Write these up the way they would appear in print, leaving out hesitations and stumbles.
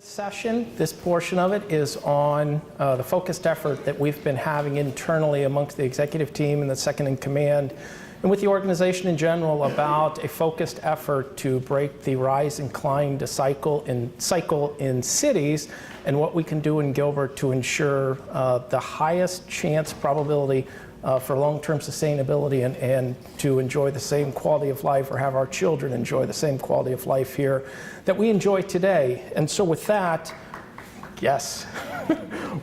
Session, this portion of it is on the focused effort that we've been having internally amongst the executive team and the second in command and with the organization in general about a focused effort to break the rise and climb cycle in cities and what we can do in Gilbert to ensure the highest chance probability for long-term sustainability and to enjoy the same quality of life or have our children enjoy the same quality of life here that we enjoy today. And so with that, yes,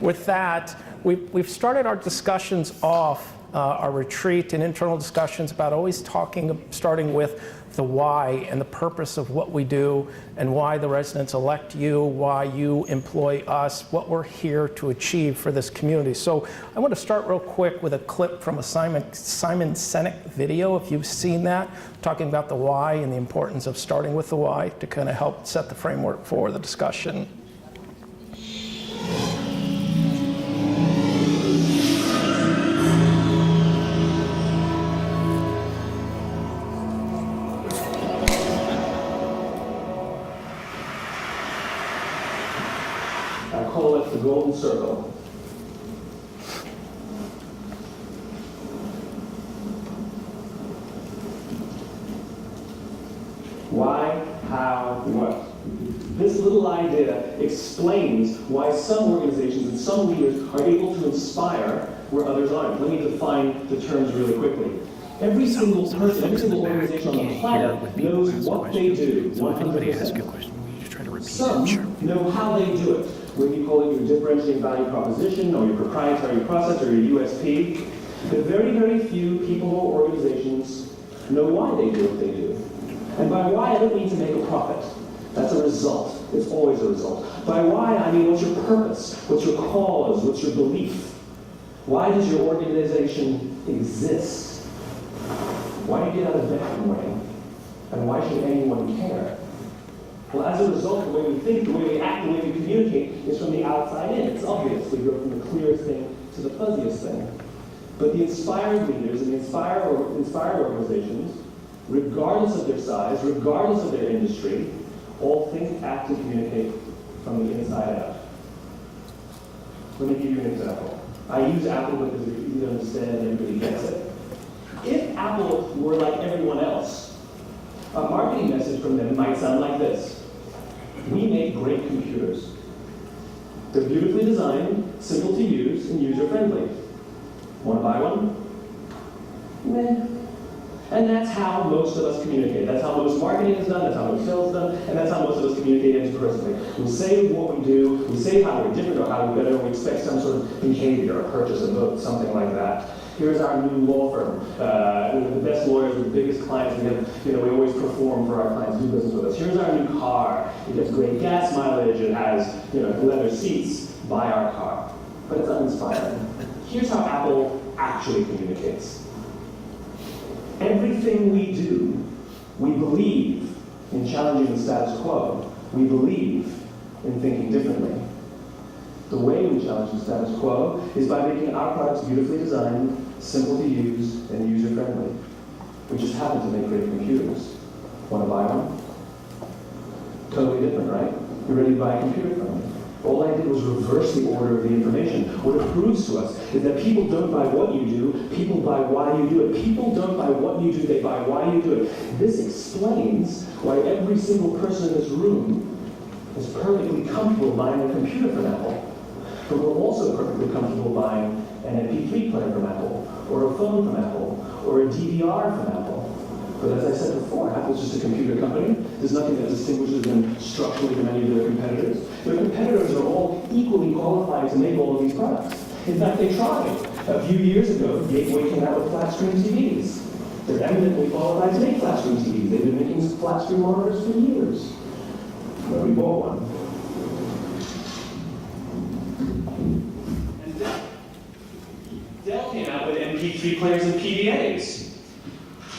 with that, we've started our discussions off, our retreat and internal discussions about always starting with the why and the purpose of what we do and why the residents elect you, why you employ us, what we're here to achieve for this community. So I want to start real quick with a clip from a Simon Sinek video, if you've seen that, talking about the why and the importance of starting with the why to kind of help set the framework for the discussion. The golden circle. Why, how, what? This little idea explains why some organizations and some leaders are able to inspire where others aren't. Let me define the terms really quickly. Every single person, every single organization on the planet knows what they do. So if anybody asks you a question, will you just try to repeat some it? know how they do it. Whether you call it your differentiating value proposition or your proprietary process or your USP, the very, very few people or organizations know why they do what they do. And by why, I don't mean to make a profit. That's a result. It's always a result. By why, I mean what's your purpose? What's your cause? What's your belief? Why does your organization exist? Why do you get out of bed in the morning? And why should anyone care? Well, as a result, the way we think, the way we act, the way we communicate is from the outside in. It's obvious. We go from the clearest thing to the fuzziest thing. But the inspired leaders and the inspired organizations, regardless of their size, regardless of their industry, all think, act, and communicate from the inside out. Let me give you an example. I use Apple because it's easy to understand and everybody gets it. If Apple were like everyone else, a marketing message from them might sound like this. We make great computers. They're beautifully designed, simple to use, and user-friendly. Want to buy one? Meh. And that's how most of us communicate. That's how most marketing is done, that's how most sales is done, and that's how most of us communicate interpersonally. We say what we do, we say how we're different or how we're better, and we expect some sort of behavior, a purchase, a vote, something like that. Here's our new law firm. The best lawyers, the biggest clients. We always perform for our clients, do business with us. Here's our new car. It gets great gas mileage. It has leather seats. Buy our car. But it's uninspiring. Here's how Apple actually communicates. Everything we do, we believe in challenging the status quo. We believe in thinking differently. The way we challenge the status quo is by making our products beautifully designed, simple to use, and user-friendly. We just happen to make great computers. Want to buy one? Totally different, right? You're ready to buy a computer from me. All I did was reverse the order of the information. What it proves to us is that people don't buy what you do, people buy why you do it. People don't buy what you do, they buy why you do it. This explains why every single person in this room is perfectly comfortable buying a computer from Apple. But we're also perfectly comfortable buying an MP3 player from Apple, or a phone from Apple, or a DVR from Apple. But as I said before, Apple's just a computer company. There's nothing that distinguishes them structurally from any of their competitors. Their competitors are all equally qualified to make all of these products. In fact, they tried. A few years ago, Gateway came out with flat-screen TVs. They're eminently qualified to make flat-screen TVs. They've been making flat-screen monitors for years. Nobody bought one. Dell came out with MP3 players and PDAs.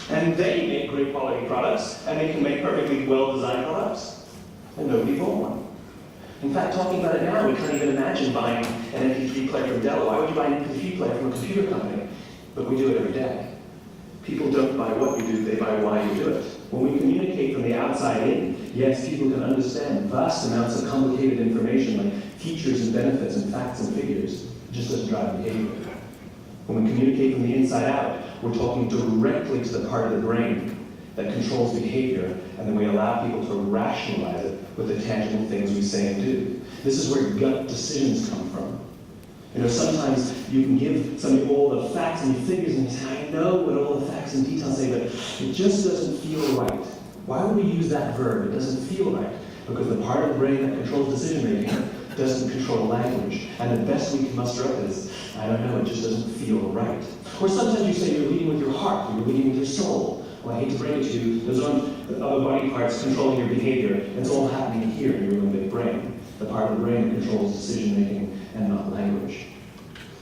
And they make great quality products, and they can make perfectly well-designed products, and nobody bought one. In fact, talking about it now, we can't even imagine buying an MP3 player from Dell. Why would you buy an MP3 player from a computer company? But we do it every day. People don't buy what you do, they buy why you do it. When we communicate from the outside in, yes, people can understand vast amounts of complicated information like features and benefits and facts and figures. It just doesn't drive behavior. When we communicate from the inside out, we're talking directly to the part of the brain that controls behavior, and then we allow people to rationalize it with the tangible things we say and do. This is where gut decisions come from. You know, sometimes you can give somebody all the facts and figures and you say, I know what all the facts and details say, but it just doesn't feel right. Why would we use that verb? It doesn't feel right. Because the part of the brain that controls decision making doesn't control language. And the best we can muster up is, I don't know, it just doesn't feel right. Or sometimes you say you're leading with your heart, you're leading with your soul. Well, I hate to bring it to you, those aren't the other body parts controlling your behavior. It's all happening here in your limbic brain, the part of the brain that controls decision making and not language.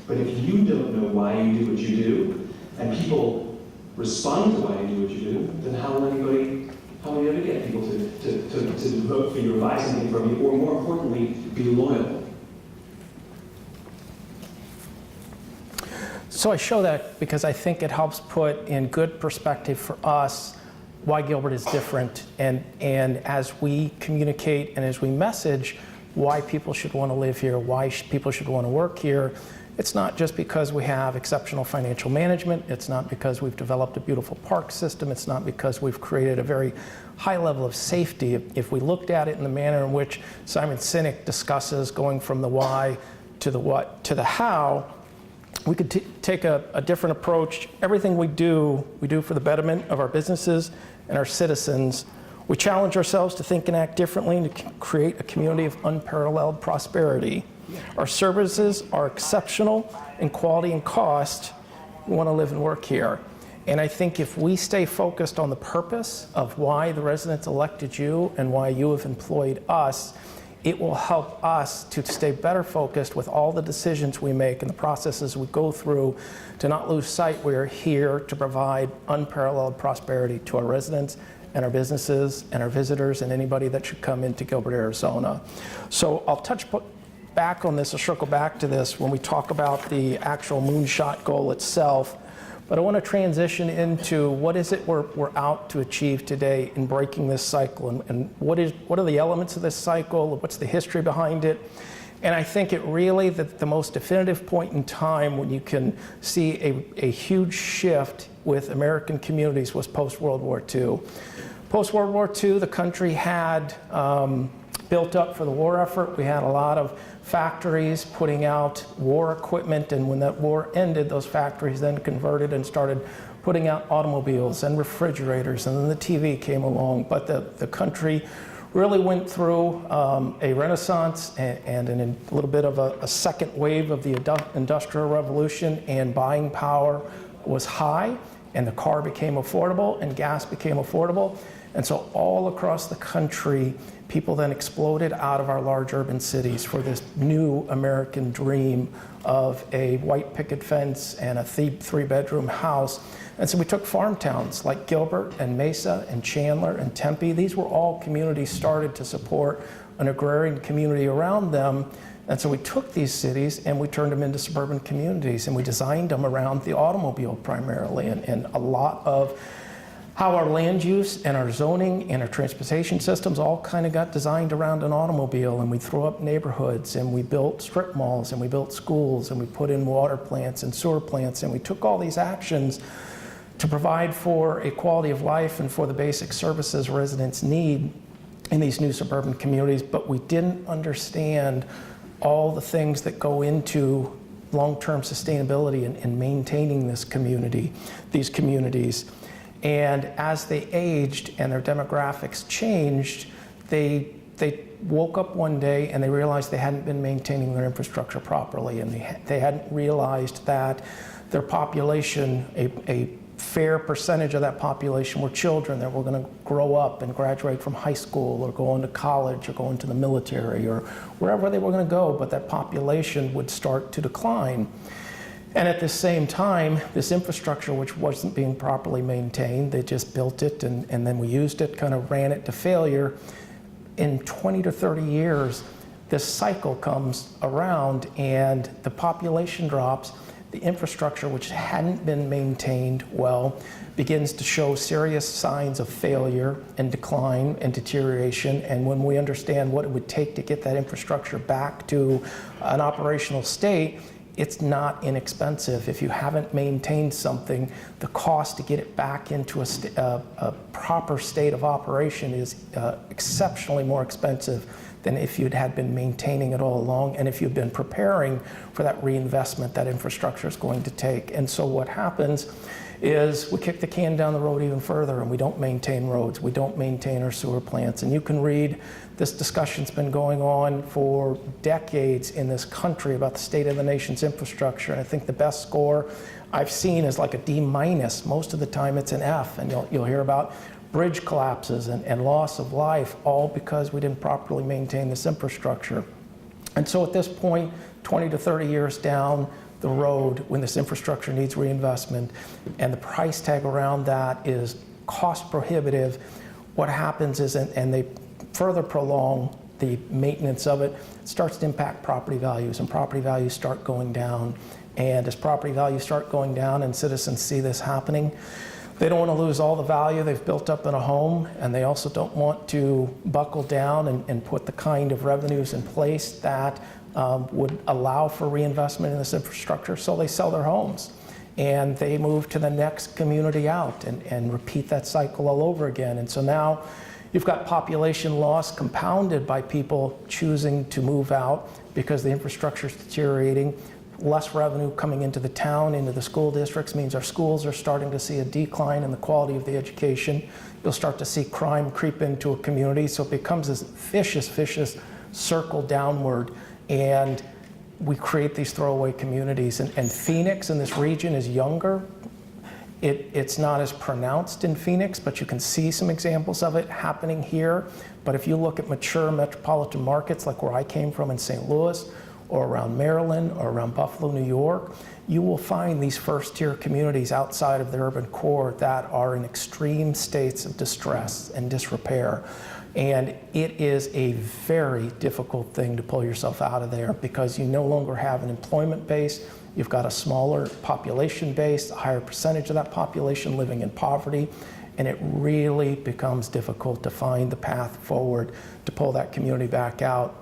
But if you don't know why you do what you do, and people respond to why you do what you do, then how will you ever get people to vote for you or buy something from you, or more importantly, be loyal? So I show that because I think it helps put in good perspective for us why Gilbert is different, and as we communicate and as we message why people should want to live here, why people should want to work here, it's not just because we have exceptional financial management, it's not because we've developed a beautiful park system, it's not because we've created a very high level of safety. If we looked at it in the manner in which Simon Sinek discusses, going from the why to the what to the how, we could take a different approach. Everything we do for the betterment of our businesses and our citizens. We challenge ourselves to think and act differently and to create a community of unparalleled prosperity. Our services are exceptional in quality and cost. We want to live and work here. And I think if we stay focused on the purpose of why the residents elected you and why you have employed us, it will help us to stay better focused with all the decisions we make and the processes we go through to not lose sight we're here to provide unparalleled prosperity to our residents and our businesses and our visitors and anybody that should come into Gilbert, Arizona. So I'll touch back on this, I'll circle back to this when we talk about the actual moonshot goal itself. But I want to transition into what is it we're out to achieve today in breaking this cycle, and what are the elements of this cycle, what's the history behind it. And I think it really, the most definitive point in time when you can see a huge shift with American communities was post-World War II. Post-World War II, the country had built up for the war effort. We had a lot of factories putting out war equipment, and when that war ended, those factories then converted and started putting out automobiles and refrigerators, and then the TV came along. But the country really went through a renaissance and a little bit of a second wave of the Industrial Revolution, and buying power was high, and the car became affordable, and gas became affordable. And so all across the country, people then exploded out of our large urban cities for this new American dream of a white picket fence and a three-bedroom house. And so we took farm towns like Gilbert and Mesa and Chandler and Tempe. These were all communities started to support an agrarian community around them. And so we took these cities and we turned them into suburban communities, and we designed them around the automobile primarily, and a lot of how our land use and our zoning and our transportation systems all kind of got designed around an automobile. And we threw up neighborhoods, and we built strip malls, and we built schools, and we put in water plants and sewer plants, and we took all these actions to provide for a quality of life and for the basic services residents need in these new suburban communities. But we didn't understand all the things that go into long-term sustainability and maintaining this community, these communities. And as they aged and their demographics changed, they woke up one day and they realized they hadn't been maintaining their infrastructure properly, and they hadn't realized that their population, a fair percentage of that population were children that were going to grow up and graduate from high school or go into college or go into the military or wherever they were going to go, but that population would start to decline. And at the same time, this infrastructure, which wasn't being properly maintained, they just built it and then we used it, kind of ran it to failure. In 20 to 30 years, this cycle comes around and the population drops. the infrastructure, which hadn't been maintained well, begins to show serious signs of failure and decline and deterioration. And when we understand what it would take to get that infrastructure back to an operational state, it's not inexpensive. If you haven't maintained something, the cost to get it back into a proper state of operation is exceptionally more expensive than if you'd had been maintaining it all along and if you've been preparing for that reinvestment that infrastructure is going to take. And so what happens is we kick the can down the road even further, and we don't maintain roads, we don't maintain our sewer plants. And you can read, this discussion's been going on for decades in this country about the state of the nation's infrastructure. And I think the best score I've seen is like a D-. Most of the time it's an F, and you'll hear about bridge collapses and loss of life, all because we didn't properly maintain this infrastructure. And so at this point, 20 to 30 years down the road, when this infrastructure needs reinvestment and the price tag around that is cost prohibitive, what happens is, and they further prolong the maintenance of it, it starts to impact property values, and property values start going down. And as property values start going down and citizens see this happening, they don't want to lose all the value they've built up in a home, and they also don't want to buckle down and put the kind of revenues in place that would allow for reinvestment in this infrastructure. So they sell their homes and they move to the next community out and repeat that cycle all over again. And so now you've got population loss compounded by people choosing to move out because the infrastructure is deteriorating. Less revenue coming into the town, into the school districts, means our schools are starting to see a decline in the quality of the education. You'll start to see crime creep into a community, so it becomes this vicious circle downward, and we create these throwaway communities. And Phoenix in this region is younger. It's not as pronounced in Phoenix, but you can see some examples of it happening here. But if you look at mature metropolitan markets like where I came from in St. Louis, or around Maryland, or around Buffalo, New York, you will find these first-tier communities outside of the urban core that are in extreme states of distress and disrepair. And it is a very difficult thing to pull yourself out of there, because you no longer have an employment base. You've got a smaller population base, a higher percentage of that population living in poverty, and it really becomes difficult to find the path forward to pull that community back out.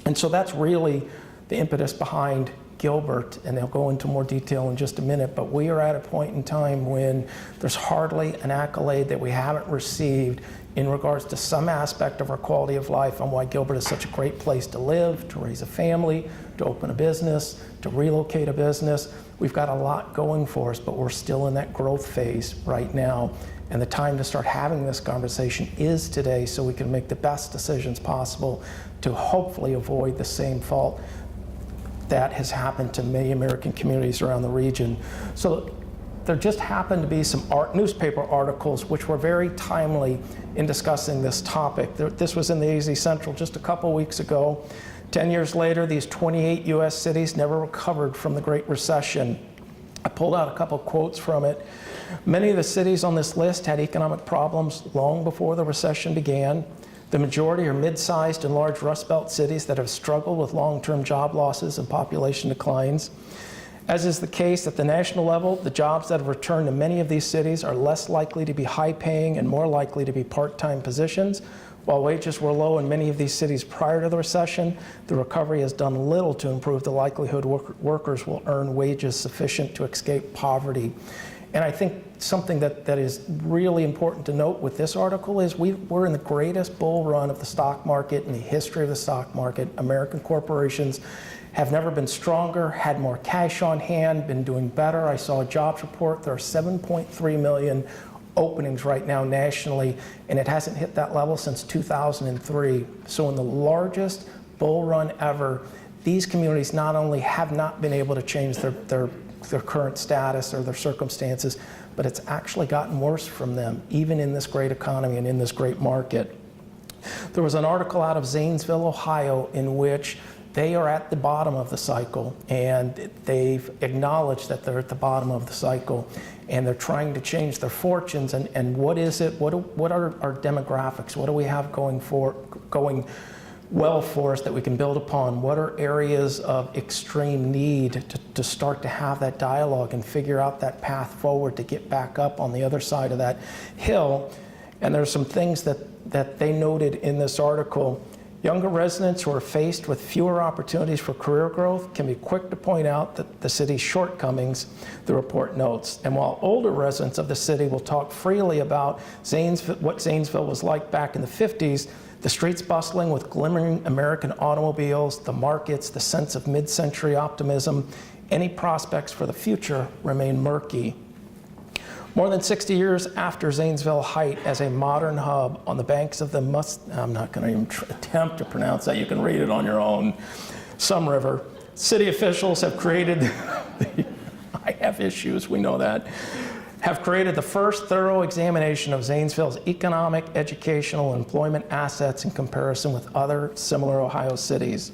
And so that's really the impetus behind Gilbert, and they'll go into more detail in just a minute, but we are at a point in time when there's hardly an accolade that we haven't received in regards to some aspect of our quality of life and why Gilbert is such a great place to live, to raise a family, to open a business, to relocate a business. We've got a lot going for us, but we're still in that growth phase right now. And the time to start having this conversation is today, so we can make the best decisions possible to hopefully avoid the same fault that has happened to many American communities around the region. So there just happened to be some newspaper articles which were very timely in discussing this topic. This was in the AZ Central just a couple weeks ago. 10 years later, these 28 US cities never recovered from the Great Recession. I pulled out a couple quotes from it. Many of the cities on this list had economic problems long before the recession began. The majority are mid-sized and large Rust Belt cities that have struggled with long-term job losses and population declines. As is the case at the national level, the jobs that have returned to many of these cities are less likely to be high-paying and more likely to be part-time positions. While wages were low in many of these cities prior to the recession, the recovery has done little to improve the likelihood workers will earn wages sufficient to escape poverty. And I think something that is really important to note with this article is we're in the greatest bull run of the stock market in the history of the stock market. American corporations have never been stronger, had more cash on hand, been doing better. I saw a jobs report. There are 7.3 million openings right now nationally, and it hasn't hit that level since 2003. So in the largest bull run ever, these communities not only have not been able to change their current status or their circumstances, but it's actually gotten worse from them, even in this great economy and in this great market. There was an article out of Zanesville, Ohio, in which they are at the bottom of the cycle, and they've acknowledged that they're at the bottom of the cycle, and they're trying to change their fortunes. And what is it? What are our demographics? What do we have going well for us that we can build upon? What are areas of extreme need to start to have that dialogue and figure out that path forward to get back up on the other side of that hill? And there's some things that they noted in this article. Younger residents who are faced with fewer opportunities for career growth can be quick to point out that the city's shortcomings, the report notes. And while older residents of the city will talk freely about what Zanesville was like back in the 50s, the streets bustling with glimmering American automobiles, the markets, the sense of mid-century optimism, any prospects for the future remain murky. More than 60 years after Zanesville Height as a modern hub on the banks of the I'm not going to even attempt to pronounce that, you can read it on your own, Some River, city officials have created, I have issues, we know that, have created the first thorough examination of Zanesville's economic, educational, and employment assets in comparison with other similar Ohio cities.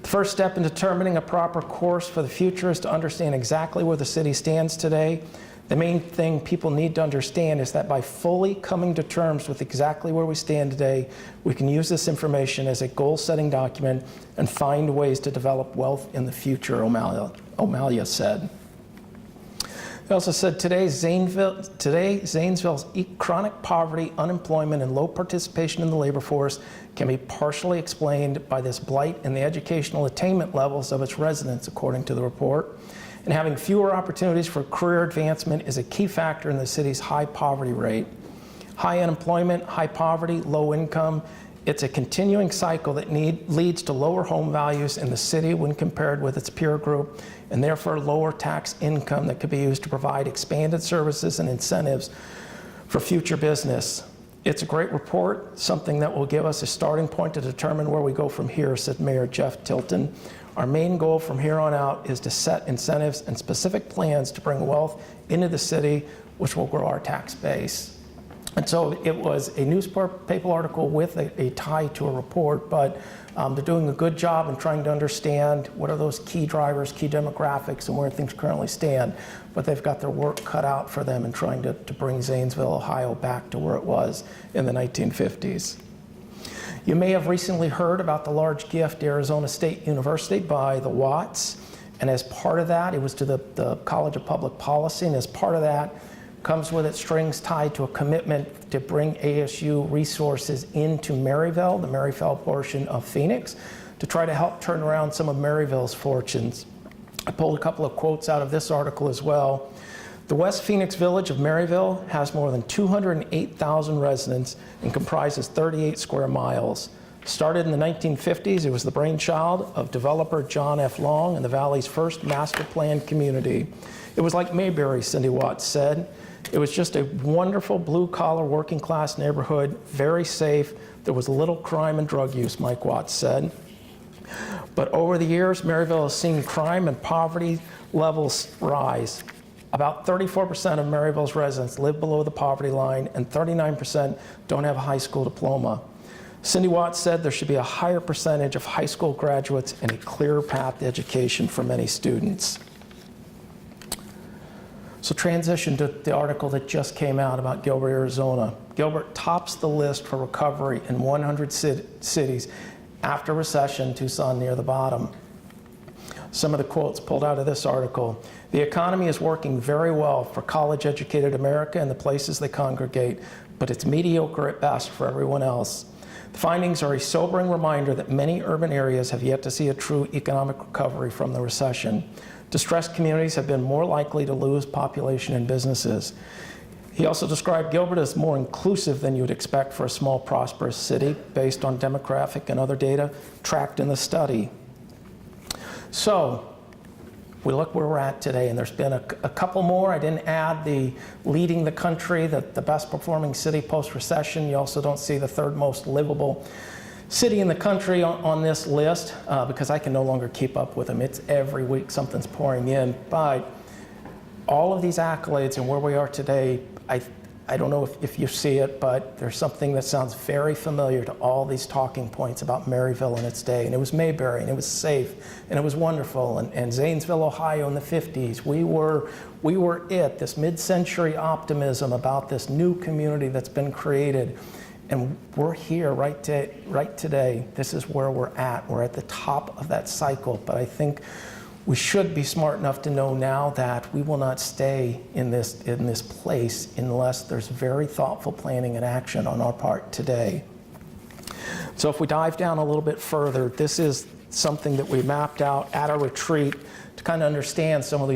The first step in determining a proper course for the future is to understand exactly where the city stands today. The main thing people need to understand is that by fully coming to terms with exactly where we stand today, we can use this information as a goal-setting document and find ways to develop wealth in the future, O'Malia said. They also said today Zanesville's chronic poverty, unemployment, and low participation in the labor force can be partially explained by this blight in the educational attainment levels of its residents, according to the report. And having fewer opportunities for career advancement is a key factor in the city's high poverty rate. High unemployment, high poverty, low income, it's a continuing cycle that leads to lower home values in the city when compared with its peer group, and therefore lower tax income that could be used to provide expanded services and incentives for future business. It's a great report, something that will give us a starting point to determine where we go from here, said Mayor Jeff Tilton. Our main goal from here on out is to set incentives and specific plans to bring wealth into the city, which will grow our tax base. And so it was a newspaper article with a tie to a report, but they're doing a good job in trying to understand what are those key drivers, key demographics, and where things currently stand. But they've got their work cut out for them in trying to bring Zanesville, Ohio back to where it was in the 1950s. You may have recently heard about the large gift to Arizona State University by the Watts. And as part of that, it was to the College of Public Policy. And as part of that, comes with its strings tied to a commitment to bring ASU resources into Maryville, the Maryville portion of Phoenix, to try to help turn around some of Maryville's fortunes. I pulled a couple of quotes out of this article as well. The West Phoenix village of Maryville has more than 208,000 residents and comprises 38 square miles. Started in the 1950s, it was the brainchild of developer John F. Long and the valley's first master planned community. It was like Mayberry, Cindy Watts said. It was just a wonderful blue-collar working-class neighborhood, very safe. There was little crime and drug use, Mike Watts said. But over the years, Maryville has seen crime and poverty levels rise. About 34% of Maryville's residents live below the poverty line, and 39% don't have a high school diploma. Cindy Watts said there should be a higher percentage of high school graduates and a clearer path to education for many students. So transition to the article that just came out about Gilbert, Arizona. Gilbert tops the list for recovery in 100 cities after recession, Tucson near the bottom. Some of the quotes pulled out of this article. The economy is working very well for college-educated America and the places they congregate, but it's mediocre at best for everyone else. The findings are a sobering reminder that many urban areas have yet to see a true economic recovery from the recession. Distressed communities have been more likely to lose population and businesses. He also described Gilbert as more inclusive than you would expect for a small, prosperous city based on demographic and other data tracked in the study. So we look where we're at today, and there's been a couple more. I didn't add the leading the country, the best performing city post-recession. You also don't see the third most livable city in the country on this list because I can no longer keep up with them. It's every week something's pouring in. But all of these accolades and where we are today, I don't know if you see it, but there's something that sounds very familiar to all these talking points about Maryville in its day. And it was Mayberry, and it was safe, and it was wonderful. And Zanesville, Ohio in the 50s, we were it, this mid-century optimism about this new community that's been created. And we're here right today. This is where we're at. We're at the top of that cycle. But I think we should be smart enough to know now that we will not stay in this place unless there's very thoughtful planning and action on our part today. So if we dive down a little bit further, this is something that we mapped out at our retreat to kind of understand some of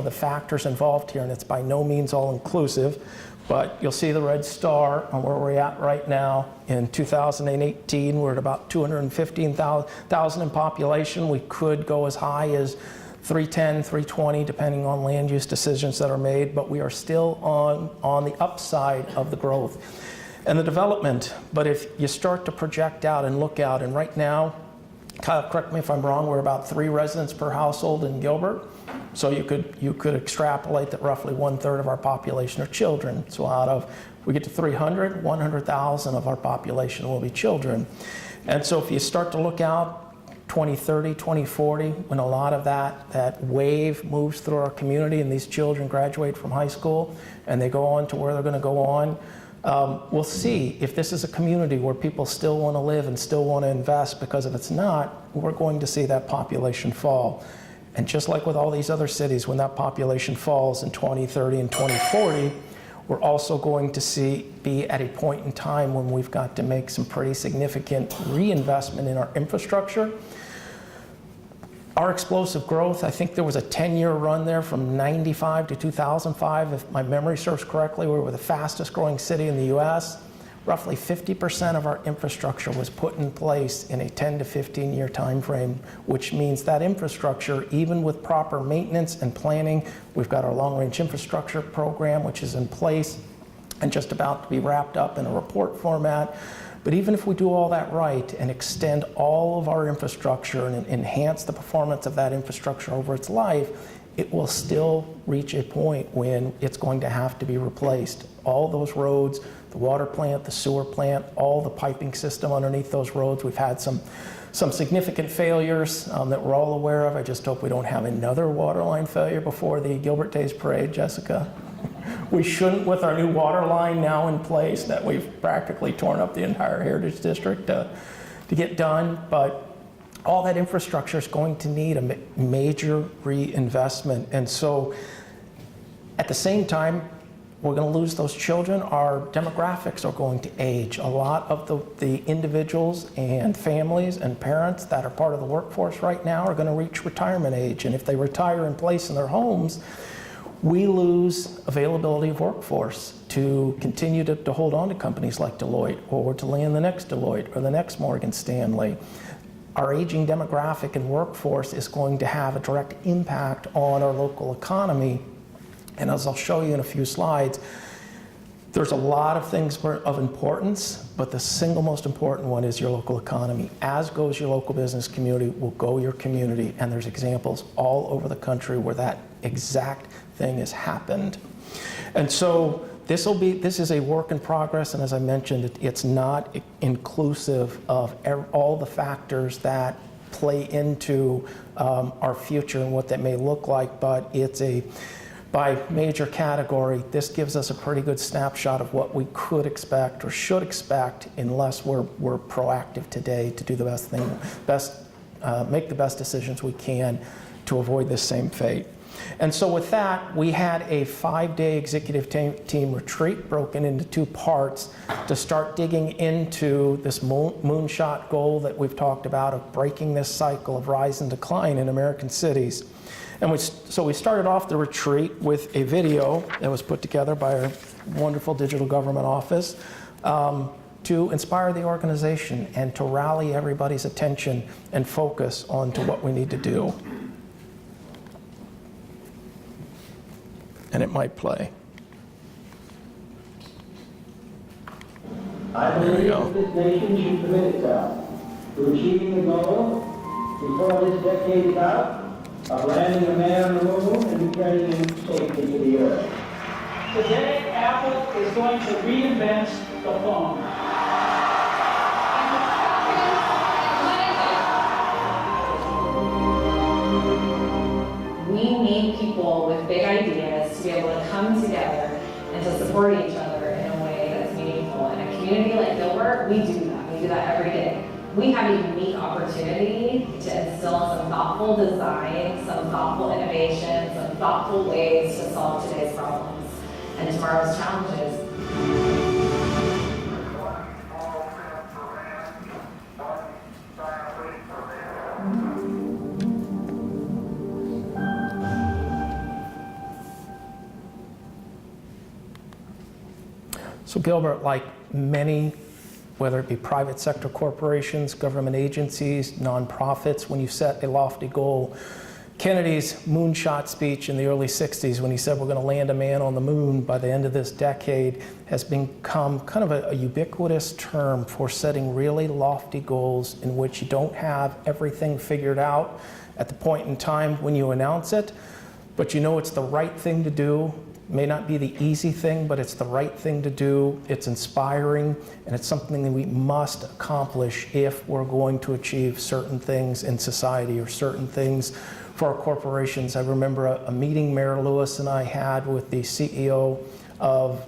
the factors involved here, and it's by no means all inclusive. But you'll see the red star on where we're at right now. In 2018, we're at about 215,000 in population. We could go as high as 310, 320, depending on land use decisions that are made, but we are still on the upside of the growth and the development. But if you start to project out and look out, and right now, Kyle, correct me if I'm wrong, we're about 3 residents per household in Gilbert. So you could extrapolate that roughly 1/3 of our population are children. So if we get to 300, 100,000 of our population will be children. And so if you start to look out 2030, 2040, when a lot of that wave moves through our community and these children graduate from high school and they go on to where they're going to go on, we'll see if this is a community where people still want to live and still want to invest, because if it's not, we're going to see that population fall. And just like with all these other cities, when that population falls in 2030 and 2040, we're also going to be at a point in time when we've got to make some pretty significant reinvestment in our infrastructure. Our explosive growth, I think there was a 10-year run there from 95 to 2005, if my memory serves correctly. We were the fastest growing city in the US. Roughly 50% of our infrastructure was put in place in a 10 to 15 year time frame, which means that infrastructure, even with proper maintenance and planning, we've got our long range infrastructure program, which is in place and just about to be wrapped up in a report format. But even if we do all that right and extend all of our infrastructure and enhance the performance of that infrastructure over its life, it will still reach a point when it's going to have to be replaced. All those roads, the water plant, the sewer plant, all the piping system underneath those roads, we've had some significant failures that we're all aware of. I just hope we don't have another water line failure before the Gilbert Days Parade, Jessica. We shouldn't, with our new water line now in place that we've practically torn up the entire Heritage District to get done. But all that infrastructure is going to need a major reinvestment. And so at the same time, we're going to lose those children. Our demographics are going to age. A lot of the individuals and families and parents that are part of the workforce right now are going to reach retirement age. And if they retire in place in their homes, we lose availability of workforce to continue to hold on to companies like Deloitte, or to land the next Deloitte or the next Morgan Stanley. Our aging demographic and workforce is going to have a direct impact on our local economy. And as I'll show you in a few slides, there's a lot of things of importance, but the single most important one is your local economy. As goes your local business community, will go your community. And there's examples all over the country where that exact thing has happened. And so this is a work in progress, and as I mentioned, it's not inclusive of all the factors that play into our future and what that may look like, but it's by major category, this gives us a pretty good snapshot of what we could expect or should expect, unless we're proactive today to do the best thing, make the best decisions we can to avoid this same fate. And so with that, we had a 5-day executive team retreat broken into 2 parts to start digging into this moonshot goal that we've talked about of breaking this cycle of rise and decline in American cities. And so we started off the retreat with a video that was put together by our wonderful digital government office to inspire the organization and to rally everybody's attention and focus onto what we need to do. And it might play. I believe that this nation should commit itself to achieving the goal before this decade is out of landing a man on the moon and returning him safely to the earth. Today, Apple is going to reinvent the phone. We need people with big ideas to be able to come together and to support each other in a way that's meaningful. And a community like we do that. We do that every day. We have a unique opportunity to instill some thoughtful design, some thoughtful innovation, some thoughtful ways to solve today's problems and tomorrow's challenges. So Gilbert, like many, whether it be private sector corporations, government agencies, nonprofits, when you set a lofty goal, Kennedy's moonshot speech in the early 60s when he said we're going to land a man on the moon by the end of this decade has become kind of a ubiquitous term for setting really lofty goals in which you don't have everything figured out at the point in time when you announce it, but you know it's the right thing to do. May not be the easy thing, but it's the right thing to do. It's inspiring, and it's something that we must accomplish if we're going to achieve certain things in society or certain things for our corporations. I remember a meeting Mayor Lewis and I had with the CEO of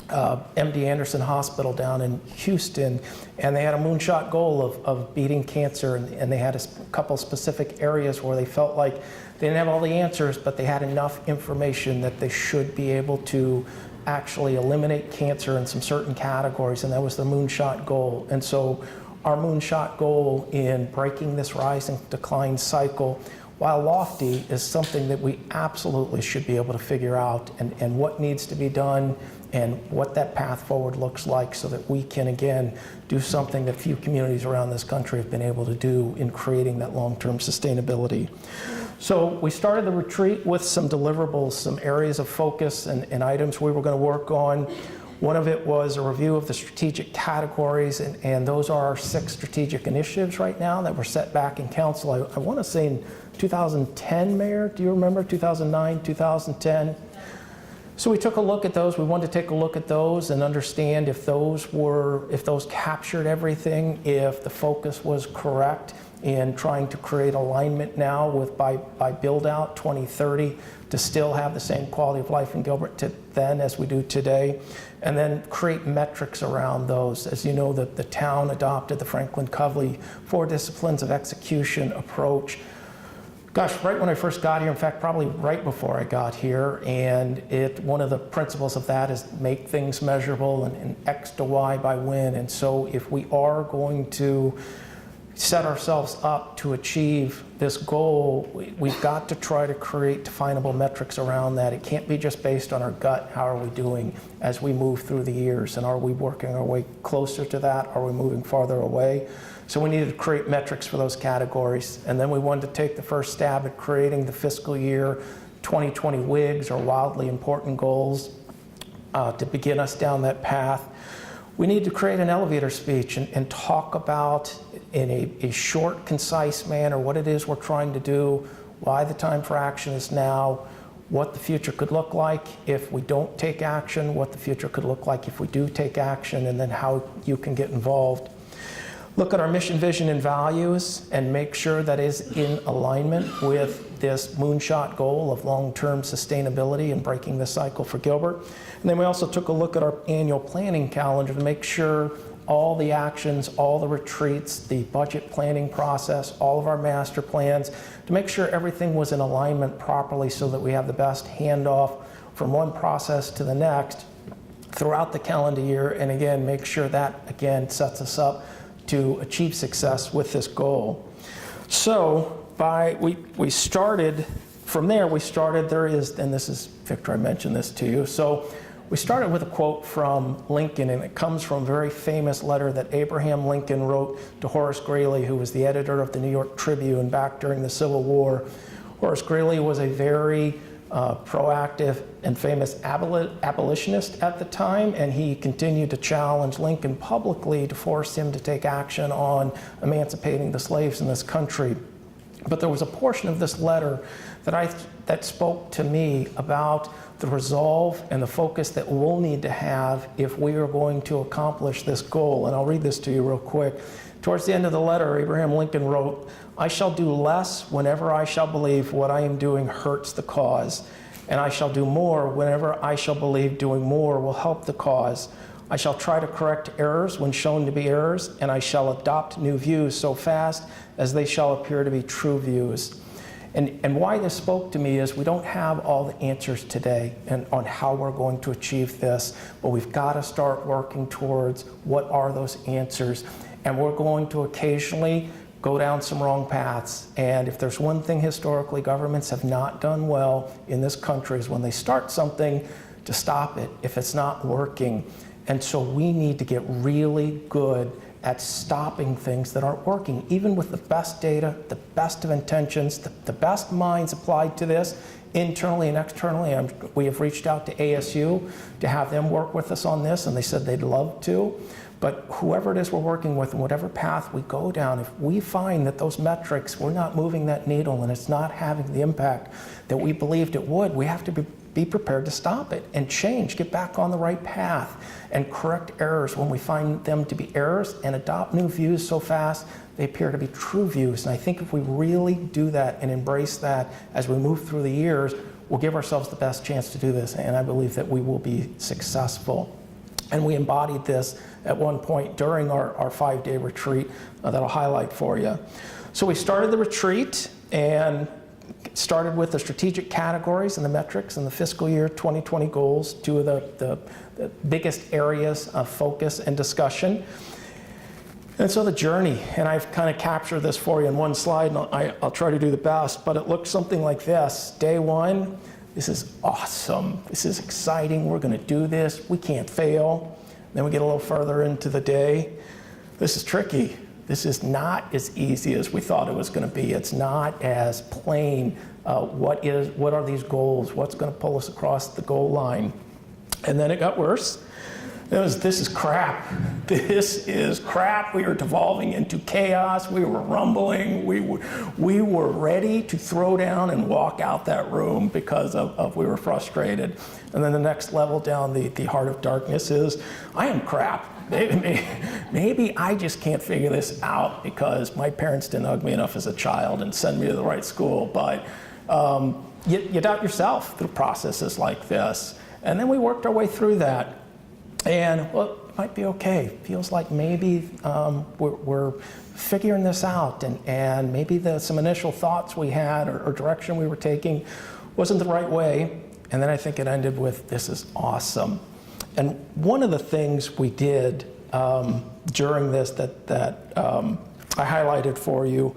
MD Anderson Hospital down in Houston, and they had a moonshot goal of beating cancer, and they had a couple specific areas where they felt like they didn't have all the answers, but they had enough information that they should be able to actually eliminate cancer in some certain categories, and that was the moonshot goal. And so our moonshot goal in breaking this rise and decline cycle, while lofty, is something that we absolutely should be able to figure out and what needs to be done and what that path forward looks like so that we can, again, do something that few communities around this country have been able to do in creating that long-term sustainability. So we started the retreat with some deliverables, some areas of focus and items we were going to work on. One of it was a review of the strategic categories, and those are our 6 strategic initiatives right now that were set back in council. I want to say in 2010, Mayor, do you remember? 2009, 2010? So we took a look at those. We wanted to take a look at those and understand if those captured everything, if the focus was correct in trying to create alignment now with by Build Out 2030 to still have the same quality of life in Gilbert then as we do today, and then create metrics around those. As you know, the town adopted the Franklin Covey 4 disciplines of execution approach. Gosh, right when I first got here, in fact, probably right before I got here, and one of the principles of that is make things measurable and X to Y by when. And so if we are going to set ourselves up to achieve this goal, we've got to try to create definable metrics around that. It can't be just based on our gut. How are we doing as we move through the years? And are we working our way closer to that? Are we moving farther away? So we needed to create metrics for those categories. And then we wanted to take the first stab at creating the fiscal year 2020 WIGs, or wildly important goals, to begin us down that path. We need to create an elevator speech and talk about in a short, concise manner what it is we're trying to do, why the time for action is now, what the future could look like if we don't take action, what the future could look like if we do take action, and then how you can get involved. Look at our mission, vision, and values and make sure that is in alignment with this moonshot goal of long-term sustainability and breaking the cycle for Gilbert. And then we also took a look at our annual planning calendar to make sure all the actions, all the retreats, the budget planning process, all of our master plans, to make sure everything was in alignment properly so that we have the best handoff from one process to the next throughout the calendar year. And again, make sure that, again, sets us up to achieve success with this goal. So we started, from there we started, and this is, Victor, I mentioned this to you. So we started with a quote from Lincoln, and it comes from a very famous letter that Abraham Lincoln wrote to Horace Greeley, who was the editor of the New York Tribune back during the Civil War. Horace Greeley was a very proactive and famous abolitionist at the time, and he continued to challenge Lincoln publicly to force him to take action on emancipating the slaves in this country. But there was a portion of this letter that spoke to me about the resolve and the focus that we'll need to have if we are going to accomplish this goal. And I'll read this to you real quick. Towards the end of the letter, Abraham Lincoln wrote, "I shall do less whenever I shall believe what I am doing hurts the cause, and I shall do more whenever I shall believe doing more will help the cause. I shall try to correct errors when shown to be errors, and I shall adopt new views so fast as they shall appear to be true views. And why this spoke to me is we don't have all the answers today on how we're going to achieve this, but we've got to start working towards what are those answers. And we're going to occasionally go down some wrong paths. And if there's one thing historically governments have not done well in this country is when they start something to stop it if it's not working. And so we need to get really good at stopping things that aren't working, even with the best data, the best of intentions, the best minds applied to this, internally and externally. We have reached out to ASU to have them work with us on this, and they said they'd love to. But whoever it is we're working with, and whatever path we go down, if we find that those metrics, we're not moving that needle and it's not having the impact that we believed it would, we have to be prepared to stop it and change, get back on the right path, and correct errors when we find them to be errors, and adopt new views so fast they appear to be true views. And I think if we really do that and embrace that as we move through the years, we'll give ourselves the best chance to do this, and I believe that we will be successful. And we embodied this at one point during our 5-day retreat that I'll highlight for you. So we started the retreat and started with the strategic categories and the metrics and the fiscal year 2020 goals, two of the biggest areas of focus and discussion. And so the journey, and I've kind of captured this for you in one slide, and I'll try to do the best, but it looks something like this. Day one, this is awesome. This is exciting. We're going to do this. We can't fail. Then we get a little further into the day. This is tricky. This is not as easy as we thought it was going to be. It's not as plain. What are these goals? What's going to pull us across the goal line? And then it got worse. This is crap. This is crap. We are devolving into chaos. We were rumbling. We were ready to throw down and walk out that room because we were frustrated. And then the next level down, the heart of darkness is, I am crap. Maybe I just can't figure this out because my parents didn't hug me enough as a child and send me to the right school. But you doubt yourself through processes like this. And then we worked our way through that. And, well, it might be okay. Feels like maybe we're figuring this out, and maybe some initial thoughts we had or direction we were taking wasn't the right way. And then I think it ended with, this is awesome. And one of the things we did during this that I highlighted for you,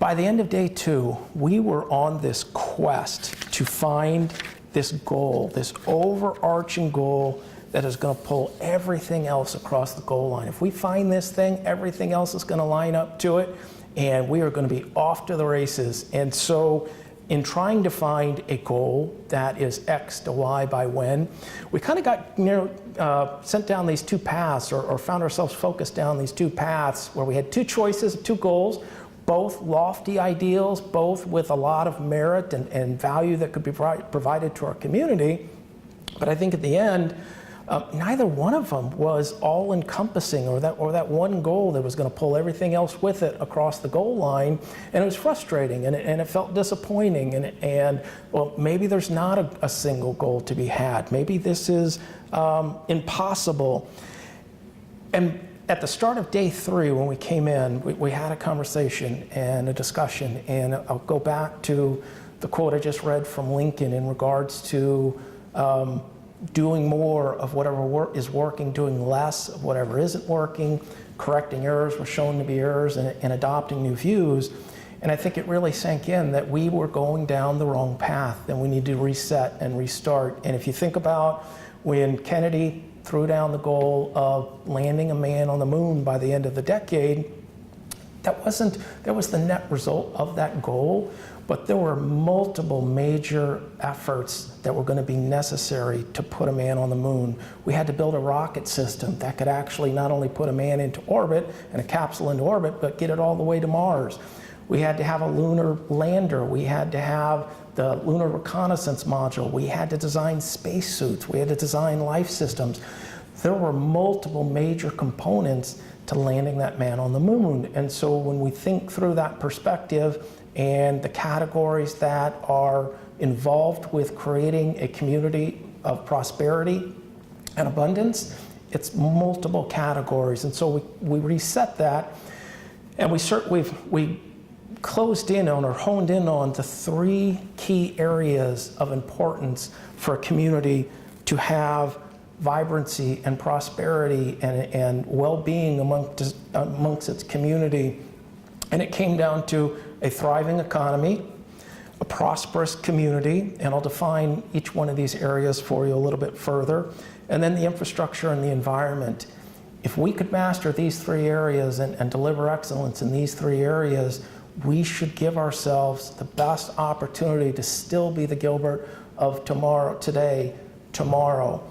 by the end of day 2, we were on this quest to find this goal, this overarching goal that is going to pull everything else across the goal line. If we find this thing, everything else is going to line up to it, and we are going to be off to the races. And so in trying to find a goal that is X to Y by when, we kind of got sent down these two paths, or found ourselves focused down these two paths where we had two choices, two goals, both lofty ideals, both with a lot of merit and value that could be provided to our community. But I think at the end, neither one of them was all-encompassing, or that one goal that was going to pull everything else with it across the goal line. And it was frustrating, and it felt disappointing. And well, maybe there's not a single goal to be had. Maybe this is impossible. And at the start of day 3, when we came in, we had a conversation and a discussion. And I'll go back to the quote I just read from Lincoln in regards to doing more of whatever is working, doing less of whatever isn't working, correcting errors were shown to be errors, and adopting new views. And I think it really sank in that we were going down the wrong path, and we need to reset and restart. And if you think about when Kennedy threw down the goal of landing a man on the moon by the end of the decade, that was the net result of that goal. But there were multiple major efforts that were going to be necessary to put a man on the moon. We had to build a rocket system that could actually not only put a man into orbit and a capsule into orbit, but get it all the way to Mars. We had to have a lunar lander. We had to have the lunar reconnaissance module. We had to design spacesuits. We had to design life systems. There were multiple major components to landing that man on the moon. And so when we think through that perspective, and the categories that are involved with creating a community of prosperity and abundance, it's multiple categories. And so we reset that, and we closed in on or honed in on the 3 key areas of importance for a community to have vibrancy and prosperity and well-being amongst its community. And it came down to a thriving economy, a prosperous community, and I'll define each one of these areas for you a little bit further, and then the infrastructure and the environment. If we could master these 3 areas and deliver excellence in these 3 areas, we should give ourselves the best opportunity to still be the Gilbert of today, tomorrow.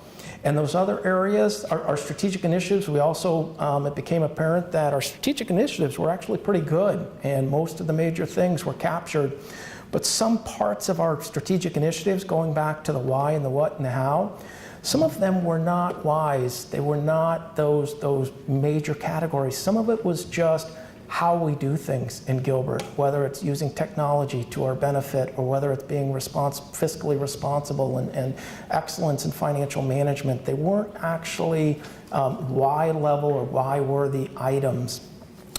And those other areas, our strategic initiatives, we also, it became apparent that our strategic initiatives were actually pretty good, and most of the major things were captured. But some parts of our strategic initiatives, going back to the why and the what and the how, some of them were not whys. They were not those major categories. Some of it was just how we do things in Gilbert, whether it's using technology to our benefit or whether it's being fiscally responsible and excellence in financial management. They weren't actually why level or why worthy items.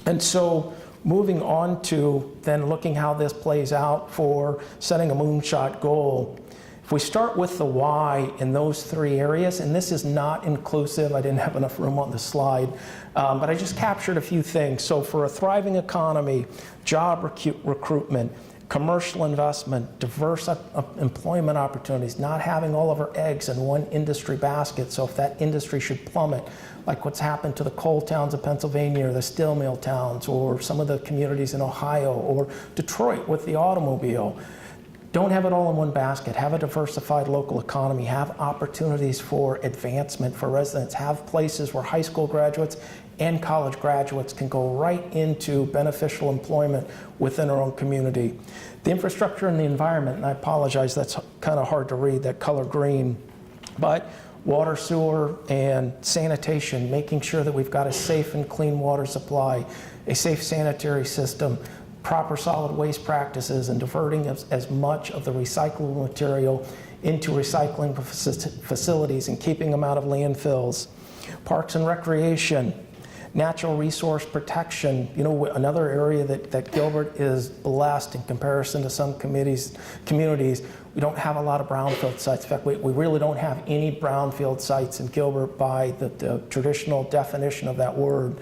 And so moving on to then looking how this plays out for setting a moonshot goal. If we start with the why in those 3 areas, and this is not inclusive, I didn't have enough room on the slide, but I just captured a few things. So for a thriving economy, job recruitment, commercial investment, diverse employment opportunities, not having all of our eggs in one industry basket. So if that industry should plummet, like what's happened to the coal towns of Pennsylvania or the steel mill towns or some of the communities in Ohio or Detroit with the automobile, don't have it all in one basket. Have a diversified local economy. Have opportunities for advancement for residents. Have places where high school graduates and college graduates can go right into beneficial employment within our own community. The infrastructure and the environment, and I apologize, that's kind of hard to read, that color green, but water, sewer, and sanitation, making sure that we've got a safe and clean water supply, a safe sanitary system, proper solid waste practices, and diverting as much of the recyclable material into recycling facilities and keeping them out of landfills. Parks and recreation, natural resource protection. You know, another area that Gilbert is blessed in comparison to some communities, we don't have a lot of brownfield sites. In fact, we really don't have any brownfield sites in Gilbert by the traditional definition of that word.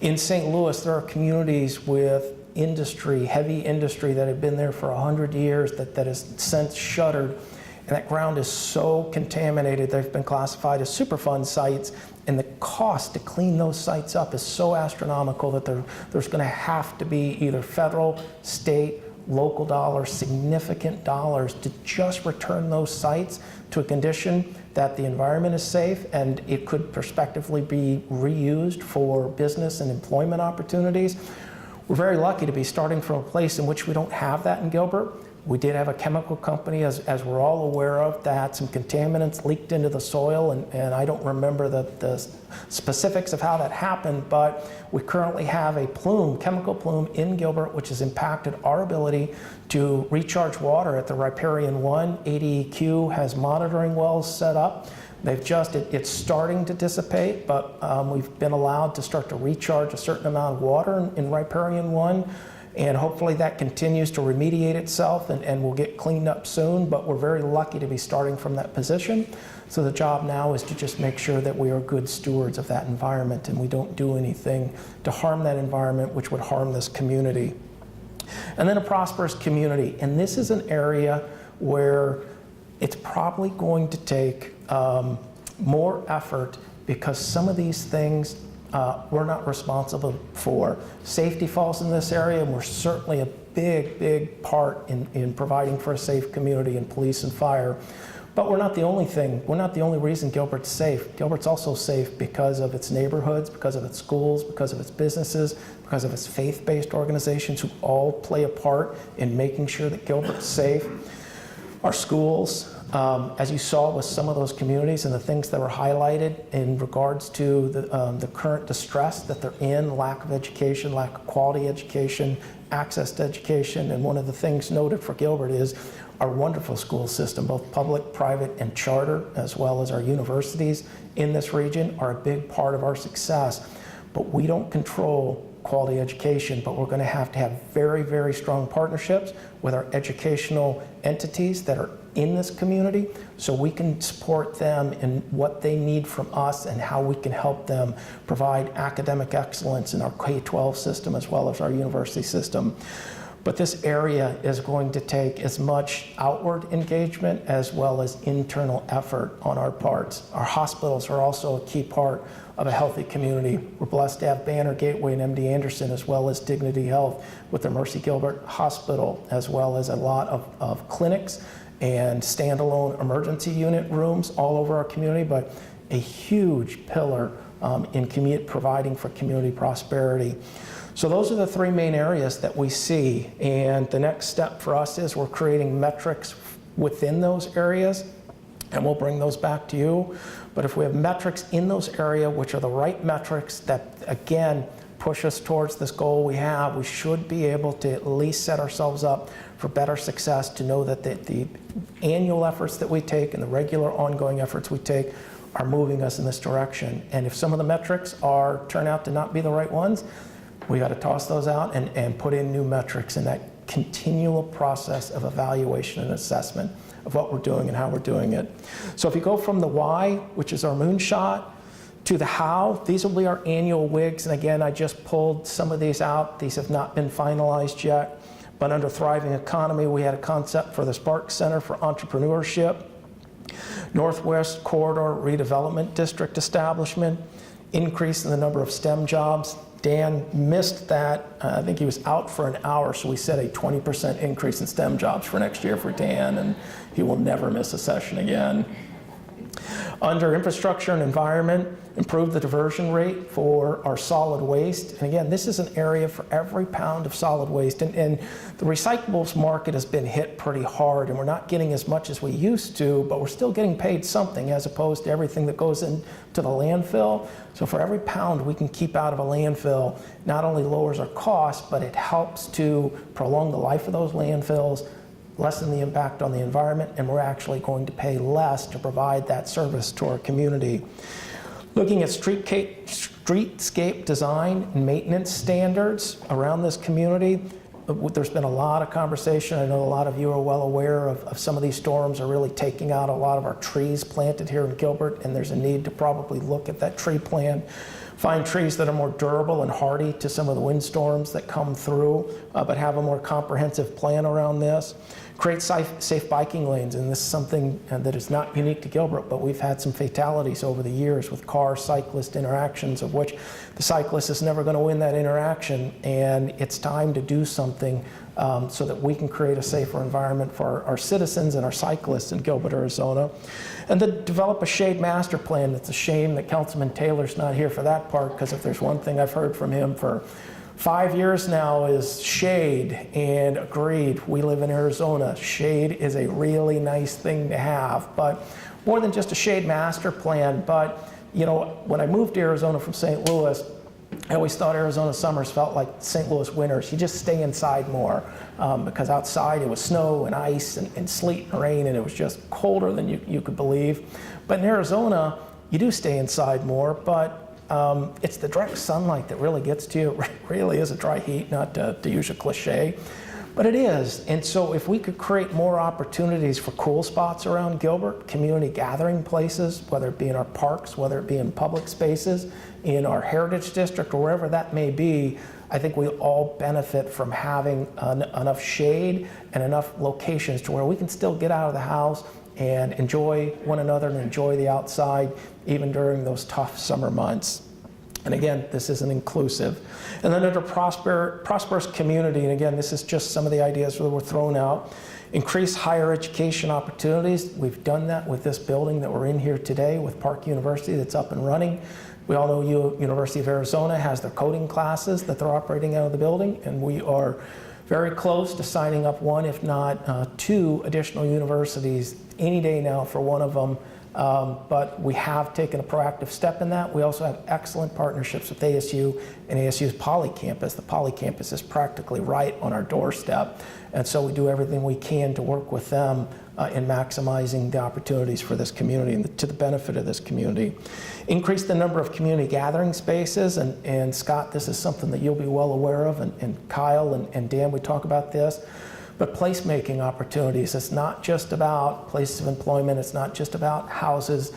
In St. Louis, there are communities with industry, heavy industry that have been there for 100 years that has since shuttered, and that ground is so contaminated they've been classified as Superfund sites, and the cost to clean those sites up is so astronomical that there's going to have to be either federal, state, local dollars, significant dollars to just return those sites to a condition that the environment is safe and it could prospectively be reused for business and employment opportunities. We're very lucky to be starting from a place in which we don't have that in Gilbert. We did have a chemical company, as we're all aware of, that had some contaminants leaked into the soil, and I don't remember the specifics of how that happened, but we currently have a chemical plume in Gilbert, which has impacted our ability to recharge water at the Riparian 1. ADEQ has monitoring wells set up. It's starting to dissipate, but we've been allowed to start to recharge a certain amount of water in Riparian 1, and hopefully that continues to remediate itself and will get cleaned up soon, but we're very lucky to be starting from that position. So the job now is to just make sure that we are good stewards of that environment and we don't do anything to harm that environment which would harm this community. And then a prosperous community, and this is an area where it's probably going to take more effort because some of these things we're not responsible for. Safety falls in this area, and we're certainly a big part in providing for a safe community and police and fire. But we're not the only thing. We're not the only reason Gilbert's safe. Gilbert's also safe because of its neighborhoods, because of its schools, because of its businesses, because of its faith-based organizations who all play a part in making sure that Gilbert's safe. Our schools, As you saw with some of those communities and the things that were highlighted in regards to the current distress that they're in, lack of education, lack of quality education, access to education, and one of the things noted for Gilbert is our wonderful school system, both public, private, and charter, as well as our universities in this region are a big part of our success. But we don't control quality education, but we're going to have very, very strong partnerships with our educational entities that are in this community so we can support them in what they need from us and how we can help them provide academic excellence in our K-12 system as well as our university system. But this area is going to take as much outward engagement as well as internal effort on our parts. Our hospitals are also a key part of a healthy community. We're blessed to have Banner, Gateway, and MD Anderson, as well as Dignity Health with the Mercy Gilbert Hospital, as well as a lot of clinics and standalone emergency unit rooms all over our community, but a huge pillar in providing for community prosperity. So those are the three main areas that we see, and the next step for us is we're creating metrics within those areas, and we'll bring those back to you. But if we have metrics in those areas, which are the right metrics that, again, push us towards this goal we have, we should be able to at least set ourselves up for better success, to know that the annual efforts that we take and the regular ongoing efforts we take are moving us in this direction. And if some of the metrics turn out to not be the right ones, we got to toss those out and put in new metrics in that continual process of evaluation and assessment of what we're doing and how we're doing it. So if you go from the why, which is our moonshot, to the how, these will be our annual WIGs. And again, I just pulled some of these out. These have not been finalized yet. But under Thriving Economy, we had a concept for the Spark Center for Entrepreneurship, Northwest Corridor Redevelopment District establishment, increase in the number of STEM jobs. Dan missed that. I think he was out for an hour, so we set a 20% increase in STEM jobs for next year for Dan, and he will never miss a session again. Under Infrastructure and Environment, improve the diversion rate for our solid waste. And again, this is an area for every pound of solid waste. And the recyclables market has been hit pretty hard, and we're not getting as much as we used to, but we're still getting paid something as opposed to everything that goes into the landfill. So for every pound we can keep out of a landfill, not only lowers our cost, but it helps to prolong the life of those landfills, lessen the impact on the environment, and we're actually going to pay less to provide that service to our community. Looking at streetscape design and maintenance standards around this community, there's been a lot of conversation. I know a lot of you are well aware of some of these storms are really taking out a lot of our trees planted here in Gilbert, and there's a need to probably look at that tree plan, find trees that are more durable and hardy to some of the windstorms that come through, but have a more comprehensive plan around this. Create safe biking lanes, and this is something that is not unique to Gilbert, but we've had some fatalities over the years with car-cyclist interactions, of which the cyclist is never going to win that interaction, and it's time to do something so that we can create a safer environment for our citizens and our cyclists in Gilbert, Arizona. And then develop a shade master plan. It's a shame that Councilman Taylor's not here for that part, because if there's one thing I've heard from him for 5 years now is shade, and agreed, we live in Arizona. Shade is a really nice thing to have, but more than just a shade master plan. But you know, when I moved to Arizona from St. Louis, I always thought Arizona summers felt like St. Louis winters. You just stay inside more because outside it was snow and ice and sleet and rain, and it was just colder than you could believe. But in Arizona, you do stay inside more, but it's the direct sunlight that really gets to you. It really is a dry heat, not to use a cliche, but it is. And so if we could create more opportunities for cool spots around Gilbert, community gathering places, whether it be in our parks, whether it be in public spaces, in our heritage district, or wherever that may be, I think we all benefit from having enough shade and enough locations to where we can still get out of the house and enjoy one another and enjoy the outside, even during those tough summer months. And again, this isn't inclusive. And then under prosperous community, and again, this is just some of the ideas that were thrown out. Increase higher education opportunities. We've done that with this building that we're in here today with Park University that's up and running. We all know University of Arizona has their coding classes that they're operating out of the building, and we are very close to signing up one, if not two additional universities any day now for one of them. But we have taken a proactive step in that. We also have excellent partnerships with ASU and ASU's Poly Campus. The Poly Campus is practically right on our doorstep. And so we do everything we can to work with them in maximizing the opportunities for this community and to the benefit of this community. Increase the number of community gathering spaces, and Scott, this is something that you'll be well aware of, and Kyle and Dan, we talk about this. But placemaking opportunities, it's not just about places of employment, it's not just about houses.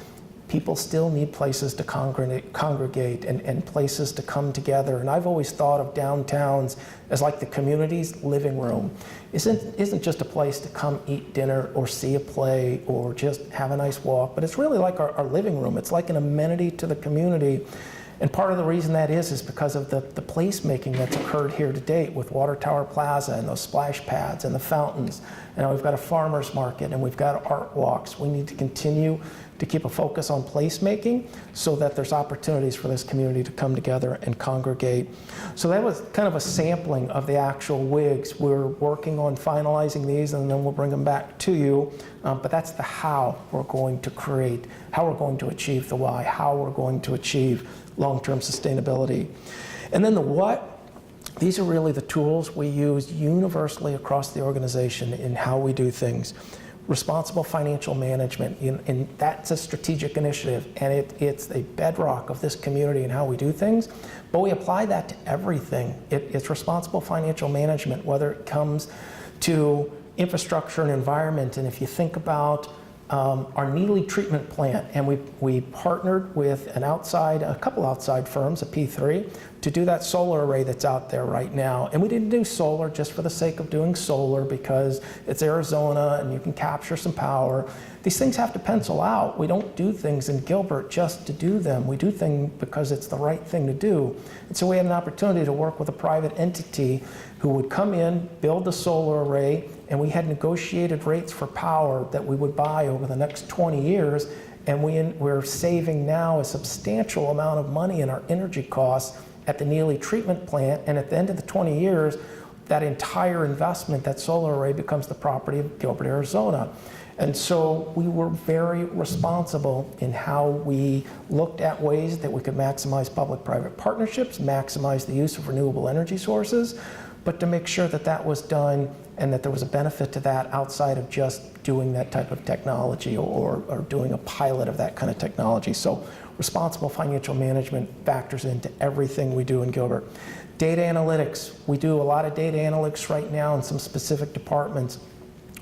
People still need places to congregate and places to come together. And I've always thought of downtowns as like the community's living room. Isn't just a place to come eat dinner or see a play or just have a nice walk, but it's really like our living room. It's like an amenity to the community. And part of the reason that is because of the placemaking that's occurred here to date with Water Tower Plaza and those splash pads and the fountains. And we've got a farmer's market and we've got art walks. We need to continue to keep a focus on placemaking so that there's opportunities for this community to come together and congregate. So that was kind of a sampling of the actual WIGs. We're working on finalizing these and then we'll bring them back to you. But that's the how we're going to create, how we're going to achieve the why, how we're going to achieve long-term sustainability. And then the what, these are really the tools we use universally across the organization in how we do things. Responsible financial management, and that's a strategic initiative, and it's a bedrock of this community and how we do things, but we apply that to everything. It's responsible financial management, whether it comes to infrastructure and environment. And if you think about our Neely treatment plant, and we partnered with a couple outside firms, a P3, to do that solar array that's out there right now. And we didn't do solar just for the sake of doing solar because it's Arizona and you can capture some power. These things have to pencil out. We don't do things in Gilbert just to do them. We do things because it's the right thing to do. And so we had an opportunity to work with a private entity who would come in, build the solar array, and we had negotiated rates for power that we would buy over the next 20 years. And we're saving now a substantial amount of money in our energy costs at the Neely treatment plant. And at the end of the 20 years, that entire investment, that solar array, becomes the property of Gilbert, Arizona. And so we were very responsible in how we looked at ways that we could maximize public-private partnerships, maximize the use of renewable energy sources, but to make sure that that was done and that there was a benefit to that outside of just doing that type of technology or doing a pilot of that kind of technology. So responsible financial management factors into everything we do in Gilbert. Data analytics. We do a lot of data analytics right now in some specific departments.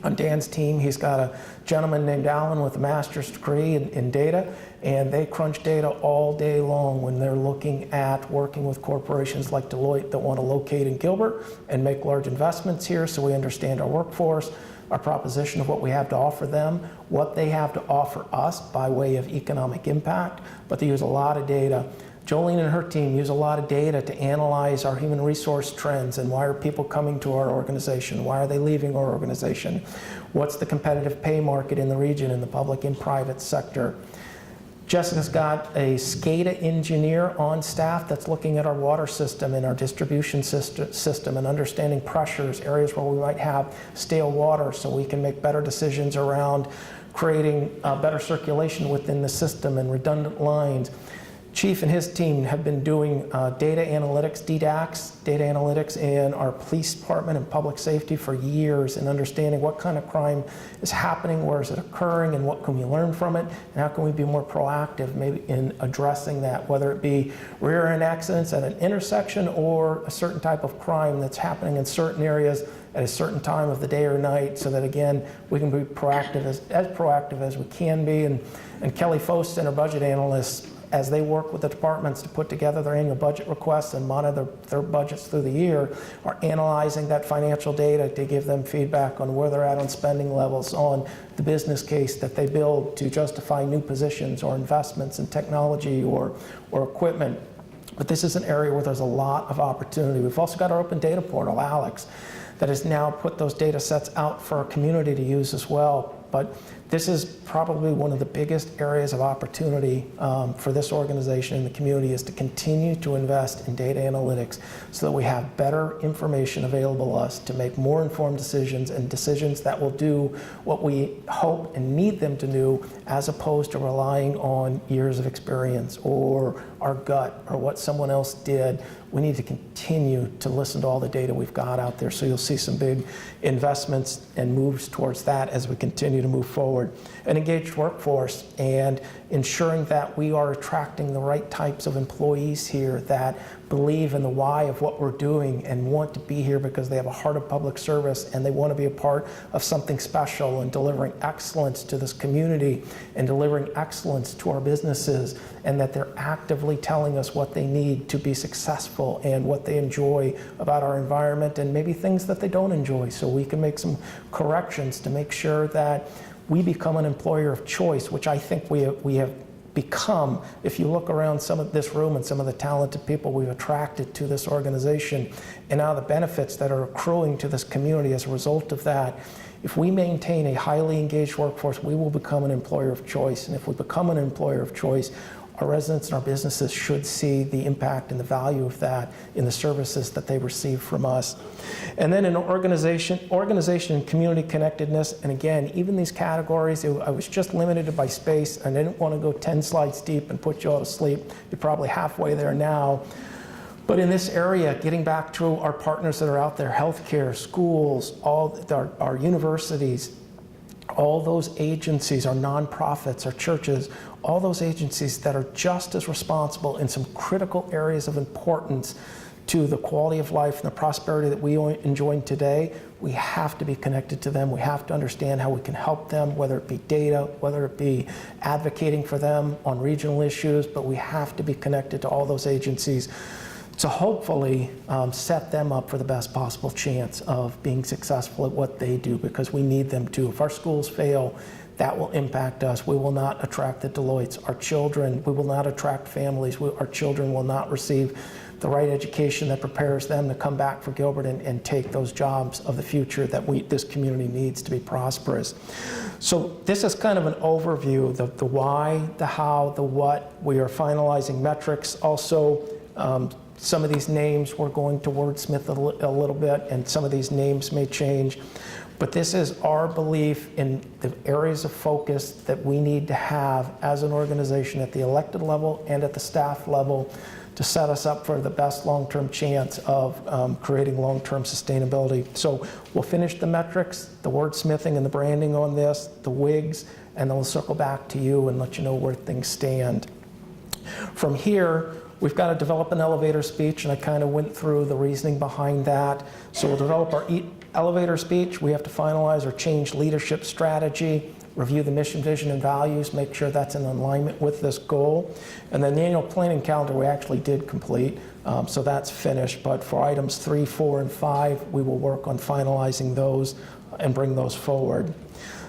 On Dan's team, he's got a gentleman named Alan with a master's degree in data, and they crunch data all day long when they're looking at working with corporations like Deloitte that want to locate in Gilbert and make large investments here, so we understand our workforce, our proposition of what we have to offer them, what they have to offer us by way of economic impact, but they use a lot of data. Jolene and her team use a lot of data to analyze our human resource trends and why are people coming to our organization? Why are they leaving our organization? What's the competitive pay market in the region, in the public and private sector? Jessica's got a SCADA engineer on staff that's looking at our water system and our distribution system and understanding pressures, areas where we might have stale water so we can make better decisions around creating better circulation within the system and redundant lines. Chief and his team have been doing data analytics, DDAX, data analytics in our police department and public safety for years and understanding what kind of crime is happening, where is it occurring, and what can we learn from it, and how can we be more proactive maybe in addressing that, whether it be rear end accidents at an intersection or a certain type of crime that's happening in certain areas at a certain time of the day or night, so that again, we can be proactive, as proactive as we can be. And Kelly Fost and our budget analysts, as they work with the departments to put together their annual budget requests and monitor their budgets through the year, are analyzing that financial data to give them feedback on where they're at on spending levels, on the business case that they build to justify new positions or investments in technology or equipment. But this is an area where there's a lot of opportunity. We've also got our open data portal, Alex, that has now put those data sets out for our community to use as well. But This is probably one of the biggest areas of opportunity for this organization and the community, is to continue to invest in data analytics so that we have better information available to us to make more informed decisions, and decisions that will do what we hope and need them to do, as opposed to relying on years of experience or our gut or what someone else did. We need to continue to listen to all the data we've got out there. So you'll see some big investments and moves towards that as we continue to move forward. An engaged workforce, and ensuring that we are attracting the right types of employees here that believe in the why of what we're doing and want to be here because they have a heart of public service and they want to be a part of something special and delivering excellence to this community and delivering excellence to our businesses, and that they're actively telling us what they need to be successful and what they enjoy about our environment, and maybe things that they don't enjoy, so we can make some corrections to make sure that we become an employer of choice, which I think we have become. If you look around some of this room and some of the talented people we've attracted to this organization, and now the benefits that are accruing to this community as a result of that, if we maintain a highly engaged workforce, we will become an employer of choice. And if we become an employer of choice, our residents and our businesses should see the impact and the value of that in the services that they receive from us. And then in organization and community connectedness, and again, even these categories, I was just limited by space, and I didn't want to go 10 slides deep and put you all to sleep. You're probably halfway there now. But in this area, getting back to our partners that are out there, healthcare, schools, all our universities, all those agencies, our nonprofits, our churches, all those agencies that are just as responsible in some critical areas of importance to the quality of life and the prosperity that we enjoy today, we have to be connected to them. We have to understand how we can help them, whether it be data, whether it be advocating for them on regional issues, but we have to be connected to all those agencies to hopefully set them up for the best possible chance of being successful at what they do, because we need them to. If our schools fail, that will impact us. We will not attract the Deloittes. Our children, we will not attract families. Our children will not receive the right education that prepares them to come back for Gilbert and take those jobs of the future that this community needs to be prosperous. So this is kind of an overview, the why, the how, the what. We are finalizing metrics. Also, some of these names we're going to wordsmith a little bit, and some of these names may change. But this is our belief in the areas of focus that we need to have as an organization at the elected level and at the staff level to set us up for the best long-term chance of creating long-term sustainability. So we'll finish the metrics, the wordsmithing and the branding on this, the WIGs, and then we'll circle back to you and let you know where things stand. From here, we've got to develop an elevator speech, and I kind of went through the reasoning behind that. So we'll develop our elevator speech. We have to finalize our change leadership strategy, review the mission, vision, and values, make sure that's in alignment with this goal. And then the annual planning calendar we actually did complete, so that's finished. But for items 3, 4, and 5, we will work on finalizing those and bring those forward.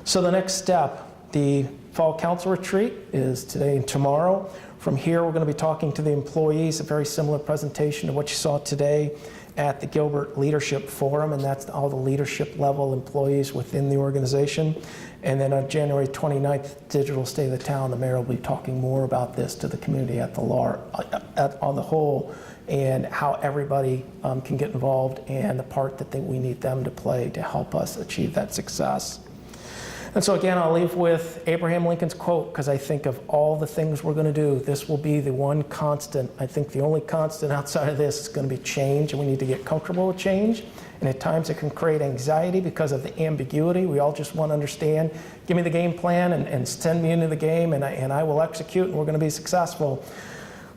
So the next step, the Fall Council Retreat, is today and tomorrow. From here, we're going to be talking to the employees, a very similar presentation to what you saw today at the Gilbert Leadership Forum, and that's all the leadership level employees within the organization. And then on January 29th, Digital State of the Town, the mayor will be talking more about this to the community on the whole, and how everybody can get involved and the part that we need them to play to help us achieve that success. And so again, I'll leave with Abraham Lincoln's quote, because I think of all the things we're going to do, this will be the one constant. I think the only constant outside of this is going to be change, and we need to get comfortable with change. And at times it can create anxiety because of the ambiguity. We all just want to understand, give me the game plan and send me into the game, and I will execute, and we're going to be successful.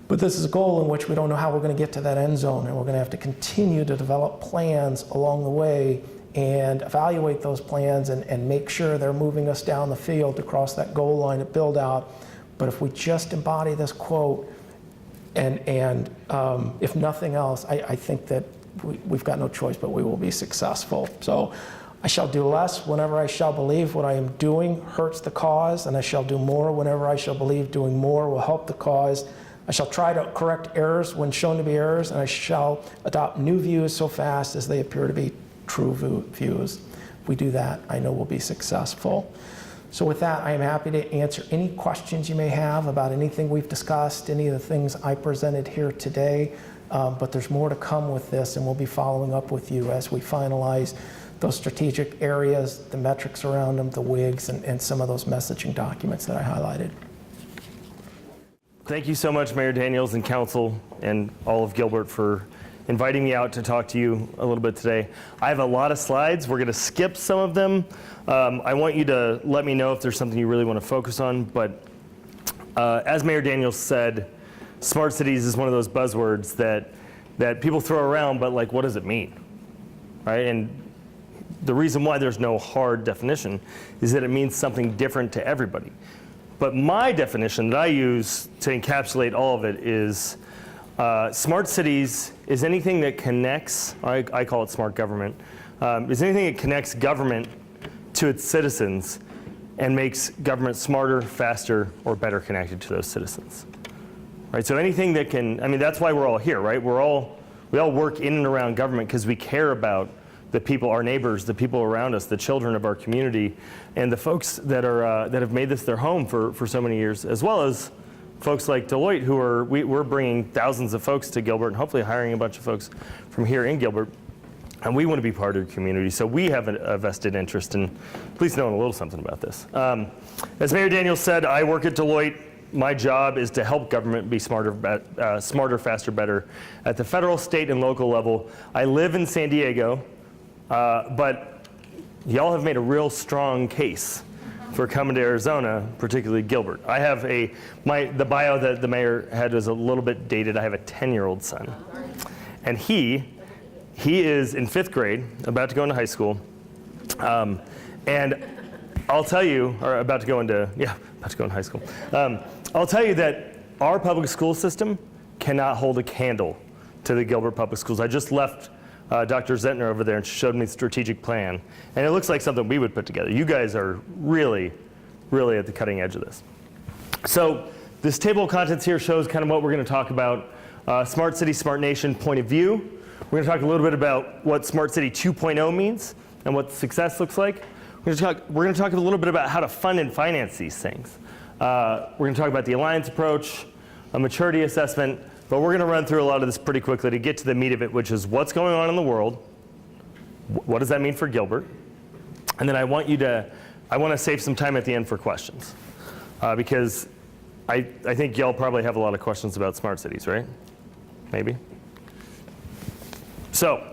But this is a goal in which we don't know how we're going to get to that end zone, and we're going to have to continue to develop plans along the way and evaluate those plans and make sure they're moving us down the field to cross that goal line at build out. But if we just embody this quote, and if nothing else, I think that we've got no choice, but we will be successful. So I shall do less whenever I shall believe what I am doing hurts the cause, and I shall do more whenever I shall believe doing more will help the cause. I shall try to correct errors when shown to be errors, and I shall adopt new views so fast as they appear to be true views. If we do that, I know we'll be successful. So with that, I am happy to answer any questions you may have about anything we've discussed, any of the things I presented here today. But there's more to come with this, and we'll be following up with you as we finalize those strategic areas, the metrics around them, the WIGs, and some of those messaging documents that I highlighted. Thank you so much, Mayor Daniels and Council and all of Gilbert for inviting me out to talk to you a little bit today. I have a lot of slides. We're going to skip some of them. I want you to let me know if there's something you really want to focus on. But as Mayor Daniels said, smart cities is one of those buzzwords that people throw around, but like, what does it mean? Right? And the reason why there's no hard definition is that it means something different to everybody. But my definition that I use to encapsulate all of it is smart cities is anything that connects, I call it smart government, is anything that connects government to its citizens and makes government smarter, faster, or better connected to those citizens. Right? So anything that can, I mean, that's why we're all here, right? We all work in and around government because we care about the people, our neighbors, the people around us, the children of our community, and the folks that are that have made this their home for so many years, as well as folks like Deloitte, who are we're bringing thousands of folks to Gilbert and hopefully hiring a bunch of folks from here in Gilbert, and we want to be part of the community. So we have a vested interest in at least knowing a little something about this. As Mayor Daniels said, I work at Deloitte. My job is to help government be smarter, faster, better at the federal, state, and local level. I live in San Diego. But y'all have made a real strong case for coming to Arizona, particularly Gilbert. I have the bio that the mayor had was a little bit dated. I have a 10-year-old son. And he is in 5th grade, about to go into high school. And I'll tell you, or about to go into high school. I'll tell you that our public school system cannot hold a candle to the Gilbert Public Schools. I just left Dr. Zentner over there and she showed me the strategic plan. And it looks like something we would put together. You guys are really, really at the cutting edge of this. So this table of contents here shows kind of what we're going to talk about. Smart City, Smart Nation point of view. We're going to talk a little bit about what Smart City 2.0 means and what success looks like. We're going to talk a little bit about how to fund and finance these things. We're going to talk about the alliance approach, a maturity assessment, but we're going to run through a lot of this pretty quickly to get to the meat of it, which is what's going on in the world, what does that mean for Gilbert, and then I want to save some time at the end for questions, because I think y'all probably have a lot of questions about smart cities, right? Maybe. So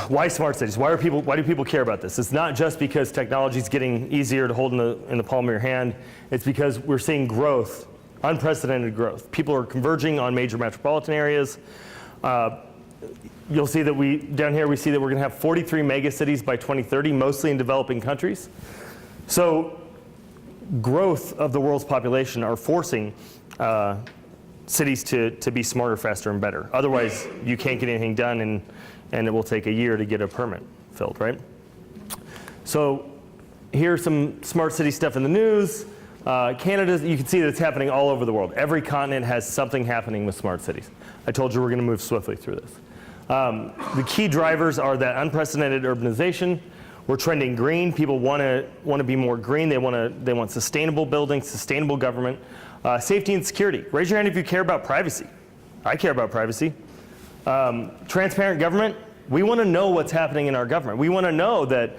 why smart cities? Why do people care about this? It's not just because technology is getting easier to hold in the palm of your hand. It's because we're seeing growth, unprecedented growth. People are converging on major metropolitan areas. You'll see that down here we see that we're going to have 43 megacities by 2030, mostly in developing countries. So growth of the world's population are forcing cities to be smarter, faster, and better. Otherwise, you can't get anything done, and it will take a year to get a permit filled, right? So here's some smart city stuff in the news. Canada, you can see that it's happening all over the world. Every continent has something happening with smart cities. I told you we're going to move swiftly through this. The key drivers are that unprecedented urbanization. We're trending green. People want to be more green. They want sustainable buildings, sustainable government, safety and security. Raise your hand if you care about privacy. I care about privacy. Transparent government. We want to know what's happening in our government. We want to know that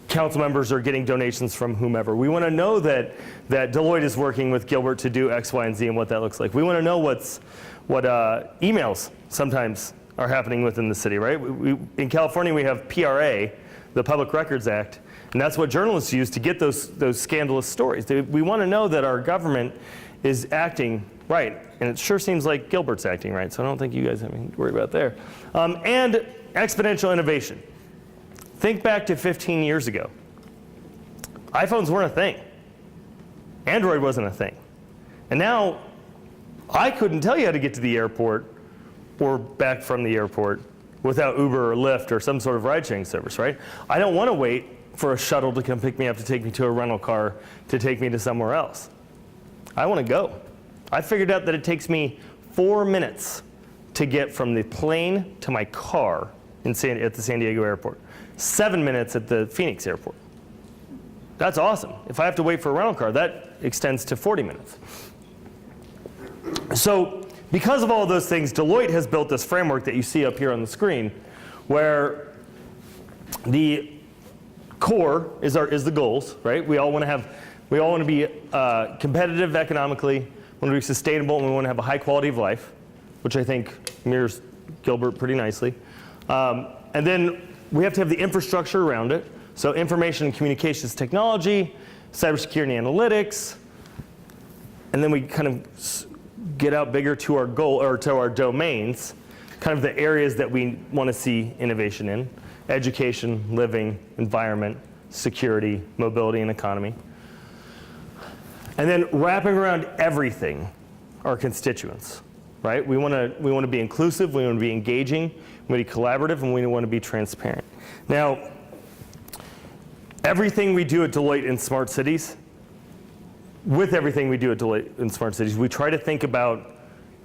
council members are getting donations from whomever. We want to know that Deloitte is working with Gilbert to do X, Y, and Z and what that looks like. We want to know what emails sometimes are happening within the city, right? In California, we have PRA, the Public Records Act, and that's what journalists use to get those scandalous stories. We want to know that our government is acting right, and it sure seems like Gilbert's acting right, so I don't think you guys have anything to worry about there. And exponential innovation. Think back to 15 years ago. iPhones weren't a thing. Android wasn't a thing. And now, I couldn't tell you how to get to the airport or back from the airport without Uber or Lyft or some sort of ride-sharing service, right? I don't want to wait for a shuttle to come pick me up to take me to a rental car to take me to somewhere else. I want to go. I figured out that it takes me 4 minutes to get from the plane to my car at the San Diego airport, 7 minutes at the Phoenix airport. That's awesome. If I have to wait for a rental car, that extends to 40 minutes. So because of all of those things, Deloitte has built this framework that you see up here on the screen, where the core is the goals, right? We all want to be competitive economically, we want to be sustainable, and we want to have a high quality of life, which I think mirrors Gilbert pretty nicely. And then we have to have the infrastructure around it. So information and communications technology, cybersecurity and analytics, and then we kind of get out bigger to our goal, or to our domains, kind of the areas that we want to see innovation in: education, living, environment, security, mobility, and economy. And then wrapping around everything are constituents, right? We want to be inclusive, we want to be engaging, we want to be collaborative, and we want to be transparent. Now, everything we do at Deloitte in Smart Cities, with everything we do at Deloitte in Smart Cities, we try to think about,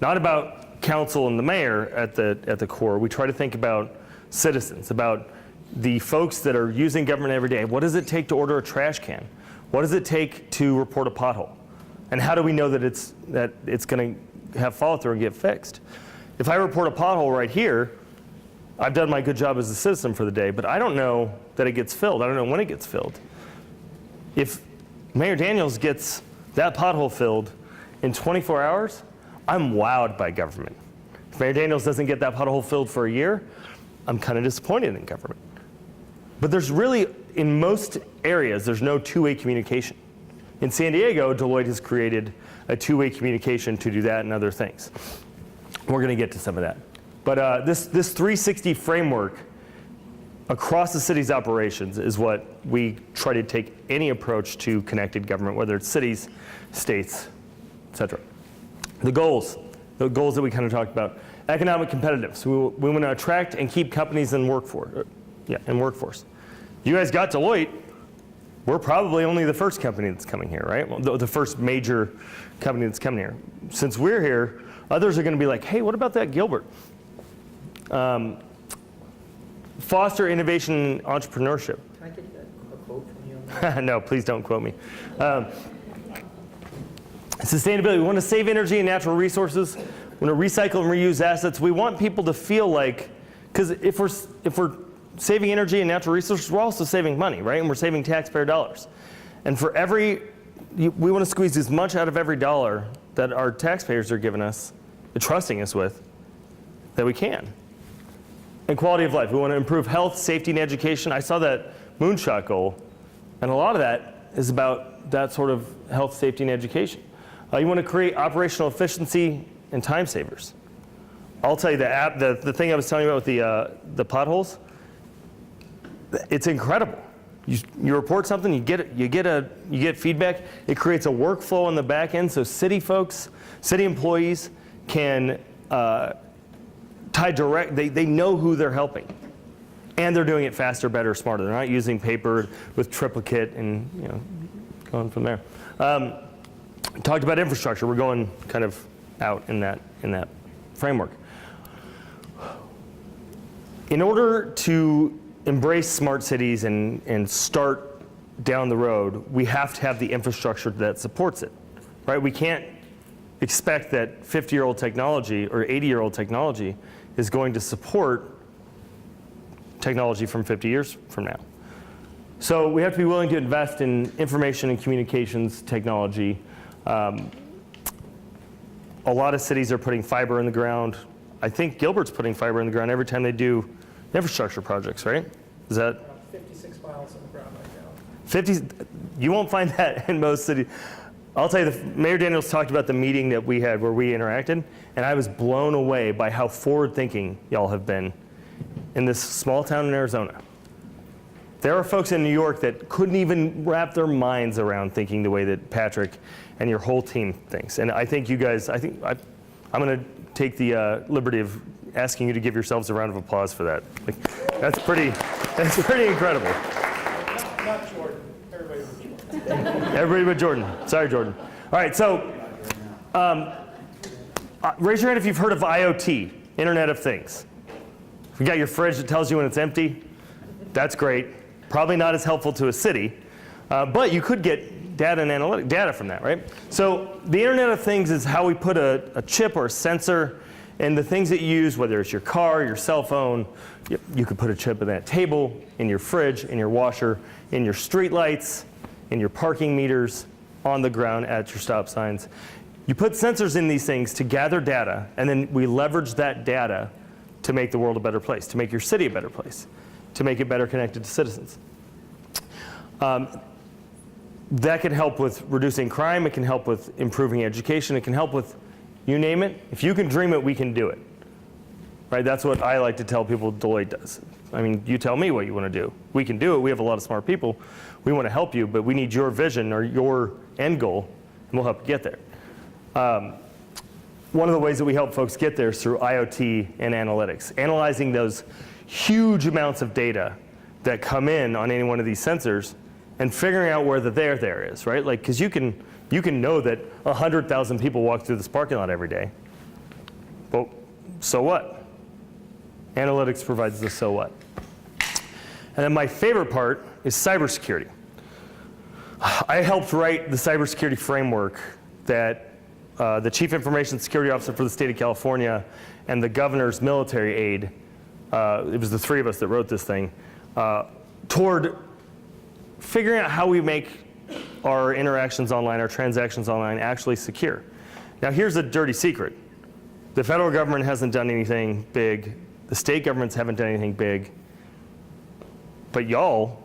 not about council and the mayor at the core, we try to think about citizens, about the folks that are using government every day. What does it take to order a trash can? What does it take to report a pothole? And how do we know that it's going to have follow through and get fixed? If I report a pothole right here, I've done my good job as a citizen for the day, but I don't know that it gets filled. I don't know when it gets filled. If Mayor Daniels gets that pothole filled in 24 hours, I'm wowed by government. If Mayor Daniels doesn't get that pothole filled for a year, I'm kind of disappointed in government. But there's really, in most areas, there's no two-way communication. In San Diego, Deloitte has created a two-way communication to do that and other things. We're going to get to some of that. But this 360 framework across the city's operations is what we try to take any approach to connected government, whether it's cities, states, et cetera. The goals that we kind of talked about. Economic competitiveness. We want to attract and keep companies in workforce. You guys got Deloitte. We're probably only the first company that's coming here, right? Well, the first major company that's coming here. Since we're here, others are going to be like, hey, what about that Gilbert? Foster innovation and entrepreneurship. Can I get a quote from you on that? No, please don't quote me. Sustainability. We want to save energy and natural resources. We want to recycle and reuse assets. We want people to feel like, because if we're saving energy and natural resources, we're also saving money, right? And we're saving taxpayer dollars. And for we want to squeeze as much out of every dollar that our taxpayers are giving us, trusting us with, that we can. And quality of life. We want to improve health, safety, and education. I saw that moonshot goal, and a lot of that is about that sort of health, safety, and education. You want to create operational efficiency and time savers. I'll tell you, the thing I was telling you about with the potholes, it's incredible. You report something, you get feedback. It creates a workflow on the back end, so city employees can tie direct. They know who they're helping, and they're doing it faster, better, smarter. They're not using paper with triplicate and going from there. Talked about infrastructure. We're going kind of out in that framework. In order to embrace smart cities and start down the road, we have to have the infrastructure that supports it, right? We can't expect that 50-year-old technology or 80-year-old technology is going to support technology from 50 years from now. So we have to be willing to invest in information and communications technology. A lot of cities are putting fiber in the ground. I think Gilbert's putting fiber in the ground every time they do infrastructure projects, right? Is that 56 miles on the ground right now. 50? You won't find that in most cities. I'll tell you, Mayor Daniels talked about the meeting that we had where we interacted, and I was blown away by how forward-thinking y'all have been in this small town in Arizona. There are folks in New York that couldn't even wrap their minds around thinking the way that Patrick and your whole team thinks. And I think you guys, I'm going to take the liberty of asking you to give yourselves a round of applause for that. That's pretty incredible. Not Jordan. Everybody but Jordan. Everybody but Jordan. Sorry, Jordan. All right, so raise your hand if you've heard of IoT, Internet of Things. If you got your fridge that tells you when it's empty, that's great. Probably not as helpful to a city, but you could get data and analytic data from that, right? So the Internet of Things is how we put a chip or a sensor in the things that you use, whether it's your car, your cell phone. You could put a chip in that table, in your fridge, in your washer, in your street lights, in your parking meters, on the ground, at your stop signs. You put sensors in these things to gather data, and then we leverage that data to make the world a better place, to make your city a better place, to make it better connected to citizens. That can help with reducing crime, it can help with improving education, it can help with, you name it. If you can dream it, we can do it. Right? That's what I like to tell people Deloitte does. I mean, you tell me what you want to do. We can do it. We have a lot of smart people. We want to help you, but we need your vision or your end goal, and we'll help you get there. One of the ways that we help folks get there is through IoT and analytics, analyzing those huge amounts of data that come in on any one of these sensors and figuring out where the there is, right? Like, because you can know that 100,000 people walk through this parking lot every day. Well, so what? Analytics provides the so what. And then my favorite part is cybersecurity. I helped write the cybersecurity framework that the Chief Information Security Officer for the state of California and the governor's military aide, it was the three of us that wrote this thing, toward figuring out how we make our interactions online, our transactions online actually secure. Now here's a dirty secret. The federal government hasn't done anything big. The state governments haven't done anything big. But y'all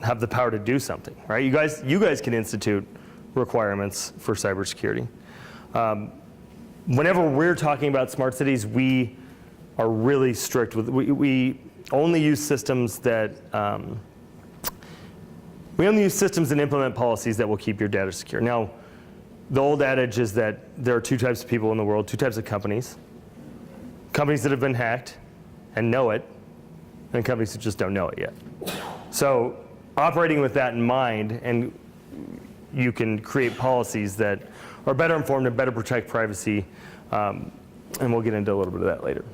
have the power to do something, right? You guys can institute requirements for cybersecurity. Whenever we're talking about smart cities, we are really strict with, we only use systems that, we only use systems and implement policies that will keep your data secure. Now, the old adage is that there are two types of people in the world, two types of companies. Companies that have been hacked and know it, and companies that just don't know it yet. So operating with that in mind, and you can create policies that are better informed and better protect privacy, and we'll get into a little bit of that later.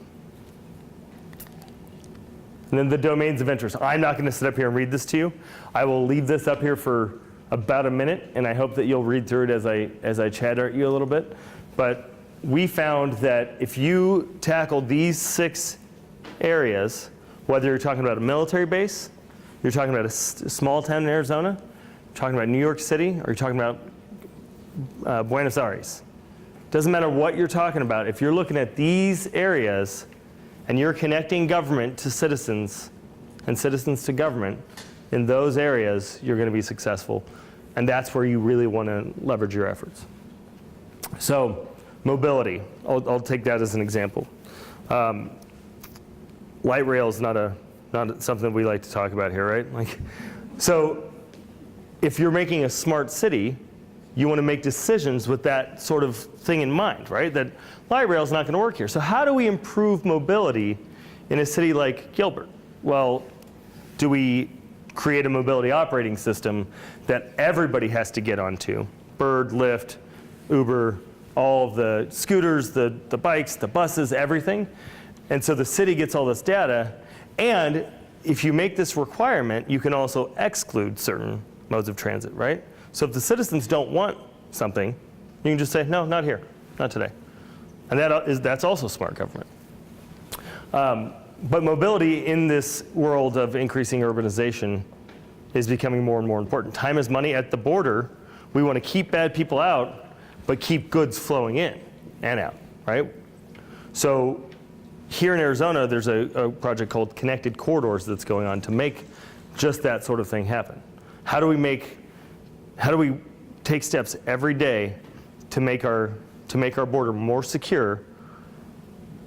And then the domains of interest. I'm not going to sit up here and read this to you. I will leave this up here for about a minute, and I hope that you'll read through it as I chat at you a little bit. But we found that if you tackle these 6 areas, whether you're talking about a military base, you're talking about a small town in Arizona, you're talking about New York City, or you're talking about Buenos Aires. Doesn't matter what you're talking about. If you're looking at these areas and you're connecting government to citizens and citizens to government in those areas, you're going to be successful. And that's where you really want to leverage your efforts. So mobility, I'll take that as an example. Light rail is not something we like to talk about here, right? So if you're making a smart city, you want to make decisions with that sort of thing in mind, right? That light rail is not going to work here. So how do we improve mobility in a city like Gilbert? Well, do we create a mobility operating system that everybody has to get onto? Bird, Lyft, Uber, all of the scooters, the bikes, the buses, everything. And so the city gets all this data, and if you make this requirement, you can also exclude certain modes of transit, right? So if the citizens don't want something, you can just say, no, not here, not today. And that's also smart government. But mobility in this world of increasing urbanization is becoming more and more important. Time is money. At the border, we want to keep bad people out, but keep goods flowing in and out, right? So here in Arizona, there's a project called Connected Corridors that's going on to make just that sort of thing happen. How do we take steps every day to make our border more secure,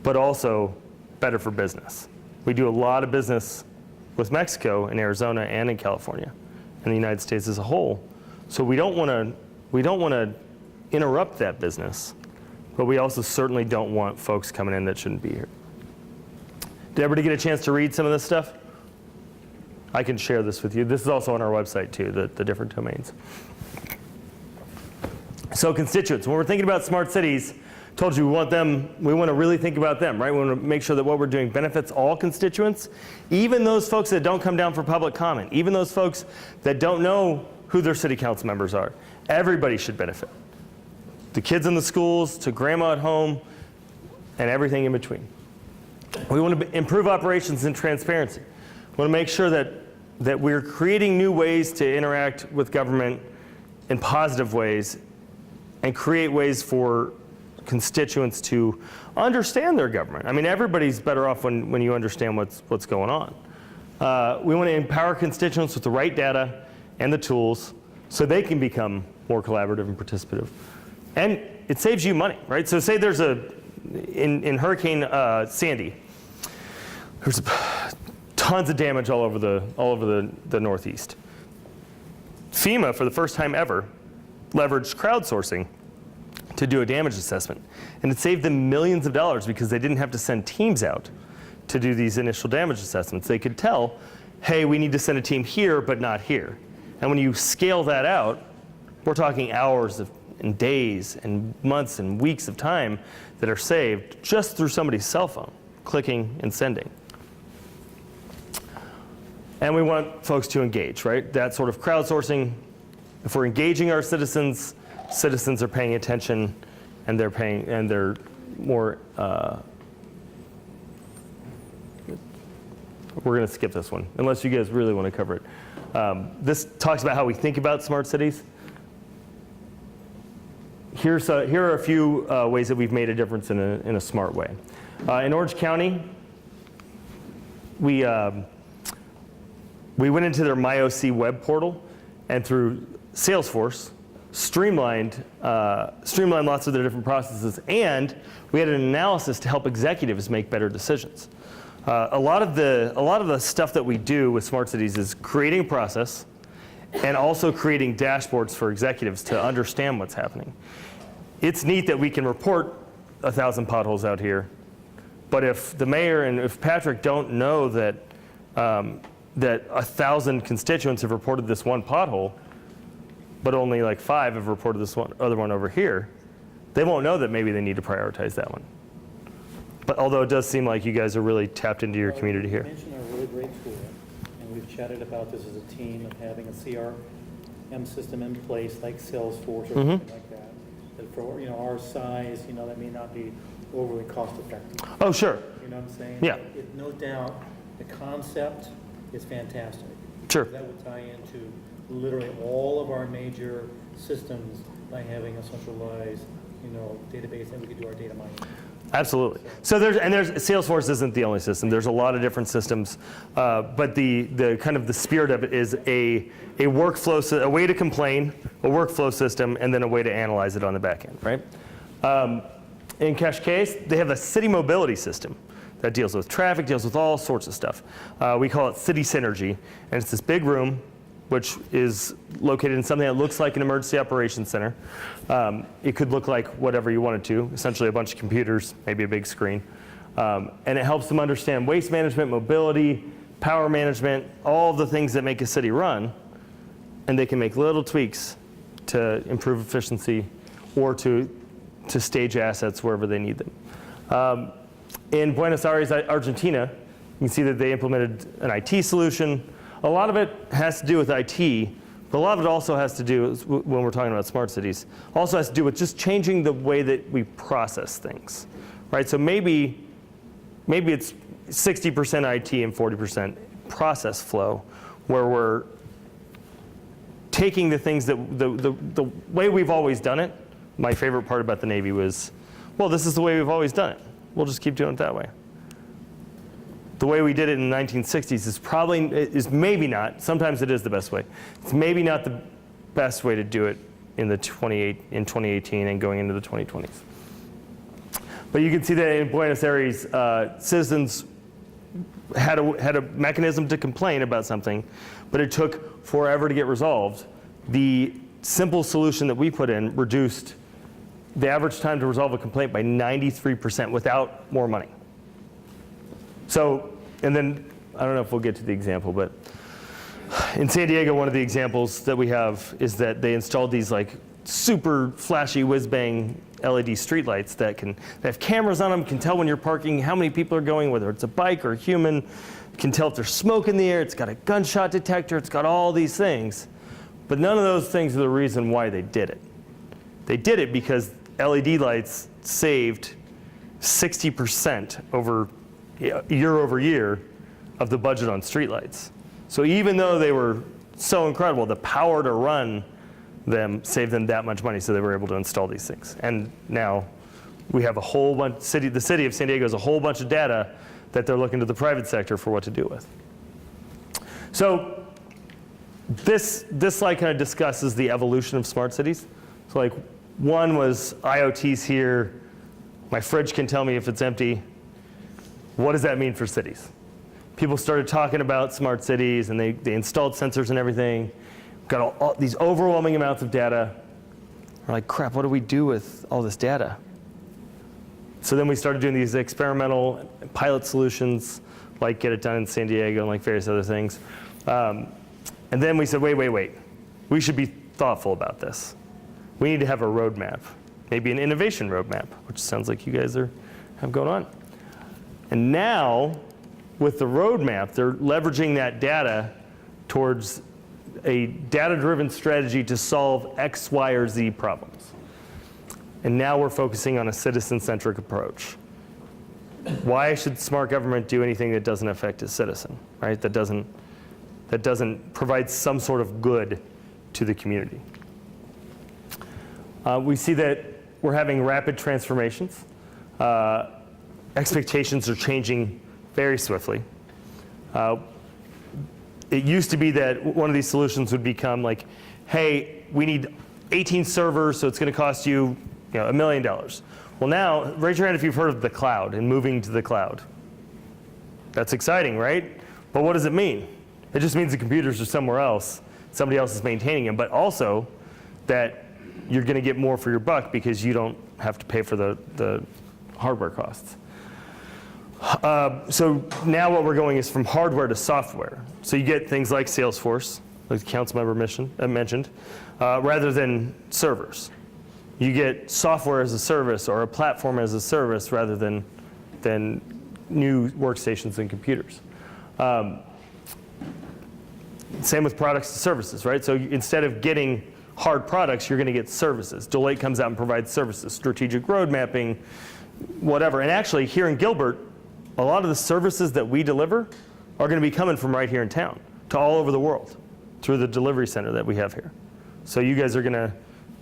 but also better for business? We do a lot of business with Mexico in Arizona and in California and the United States as a whole. So we don't want to interrupt that business, but we also certainly don't want folks coming in that shouldn't be here. Did everybody get a chance to read some of this stuff? I can share this with you. This is also on our website too, the different domains. So constituents, when we're thinking about smart cities, Told you we want to really think about them, right? We want to make sure that what we're doing benefits all constituents, even those folks that don't come down for public comment, even those folks that don't know who their city council members are. Everybody should benefit. The kids in the schools, to grandma at home, and everything in between. We want to improve operations and transparency. We want to make sure that we're creating new ways to interact with government in positive ways and create ways for constituents to understand their government. I mean, everybody's better off when you understand what's going on. We want to empower constituents with the right data and the tools so they can become more collaborative and participative. And it saves you money, right? So say there's in Hurricane Sandy, there's tons of damage all over the Northeast. FEMA, for the first time ever, leveraged crowdsourcing to do a damage assessment. And it saved them millions of dollars because they didn't have to send teams out to do these initial damage assessments. They could tell, hey, we need to send a team here, but not here. And when you scale that out, we're talking hours and days and months and weeks of time that are saved just through somebody's cell phone, clicking and sending. And we want folks to engage, right? That sort of crowdsourcing, if we're engaging our citizens, citizens are paying attention and they're more, we're going to skip this one, unless you guys really want to cover it. This talks about how we think about smart cities. Here are a few ways that we've made a difference in a smart way. In Orange County, we went into their MyOC web portal and through Salesforce streamlined lots of their different processes, and we had an analysis to help executives make better decisions. A lot of the stuff that we do with smart cities is creating a process and also creating dashboards for executives to understand what's happening. It's neat that we can report 1,000 potholes out here, but if the mayor and if Patrick don't know that 1,000 constituents have reported this one pothole, but only like 5 have reported this other one over here, they won't know that maybe they need to prioritize that one. But although it does seem like you guys are really tapped into your community here. You mentioned a really great tool, and we've chatted about this as a team of having a CRM system in place like Salesforce or something like that. That for our size, that may not be overly cost effective. Oh, sure. You know what I'm saying? Yeah. No doubt, the concept is fantastic. Sure. That would tie into literally all of our major systems by having a centralized, database that we could do our data mining. Absolutely. So Salesforce isn't the only system. There's a lot of different systems, but the kind of the spirit of it is a workflow, a way to complain, a workflow system, and then a way to analyze it on the back end, right? In Cascais, they have a city mobility system that deals with traffic, deals with all sorts of stuff. We call it City Synergy, and it's this big room which is located in something that looks like an emergency operations center. It could look like whatever you want it to, essentially a bunch of computers, maybe a big screen. And it helps them understand waste management, mobility, power management, all of the things that make a city run, and they can make little tweaks to improve efficiency or to stage assets wherever they need them. In Buenos Aires, Argentina, you can see that they implemented an IT solution. A lot of it has to do with IT, but a lot of it also has to do, when we're talking about smart cities, also has to do with just changing the way that we process things, right? So maybe it's 60% IT and 40% process flow, where we're taking the things that the way we've always done it. My favorite part about the Navy was, well, this is the way we've always done it. We'll just keep doing it that way. The way we did it in the 1960s is maybe not, sometimes it is the best way. It's maybe not the best way to do it in 2018 and going into the 2020s. But you can see that in Buenos Aires, citizens had a mechanism to complain about something, but it took forever to get resolved. The simple solution that we put in reduced the average time to resolve a complaint by 93% without more money. So, and then, I don't know if we'll get to the example, but in San Diego, one of the examples that we have is that they installed these like super flashy whiz-bang LED streetlights that have cameras on them, can tell when you're parking, how many people are going, whether it's a bike or a human, can tell if there's smoke in the air, it's got a gunshot detector, it's got all these things. But none of those things are the reason why they did it. They did it because LED lights saved 60% year over year of the budget on streetlights. So even though they were so incredible, the power to run them saved them that much money, so they were able to install these things. And now we have a whole bunch, the city of San Diego has a whole bunch of data that they're looking to the private sector for what to do with. So this slide kind of discusses the evolution of smart cities. So like one was IoT's here, my fridge can tell me if it's empty. What does that mean for cities? People started talking about smart cities and they installed sensors and everything. Got all these overwhelming amounts of data. We're like, crap, what do we do with all this data? So then we started doing these experimental pilot solutions, like Get It Done in San Diego and like various other things. And then we said, wait. We should be thoughtful about this. We need to have a roadmap, maybe an innovation roadmap, which sounds like you guys have going on. And now, with the roadmap, they're leveraging that data towards a data-driven strategy to solve X, Y, or Z problems. And now we're focusing on a citizen-centric approach. Why should smart government do anything that doesn't affect a citizen, right? That doesn't provide some sort of good to the community. We see that we're having rapid transformations. Expectations are changing very swiftly. It used to be that one of these solutions would become like, hey, we need 18 servers, so it's going to cost you, $1 million. Well, now, raise your hand if you've heard of the cloud and moving to the cloud. That's exciting, right? But what does it mean? It just means the computers are somewhere else. Somebody else is maintaining them, but also that you're going to get more for your buck because you don't have to pay for the hardware costs. So now what we're going is from hardware to software. So you get things like Salesforce, like the council member mentioned, rather than servers. You get software as a service or a platform as a service rather than new workstations and computers. Same with products and services, right? So instead of getting hard products, you're going to get services. Deloitte comes out and provides services, strategic road mapping, whatever. And actually, here in Gilbert, a lot of the services that we deliver are going to be coming from right here in town to all over the world through the delivery center that we have here. So you guys are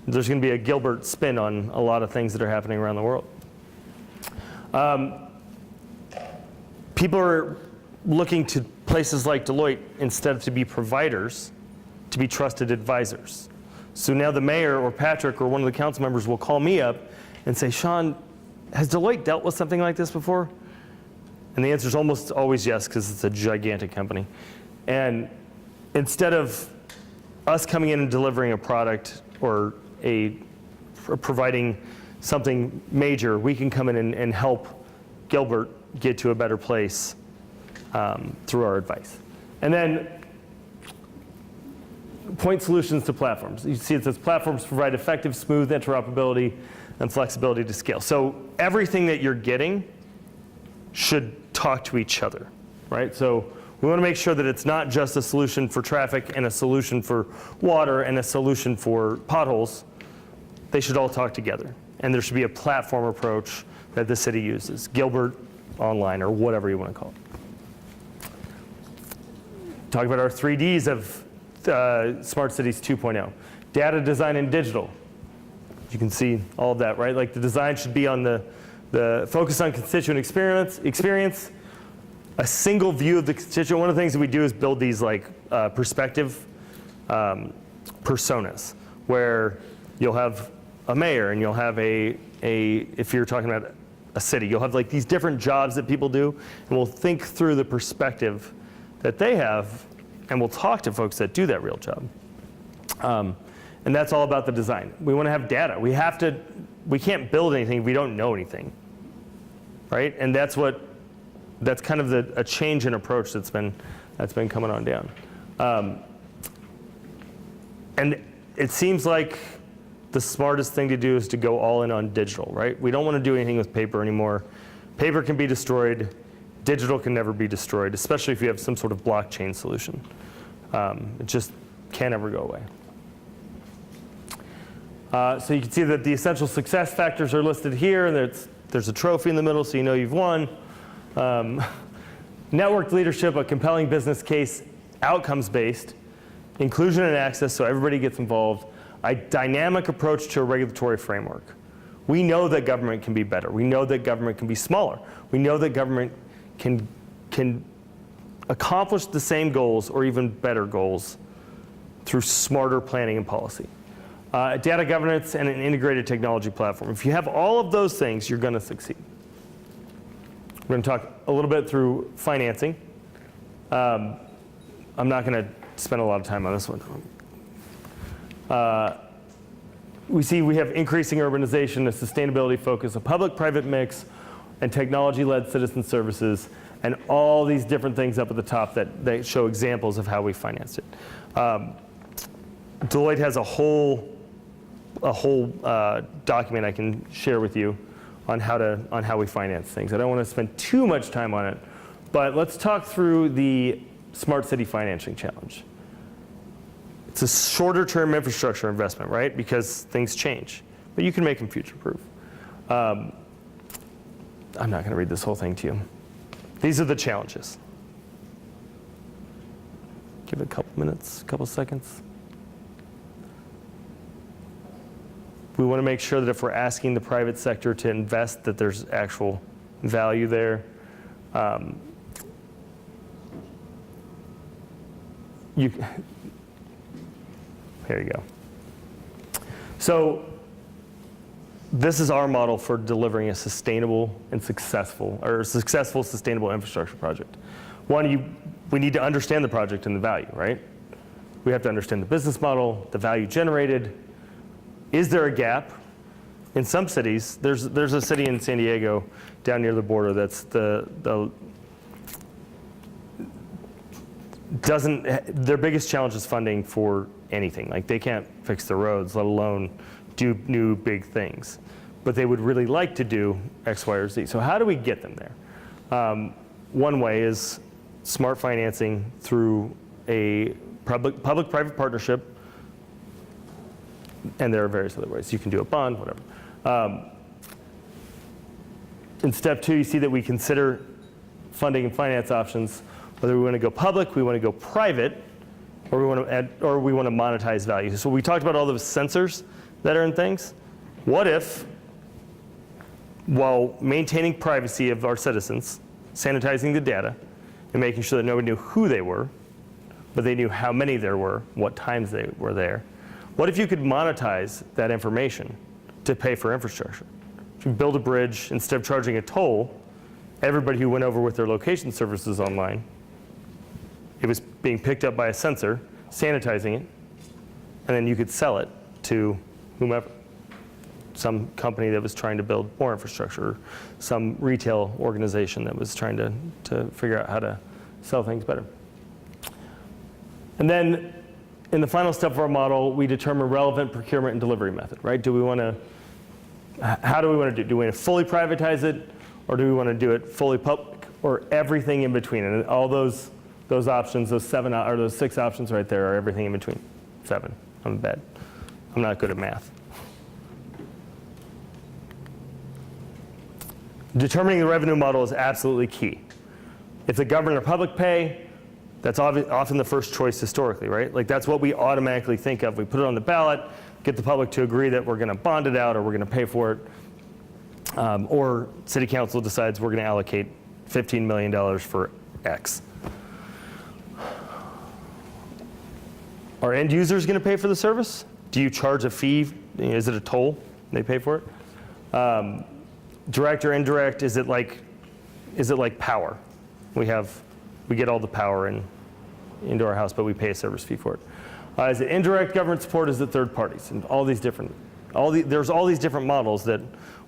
there's going to be a Gilbert spin on a lot of things that are happening around the world. People are looking to places like Deloitte instead of to be providers, to be trusted advisors. So now the mayor or Patrick or one of the council members will call me up and say, Sean, has Deloitte dealt with something like this before? And the answer is almost always yes, because it's a gigantic company. And instead of us coming in and delivering a product or providing something major, we can come in and help Gilbert get to a better place through our advice. And then point solutions to platforms. You see it says platforms provide effective, smooth interoperability and flexibility to scale. So everything that you're getting should talk to each other, right? So we want to make sure that it's not just a solution for traffic and a solution for water and a solution for potholes. They should all talk together. And there should be a platform approach that the city uses, Gilbert Online or whatever you want to call it. Talk about our 3Ds of Smart Cities 2.0. Data, design, and digital. You can see all of that, right? Like the design should be on the focus on constituent experience, a single view of the constituent. One of the things that we do is build these like perspective personas, where you'll have a mayor and you'll have if you're talking about a city, you'll have like these different jobs that people do, and we'll think through the perspective that they have, and we'll talk to folks that do that real job. And that's all about the design. We want to have data. We can't build anything if we don't know anything, right? And that's kind of a change in approach that's been coming on down. And it seems like the smartest thing to do is to go all in on digital, right? We don't want to do anything with paper anymore. Paper can be destroyed. Digital can never be destroyed, especially if you have some sort of blockchain solution. It just can't ever go away. So you can see that the essential success factors are listed here, and there's a trophy in the middle, so you know you've won. Networked leadership, a compelling business case, outcomes-based, inclusion and access, so everybody gets involved, a dynamic approach to a regulatory framework. We know that government can be better. We know that government can be smaller. We know that government can accomplish the same goals or even better goals through smarter planning and policy. Data governance and an integrated technology platform. If you have all of those things, you're going to succeed. We're going to talk a little bit through financing. I'm not going to spend a lot of time on this one. We have increasing urbanization, a sustainability focus, a public-private mix, and technology-led citizen services, and all these different things up at the top that show examples of how we financed it. Deloitte has a whole document I can share with you on how we finance things. I don't want to spend too much time on it, but let's talk through the Smart City Financing Challenge. It's a shorter term infrastructure investment, right? Because things change, but you can make them future-proof. I'm not going to read this whole thing to you. These are the challenges. Give it a couple minutes, a couple seconds. We want to make sure that if we're asking the private sector to invest, that there's actual value there. Here you go. So this is our model for delivering a sustainable and successful sustainable infrastructure project. One, we need to understand the project and the value, right? We have to understand the business model, the value generated. Is there a gap? In some cities, there's a city in San Diego down near the border that's their biggest challenge is funding for anything. Like they can't fix the roads, let alone do new big things. But they would really like to do X, Y, or Z. So how do we get them there? One way is smart financing through a public-private partnership. And there are various other ways. You can do a bond, whatever. In step 2, you see that we consider funding and finance options, whether we want to go public, we want to go private, or we want to monetize value. So we talked about all those sensors that are in things. What if, while maintaining privacy of our citizens, sanitizing the data, and making sure that nobody knew who they were, but they knew how many there were, what times they were there, what if you could monetize that information to pay for infrastructure? If you build a bridge, instead of charging a toll, everybody who went over with their location services online, it was being picked up by a sensor, sanitizing it, and then you could sell it to whomever. Some company that was trying to build more infrastructure, or some retail organization that was trying to figure out how to sell things better. And then in the final step of our model, we determine relevant procurement and delivery method, right? How do we want to do it? Do we want to fully privatize it, or do we want to do it fully public, or everything in between? And all those options, those 6 options right there are everything in between. 7, I'm bad. I'm not good at math. Determining the revenue model is absolutely key. If the government or public pay, that's often the first choice historically, right? Like that's what we automatically think of. We put it on the ballot, get the public to agree that we're going to bond it out or we're going to pay for it. Or city council decides we're going to allocate $15 million for X. Are end users going to pay for the service? Do you charge a fee? Is it a toll? They pay for it? Direct or indirect, is it like power? We get all the power into our house, but we pay a service fee for it. Is it indirect government support? Is it third parties? And there's all these different models that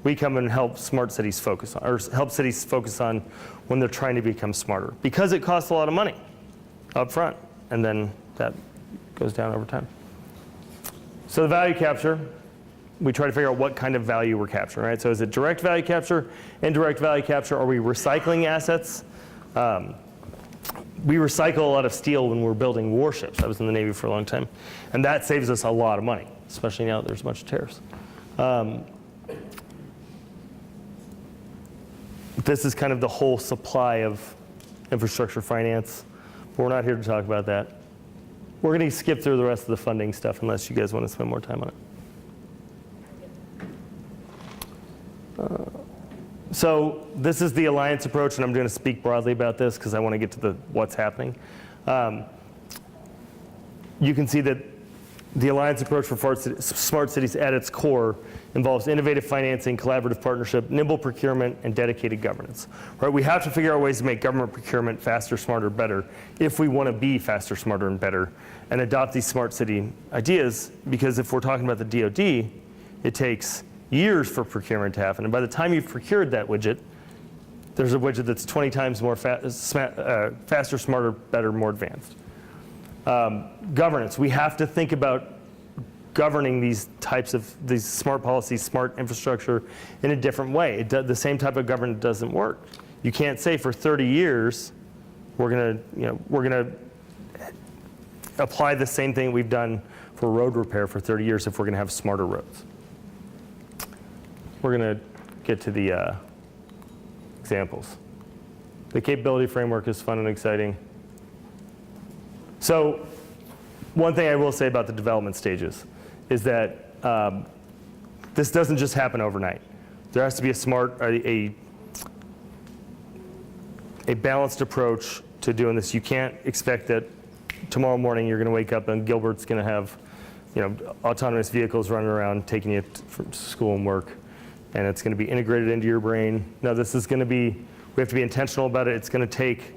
we come and help smart cities focus on, or help cities focus on when they're trying to become smarter, because it costs a lot of money up front, and then that goes down over time. So the value capture, we try to figure out what kind of value we're capturing, right? So is it direct value capture, indirect value capture? Are we recycling assets? We recycle a lot of steel when we're building warships. I was in the Navy for a long time. And that saves us a lot of money, especially now that there's a bunch of tariffs. This is kind of the whole supply of infrastructure finance. But we're not here to talk about that. We're going to skip through the rest of the funding stuff unless you guys want to spend more time on it. So this is the alliance approach, and I'm going to speak broadly about this because I want to get to what's happening. You can see that the alliance approach for smart cities at its core involves innovative financing, collaborative partnership, nimble procurement, and dedicated governance. Right? We have to figure out ways to make government procurement faster, smarter, better if we want to be faster, smarter, and better, and adopt these smart city ideas, because if we're talking about the DoD, it takes years for procurement to happen. And by the time you've procured that widget, there's a widget that's 20 times more faster, smarter, better, more advanced. Governance, we have to think about governing these smart policies, smart infrastructure in a different way. The same type of governance doesn't work. You can't say for 30 years we're going to apply the same thing we've done for road repair for 30 years if we're going to have smarter roads. We're going to get to the examples. The capability framework is fun and exciting. So one thing I will say about the development stages is that this doesn't just happen overnight. There has to be a balanced approach to doing this. You can't expect that tomorrow morning you're going to wake up and Gilbert's going to have autonomous vehicles running around taking you from school and work, and it's going to be integrated into your brain. No, this is going to be, we have to be intentional about it. It's going to take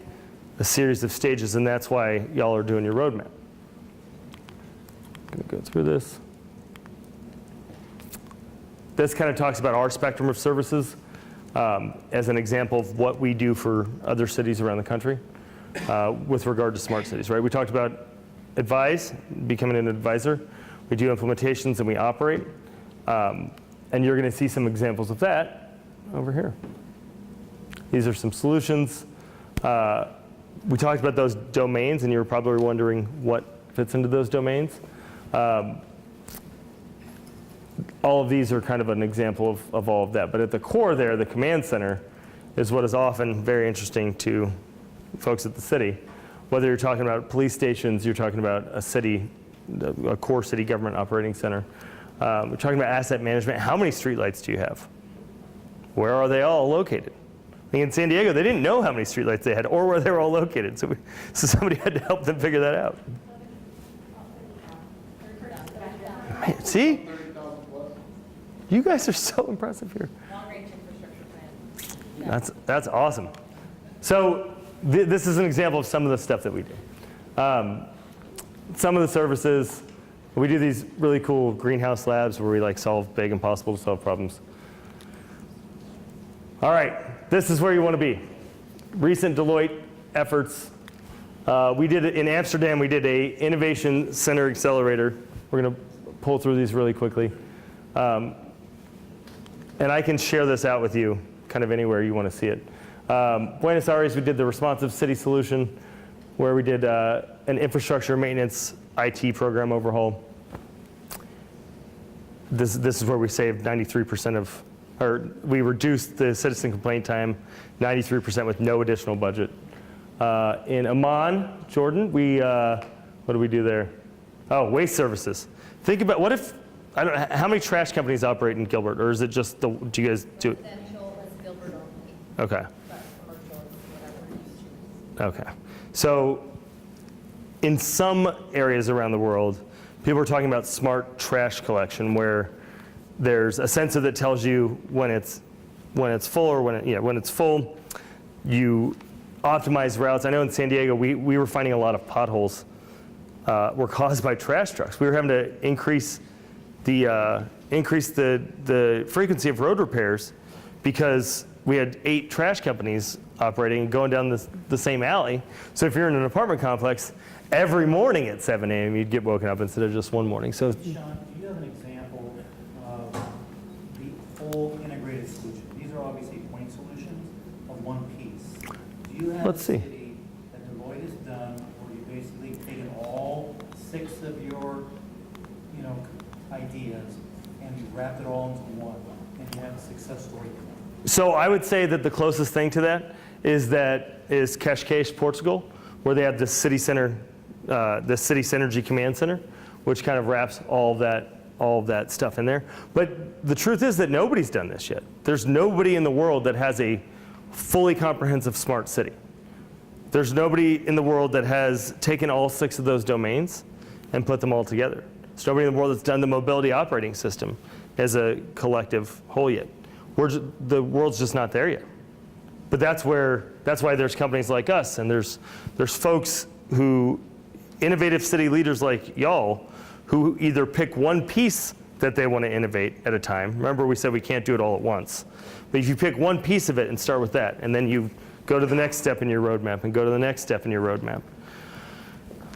a series of stages, and that's why y'all are doing your roadmap. I'm going to go through this. This kind of talks about our spectrum of services as an example of what we do for other cities around the country with regard to smart cities, right? We talked about advise, becoming an advisor. We do implementations and we operate. And you're going to see some examples of that over here. These are some solutions. We talked about those domains, and you were probably wondering what fits into those domains. All of these are kind of an example of all of that. But at the core there, the command center is what is often very interesting to folks at the city. Whether you're talking about police stations, you're talking about a city, a core city government operating center. We're talking about asset management. How many streetlights do you have? Where are they all located? In San Diego, they didn't know how many streetlights they had or where they were all located. So somebody had to help them figure that out. Man, see? You guys are so impressive here. Long-range infrastructure plan. That's awesome. So this is an example of some of the stuff that we do. Some of the services, we do these really cool greenhouse labs where we solve big, impossible to solve problems. All right, this is where you want to be. Recent Deloitte efforts. We did it in Amsterdam. We did a innovation center accelerator. We're going to pull through these really quickly. And I can share this out with you kind of anywhere you want to see it. Buenos Aires, we did the responsive city solution where we did an infrastructure maintenance IT program overhaul. This is where we saved 93% of, or we reduced the citizen complaint time 93% with no additional budget. In Amman, Jordan, we, what do we do there? Oh, waste services. Think about, what if, I don't know, how many trash companies operate in Gilbert, or is it just do you guys do it? Residential is Gilbert only, Okay. but commercial is whatever you choose. Okay. So in some areas around the world, people are talking about smart trash collection where there's a sensor that tells you when it's full or when it's full. You optimize routes. I know in San Diego, we were finding a lot of potholes were caused by trash trucks. We were having to increase the frequency of road repairs because we had 8 trash companies operating and going down the same alley. So if you're in an apartment complex, every morning at 7 a.m. you'd get woken up instead of just one morning. So Sean, do you have an example of you have Let's a see. city that Deloitte has done, where you basically taken all 6 of your, ideas, and you wrapped it all into one, and you have a success story. So I would say that the closest thing to that is Cascais, Portugal, where they have the city center, the City Synergy Command Center, which kind of wraps all of that stuff in there. But the truth is that nobody's done this yet. There's nobody in the world that has a fully comprehensive smart city. There's nobody in the world that has taken all 6 of those domains and put them all together. There's nobody in the world that's done the mobility operating system as a collective whole yet. The world's just not there yet. But that's why there's companies like us, and there's folks who, innovative city leaders like y'all, who either pick one piece that they want to innovate at a time. Remember, we said we can't do it all at once. But if you pick one piece of it and start with that, and then you go to the next step in your roadmap and go to the next step in your roadmap,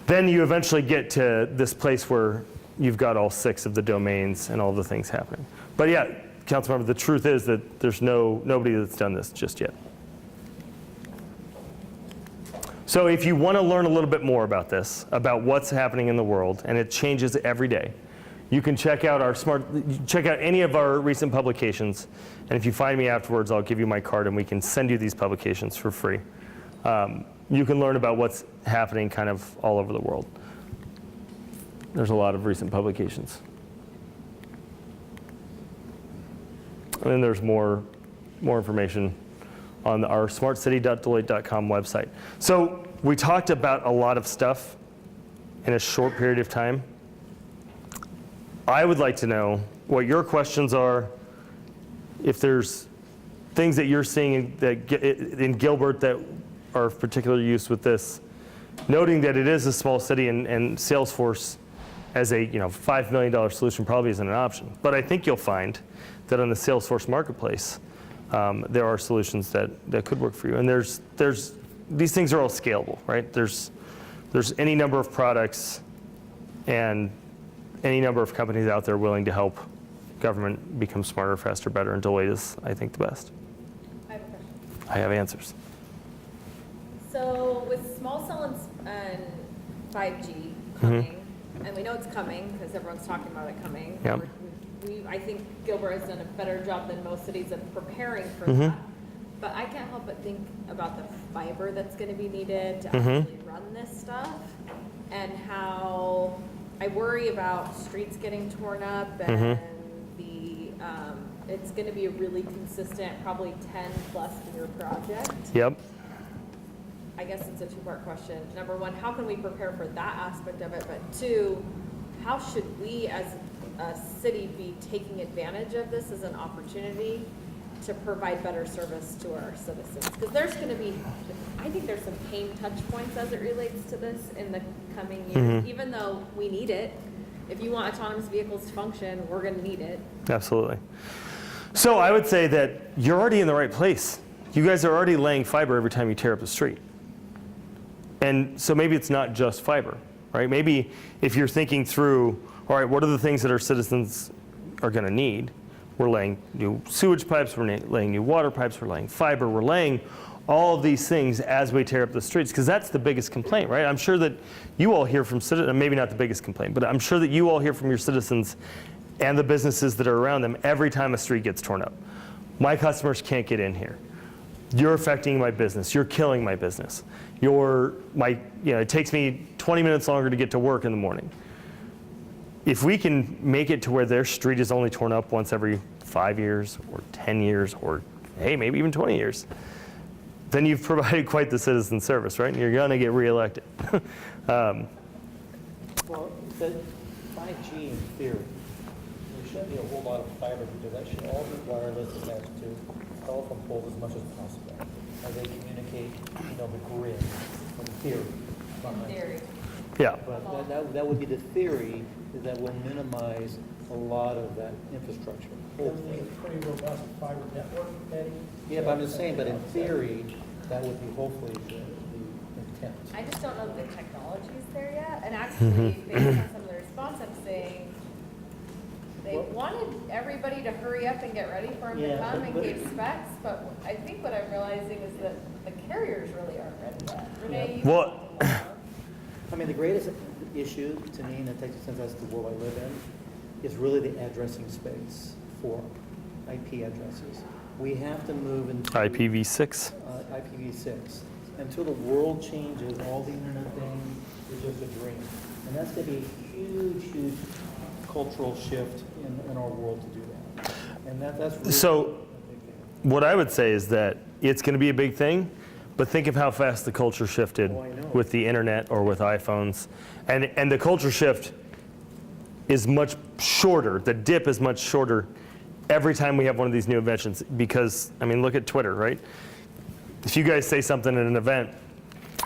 then you eventually get to this place where you've got all 6 of the domains and all the things happening. But yeah, Councilmember, the truth is that there's nobody that's done this just yet. So if you want to learn a little bit more about this, about what's happening in the world, and it changes every day, you can check out any of our recent publications. And if you find me afterwards, I'll give you my card and we can send you these publications for free. You can learn about what's happening kind of all over the world. There's a lot of recent publications. And then there's more information on our smartcity.deloitte.com website. So we talked about a lot of stuff in a short period of time. I would like to know what your questions are, if there's things that you're seeing in Gilbert that are of particular use with this, noting that it is a small city and Salesforce as a $5 million solution probably isn't an option. But I think you'll find that on the Salesforce marketplace, there are solutions that could work for you. And these things are all scalable, right? There's any number of products and any number of companies out there willing to help government become smarter, faster, better, and Deloitte is, I think, the best. I have a question. I have answers. So with small cell and 5G coming, and we know it's coming because everyone's talking about it coming. Yep. I think Gilbert has done a better job than most cities of preparing for that. But I can't help but think about the fiber that's going to be needed to actually run this stuff, and how I worry about streets getting torn up, and it's going to be a really consistent, probably 10+ year project. Yep. I guess it's a 2-part question. Number 1, how can we prepare for that aspect of it? But 2, how should we as a city be taking advantage of this as an opportunity to provide better service to our citizens? Because there's going to be, I think there's some pain touch points as it relates to this in the coming years, even though we need it. If you want autonomous vehicles to function, we're going to need it. Absolutely. So I would say that you're already in the right place. You guys are already laying fiber every time you tear up a street. And so maybe it's not just fiber, right? Maybe if you're thinking through, all right, what are the things that our citizens are going to need? We're laying new sewage pipes, we're laying new water pipes, we're laying fiber, we're laying all of these things as we tear up the streets, because that's the biggest complaint, right? I'm sure that you all hear from citizens, maybe not the biggest complaint, but I'm sure that you all hear from your citizens and the businesses that are around them every time a street gets torn up. My customers can't get in here. You're affecting my business. You're killing my business. It takes me 20 minutes longer to get to work in the morning. If we can make it to where their street is only torn up once every 5 years or 10 years or, hey, maybe even 20 years, then you've provided quite the citizen service, right? And you're going to get reelected. Well, the 5G in theory, there shouldn't be a whole lot of fiber because that should all be wireless attached to telephone poles as much as possible as they communicate, the grid in theory. Theory. Yeah. But that would be the theory, is that will minimize a lot of that infrastructure. Everything is pretty robust fiber network, Eddie. Yeah, but I'm just saying, but in theory, that would be hopefully the intent. I just don't know if the technology's there yet. And actually, based on some of the response, I'm saying they wanted everybody to hurry up and get ready for him to come and gave specs. But I think what I'm realizing is that the carriers really aren't ready yet. Renee, you Well, I mean, the greatest issue to me, and it takes a sense as to the world I live in, is really the addressing space for IP addresses. We have to move into IPv6. IPv6. Until the world changes, all the internet things is just a dream. And that's going to be a huge, huge cultural shift in our world to do that. And that's really So- a big thing. What I would say is that it's going to be a big thing, but think of how fast the culture shifted Oh, I know. with the internet or with iPhones. And the culture shift is much shorter. The dip is much shorter every time we have one of these new inventions because, I mean, look at Twitter, right? If you guys say something at an event,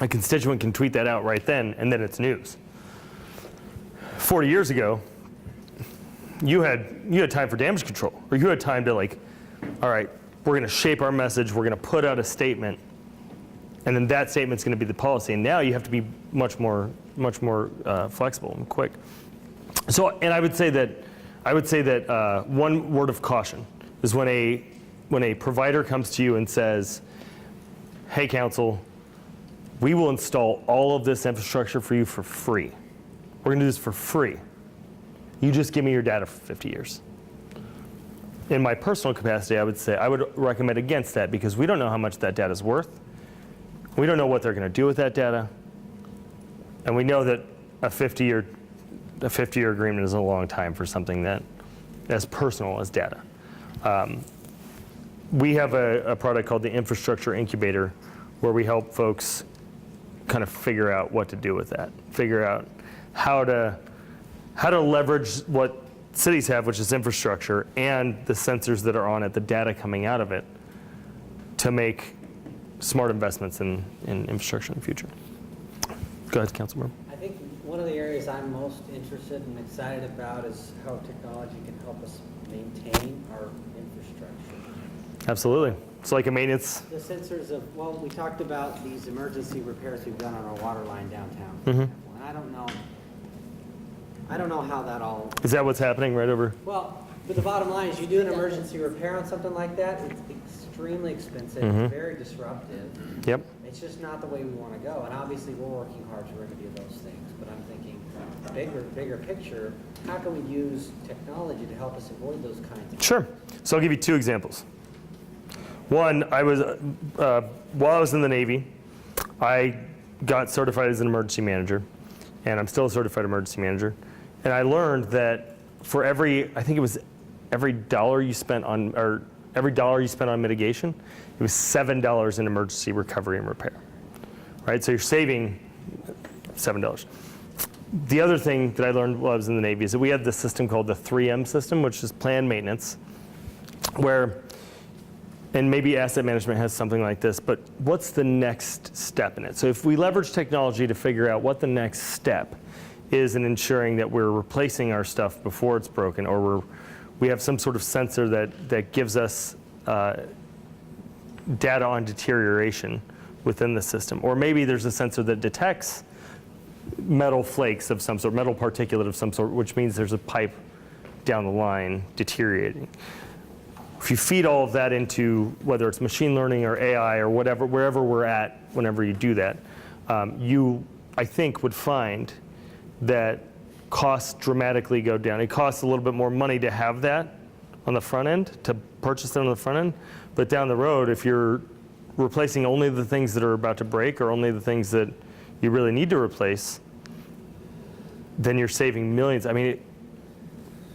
a constituent can tweet that out right then, and then it's news. 40 years ago, you had time for damage control, or you had time to like, all right, we're going to shape our message, we're going to put out a statement, and then that statement's going to be the policy. And now you have to be much more flexible and quick. So, and I would say that one word of caution is when a provider comes to you and says, "Hey, council, we will install all of this infrastructure for you for free. We're going to do this for free. You just give me your data for 50 years." In my personal capacity, I would recommend against that because we don't know how much that data is worth. We don't know what they're going to do with that data. And we know that a 50-year agreement is a long time for something that as personal as data. We have a product called the Infrastructure Incubator where we help folks kind of figure out what to do with that, figure out how to leverage what cities have, which is infrastructure, and the sensors that are on it, the data coming out of it, to make smart investments in infrastructure in the future. Go ahead, Councilmember. I think one of the areas I'm most interested and excited about is how technology can help us maintain our infrastructure. Absolutely. It's like a maintenance. The sensors of, well, we talked about these emergency repairs we've done on our water line downtown. Mhm. And I don't know how that all, Is that what's happening right over? well, but the bottom line is you do an emergency repair on something like that, it's extremely expensive, it's very disruptive. Yep. It's just not the way we want to go. And obviously, we're working hard to remedy those things. But I'm thinking, bigger picture, how can we use technology to help us avoid those kinds of Sure. So I'll give you two examples. One, while I was in the Navy, I got certified as an emergency manager, and I'm still a certified emergency manager. And I learned that for every dollar you spent on mitigation, it was $7 in emergency recovery and repair. Right? So you're saving $7. The other thing that I learned while I was in the Navy is that we had this system called the 3M system, which is planned maintenance, where, and maybe asset management has something like this, but what's the next step in it? So if we leverage technology to figure out what the next step is in ensuring that we're replacing our stuff before it's broken, or we have some sort of sensor that gives us data on deterioration within the system. Or maybe there's a sensor that detects metal flakes of some sort, metal particulate of some sort, which means there's a pipe down the line deteriorating. If you feed all of that into whether it's machine learning or AI or whatever, wherever we're at, whenever you do that, you, I think, would find that costs dramatically go down. It costs a little bit more money to have that on the front end, to purchase it on the front end, but down the road, if you're replacing only the things that are about to break or only the things that you really need to replace, then you're saving millions. I mean,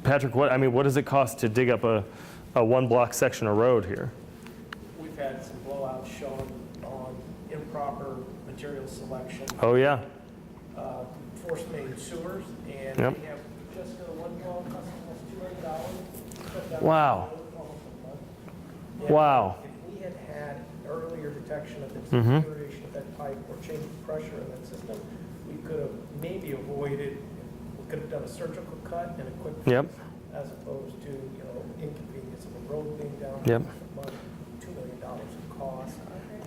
Patrick, what does it cost to dig up a one block section of road here? We've had some blowouts shown on improper material selection, Oh yeah. force main sewers, and Yep. we have just one blow costing us $200. Shut down Wow. the road almost a month. And Wow. If we had earlier detection of the Mhm. deterioration of that pipe or change of pressure in that system, we could have maybe avoided, we could have done a surgical cut and a quick fix, Yep. as opposed to, inconvenience of a road being down Yep. for a month, $2 million in cost.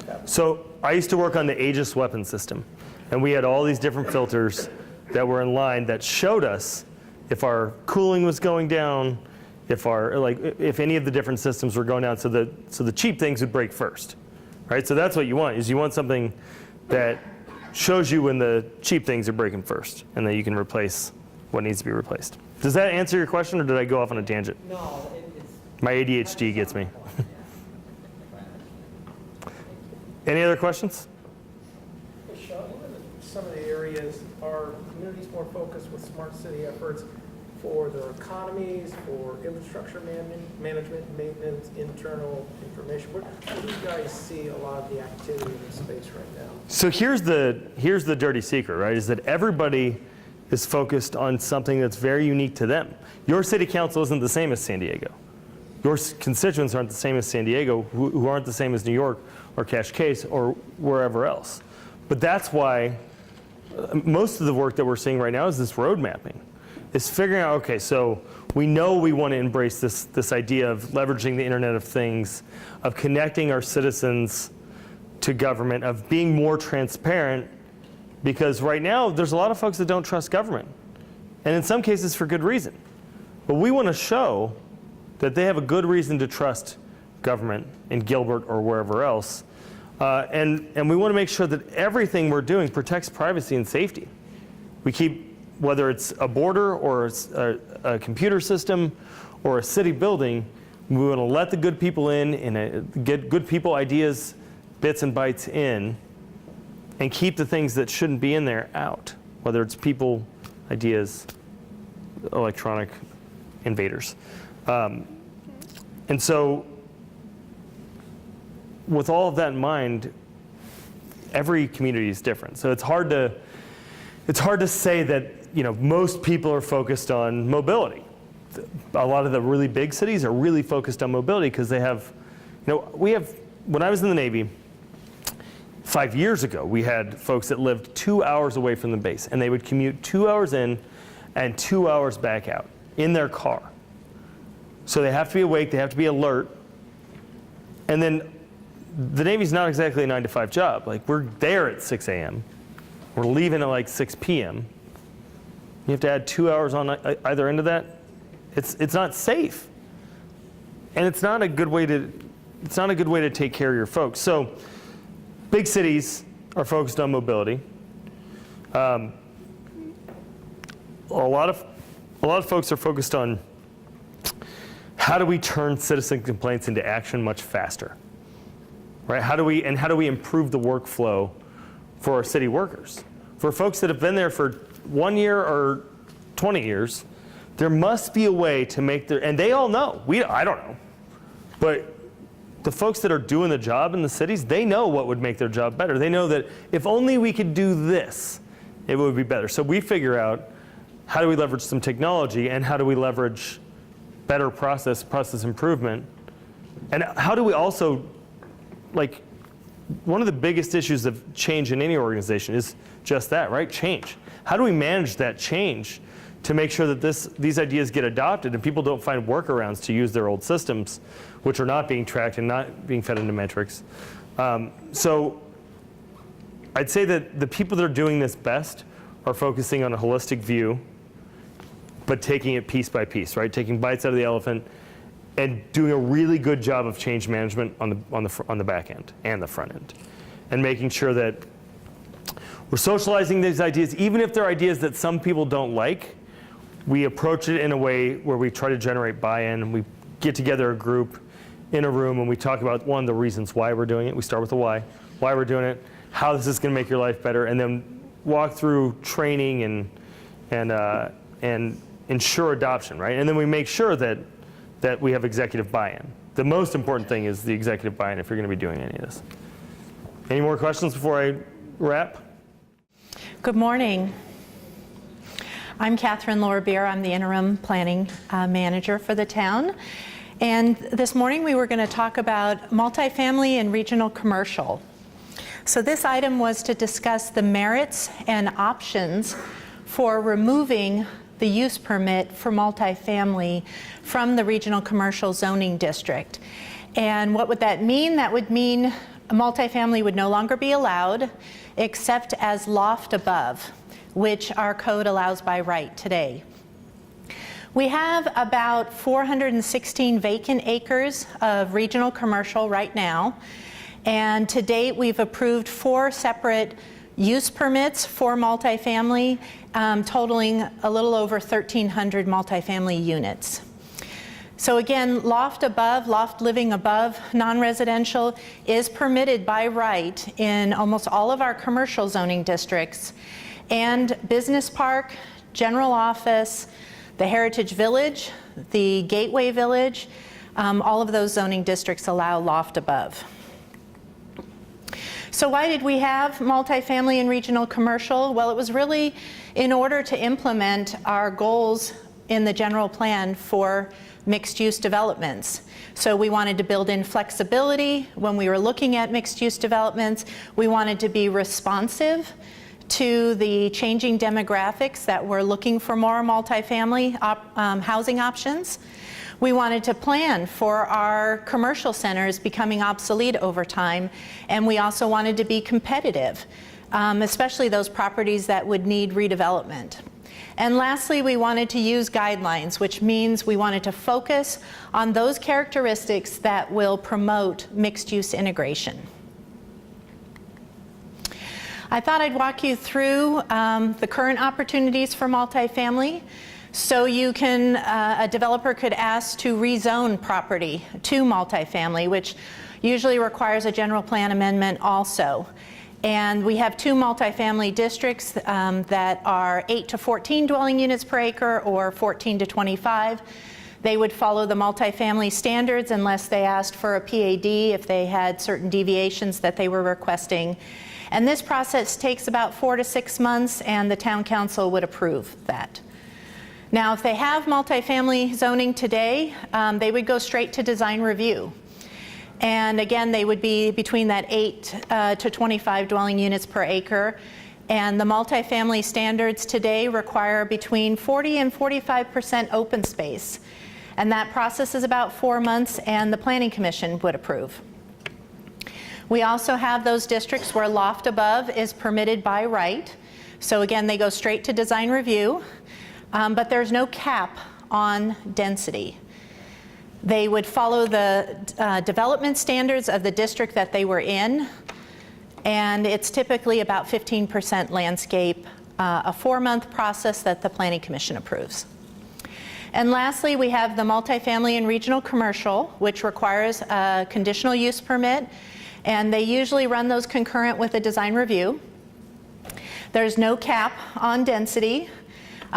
That was- So I used to work on the Aegis weapon system, and we had all these different filters that were in line that showed us if our cooling was going down, if any of the different systems were going down. So the cheap things would break first, right? So that's what you want, is you want something that shows you when the cheap things are breaking first, and that you can replace what needs to be replaced. Does that answer your question, or did I go off on a tangent? No, it's. My ADHD gets me. Any other questions? Sean, what are some of the areas are communities more focused with smart city efforts for their economies, for infrastructure management, maintenance, internal information? Where do you guys see a lot of the activity in this space right now? So here's the dirty secret, right? Is that everybody is focused on something that's very unique to them. Your city council isn't the same as San Diego. Your constituents aren't the same as San Diego, who aren't the same as New York or Cache Case or wherever else. But that's why most of the work that we're seeing right now is this road mapping. Is figuring out, okay, so we know we want to embrace this idea of leveraging the Internet of Things, of connecting our citizens to government, of being more transparent, because right now there's a lot of folks that don't trust government, and in some cases for good reason. But we want to show that they have a good reason to trust government in Gilbert or wherever else, and we want to make sure that everything we're doing protects privacy and safety. We keep, whether it's a border or a computer system or a city building, we want to let the good people in and get good people ideas, bits and bytes in, and keep the things that shouldn't be in there out, whether it's people, ideas, electronic invaders. And so with all of that in mind, every community is different. So it's hard to say that, you know, most people are focused on mobility. A lot of the really big cities are really focused on mobility because they have, you know, when I was in the Navy 5 years ago, we had folks that lived 2 hours away from the base, and they would commute 2 hours in and 2 hours back out in their car. So they have to be awake, they have to be alert. And then the Navy's not exactly a 9-to-5 job. Like, we're there at 6 a.m. We're leaving at like 6 p.m. You have to add 2 hours on either end of that. It's not safe, and it's not a good way to take care of your folks. So, big cities are focused on mobility. A lot of folks are focused on how do we turn citizen complaints into action much faster, right? How do we improve the workflow for our city workers? For folks that have been there for 1 year or 20 years, there must be a way to make and they all know, I don't know, but the folks that are doing the job in the cities, they know what would make their job better. They know that if only we could do this, it would be better. So we figure out, how do we leverage some technology, and how do we leverage better process improvement, and how do we also, like, one of the biggest issues of change in any organization is just that, right? Change. How do we manage that change to make sure that these ideas get adopted and people don't find workarounds to use their old systems, which are not being tracked and not being fed into metrics? So I'd say that the people that are doing this best are focusing on a holistic view, but taking it piece by piece, right? Taking bites out of the elephant and doing a really good job of change management on the back end and the front end, and making sure that we're socializing these ideas, even if they're ideas that some people don't like. We approach it in a way where we try to generate buy-in. We get together a group in a room and we talk about, one, the reasons why we're doing it. We start with the why we're doing it, how this is going to make your life better, and then walk through training and ensure adoption, right? And then we make sure that we have executive buy-in. The most important thing is the executive buy-in if you're going to be doing any of this. Any more questions before I wrap? Good morning. I'm Catherine Lorbeer. I'm the interim planning manager for the town. And this morning we were going to talk about multifamily and regional commercial. So this item was to discuss the merits and options for removing the use permit for multifamily from the regional commercial zoning district. And what would that mean? That would mean a multifamily would no longer be allowed except as loft above, which our code allows by right today. We have about 416 vacant acres of regional commercial right now, And to date, we've approved 4 separate use permits for multifamily, totaling a little over 1,300 multifamily units. So again, loft living above non-residential is permitted by right in almost all of our commercial zoning districts. And business park, general office, the Heritage Village, the Gateway Village, all of those zoning districts allow loft above. So why did we have multifamily and regional commercial? Well, it was really in order to implement our goals in the general plan for mixed-use developments. So we wanted to build in flexibility when we were looking at mixed-use developments. We wanted to be responsive to the changing demographics that were looking for more multifamily housing options. We wanted to plan for our commercial centers becoming obsolete over time, and we also wanted to be competitive, especially those properties that would need redevelopment. And lastly, we wanted to use guidelines, which means we wanted to focus on those characteristics that will promote mixed-use integration. I thought I'd walk you through the current opportunities for multifamily. So you can, a developer could ask to rezone property to multifamily, which usually requires a general plan amendment also. And we have 2 multifamily districts that are 8 to 14 dwelling units per acre or 14 to 25. They would follow the multifamily standards unless they asked for a PAD if they had certain deviations that they were requesting. And this process takes about 4 to 6 months, and the town council would approve that. Now, if they have multifamily zoning today, they would go straight to design review. And again, they would be between that 8 to 25 dwelling units per acre. And the multifamily standards today require between 40 and 45% open space. And that process is about 4 months, and the Planning Commission would approve. We also have those districts where loft above is permitted by right. So again, they go straight to design review, but there's no cap on density. They would follow the development standards of the district that they were in, and it's typically about 15% landscape, a 4-month process that the Planning Commission approves. And lastly, we have the multifamily and regional commercial, which requires a conditional use permit, and they usually run those concurrent with a design review. There's no cap on density.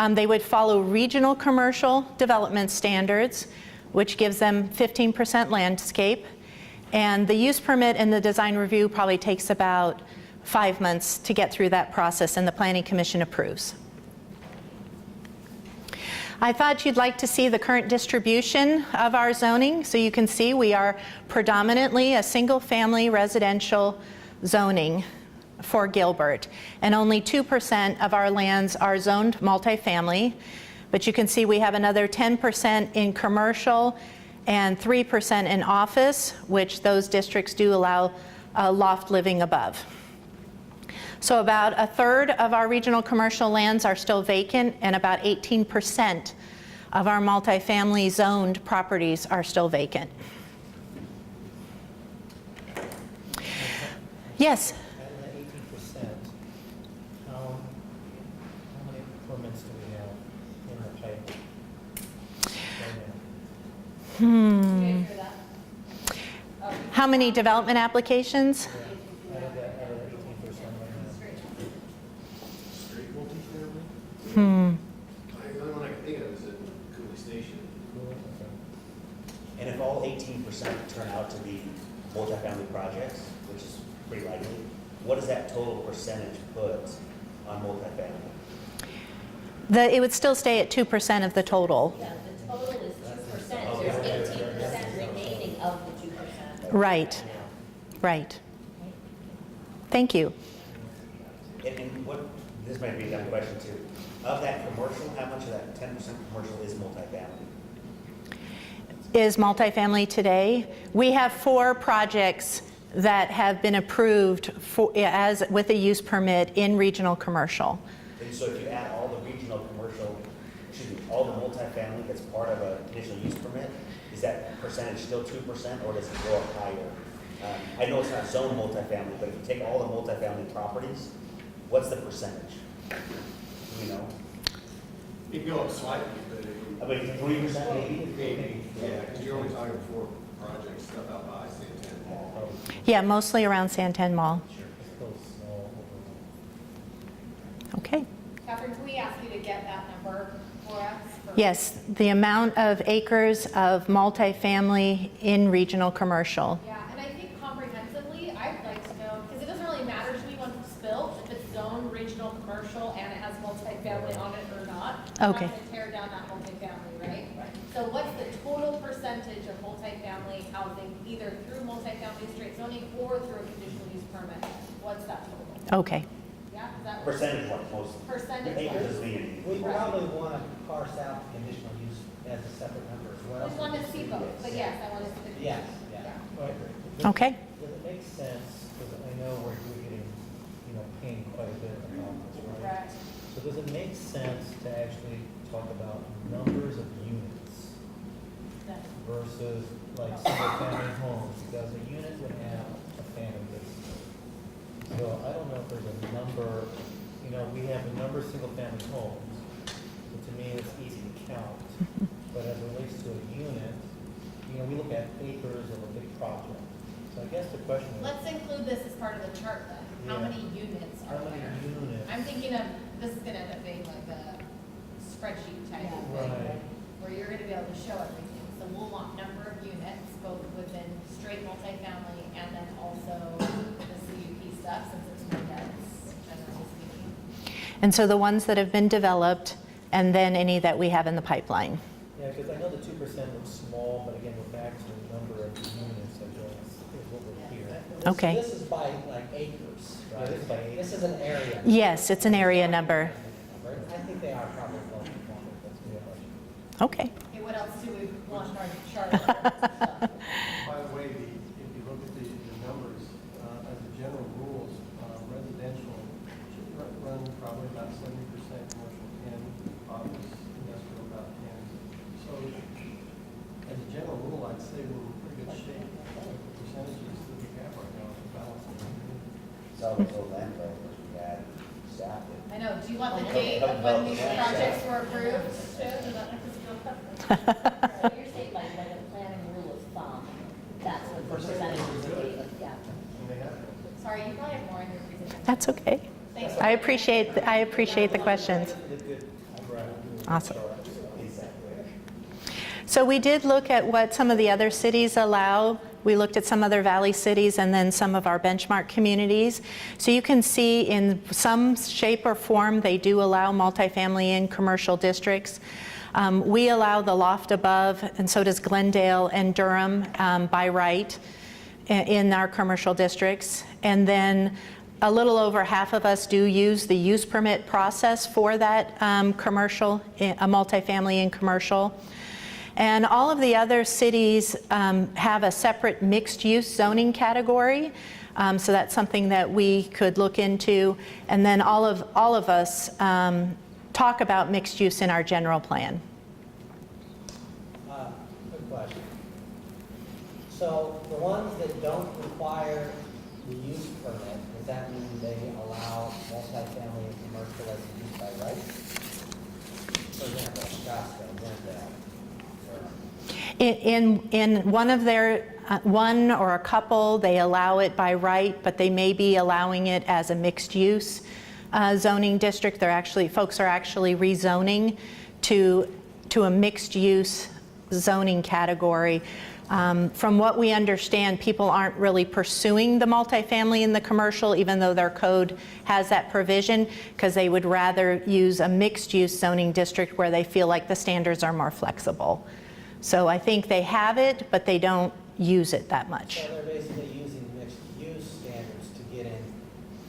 They would follow regional commercial development standards, which gives them 15% landscape. And the use permit and the design review probably takes about 5 months to get through that process, and the Planning Commission approves. I thought you'd like to see the current distribution of our zoning. So you can see we are predominantly a single-family residential zoning for Gilbert, and only 2% of our lands are zoned multifamily. But you can see we have another 10% in commercial and 3% in office, which those districts do allow loft living above. So about 1/3 of our regional commercial lands are still vacant, and about 18% of our multifamily zoned properties are still vacant. Yes? Out of that 18%, how many permits do we have in our pipe right now? How many development applications? Out of that 18% right now. Straight multifamily? The only one I can think of is at Cooley Station. And if all 18% turn out to be multifamily projects, which is pretty likely, what does that total percentage put on multifamily? It would still stay at 2% of the total. Yeah, the total is 2%, there's 18% remaining of the 2%. Right, right. Thank you. And what, this might be a dumb question too. Of that commercial, how much of that 10% commercial is multifamily? Is multifamily today? We have 4 projects that have been approved with a use permit in regional commercial. And so if you add all the regional commercial, all the multifamily that's part of a conditional use permit, is that percentage still 2% or does it go up higher? I know it's not zoned multifamily, but if you take all the multifamily properties, what's the percentage? Do you know? You can go up slightly, but I mean, 3% maybe? maybe, yeah, because you're only talking 4 projects, stuff out by Santan Mall. Yeah, mostly around Santan Mall. It's still small overall. Okay. Catherine, can we ask you to get that number for us? Yes, the amount of acres of multifamily in regional commercial. Yeah, and I think comprehensively, I'd like to know, because it doesn't really matter to me once it's built, if it's zoned regional commercial and it has multifamily on it or not. Okay. We're not gonna tear down that multifamily, right? So what's the total percentage of multifamily housing, either through multifamily straight zoning or through a conditional use permit? What's that total? Okay. Yeah, is that? Percentage-wise, most. Percentage-wise. Acres doesn't mean anything. We probably want to parse out conditional use as a separate number as well. I just want to see both, but yes, I want to see the. Yes, yeah. Okay. Does it make sense, because I know we're getting, paying quite a bit about this, right? Right. So does it make sense to actually talk about numbers of units versus like single-family homes? Because a unit would have a family business. So I don't know if there's a number, we have a number of single-family homes, but to me, it's easy to count. But as it relates to a unit, we look at acres of a big project. So I guess the question is, Let's include this as part of the chart then. How Yeah. many units are how many there? units? I'm thinking of, this is gonna end up being like a spreadsheet type of thing, Right. where you're gonna be able to show everything. So we'll want number of units, both within straight multifamily and then also the CUP stuff, since it's more dense, generally speaking. And so the ones that have been developed, and then any that we have in the pipeline. Yeah, because I know the 2% looks small, but again, we're back to the number of units, I guess, is what we're here. Okay. This is by like acres, Yeah, right? this is by acres. This is an area. Yes, it's an area number. I think they are probably both. That's my question. Okay. Okay, what else do we want in our chart? By the way, if you look at the numbers, as a general rules, residential should run probably about 70%, commercial 10, office, industrial about 10. So as a general rule, I'd say we're in pretty good shape. The percentages that we have right now is balancing. So those old land developers we had staffed it. I know, do you want the date of when these projects were approved? Does that make us feel better? So you're saying like a planning rule of thumb, that's what the percentage would be, yeah. Sorry, you probably have more in your presentation. That's okay. Thanks. I appreciate the questions. Awesome. So we did look at what some of the other cities allow. We looked at some other valley cities and then some of our benchmark communities. So you can see in some shape or form they do allow multifamily in commercial districts. We allow the loft above, and so does Glendale and Durham by right in our commercial districts. And then a little over half of us do use the use permit process for that commercial, a multifamily and commercial. And all of the other cities have a separate mixed-use zoning category. So that's something that we could look into. And then all of us talk about mixed use in our general plan. Good question. So the ones that don't require the use permit, does that mean they allow multifamily and commercial as a use by right? For example, Scottsdale, Glendale. In one of their, one or a couple, they allow it by right, but they may be allowing it as a mixed-use zoning district. Folks are actually rezoning to a mixed-use zoning category. From what we understand, people aren't really pursuing the multifamily and the commercial, even though their code has that provision, because they would rather use a mixed-use zoning district where they feel like the standards are more flexible. So I think they have it, but they don't use it that much. So they're basically using mixed-use standards to get in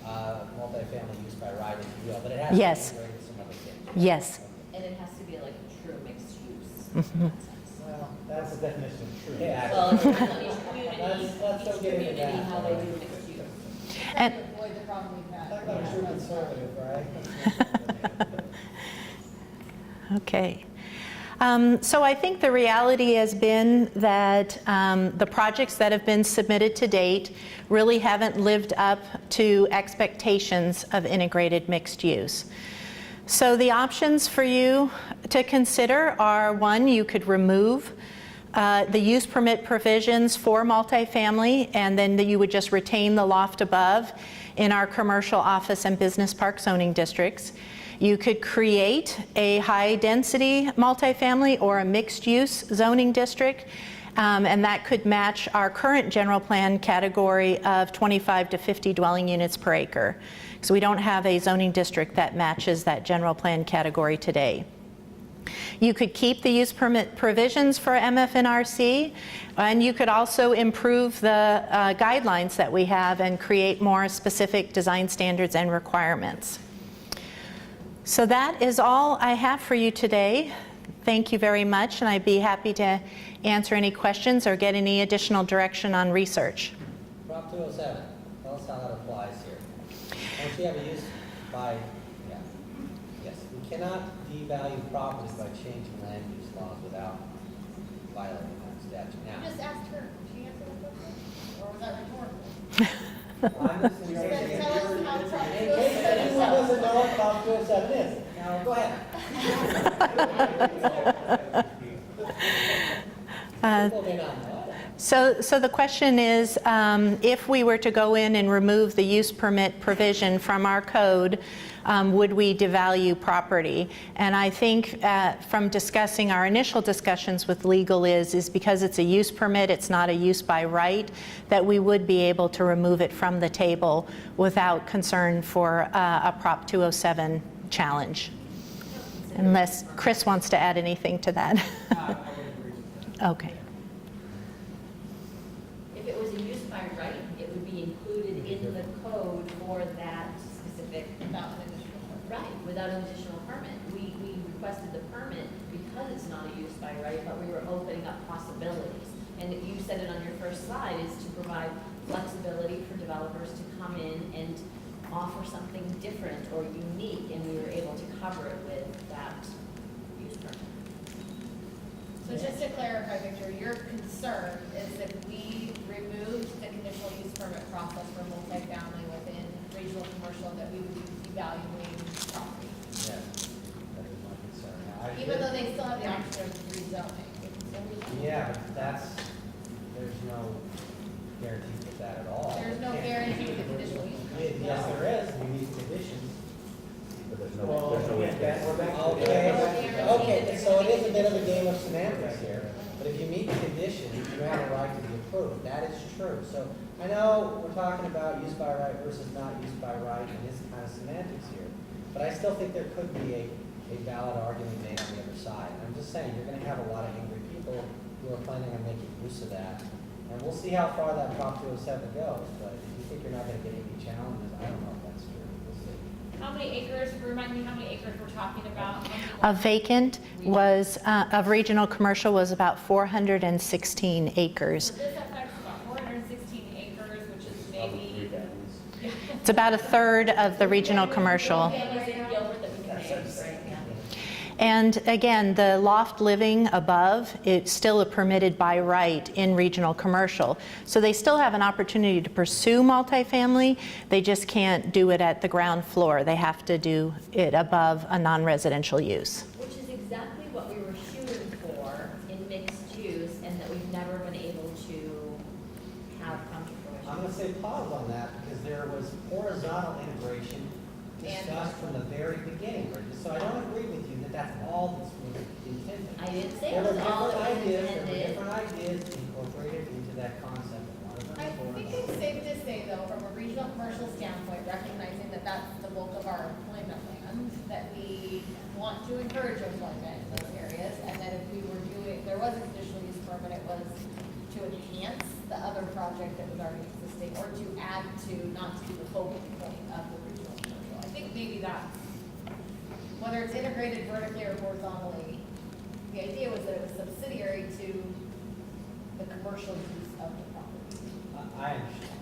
multifamily use by right, if you will, but it has to be Yes. integrated with some other things. Yes. And it has to be like a true mixed use. Mhm. Well, That's the definition of true. Yeah. Well, it depends on each community, Let's go get into that. how they do mixed use. And- Avoid the problem we've had. Talk about a true conservative, right? Okay. So I think the reality has been that the projects that have been submitted to date really haven't lived up to expectations of integrated mixed use. So the options for you to consider are, one, you could remove the use permit provisions for multifamily, and then you would just retain the loft above in our commercial office and business park zoning districts. You could create a high-density multifamily or a mixed-use zoning district, and that could match our current general plan category of 25 to 50 dwelling units per acre. So we don't have a zoning district that matches that general plan category today. You could keep the use permit provisions for MFNRC, and you could also improve the guidelines that we have and create more specific design standards and requirements. So that is all I have for you today. Thank you very much, and I'd be happy to answer any questions or get any additional direction on research. Prop 207, tell us how that applies here. Once you have a use by, yes, we cannot devalue properties by changing land use laws without violating that statute. Now, You just asked her, did she answer that question? Or was that rhetorical? I'm just She said, tell us how Prop in case 207 anyone doesn't know what Prop 207 is. Now, go ahead. People may not know. So the question is, if we were to go in and remove the use permit provision from our code, would we devalue property? And I think from discussing our initial discussions with legal is because it's a use permit, it's not a use by right, that we would be able to remove it from the table without concern for a Prop 207 challenge. Unless Chris wants to add anything to that. Okay. If it was a use by right, it would be included in the code for that specific. Without an additional permit. Right, without an additional permit. We requested the permit because it's not a use by right, but we were opening up possibilities. And you said it on your first slide, is to provide flexibility for developers to come in and offer something different or unique, and we were able to cover it with that use permit. So just to clarify, Victor, your concern is that we removed the conditional use permit process for multifamily within regional commercial, that we would be devaluing property. Yes, that is my concern. Now, Even though they still have the option of rezoning. Yeah, but there's no guarantee with that at all. There's no guarantee with the conditional use permit. Yes, there is, we need conditions. But there's no way. Okay, so it is a bit of a game of semantics here, but if you meet the conditions, you have a right to be approved. That is true. So I know we're talking about use by right versus not use by right, and this kind of semantics here, but I still think there could be a valid argument made on the other side. I'm just saying, you're gonna have a lot of angry people who are planning on making use of that, and we'll see how far that Prop 207 goes, but if you think you're not gonna get any challenges, I don't know if that's true. We'll see. How many acres, remind me how many acres we're talking about? A vacant was, of regional commercial was about 416 acres. So this affects about 416 acres, which is maybe. It's about a third of the regional commercial. Families in Gilbert that we can name, right? And again, the loft living above, it's still permitted by right in regional commercial. So they still have an opportunity to pursue multifamily. They just can't do it at the ground floor. They have to do it above a non-residential use. Which is exactly what we were shooting for in mixed use, and that we've never been able to have come to fruition. I'm gonna say pause on that, because there was horizontal integration discussed from the very beginning, Bridget. So I don't agree with you that that's all that's really intended. I didn't say There it were was all different that was ideas, there were intended. different ideas incorporated into that concept, and one of them I was think horizontal. it's safe to say, though, from a regional commercial standpoint, recognizing that that's the bulk of our employment land, that we want to encourage employment in those areas, and that if we were doing, if there was a conditional use permit, it was to enhance the other project that was already existing, or to add to, not to be the focal point of the regional commercial. I think maybe that's, whether it's integrated vertically or horizontally, the idea was that it was subsidiary to the commercial use of the property. I understand.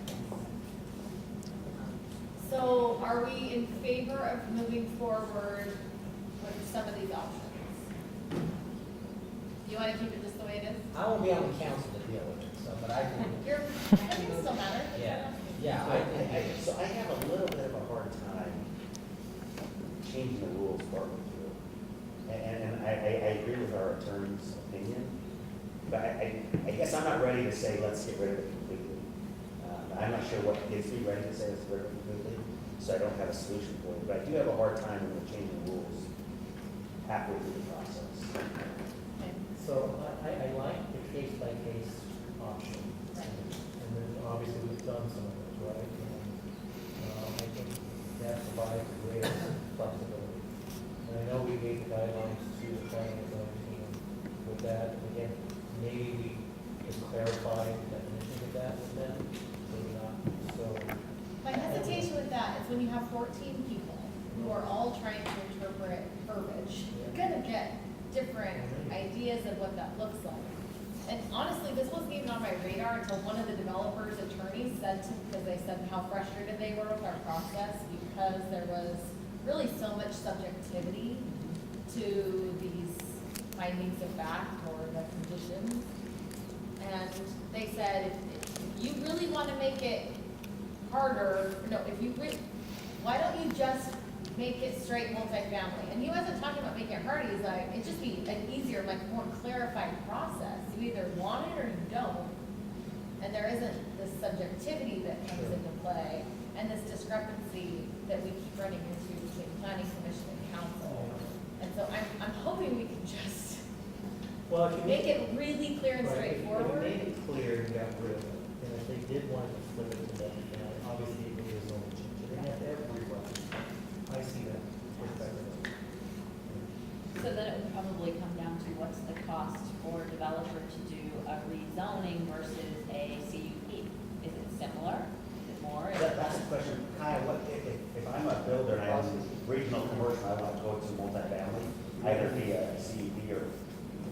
So are we in favor of moving forward with some of these options? You want to keep it just the way it is? I won't be on the council to deal with it, so, but I can, You're, I think it still matter. yeah, yeah, So I have a little bit of a hard time changing the rules partway through. And I agree with our attorney's opinion, but I guess I'm not ready to say, let's get rid of it completely. I'm not sure what gets me ready to say let's get rid of it completely, so I don't have a solution for it. But I do have a hard time with changing the rules halfway through the process. So I like the case-by-case option. And then obviously we've done some of those, right? And I think that provides a greater flexibility. And I know we gave the guidelines to the planning and zoning team with that. Again, maybe we just clarify the definition of that with them, maybe not. So My hesitation with that is when you have 14 people who are all trying to interpret verbiage, you're gonna get different ideas of what that looks like. And honestly, this wasn't even on my radar until one of the developer's attorneys said because they said how frustrated they were with our process because there was really so much subjectivity to these findings of fact or the conditions. And they said, if you really want to make it harder, why don't you just make it straight multifamily? And he wasn't talking about making it harder, he's like, it'd just be an easier, like more clarified process. You either want it or you don't. And there isn't this subjectivity that comes into play and this discrepancy that we keep running into between planning commission and council. And so I'm hoping we can just make it really clear and straightforward. If we made it clear and got rid of it, and if they did want to flip it to multifamily, obviously it would be a zone change. They have everyone. I see that perspective. So then it would probably come down to what's the cost for a developer to do a rezoning versus a CUP? Is it similar? Is it more? That's the question. Kyle, if I'm a builder and I have regional commercial, I want to go to multifamily, either via CUP or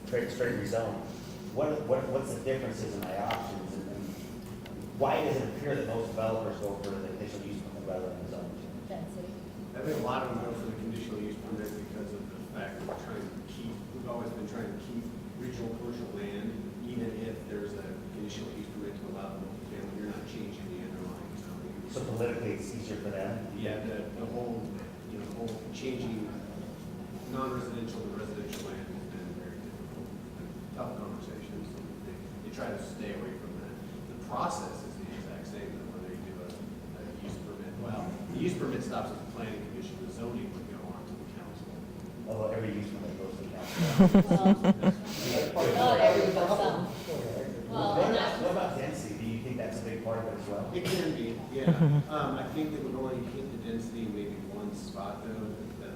straight rezone. What's the differences in my options? And why does it appear that most developers go for the conditional use permit rather than the zone? Density. I think a lot of them go for the conditional use permit because of the fact that we've always been trying to keep regional commercial land, even if there's a conditional use permit to allow the multifamily, you're not changing the underlying zoning. So politically, it's easier for them? Yeah, the whole changing non-residential to residential land has been very difficult, and tough conversations. They try to stay away from that. The process is the exact same, whether you do a use permit. Well, the use permit stops at the planning commission, the zoning would go on to the council. Although every use permit goes to the council. Not every, but some. What about density? Do you think that's a big part of it as well? It can be, yeah. I think that we're going to hit the density in maybe one spot though, the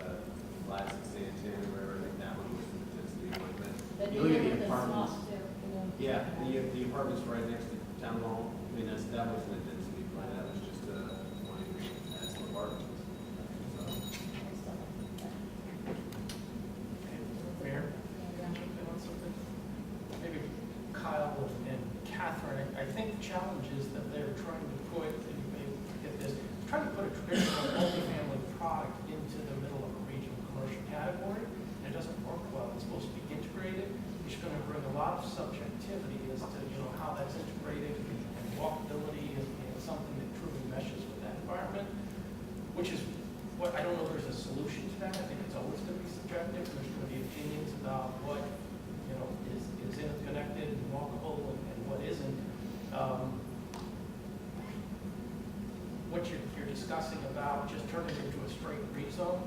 flats in Santan or wherever, I think that one was the density one. But you look at the apartments. Yeah, the apartments right next to town hall, I mean, that wasn't a density plan, that was just wanting to add some apartments. Mayor? Maybe Kyle and Catherine, I think the challenge is that they're trying to put, and you may get this, trying to put a traditional multifamily product into the middle of a regional commercial category, and it doesn't work well. It's supposed to be integrated, which is going to bring a lot of subjectivity as to how that's integrated and walkability and something that truly meshes with that environment, which is what I don't know if there's a solution to that. I think it's always going to be subjective. There's going to be opinions about what is interconnected and walkable and what isn't. What you're discussing about just turning it into a straight rezone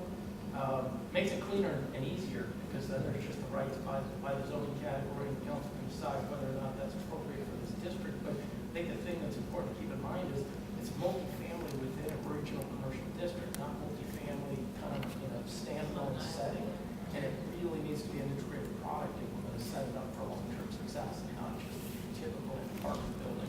makes it cleaner and easier because then there's just the rights by the zoning category and the council can decide whether or not that's appropriate for this district. But I think the thing that's important to keep in mind is it's multifamily within a regional commercial district, not multifamily kind of in a standalone setting. And it really needs to be an integrated product if we're going to set it up for long-term success and not just a typical apartment building.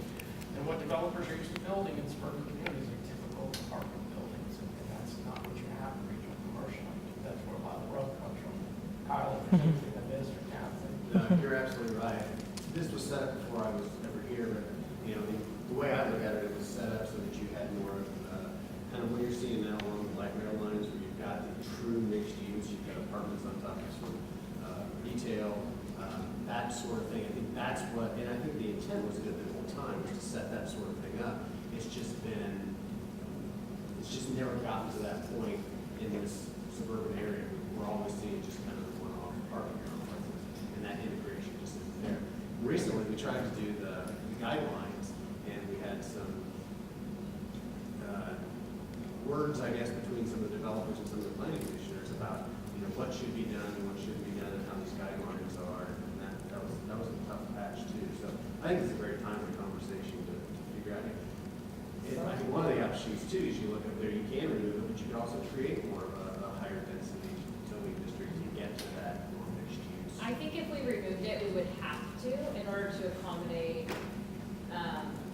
And what developers are used to building in suburban communities are typical apartment buildings, and that's not what you have in regional commercial. I think that's where a lot of the growth comes from. Kyle, if there's anything I missed or Catherine. No, you're absolutely right. This was set up before I was ever here, but the way I look at it, it was set up so that you had more of kind of what you're seeing now along the light rail lines, where you've got the true mixed use. You've got apartments on top of some retail. that sort of thing. I think that's what, and I think the intent was good the whole time, was to set that sort of thing up. It's just never gotten to that point in this suburban area. We're always seeing just kind of one-off parking complexes, and that integration just isn't there. Recently, we tried to do the guidelines, and we had some words, I guess, between some of the developers and some of the planning commissioners about, what should be done and what shouldn't be done and how these guidelines are. And that was a tough patch too. So I think it's a very timely conversation to figure out. I think one of the offshoots too is you look up there, you can remove it, but you can also create more of a higher density zoning district to get to that more mixed use. I think if we removed it, we would have to in order to accommodate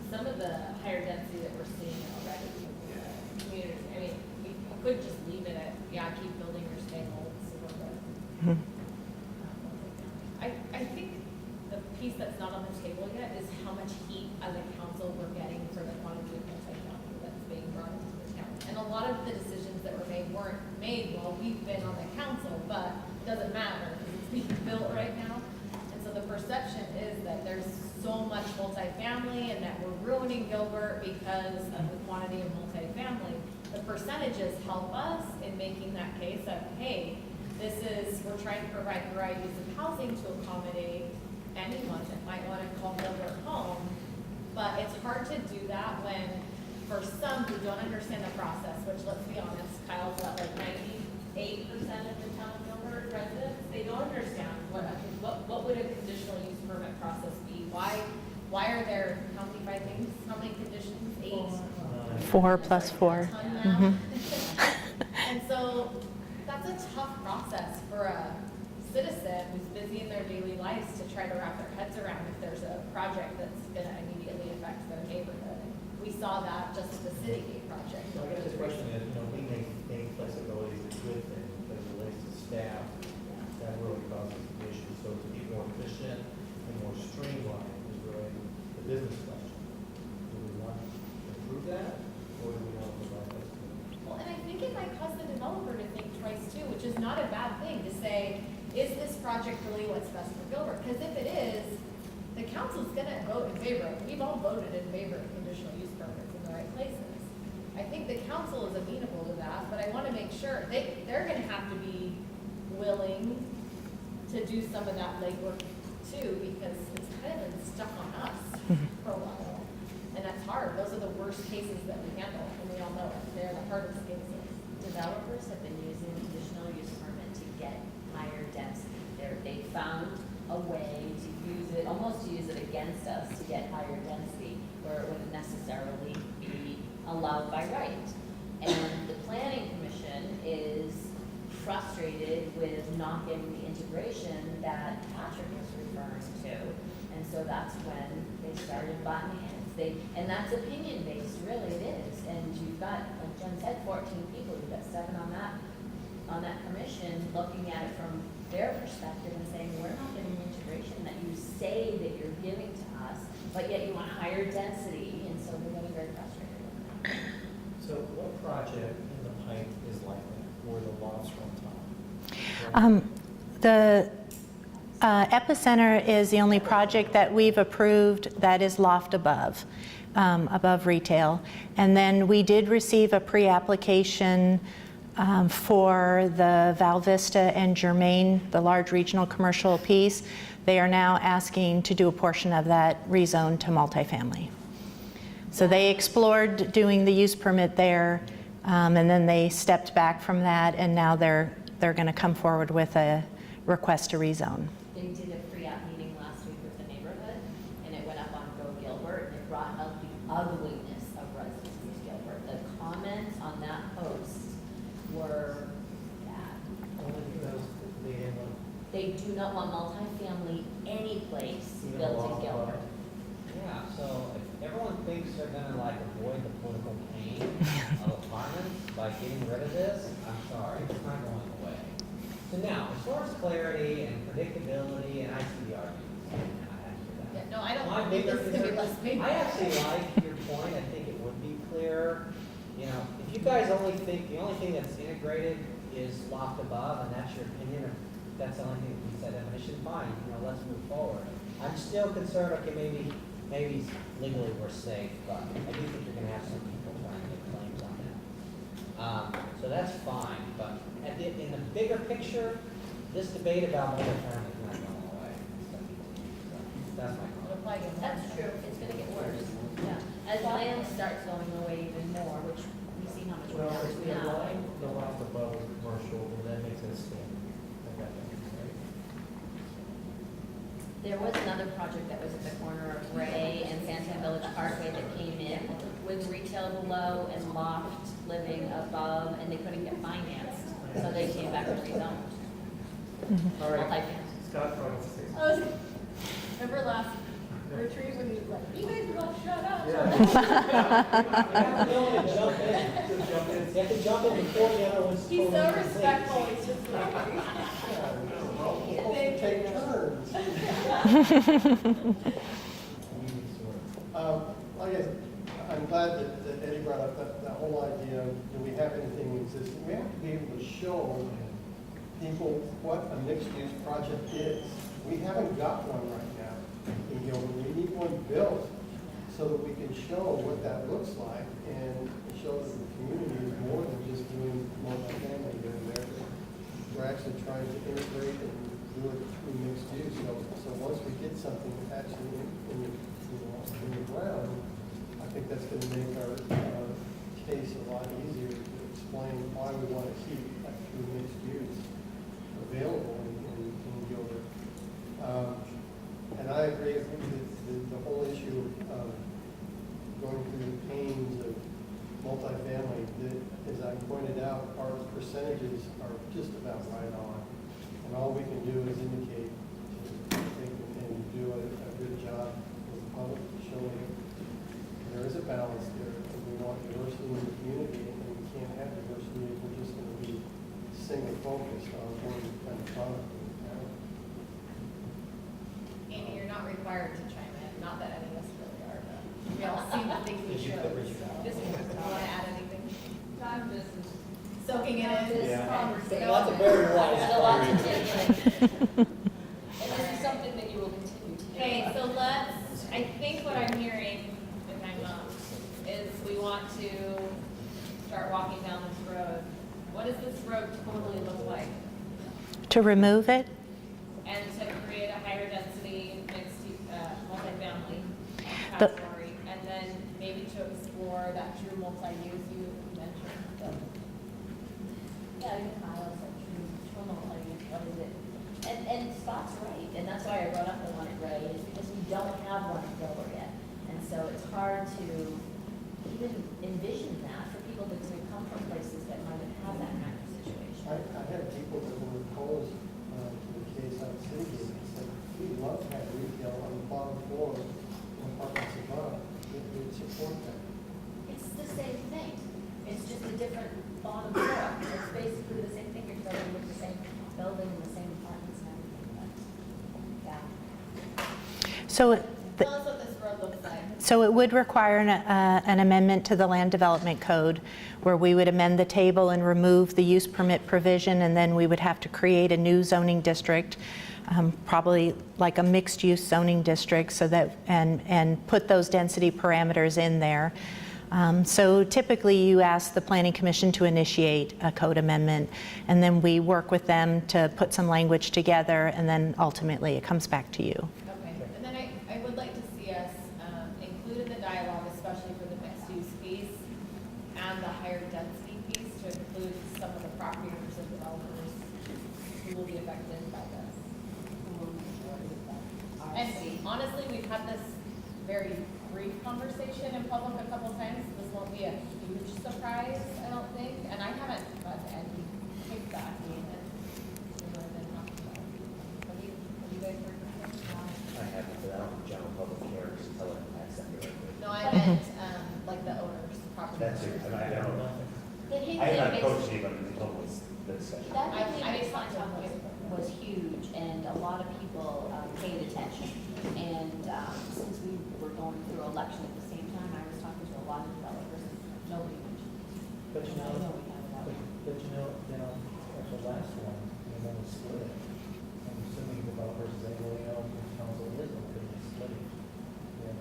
some of the higher density that we're seeing already in the community. I mean, we could just leave it at, keep building your stay home suburban. I think the piece that's not on the table yet is how much heat as a council we're getting for the quantity of multifamily that's being brought into the town. And a lot of the decisions that were made weren't made while we've been on the council, but it doesn't matter because it's being built right now. And so the perception is that there's so much multifamily and that we're ruining Gilbert because of the quantity of multifamily. The percentages help us in making that case of, hey, we're trying to provide varieties of housing to accommodate anyone that might want to call Gilbert home. But it's hard to do that when, for some who don't understand the process, which let's be honest, Kyle's got like 98% of the town of Gilbert residents, they don't understand what would a conditional use permit process be? Why are there, how many conditions? 8? 4 plus 4. And so that's a tough process for a citizen who's busy in their daily lives to try to wrap their heads around if there's a project that's going to immediately affect their neighborhood. We saw that just with the City Gate project. So I guess the question is, we make flexibility is a good thing because it relates to staff. That really causes the issue. So to be more efficient and more streamlined is really the business question. Do we want to improve that, or do we want to provide flexibility? Well, and I think it might cause the developer to think twice too, which is not a bad thing to say, is this project really what's best for Gilbert? Because if it is, the council's going to vote in favor of it. We've all voted in favor of conditional use permits in the right places. I think the council is amenable to that, but I want to make sure they're going to have to be willing to do some of that legwork too, because it's kind of been stuck on us for a while. And that's hard. Those are the worst cases that we handle, and we all know it. They're the hardest cases. Developers have been using the conditional use permit to get higher density. They found a way to use it, almost to use it against us to get higher density where it wouldn't necessarily be allowed by right. And the Planning Commission is frustrated with not getting the integration that Patrick was referring to. And so that's when they started butting heads. And that's opinion-based, really it is. And you've got, like Jen said, 14 people, you've got 7 on that commission looking at it from their perspective and saying, we're not getting the integration that you say that you're giving to us, but yet you want higher density, and so we're getting very frustrated with that. So what project in the pipe is like that, where the lots from top? The Epicenter is the only project that we've approved that is loft above, above retail. And then we did receive a pre-application for the Val Vista and Germain, the large regional commercial piece. They are now asking to do a portion of that rezone to multifamily. So they explored doing the use permit there, and then they stepped back from that, and now they're going to come forward with a request to rezone. They did a pre-app meeting last week with the neighborhood, and it went up on Go Gilbert, and it brought up the ugliness of residents in Gilbert. The comments on that post were bad. They do not want multifamily any place built in Gilbert. Yeah, so if everyone thinks they're gonna avoid the political pain of apartments by getting rid of this, I'm sorry, it's not going away. So now, as far as clarity and predictability, and I see the arguments, and I answer that. Yeah, no, I don't My think bigger this is gonna be concern- less painful. I actually like your point, I think it would be clear. If you guys only think the only thing that's integrated is loft above, and that's your opinion, that's the only thing we said definition, fine, let's move forward. I'm still concerned, okay, maybe legally we're safe, but I do think you're gonna have some people trying to make claims on that. So that's fine, but in the bigger picture, this debate about multifamily is not going away. So that's my comment. That's true, it's gonna get worse. Yeah. As land starts going away even more, which we see how much we're Well, if down we to now. align the lot above with commercial, then that makes it a standard. Like that, right? There was another project that was at the corner of Ray and Sandton Village Parkway that came in with retail below and loft living above, and they couldn't get financed, so they came back and rezoned. All right. Multifamily. Scott, wants to say something. I was, remember last retreat when he was like, you guys will shut up. You have to jump in before the other one's He's so totally respectful, he's just like. We'll take turns. Like I'm glad that Eddie brought up that whole idea of, do we have anything existing? We have to be able to show people what a mixed-use project is. We haven't got one right now in Gilbert. We need one built so that we can show what that looks like and show that the community is more than just doing multifamily here and there. We're actually trying to integrate and do it through mixed use. So once we get something actually in the ground, I think that's going to make our case a lot easier to explain why we want to keep that true mixed use available in Gilbert. And I agree with the whole issue of going through the pains of multifamily. That, as I pointed out, our percentages are just about right on. And all we can do is indicate and do a good job with the public showing there is a balance there. And we want diversity in the community, and we can't have diversity if we're just going to be single focused on one kind of product. Andy, you're not required to chime in, not that any of us really are, but we all seem to think we should. Just want to add anything? I'm just soaking it in. This Yeah. conversation. That's a very wise There's a lot to point. take in. And this is something that you will continue to do. Okay, so I think what I'm hearing, if I'm not, is we want to start walking down this road. What does this road totally look like? To remove it? And to create a higher density mixed multifamily The- category, and then maybe to explore that true multi-use you mentioned. Yeah, you can highlight some true multi-use, what is it? And Scott's right, and that's why I brought up the one at Ray, is because we don't have one in Gilbert yet. And so it's hard to even envision that for people to come from places that might have had that kind of situation. I had people that were opposed to the case on City Gate and said, we'd love to have retail on the bottom floor and apartments above. We'd support that. It's the same thing, it's just a different bottom floor. It's basically the same thing, you're starting with the same building and the same apartments and everything, but, yeah. So, Tell us what this road looks like. so it would require an amendment to the Land Development Code where we would amend the table and remove the use permit provision, and then we would have to create a new zoning district, probably like a mixed-use zoning district, so that and put those density parameters in there. So typically you ask the Planning Commission to initiate a code amendment, and then we work with them to put some language together, and then ultimately it comes back to you. Okay, and then I would like to see us include in the dialogue, especially for the mixed use piece and the higher density piece, to include some of the property owners and developers who will be affected by this. And honestly, we've had this very brief conversation in public a couple times. This won't be a huge surprise, I don't think, and I haven't had any kickback in it. What do you guys heard? I haven't, but I don't think general public cares until it impacts that directly. No, I meant, like the owners, property That's it, owners. I don't know. The Hinkley I have not Mixed- approached anybody until the discussion. That I Hinkley talked to Mixed was huge, and a lot of people paid attention. And since we were going through election at the same time, I was talking to a lot of developers, and nobody mentioned it. But you I know, know we have that. at the last one, and then we split it. versus anybody else in council is open to study. Yeah,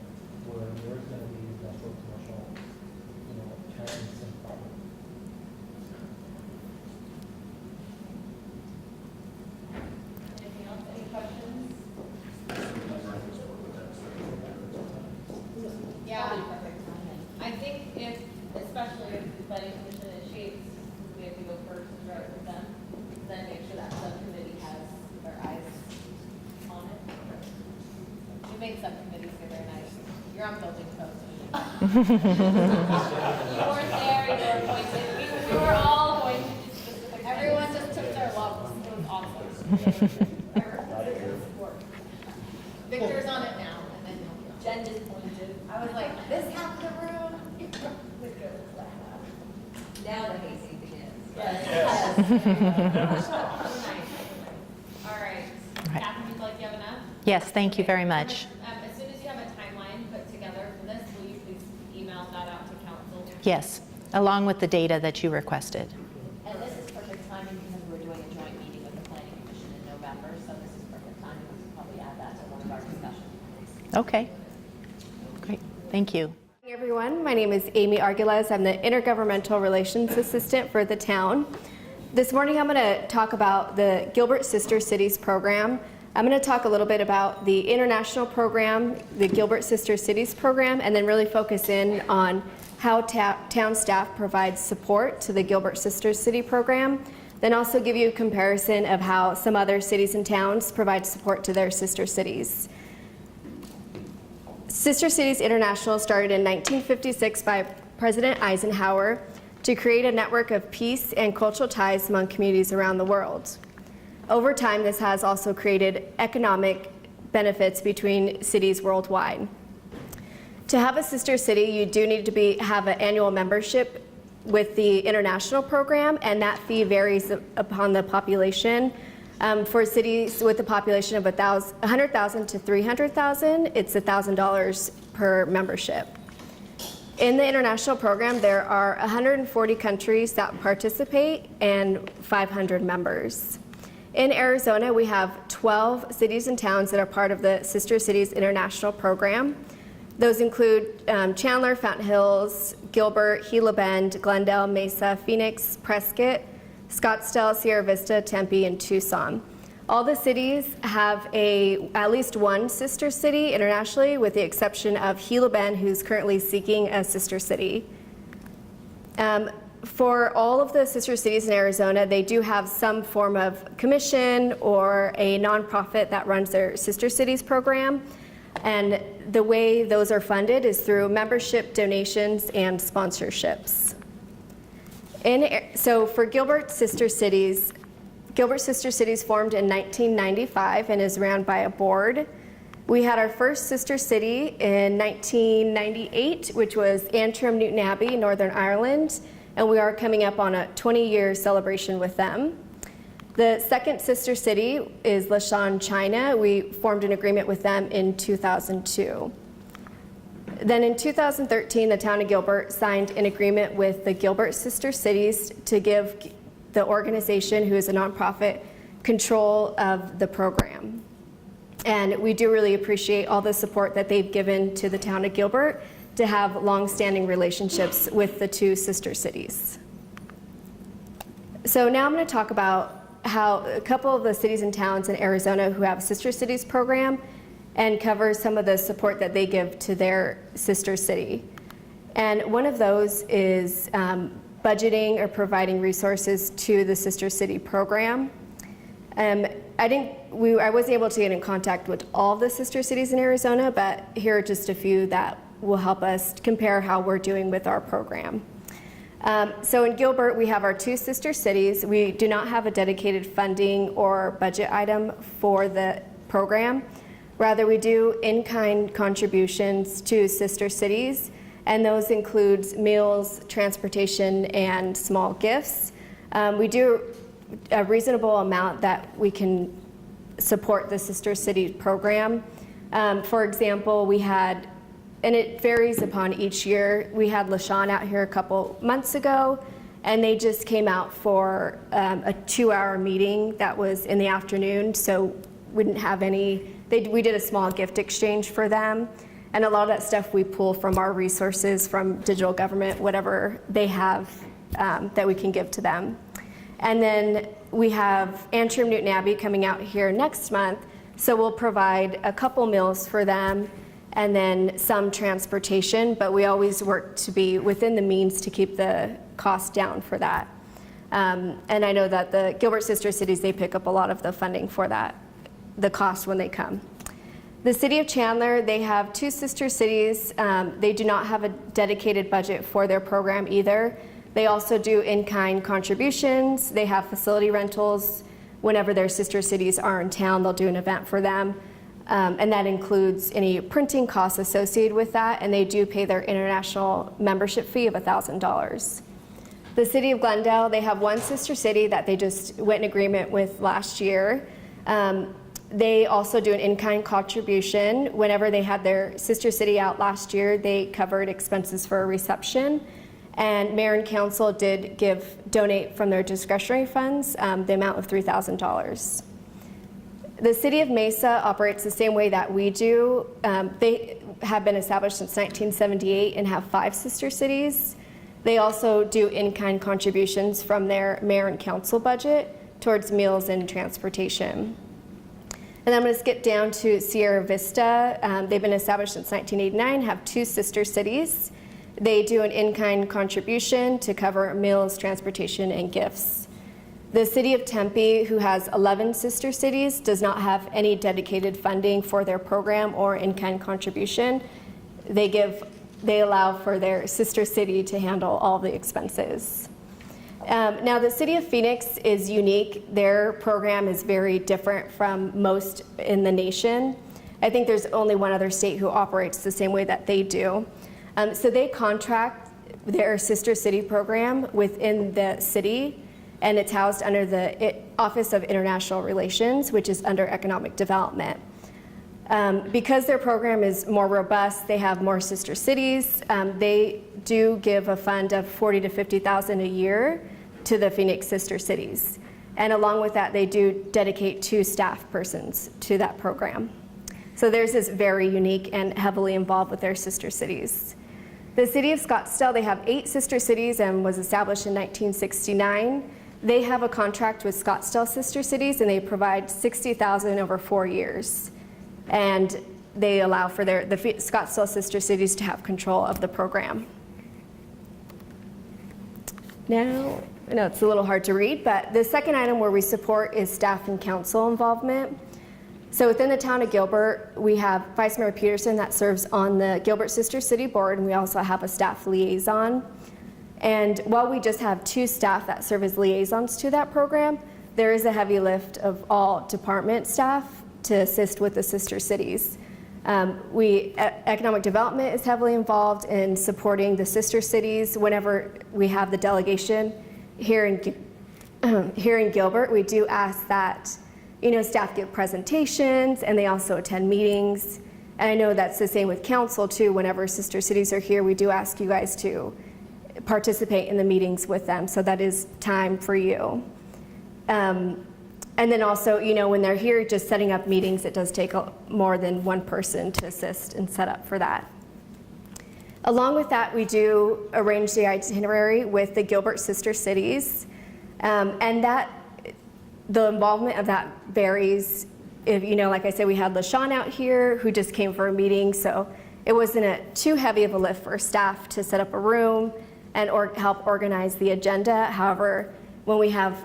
where there's gonna be industrial, commercial, tenants and property. Anything else, any questions? Yeah, I think if, especially if the planning commission initiates, we have to go first and start with them, then make sure that subcommittee has their eyes on it. We make subcommittees get very nice. You're on building codes. You weren't there, you were appointed, we were all going to do specific. Everyone just took their lumps, it was awesome. Victor's on it now, and then Jen just pointed. I was like, this half of the room. Victor was like, Now the hazing begins. yes. All right. Catherine, do you feel like you have enough? Yes, thank you very much. As soon as you have a timeline put together for this, will you please email that out to council? Yes, along with the data that you requested. And this is perfect timing because we're doing a joint meeting with the planning commission in November, so this is perfect timing. We can probably add that to one of our discussions. Okay, great, thank you. Hey everyone, my name is Amy Arguelles. I'm the Intergovernmental Relations Assistant for the town. This morning I'm going to talk about the Gilbert Sister Cities program. I'm going to talk a little bit about the international program, the Gilbert Sister Cities program, and then really focus in on how town staff provides support to the Gilbert Sister City program. Then also give you a comparison of how some other cities and towns provide support to their sister cities. Sister Cities International started in 1956 by President Eisenhower to create a network of peace and cultural ties among communities around the world. Over time, this has also created economic benefits between cities worldwide. To have a sister city, you do need to have an annual membership with the international program, and that fee varies upon the population. For cities with a population of 100,000 to 300,000, it's $1,000 per membership. In the international program, there are 140 countries that participate and 500 members. In Arizona, we have 12 cities and towns that are part of the Sister Cities International program. Those include Chandler, Fountain Hills, Gilbert, Gila Bend, Glendale, Mesa, Phoenix, Prescott, Scottsdale, Sierra Vista, Tempe, and Tucson. All the cities have at least one sister city internationally, with the exception of Gila Bend, who's currently seeking a sister city. For all of the sister cities in Arizona, they do have some form of commission or a nonprofit that runs their sister cities program. And the way those are funded is through membership, donations, and sponsorships. So for Gilbert Sister Cities formed in 1995 and is run by a board. We had our first sister city in 1998, which was Antrim, Newton Abbey, Northern Ireland, and we are coming up on a 20-year celebration with them. The second sister city is Leshan, China. We formed an agreement with them in 2002. Then in 2013, the town of Gilbert signed an agreement with the Gilbert Sister Cities to give the organization, who is a nonprofit, control of the program. And we do really appreciate all the support that they've given to the town of Gilbert to have long-standing relationships with the two sister cities. So now I'm going to talk about how a couple of the cities and towns in Arizona who have a Sister Cities program and cover some of the support that they give to their sister city. And one of those is budgeting or providing resources to the Sister City program. I wasn't able to get in contact with all the sister cities in Arizona, but here are just a few that will help us compare how we're doing with our program. So in Gilbert, we have our two sister cities. We do not have a dedicated funding or budget item for the program. Rather, we do in-kind contributions to sister cities, and those include meals, transportation, and small gifts. We do a reasonable amount that we can support the sister city program. For example, we had, and it varies upon each year, we had Leshan out here a couple months ago, and they just came out for a 2-hour meeting that was in the afternoon. So we didn't have any, we did a small gift exchange for them. And a lot of that stuff we pull from our resources, from digital government, whatever they have that we can give to them. And then we have Antrim Newton Abbey coming out here next month, so we'll provide a couple meals for them and then some transportation, but we always work to be within the means to keep the cost down for that. And I know that the Gilbert Sister Cities, they pick up a lot of the funding for that, the cost when they come. The City of Chandler, they have 2 sister cities. They do not have a dedicated budget for their program either. They also do in-kind contributions. They have facility rentals. Whenever their sister cities are in town, they'll do an event for them. And that includes any printing costs associated with that, and they do pay their international membership fee of $1,000. The City of Glendale, they have 1 sister city that they just went in agreement with last year. They also do an in-kind contribution. Whenever they had their sister city out last year, they covered expenses for a reception. And Mayor and Council did donate from their discretionary funds the amount of $3,000. The City of Mesa operates the same way that we do. They have been established since 1978 and have 5 sister cities. They also do in-kind contributions from their Mayor and Council budget towards meals and transportation. And I'm going to skip down to Sierra Vista. They've been established since 1989, have 2 sister cities. They do an in-kind contribution to cover meals, transportation, and gifts. The City of Tempe, who has 11 sister cities, does not have any dedicated funding for their program or in-kind contribution. They allow for their sister city to handle all the expenses. Now, the City of Phoenix is unique. Their program is very different from most in the nation. I think there's only one other state who operates the same way that they do. So they contract their sister city program within the city, and it's housed under the Office of International Relations, which is under Economic Development. Because their program is more robust, they have more sister cities. They do give a fund of $40,000 to $50,000 a year to the Phoenix sister cities. And along with that, they do dedicate 2 staff persons to that program. So theirs is very unique and heavily involved with their sister cities. The City of Scottsdale, they have 8 sister cities and was established in 1969. They have a contract with Scottsdale Sister Cities, and they provide $60,000 over 4 years. And they allow for the Scottsdale Sister Cities to have control of the program. Now, I know it's a little hard to read, but the second item where we support is staff and council involvement. So within the town of Gilbert, we have Vice Mayor Peterson that serves on the Gilbert Sister City Board, and we also have a staff liaison. And while we just have 2 staff that serve as liaisons to that program, there is a heavy lift of all department staff to assist with the sister cities. Economic Development is heavily involved in supporting the sister cities. Whenever we have the delegation here in Gilbert, we do ask that staff give presentations, and they also attend meetings. And I know that's the same with council too. Whenever sister cities are here, we do ask you guys to participate in the meetings with them, so that is time for you. And then also, when they're here just setting up meetings, it does take more than one person to assist and set up for that. Along with that, we do arrange the itinerary with the Gilbert sister cities, and the involvement of that varies. If like I said, we had LaShawn out here who just came for a meeting, so it wasn't too heavy of a lift for staff to set up a room and help organize the agenda. However, when we have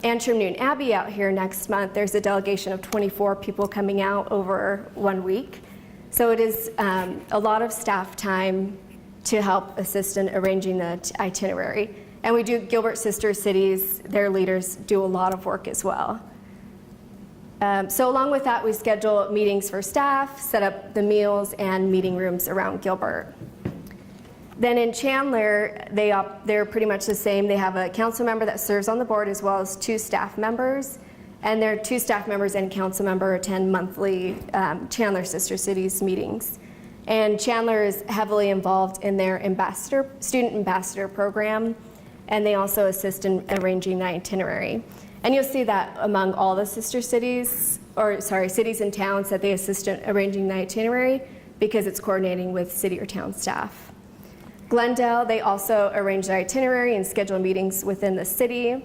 Antrim Newton Abbey out here next month, there's a delegation of 24 people coming out over 1 week. So it is a lot of staff time to help assist in arranging the itinerary. And we do Gilbert Sister Cities, their leaders do a lot of work as well. So along with that, we schedule meetings for staff, set up the meals and meeting rooms around Gilbert. Then in Chandler, they're pretty much the same. They have a council member that serves on the board as well as 2 staff members. And their 2 staff members and council member attend monthly Chandler Sister Cities meetings. And Chandler is heavily involved in their student ambassador program, and they also assist in arranging the itinerary. And you'll see that among all the sister cities, cities and towns, that they assist in arranging the itinerary because it's coordinating with city or town staff. Glendale, they also arrange their itinerary and schedule meetings within the city.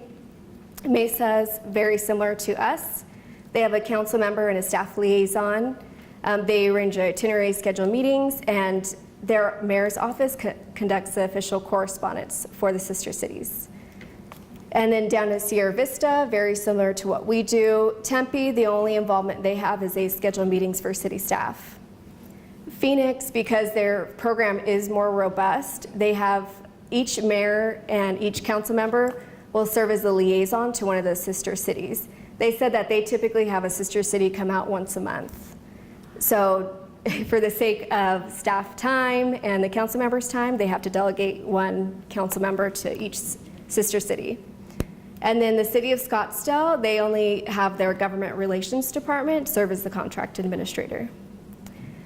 Mesa's very similar to us. They have a council member and a staff liaison. They arrange their itinerary, schedule meetings, and their mayor's office conducts the official correspondence for the sister cities. And then down to Sierra Vista, very similar to what we do. Tempe, the only involvement they have is they schedule meetings for city staff. Phoenix, because their program is more robust, they have each mayor and each council member will serve as a liaison to one of the sister cities. They said that they typically have a sister city come out once a month. So for the sake of staff time and the council members' time, they have to delegate one council member to each sister city. And then the city of Scottsdale, they only have their government relations department serve as the contract administrator.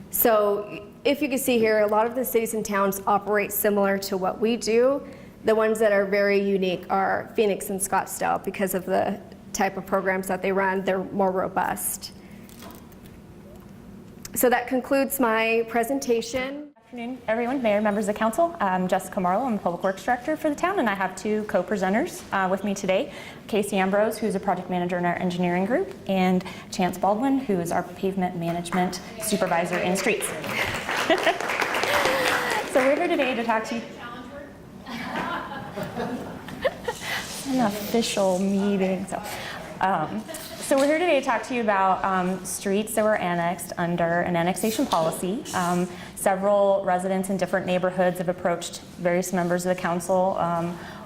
So if you can see here, a lot of the cities and towns operate similar to what we do. The ones that are very unique are Phoenix and Scottsdale because of the type of programs that they run. They're more robust. So that concludes my presentation. Good afternoon, everyone, Mayor, members of council. I'm Jessica Marlowe. I'm the Public Works Director for the town, and I have two co-presenters with me today. Casey Ambrose, who's a project manager in our engineering group, and Chance Baldwin, who is our pavement management supervisor in streets. So we're here today to talk to you. An official meeting. So we're here today to talk to you about streets that were annexed under an annexation policy. Several residents in different neighborhoods have approached various members of the council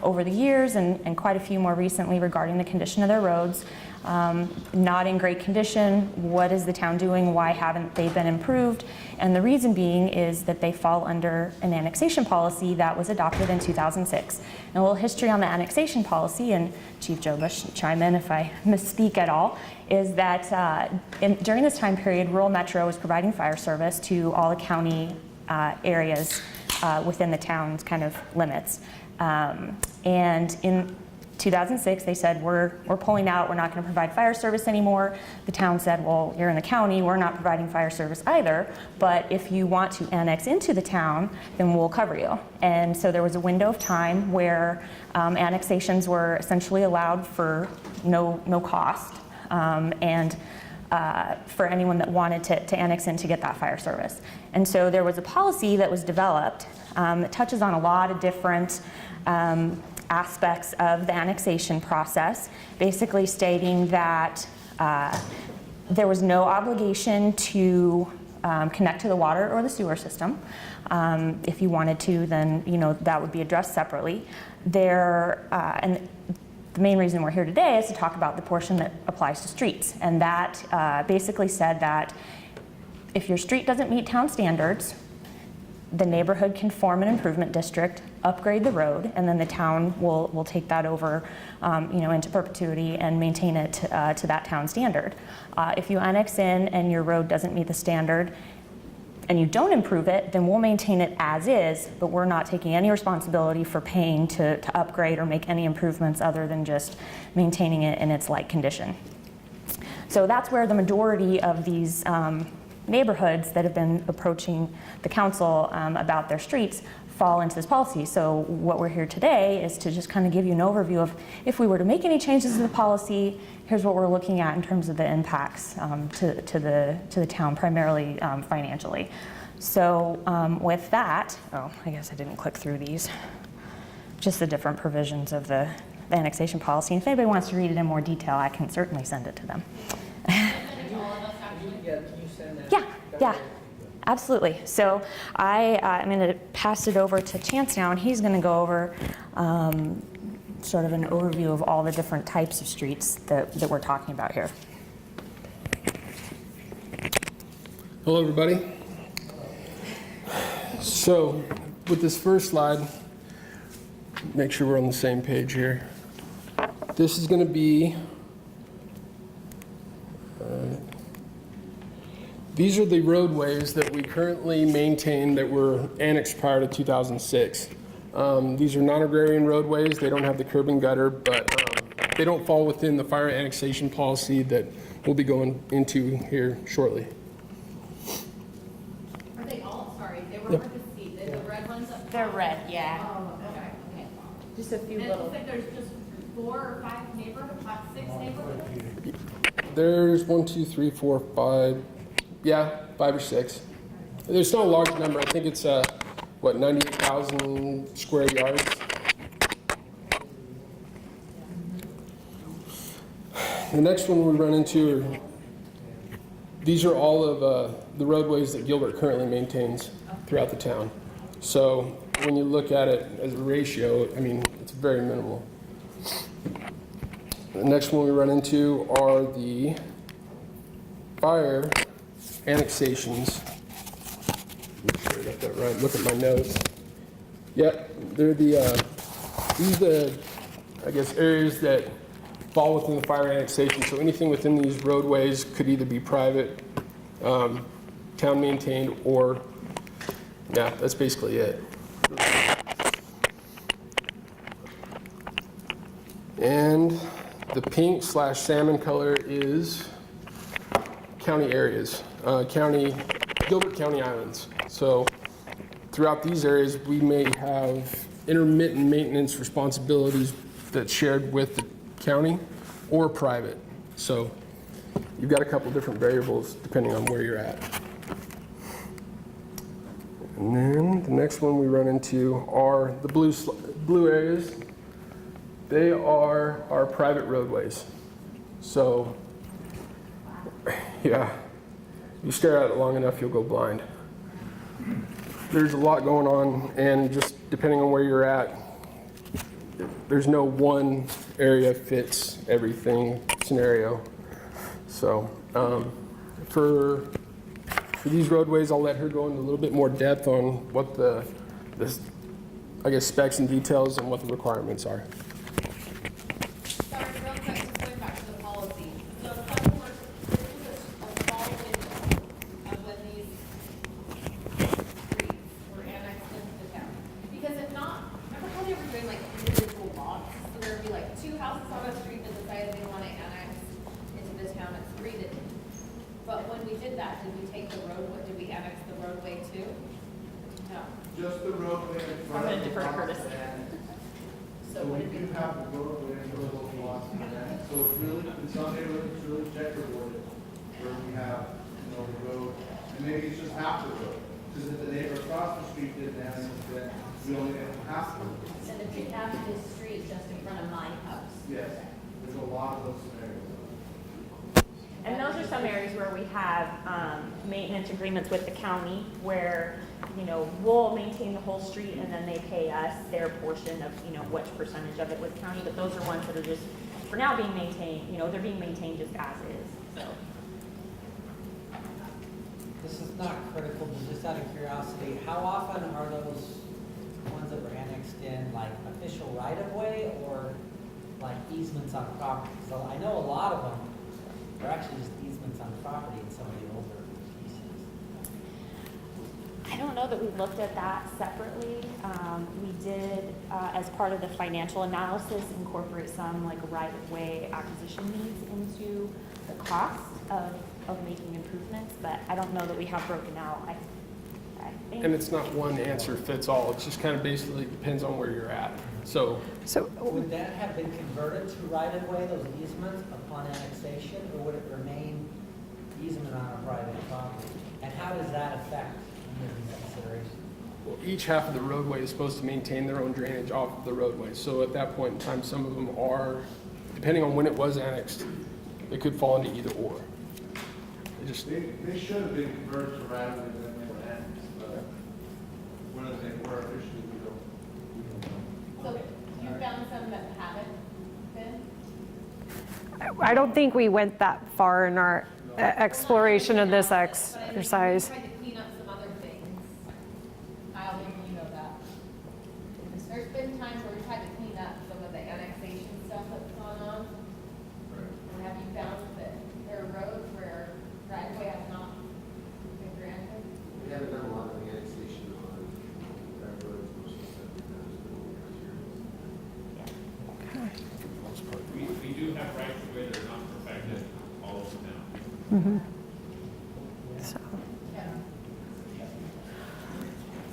over the years, and quite a few more recently regarding the condition of their roads. Not in great condition. What is the town doing? Why haven't they been improved? And the reason being is that they fall under an annexation policy that was adopted in 2006. And a little history on the annexation policy, and Chief Joe Bush, chime in if I misspeak at all, is that during this time period, Rural Metro was providing fire service to all the county areas within the town's kind of limits. And in 2006, they said, we're pulling out, we're not going to provide fire service anymore. The town said, well, you're in the county, we're not providing fire service either, but if you want to annex into the town, then we'll cover you. And so there was a window of time where annexations were essentially allowed for no cost, and for anyone that wanted to annex in to get that fire service. And so there was a policy that was developed that touches on a lot of different aspects of the annexation process, basically stating that there was no obligation to connect to the water or the sewer system. If you wanted to, then that would be addressed separately. And the main reason we're here today is to talk about the portion that applies to streets, and that basically said that if your street doesn't meet town standards, the neighborhood can form an improvement district, upgrade the road, and then the town will take that over into perpetuity and maintain it to that town standard. If you annex in and your road doesn't meet the standard and you don't improve it, then we'll maintain it as is, but we're not taking any responsibility for paying to upgrade or make any improvements other than just maintaining it in its like condition. So that's where the majority of these neighborhoods that have been approaching the council about their streets fall into this policy. So what we're here today is to just kind of give you an overview of if we were to make any changes to the policy, here's what we're looking at in terms of the impacts to the town, primarily financially. So with that, I guess I didn't click through these, just the different provisions of the annexation policy. And if anybody wants to read it in more detail, I can certainly send it to them. Yeah, absolutely. So I'm going to pass it over to Chance now, and he's going to go over sort of an overview of all the different types of streets that we're talking about here. Hello, everybody. So with this first slide, make sure we're on the same page here. This is going to be these are the roadways that we currently maintain that were annexed prior to 2006. These are non-agrarian roadways. They don't have the curb and gutter, but they don't fall within the fire annexation policy that we'll be going into here shortly. Are they all, sorry, they were Yep. hard to see, the red ones up top? They're red, yeah. Oh, okay, okay. Just a few And it little. looks like there's just 4 or 5 neighborhoods, about 6 neighborhoods? There's 1, 2, 3, 4, 5, yeah, 5 or 6. There's not a large number. I think it's, 98,000 square yards. The next one we run into are, these are all of the roadways that Gilbert currently maintains throughout the town. So when you look at it as a ratio, I mean, it's very minimal. The next one we run into are the fire annexations. Make sure I got that right. Look at my notes. Yep, they're the, these are the, I guess, areas that fall within the fire annexation. So anything within these roadways could either be private, town maintained, or, yeah, that's basically it. And the pink / salmon color is county areas, Gilbert County Islands. So throughout these areas, we may have intermittent maintenance responsibilities that's shared with the county or private. So you've got a couple different variables depending on where you're at. And then the next one we run into are the blue areas. They are our private roadways. So, yeah, you stare at it long enough, you'll go blind. There's a lot going on, and just depending on where you're at, there's no one area fits everything scenario. So, for these roadways, I'll let her go into a little bit more depth on what the I guess, specs and details and what the requirements are. Sorry, real quick, just going back to the policy. So the public works, this is a small window of when these streets were annexed into the town. Because if not, remember how they were doing like individual lots? So there would be like 2 houses on a street that decided they want to annex into the town and 3 didn't. But when we did that, did we take the roadway, did we annex the roadway too? No. Just the roadway in I'm front gonna of the defer to property. Curtis. So we do have the roadway in those little lots in that. So it's really, in some neighborhoods, it's really checkerboarded, where we have, the road, and maybe it's just half the road. Because if the neighbor across the street didn't have it, then we only get half the road. And if you have this street just in front of my house. Yes, there's a lot of those scenarios. And those are some areas where we have maintenance agreements with the county where, we'll maintain the whole street and then they pay us their portion of, which percentage of it with county. But those are ones that are just, for now, being maintained, they're being maintained just as is, so. This is not critical, but just out of curiosity, how often are those ones that were annexed in like official right-of-way or like easements on property? So I know a lot of them are actually just easements on property in some of the older pieces. I don't know that we looked at that separately. We did, as part of the financial analysis, incorporate some like right-of-way acquisition needs into the cost of making improvements, but I don't know that we have broken out. I think. And it's not one answer fits all. It just kind of basically depends on where you're at. So Would that have been converted to right-of-way, those easements, upon annexation, or would it remain easement on a private property? And how does that affect these considerations? well, each half of the roadway is supposed to maintain their own drainage off of the roadway. So at that point in time, some of them are, depending on when it was annexed, it could fall into either or. They should have been converted to right-of-way when they were annexed, but whether they were officially, we don't. So you found some that haven't been? I don't think we went that far in our exploration of this exercise. But I mean, we tried to clean up some other things. Kyle, maybe you know that. There's been times where we tried to clean up some of the annexation stuff that's gone on. And have you found that there are roads where right-of-way has not been granted? We haven't done a lot of annexation on railroads, most of the stuff we've done has been over the years. We So.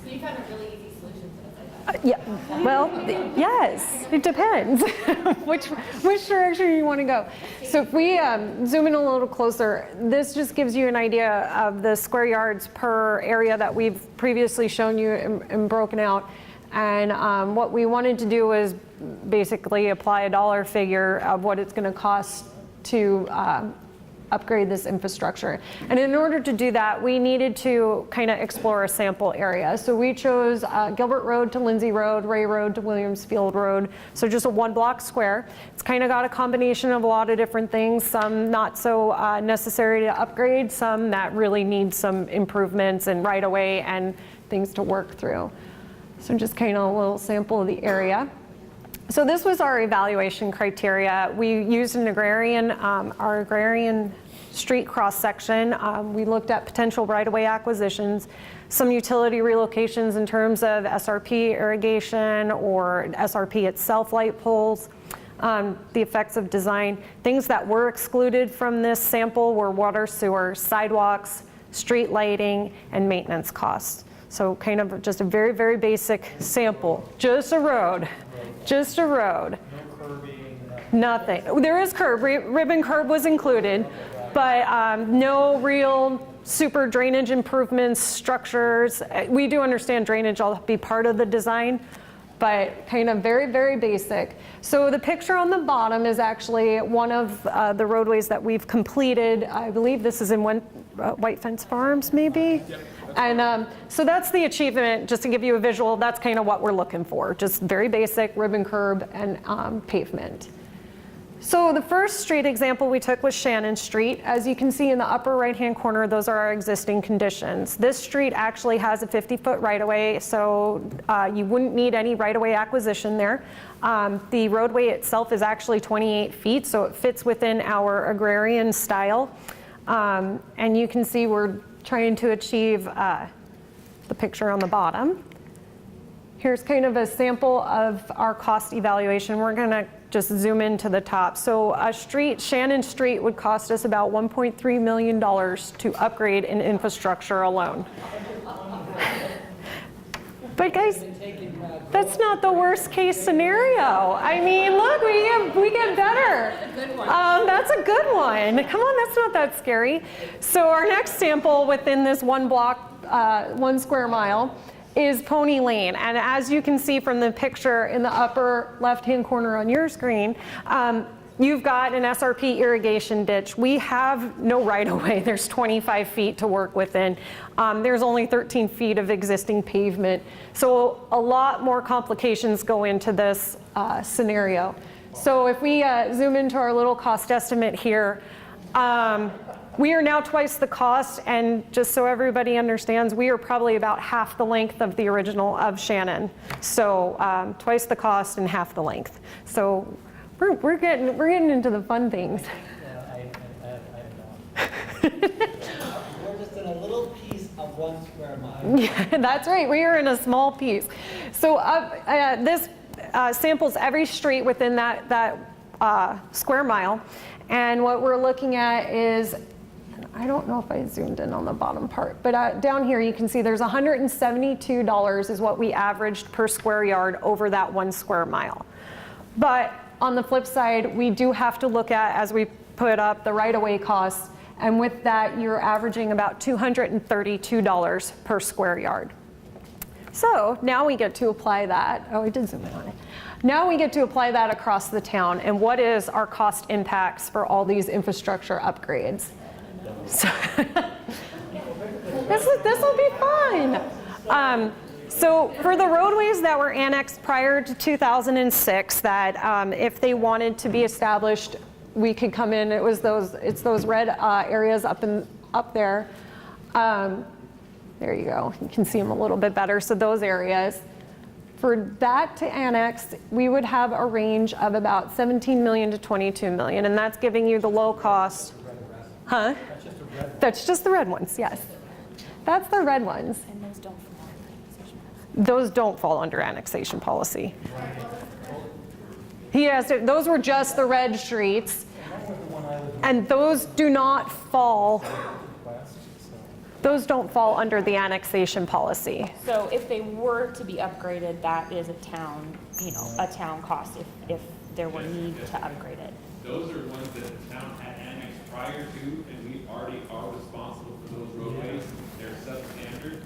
So you found a really easy solution to this, I bet. Yeah, well, yes, it depends which direction you want to go. So if we zoom in a little closer, this just gives you an idea of the square yards per area that we've previously shown you and broken out. And what we wanted to do was basically apply a dollar figure of what it's going to cost to upgrade this infrastructure. And in order to do that, we needed to kind of explore a sample area. So we chose Gilbert Road to Lindsay Road, Ray Road to Williams Field Road. So just a 1 block square. It's kind of got a combination of a lot of different things, some not so necessary to upgrade, some that really need some improvements and right of way and things to work through. So just kind of a little sample of the area. So this was our evaluation criteria. We used an agrarian, our agrarian street cross section. We looked at potential right-of-way acquisitions, some utility relocations in terms of SRP irrigation or SRP itself light poles, the effects of design. Things that were excluded from this sample were water, sewer, sidewalks, street lighting, and maintenance costs. So kind of just a very, very basic sample. Just a road. Just a road. No curbing, Nothing. There is curb. Ribbon curb was included, but no real super drainage improvements, structures. We do understand drainage will be part of the design, but kind of very, very basic. So the picture on the bottom is actually one of the roadways that we've completed. I believe this is in White Fence Farms, maybe? Yep. And so that's the achievement, just to give you a visual, that's kind of what we're looking for, just very basic ribbon curb and pavement. So the first street example we took was Shannon Street. As you can see in the upper right-hand corner, those are our existing conditions. This street actually has a 50-foot right-of-way, so you wouldn't need any right-of-way acquisition there. The roadway itself is actually 28 feet, so it fits within our agrarian style. And you can see we're trying to achieve the picture on the bottom. Here's kind of a sample of our cost evaluation. We're going to just zoom into the top. So a street, Shannon Street, would cost us about $1.3 million to upgrade in infrastructure alone. But guys, that's not the worst case scenario. I mean, look, we get better. That's a good one. Come on, that's not that scary. So our next sample within this 1 block, 1 square mile, is Pony Lane. And as you can see from the picture in the upper left-hand corner on your screen, you've got an SRP irrigation ditch. We have no right-of-way. There's 25 feet to work within. There's only 13 feet of existing pavement. So a lot more complications go into this scenario. So if we zoom into our little cost estimate here, we are now twice the cost, and just so everybody understands, we are probably about half the length of the original of Shannon. So twice the cost and half the length. So we're getting into the fun things. We're just in a little piece of 1 square mile. Yeah, that's right. We are in a small piece. So this samples every street within that square mile. And what we're looking at is, I don't know if I zoomed in on the bottom part, but down here you can see there's $172 is what we averaged per square yard over that 1 square mile. But on the flip side, we do have to look at, as we put up, the right-of-way costs, and with that, you're averaging about $232 per square yard. So now we get to apply that. Oh, I did zoom in on it. Now we get to apply that across the town, and what is our cost impacts for all these infrastructure upgrades? So this will be fun. So for the roadways that were annexed prior to 2006, that if they wanted to be established, we could come in. It's those red areas up there. There you go. You can see them a little bit better. So those areas. For that to annex, we would have a range of about 17 million to 22 million, and that's giving you the low cost. Huh? That's just the red ones, yes. That's the red ones. And those don't fall under annexation policy. Those don't fall under annexation policy. Yes, those were just the red streets. And those do not fall, those don't fall under the annexation policy. So if they were to be upgraded, that is a town, a town cost if there were need to upgrade it. Those are ones that the town had annexed prior to, and we already are responsible for those roadways. They're substandard,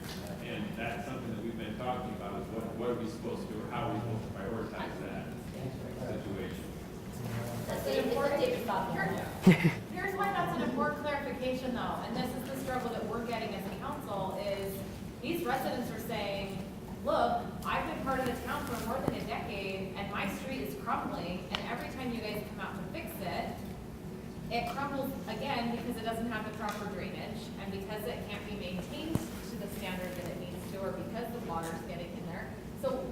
and that's something that we've been talking about, is what are we supposed to do, or how are we supposed to prioritize that situation? Here's why that's an important clarification though, and this is the struggle that we're getting as a council, is these residents are saying, look, I've been part of the town for more than a decade, and my street is crumbling, and every time you guys come out to fix it, it crumbles again because it doesn't have the proper drainage, and because it can't be maintained to the standard that it needs to, or because the water's getting in there. So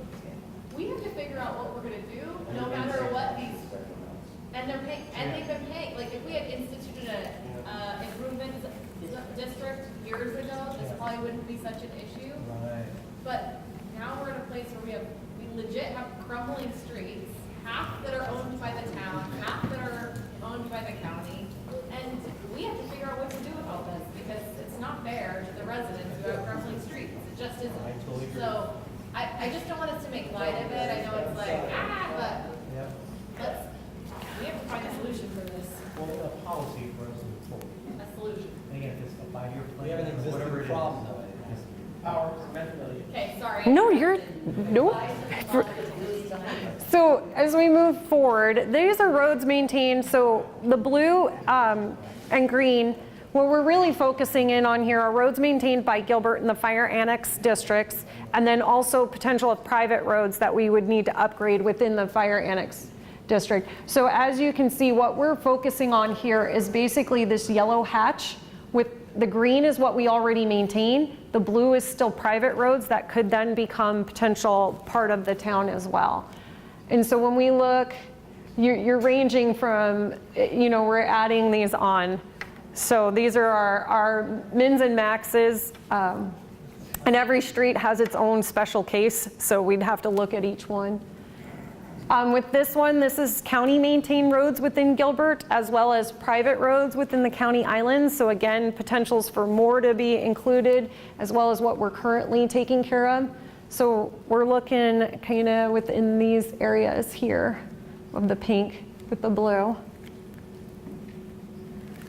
we have to figure out what we're gonna do, no matter what these, and they're paying, and they've been paying, like if we had instituted a improvement district years ago, this probably wouldn't be such an issue. But now we're in a place where we legit have crumbling streets, half that are owned by the town, half that are owned by the county, and we have to figure out what to do with all this, because it's not fair to the residents who have crumbling streets. It just isn't. So I just don't want us to make light of it. I know it's like, but we have to find a solution for this. Well, a policy for us to move forward. A solution. And again, if it's a 5-year plan. We have an or whatever it existing is. problem though. Okay, sorry. No, So as we move forward, these are roads maintained, so the blue and green, what we're really focusing in on here are roads maintained by Gilbert and the fire annex districts, and then also potential of private roads that we would need to upgrade within the fire annex district. So as you can see, what we're focusing on here is basically this yellow hatch. With the green is what we already maintain. The blue is still private roads that could then become potential part of the town as well. And so when we look, you're ranging from, we're adding these on. So these are our mins and maxes, and every street has its own special case, so we'd have to look at each one. With this one, this is county maintained roads within Gilbert, as well as private roads within the county islands. So again, potentials for more to be included, as well as what we're currently taking care of. So we're looking kind of within these areas here of the pink with the blue.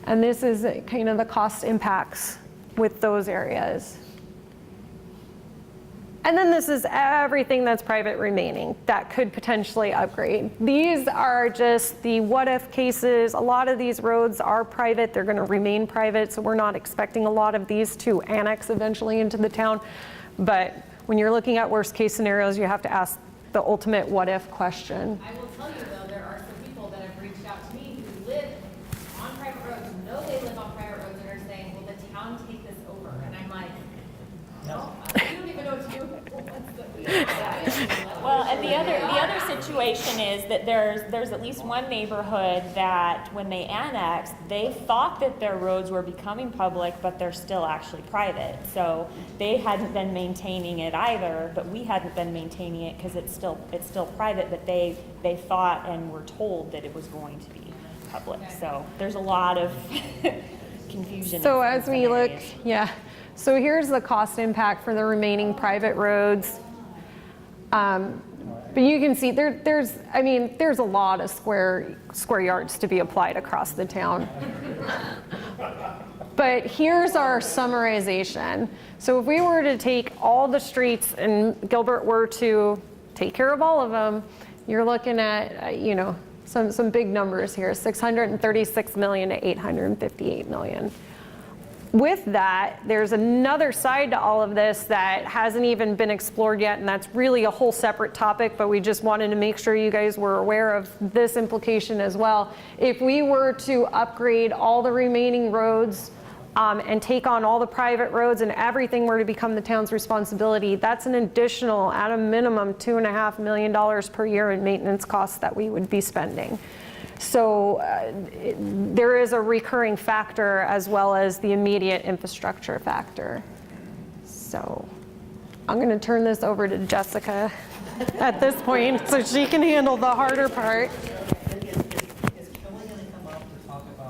And this is kind of the cost impacts with those areas. And then this is everything that's private remaining that could potentially upgrade. These are just the what if cases. A lot of these roads are private. They're going to remain private, so we're not expecting a lot of these to annex eventually into the town. But when you're looking at worst case scenarios, you have to ask the ultimate what if question. I will tell you though, there are some people that have reached out to me who live on private roads, know they live on private roads, and are saying, will the town take this over? And I'm like, no, you don't even know what to do. Well, and the other situation is that there's at least one neighborhood that when they annexed, they thought that their roads were becoming public, but they're still actually private. So they hadn't been maintaining it either, but we hadn't been maintaining it because it's still private, but they thought and were told that it was going to be public. So there's a lot of confusion. So as we look, so here's the cost impact for the remaining private roads. But you can see there's a lot of square yards to be applied across the town. But here's our summarization. So if we were to take all the streets and Gilbert were to take care of all of them, you're looking at, some big numbers here, 636 million to 858 million. With that, there's another side to all of this that hasn't even been explored yet, and that's really a whole separate topic, but we just wanted to make sure you guys were aware of this implication as well. If we were to upgrade all the remaining roads and take on all the private roads and everything were to become the town's responsibility, that's an additional, at a minimum, $2.5 million per year in maintenance costs that we would be spending. So there is a recurring factor as well as the immediate infrastructure factor. So I'm going to turn this over to Jessica at this point so she can handle the harder part. Is Kelly going to come up to talk about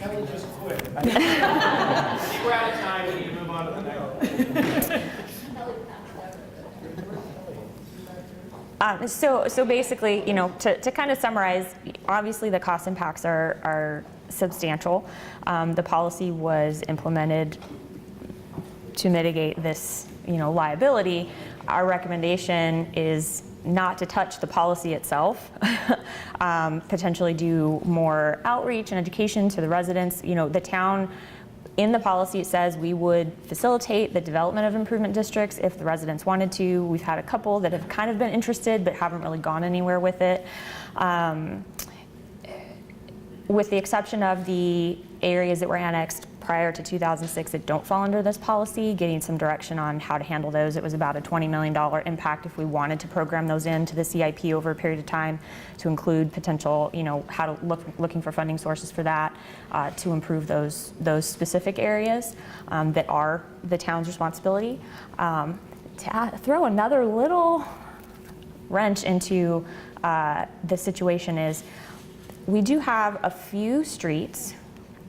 Kelly just quit. I think we're out of time, we need to move on to the next. So basically, you know, to kind of summarize, obviously the cost impacts are substantial. The policy was implemented to mitigate this, you know, liability. Our recommendation is not to touch the policy itself, potentially do more outreach and education to the residents. You know, the town, in the policy it says we would facilitate the development of improvement districts if the residents wanted to. We've had a couple that have kind of been interested but haven't really gone anywhere with it. With the exception of the areas that were annexed prior to 2006 that don't fall under this policy, getting some direction on how to handle those. It was about a $20 million impact if we wanted to program those into the CIP over a period of time to include potential, you know, how to looking for funding sources for that to improve those specific areas that are the town's responsibility. To throw another little wrench into the situation is we do have a few streets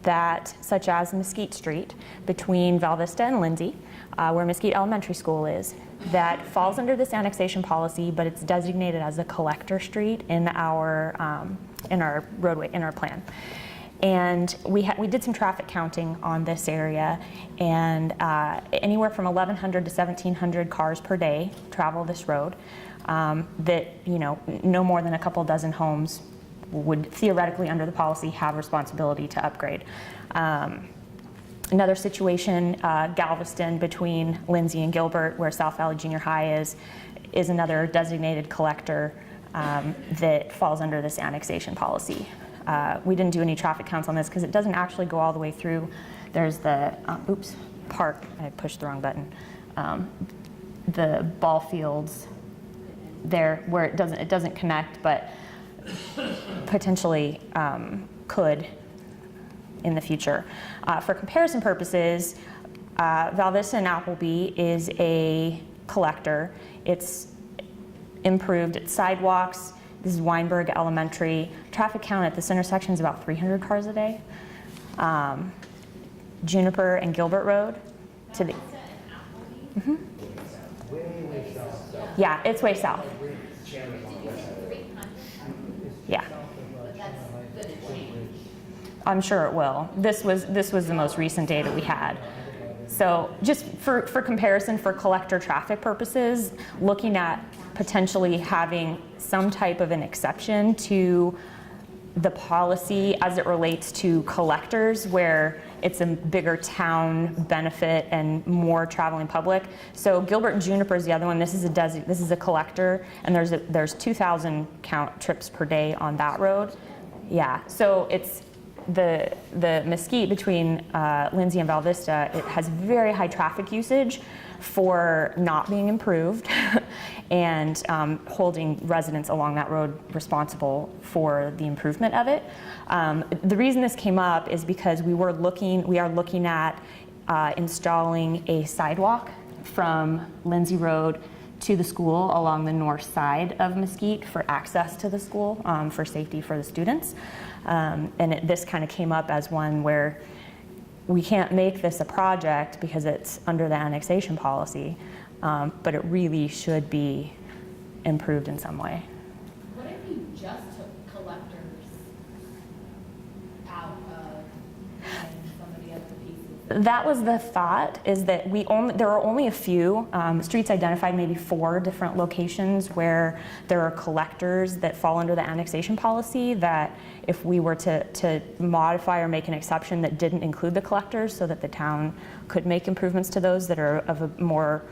that, such as Mesquite Street, between Val Vista and Lindsay, where Mesquite Elementary School is, that falls under this annexation policy, but it's designated as a collector street in our roadway, in our plan. And we did some traffic counting on this area, and anywhere from 1,100 to 1,700 cars per day travel this road. That, you know, no more than a couple dozen homes would theoretically, under the policy, have responsibility to upgrade. Another situation, Galveston between Lindsay and Gilbert, where South Valley Junior High is another designated collector that falls under this annexation policy. We didn't do any traffic counts on this because it doesn't actually go all the way through. There's the, park, I pushed the wrong button. The ball fields there where it doesn't connect, but potentially could in the future. For comparison purposes, Val Vista and Appleby is a collector. It's improved its sidewalks. This is Weinberg Elementary. Traffic count at this intersection is about 300 cars a day. Juniper and Gilbert Road to the. Mm-hmm. Yeah, it's way south. Yeah. I'm sure it will. This was the most recent data we had. So just for comparison, for collector traffic purposes, looking at potentially having some type of an exception to the policy as it relates to collectors where it's a bigger town benefit and more traveling public. So Gilbert and Juniper is the other one. This is a collector, and there's 2,000 count trips per day on that road. Yeah, so it's the Mesquite between Lindsay and Val Vista. It has very high traffic usage for not being improved and holding residents along that road responsible for the improvement of it. The reason this came up is because we are looking at installing a sidewalk from Lindsay Road to the school along the north side of Mesquite for access to the school, for safety for the students. This kind of came up as one where we can't make this a project because it's under the annexation policy, but it really should be improved in some way. What if you just took collectors out of some of the other pieces? That was the thought, is that there are only a few streets identified, maybe 4 different locations where there are collectors that fall under the annexation policy, that if we were to modify or make an exception that didn't include the collectors so that the town could make improvements to those that are of a more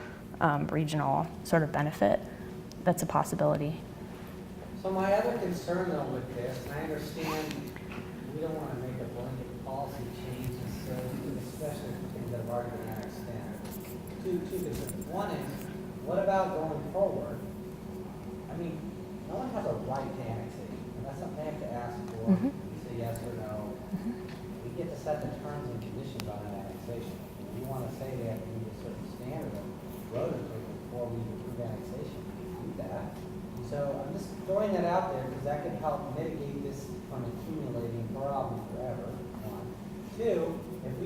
regional sort of benefit, that's a possibility. So my other concern though with this, and I understand we don't want to make a blanket policy change, especially for things that have already been annexed in. Two concerns. One is, what about going forward? I mean, no one has a right to annexation, and that's something they have to ask for. Mm-hmm. You say yes or no. We get to set the terms and conditions on an annexation. If we want to say they have to meet a certain standard of road improvement before we approve annexation, we can do that. So I'm just throwing that out there because that could help mitigate this from accumulating problem forever. One.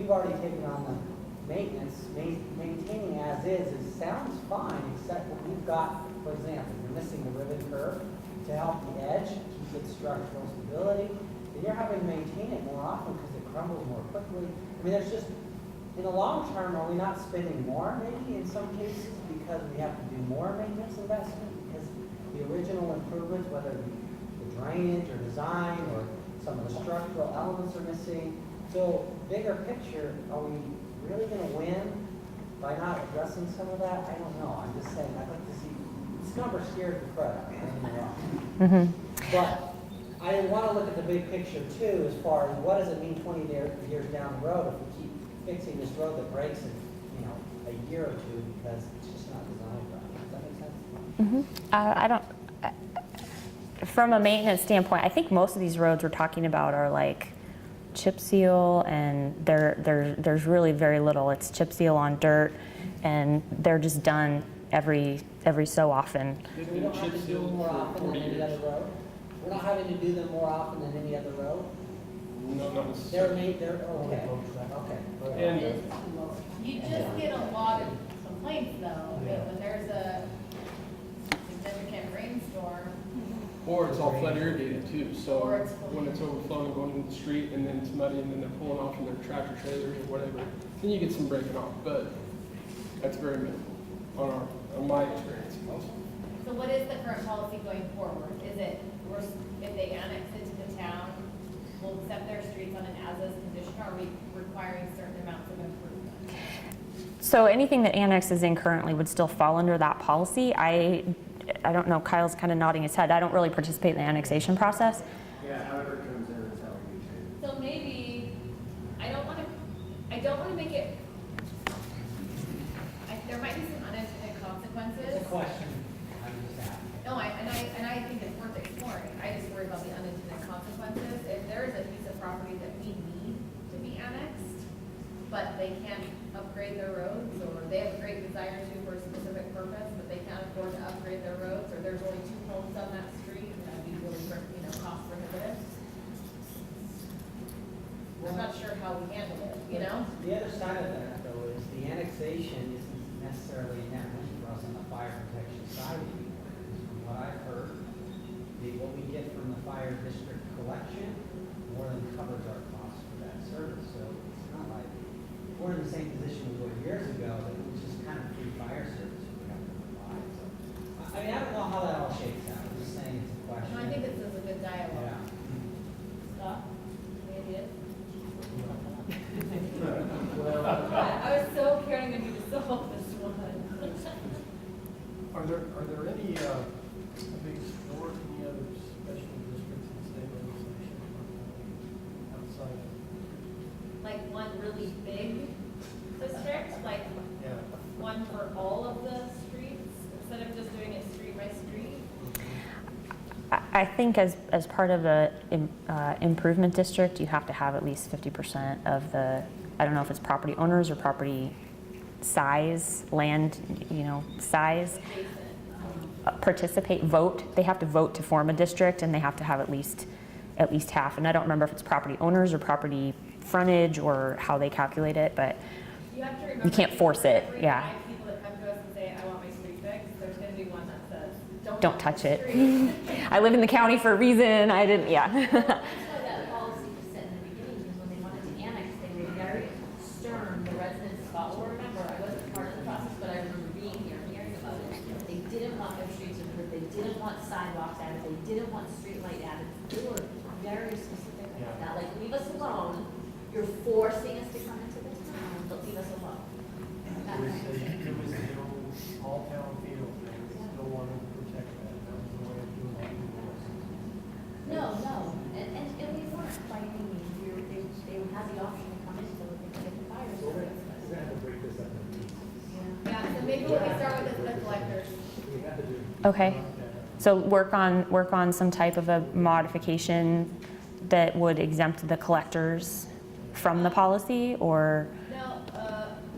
you've already taken on the maintenance, maintaining as is sounds fine, except when you've got, for example, you're missing the ribbon curve to help the edge, keep its structural stability, then you're having to maintain it more often because it crumbles more quickly. I mean, there's just, in the long term, are we not spending more maybe in some cases because we have to do more maintenance investment? Because the original improvements, whether it be the drainage or design or some of the structural elements are missing. So bigger picture, are we really going to win by not addressing some of that? I don't know. I'm just saying, I'd like to see, this number scares the crud out of me, don't get me wrong. But I want to look at the big picture too, as far as what does it mean 20 years down the road if we keep fixing this road that breaks in, you know, a year or two because it's just not designed right. Does that make sense? I don't, from a maintenance standpoint, I think most of these roads we're talking about are like chip seal, and there's really very little. It's chip seal on dirt, and they're just done every so often. We don't have to do them more often than any other road? We're not having to do them more often than any other road? No, not necessarily. They're, okay. And You just get a lot of complaints though, that when there's a significant rainstorm, or it's all flood irrigated too, so Or it's- when it's overflowing and going into the street and then it's muddy and then they're pulling off in their tractor trailers or whatever, then you get some breaking off, but that's very minimal on my experience. so what is the current policy going forward? Is it, if they annex into the town, we'll accept their streets on an as-is condition, or are we requiring certain amounts of improvement? So anything that annexes in currently would still fall under that policy. I don't know, Kyle's kind of nodding his head. I don't really participate in the annexation process. Yeah, however it comes in, it's how we do it. So maybe, I don't want to make it, there might be some unintended consequences. It's a question. I'm just asking. No, and I think it's worth exploring. I just worry about the unintended consequences. If there is a piece of property that we need to be annexed, but they can't upgrade their roads, or they have a great desire to for a specific purpose, but they can't afford to upgrade their roads, or there's only 2 homes on that street, and that'd be really, cost prohibitive. I'm not sure how we handle it, you know? The other side of that, though, is the annexation isn't necessarily a net win for us on the fire protection side anymore. Because from what I've heard, what we get from the fire district collection more than covers our costs for that service. So it's not like we're in the same position we were years ago, that it was just kind of free fire service we have to provide. So, I mean, I don't know how that all shakes out. I'm just saying it's a question. No, I think this is a good dialogue. Yeah. Scott, any ideas? Well, I was so caring when you to solve this one. Are there any, big or any other special districts in state legislation outside of? Like one really big district, like Yeah. one for all of the streets, instead of just doing it street by street? I think as part of the improvement district, you have to have at least 50% of the, I don't know if it's property owners or property size, land, size, participate, vote. They have to vote to form a district, and they have to have at least half. And I don't remember if it's property owners or property frontage or how they calculate it, but You have to remember. you can't force it. Every Yeah. 5 people that come to us and say, I want my street fixed, there's gonna be one that says, Don't touch it. street." I live in the county for a reason. I didn't. Yeah. That's why that policy was set in the beginning, because when they wanted to annex, they were very stern. The residents will remember, I wasn't part of the process, but I remember being here and hearing about it. They didn't want their streets improved, they didn't want sidewalks added, they didn't want street light added. They were very specific about that, like, leave us alone. You're forcing us to come into the town, but leave us alone. It was the old all-town field thing, we still wanted to protect that, that was the way of doing it. No, and we weren't by any means, they had the option to come in so that they could get the fire service. We're gonna have to break this up in pieces. Yeah, so maybe when we start with the collectors. We have to do. Okay. So work on some type of a modification that would exempt the collectors from the policy, or No,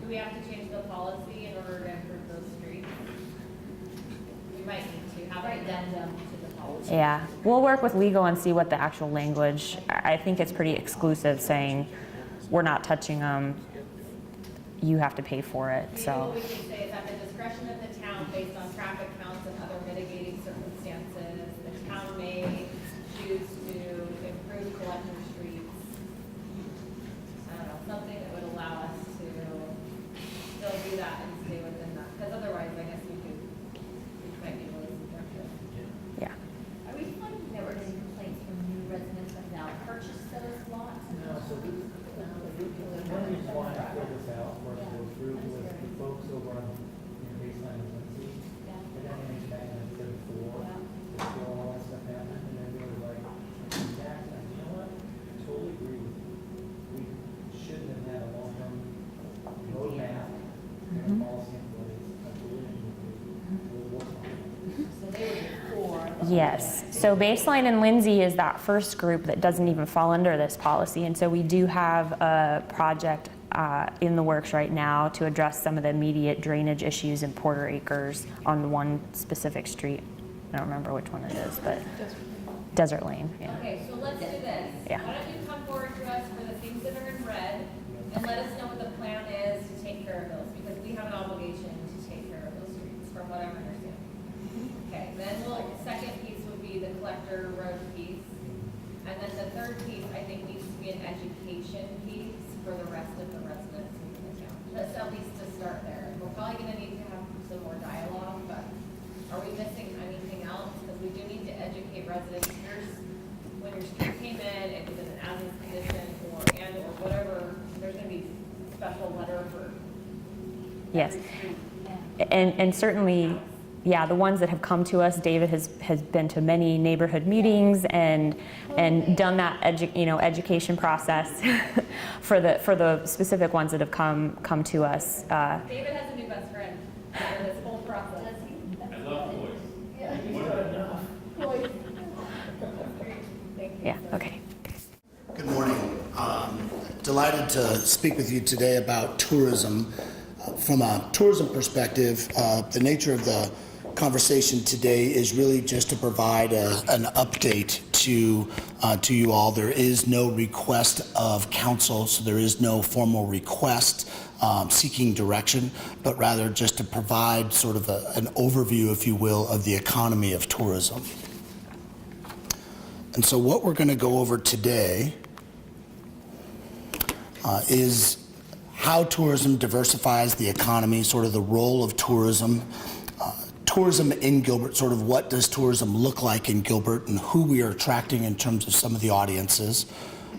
do we have to change the policy in order to improve those streets? We might need to have an addendum to the policy. yeah, we'll work with legal and see what the actual language. I think it's pretty exclusive, saying we're not touching them, you have to pay for it, Maybe so. what we could say is at the discretion of the town, based on traffic counts and other mitigating circumstances, the town may choose to improve collector streets. I don't know, something that would allow us to still do that and stay within that, because otherwise, I guess we might be really subjective. Yeah. Are we finding there were any complaints from new residents that now purchased those lots? No, so one reason why I filled this out, or go through, was the folks over on Baseline and Lindsay. They got an back in 34, before all that stuff happened, and then they were like, back, and you know what? I totally agree with you. We shouldn't have had a long-term roadmap and policy in place. I totally agree with you. We'll work on it. So they were before. Yes, so Baseline and Lindsay is that first group that doesn't even fall under this policy, and so we do have a project in the works right now to address some of the immediate drainage issues in Porter Acres on one specific street. I don't remember which one it is, but Desert Lane, yeah. Okay, so let's do this. Yeah. Why don't you come forward to us for the things that are in red, and let us know what the plan is to take care of those, because we have an obligation to take care of those streets, from what I'm understanding. Okay, then the second piece would be the collector road piece. And then the third piece, I think, needs to be an education piece for the rest of the residents in the town. Just at least to start there. We're probably gonna need to have some more dialogue, but are we missing anything else? Because we do need to educate residents. When your street came in, it was in an as-is condition, or whatever, there's gonna be a special letter for Yes, every street. and certainly, yeah, the ones that have come to us, David has been to many neighborhood meetings and done that education process for the specific ones that have come to us. David has a new best friend for this whole process. I love boys. Yeah, okay. Good morning. Delighted to speak with you today about tourism. From a tourism perspective, the nature of the conversation today is really just to provide an update to you all. There is no request of council, so there is no formal request seeking direction, but rather just to provide sort of an overview, if you will, of the economy of tourism. And so what we're going to go over today is how tourism diversifies the economy, sort of the role of tourism, tourism in Gilbert, sort of what does tourism look like in Gilbert and who we are attracting in terms of some of the audiences.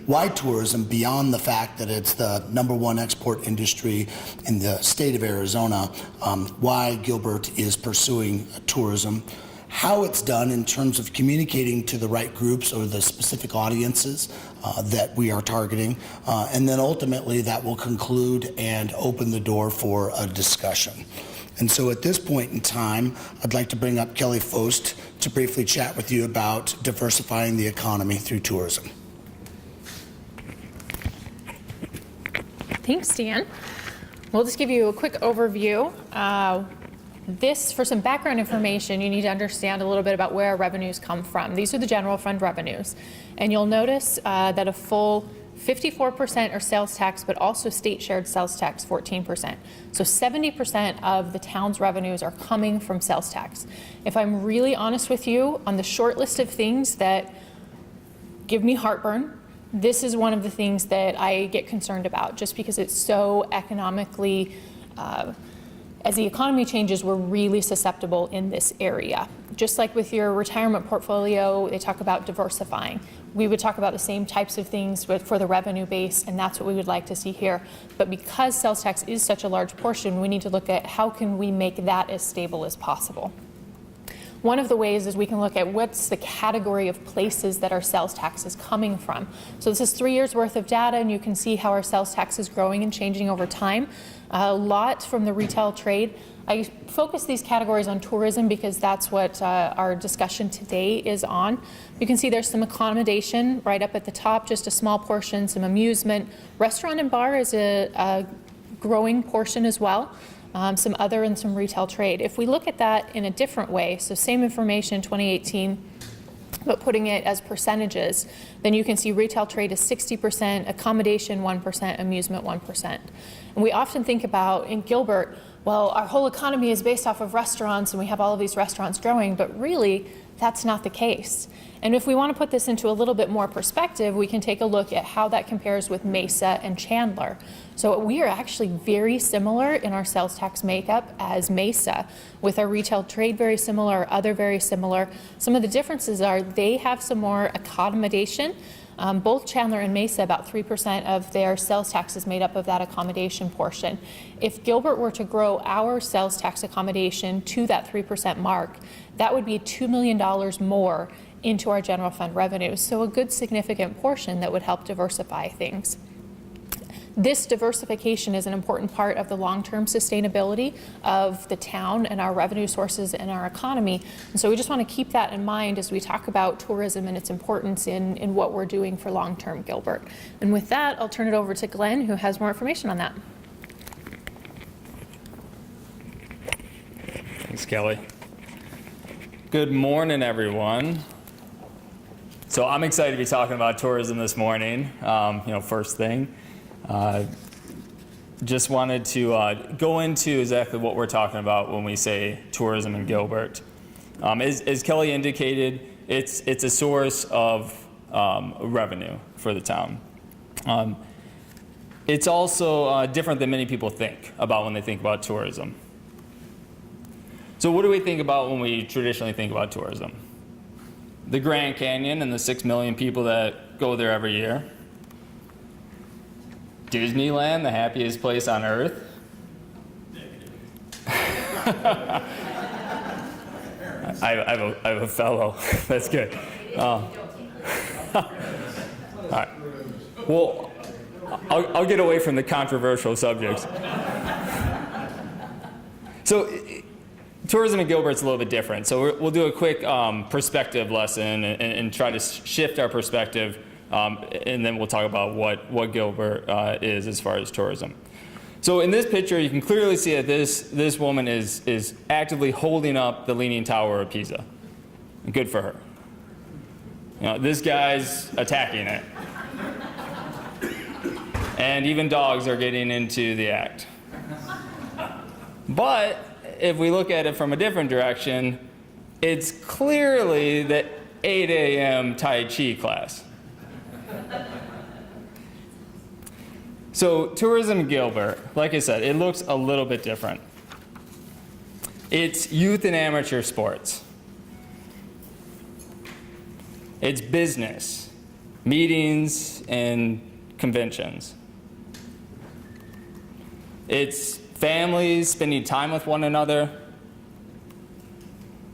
Why tourism, beyond the fact that it's the #1 export industry in the state of Arizona, why Gilbert is pursuing tourism, how it's done in terms of communicating to the right groups or the specific audiences that we are targeting, and then ultimately that will conclude and open the door for a discussion. And so at this point in time, I'd like to bring up Kelly Fost to briefly chat with you about diversifying the economy through tourism. Thanks, Dan. We'll just give you a quick overview. For some background information, you need to understand a little bit about where our revenues come from. These are the general fund revenues. And you'll notice that a full 54% are sales tax, but also state shared sales tax, 14%. So 70% of the town's revenues are coming from sales tax. If I'm really honest with you, on the short list of things that give me heartburn, this is one of the things that I get concerned about, just because it's so economically, as the economy changes, we're really susceptible in this area. Just like with your retirement portfolio, they talk about diversifying. We would talk about the same types of things for the revenue base, and that's what we would like to see here. But because sales tax is such a large portion, we need to look at how can we make that as stable as possible. One of the ways is we can look at what's the category of places that our sales tax is coming from. So this is 3 years worth of data, and you can see how our sales tax is growing and changing over time. A lot from the retail trade. I focus these categories on tourism because that's what our discussion today is on. You can see there's some accommodation right up at the top, just a small portion, some amusement. Restaurant and bar is a growing portion as well. Some other and some retail trade. If we look at that in a different way, so same information in 2018, but putting it as percentages, then you can see retail trade is 60%, accommodation 1%, amusement 1%. And we often think about in Gilbert, well, our whole economy is based off of restaurants and we have all of these restaurants growing, but really that's not the case. And if we want to put this into a little bit more perspective, we can take a look at how that compares with Mesa and Chandler. So we are actually very similar in our sales tax makeup as Mesa, with our retail trade very similar, other very similar. Some of the differences are they have some more accommodation. Both Chandler and Mesa, about 3% of their sales tax is made up of that accommodation portion. If Gilbert were to grow our sales tax accommodation to that 3% mark, that would be $2 million more into our general fund revenues. So a good significant portion that would help diversify things. This diversification is an important part of the long-term sustainability of the town and our revenue sources and our economy. And so we just want to keep that in mind as we talk about tourism and its importance in what we're doing for long-term Gilbert. And with that, I'll turn it over to Glenn, who has more information on that. Thanks, Kelly. Good morning, everyone. So I'm excited to be talking about tourism this morning. First thing. Just wanted to go into exactly what we're talking about when we say tourism in Gilbert. As Kelly indicated, it's a source of revenue for the town. It's also different than many people think about when they think about tourism. So what do we think about when we traditionally think about tourism? The Grand Canyon and the 6 million people that go there every year. Disneyland, the happiest place on earth. I have a fellow. That's good. All right. Well, I'll get away from the controversial subjects. So, tourism in Gilbert's a little bit different. So we'll do a quick perspective lesson and try to shift our perspective. And then we'll talk about what Gilbert is as far as tourism. So in this picture, you can clearly see that this woman is actively holding up the Leaning Tower of Pisa. Good for her. This guy's attacking it. And even dogs are getting into the act. But if we look at it from a different direction, it's clearly the 8 a.m. Tai Chi class. So tourism in Gilbert, like I said, it looks a little bit different. It's youth and amateur sports. It's business, meetings and conventions. It's families spending time with one another.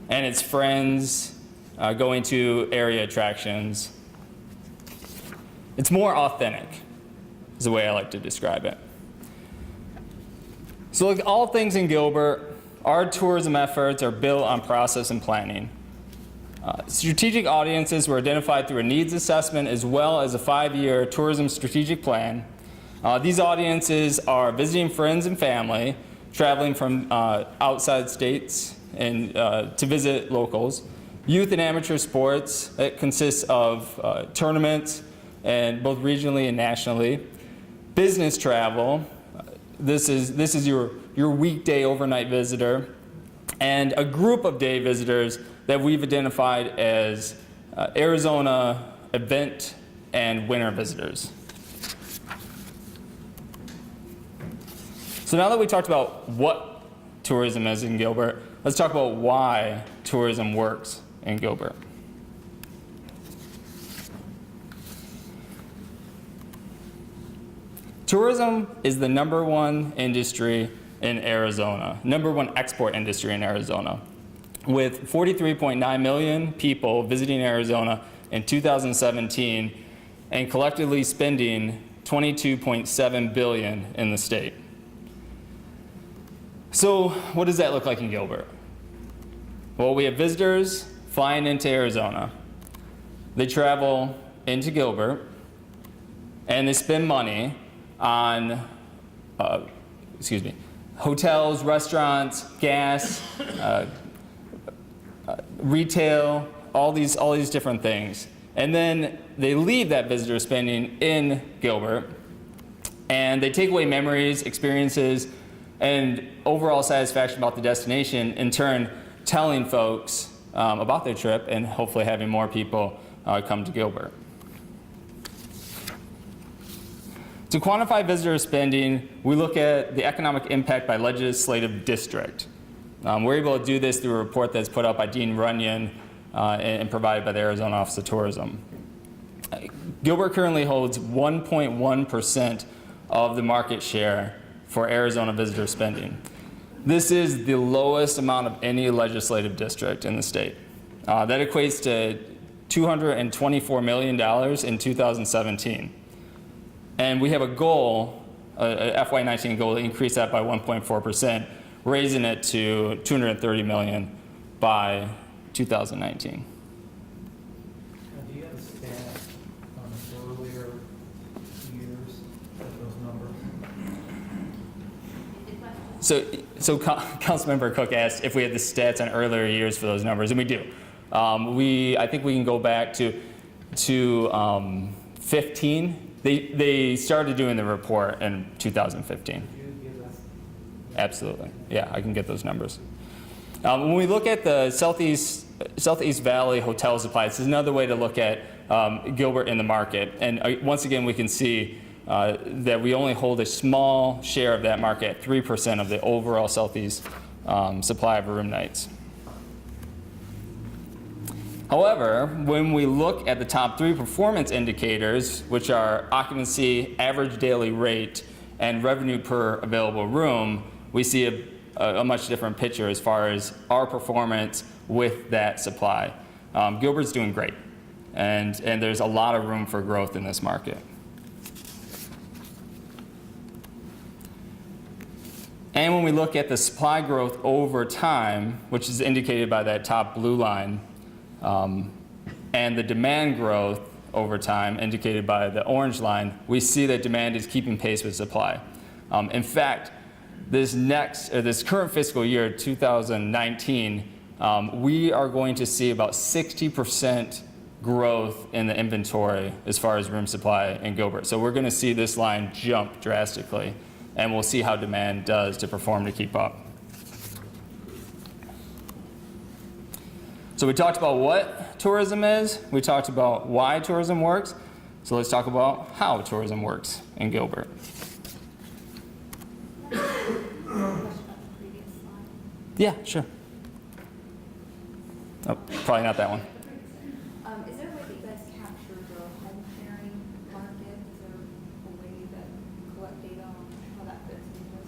And it's friends going to area attractions. It's more authentic, is the way I like to describe it. So like all things in Gilbert, our tourism efforts are built on process and planning. Strategic audiences were identified through a needs assessment as well as a 5-year tourism strategic plan. These audiences are visiting friends and family, traveling from outside states and to visit locals. Youth and amateur sports, it consists of tournaments, and both regionally and nationally. Business travel, this is your weekday overnight visitor, and a group of day visitors that we've identified as Arizona event and winter visitors. So now that we talked about what tourism is in Gilbert, let's talk about why tourism works in Gilbert. Tourism is the #1 industry in Arizona, #1 export industry in Arizona, with 43.9 million people visiting Arizona in 2017 and collectively spending $22.7 billion in the state. So what does that look like in Gilbert? Well, we have visitors flying into Arizona. They travel into Gilbert and they spend money on hotels, restaurants, gas, retail, all these different things. And then they leave that visitor spending in Gilbert, and they take away memories, experiences, and overall satisfaction about the destination, in turn telling folks about their trip and hopefully having more people come to Gilbert. To quantify visitor spending, we look at the economic impact by legislative district. We're able to do this through a report that's put out by Dean Runyon and provided by the Arizona Office of Tourism. Gilbert currently holds 1.1% of the market share for Arizona visitor spending. This is the lowest amount of any legislative district in the state. That equates to $224 million in 2017. And we have a goal, a FY19 goal, to increase that by 1.4%, raising it to $230 million by 2019. Do you have a stat on the earlier years of those numbers? So Councilmember Cook asked if we had the stats on earlier years for those numbers, and we do. I think we can go back to 15. They started doing the report in 2015. Absolutely. Yeah, I can get those numbers. When we look at the Southeast Valley hotel supply, this is another way to look at Gilbert in the market. And once again, we can see that we only hold a small share of that market, 3% of the overall Southeast supply of room nights. However, when we look at the top 3 performance indicators, which are occupancy, average daily rate, and revenue per available room, we see a much different picture as far as our performance with that supply. Gilbert's doing great, and there's a lot of room for growth in this market. And when we look at the supply growth over time, which is indicated by that top blue line, and the demand growth over time, indicated by the orange line, we see that demand is keeping pace with supply. In fact, this current fiscal year, 2019, we are going to see about 60% growth in the inventory as far as room supply in Gilbert. So we're going to see this line jump drastically, and we'll see how demand does to perform to keep up. So we talked about what tourism is, we talked about why tourism works, so let's talk about how tourism works in Gilbert. Yeah, sure. Oh, probably not that one. Is there a way that you guys capture the home sharing market? Is there a way that you collect data on how that fits into this?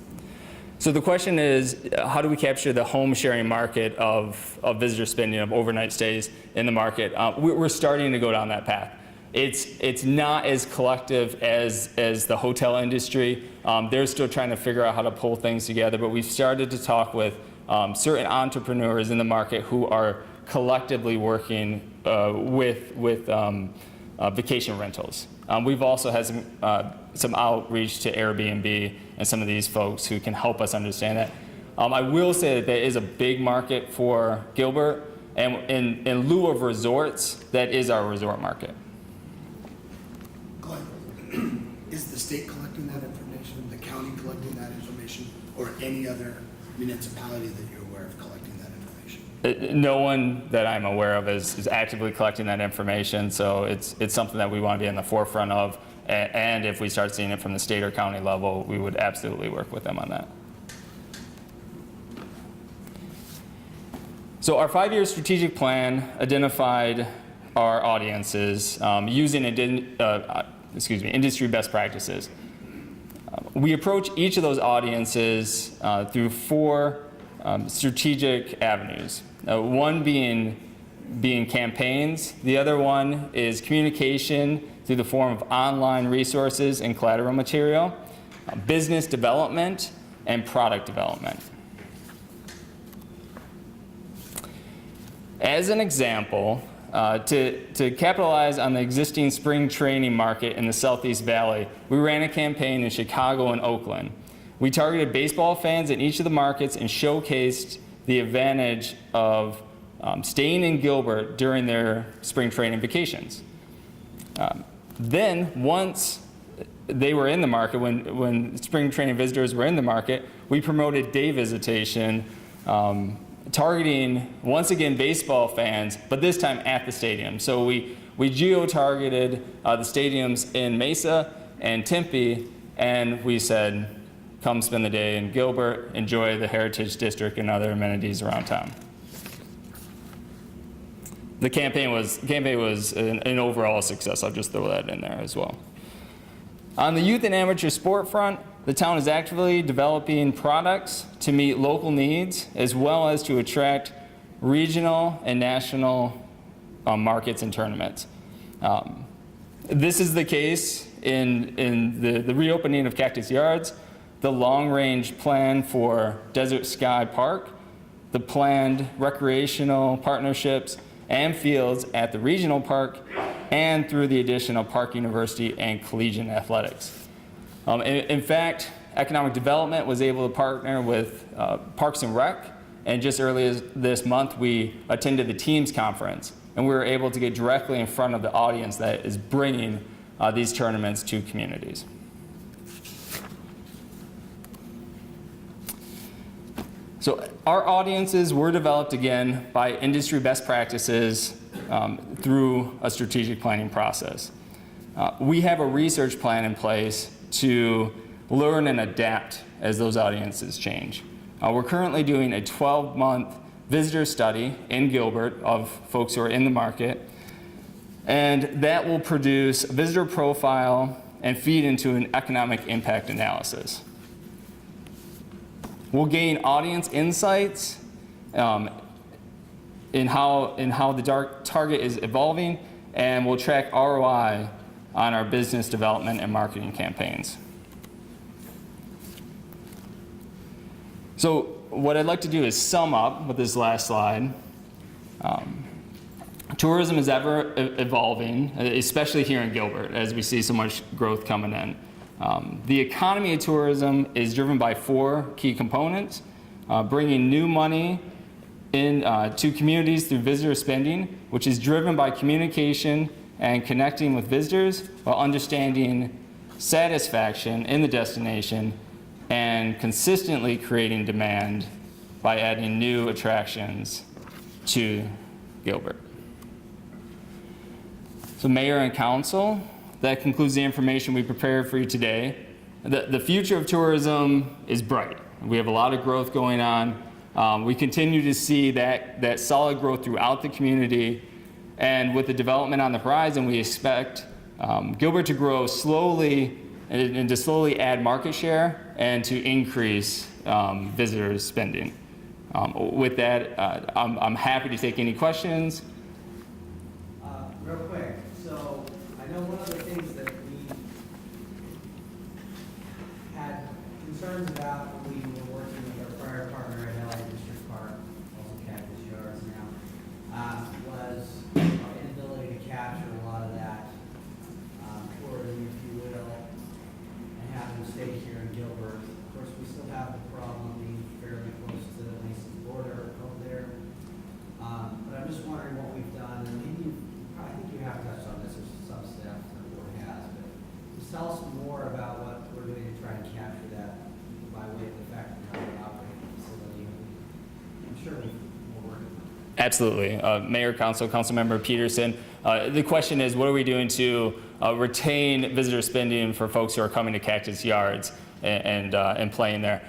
So the question is, how do we capture the home sharing market of visitor spending, of overnight stays in the market? We're starting to go down that path. It's not as collective as the hotel industry. They're still trying to figure out how to pull things together, but we've started to talk with certain entrepreneurs in the market who are collectively working with vacation rentals. We've also had some outreach to Airbnb and some of these folks who can help us understand that. I will say that there is a big market for Gilbert, and in lieu of resorts, that is our resort market. Glenn, is the state collecting that information, the county collecting that information, or any other municipality that you're aware of collecting that information? No one that I'm aware of is actively collecting that information, so it's something that we want to be in the forefront of, and if we start seeing it from the state or county level, we would absolutely work with them on that. So our 5-year strategic plan identified our audiences using industry best practices. We approach each of those audiences through 4 strategic avenues. One being campaigns. The other one is communication through the form of online resources and collateral material, business development, and product development. As an example, to capitalize on the existing spring training market in the Southeast Valley, we ran a campaign in Chicago and Oakland. We targeted baseball fans in each of the markets and showcased the advantage of staying in Gilbert during their spring training vacations. Then, once they were in the market, when spring training visitors were in the market, we promoted day visitation, targeting, once again, baseball fans, but this time at the stadium. So we geo-targeted the stadiums in Mesa and Tempe, and we said, come spend the day in Gilbert, enjoy the Heritage District and other amenities around town. The campaign was an overall success. I'll just throw that in there as well. On the youth and amateur sport front, the town is actively developing products to meet local needs as well as to attract regional and national markets and tournaments. This is the case in the reopening of Cactus Yards, the long-range plan for Desert Sky Park, the planned recreational partnerships and fields at the regional park, and through the addition of Park University and collegiate athletics. In fact, economic development was able to partner with Parks and Rec, and just earlier this month we attended the Teams Conference, and we were able to get directly in front of the audience that is bringing these tournaments to communities. So our audiences were developed again by industry best practices through a strategic planning process. We have a research plan in place to learn and adapt as those audiences change. We're currently doing a 12-month visitor study in Gilbert of folks who are in the market, and that will produce a visitor profile and feed into an economic impact analysis. We'll gain audience insights in how the target is evolving, and we'll track ROI on our business development and marketing campaigns. So what I'd like to do is sum up with this last slide. Tourism is ever evolving, especially here in Gilbert, as we see so much growth coming in. The economy of tourism is driven by 4 key components: bringing new money in to communities through visitor spending, which is driven by communication and connecting with visitors while understanding satisfaction in the destination and consistently creating demand by adding new attractions to Gilbert. So Mayor and Council, that concludes the information we prepared for you today. The future of tourism is bright. We have a lot of growth going on. We continue to see that solid growth throughout the community. And with the development on the horizon, we expect Gilbert to grow slowly and to slowly add market share and to increase visitors spending. With that, I'm happy to take any questions. Real quick, so I know one of the things that we had concerns about when we were working with our prior partner at LA District Park, also Cactus Yards now, was our inability to capture a lot of that tourism, if you will, and have them stay here in Gilbert. Of course, we still have the problem of being fairly close to the Mason border over there. But I'm just wondering what we've done, and maybe I think you have touched on this, or some staff or the board has, but just tell us more about what we're doing to try and capture that by way of the fact that we're operating the facility. I'm sure we're working on it. Absolutely. Mayor, Councilmember Peterson. The question is, what are we doing to retain visitor spending for folks who are coming to Cactus Yards and playing there?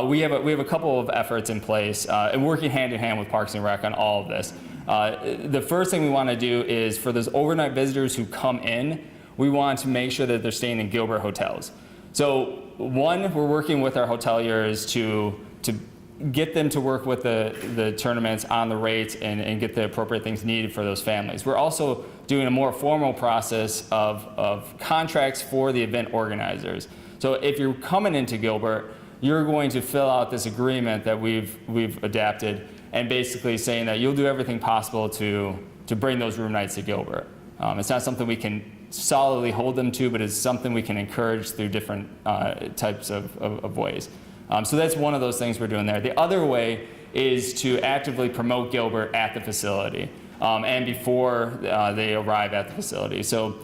We have a couple of efforts in place and working hand in hand with Parks and Rec on all of this. The first thing we want to do is for those overnight visitors who come in, we want to make sure that they're staying in Gilbert hotels. So one, we're working with our hoteliers to get them to work with the tournaments on the rates and get the appropriate things needed for those families. We're also doing a more formal process of contracts for the event organizers. So if you're coming into Gilbert, you're going to fill out this agreement that we've adapted, and basically saying that you'll do everything possible to bring those room nights to Gilbert. It's not something we can solidly hold them to, but it's something we can encourage through different types of ways. So that's one of those things we're doing there. The other way is to actively promote Gilbert at the facility and before they arrive at the facility. So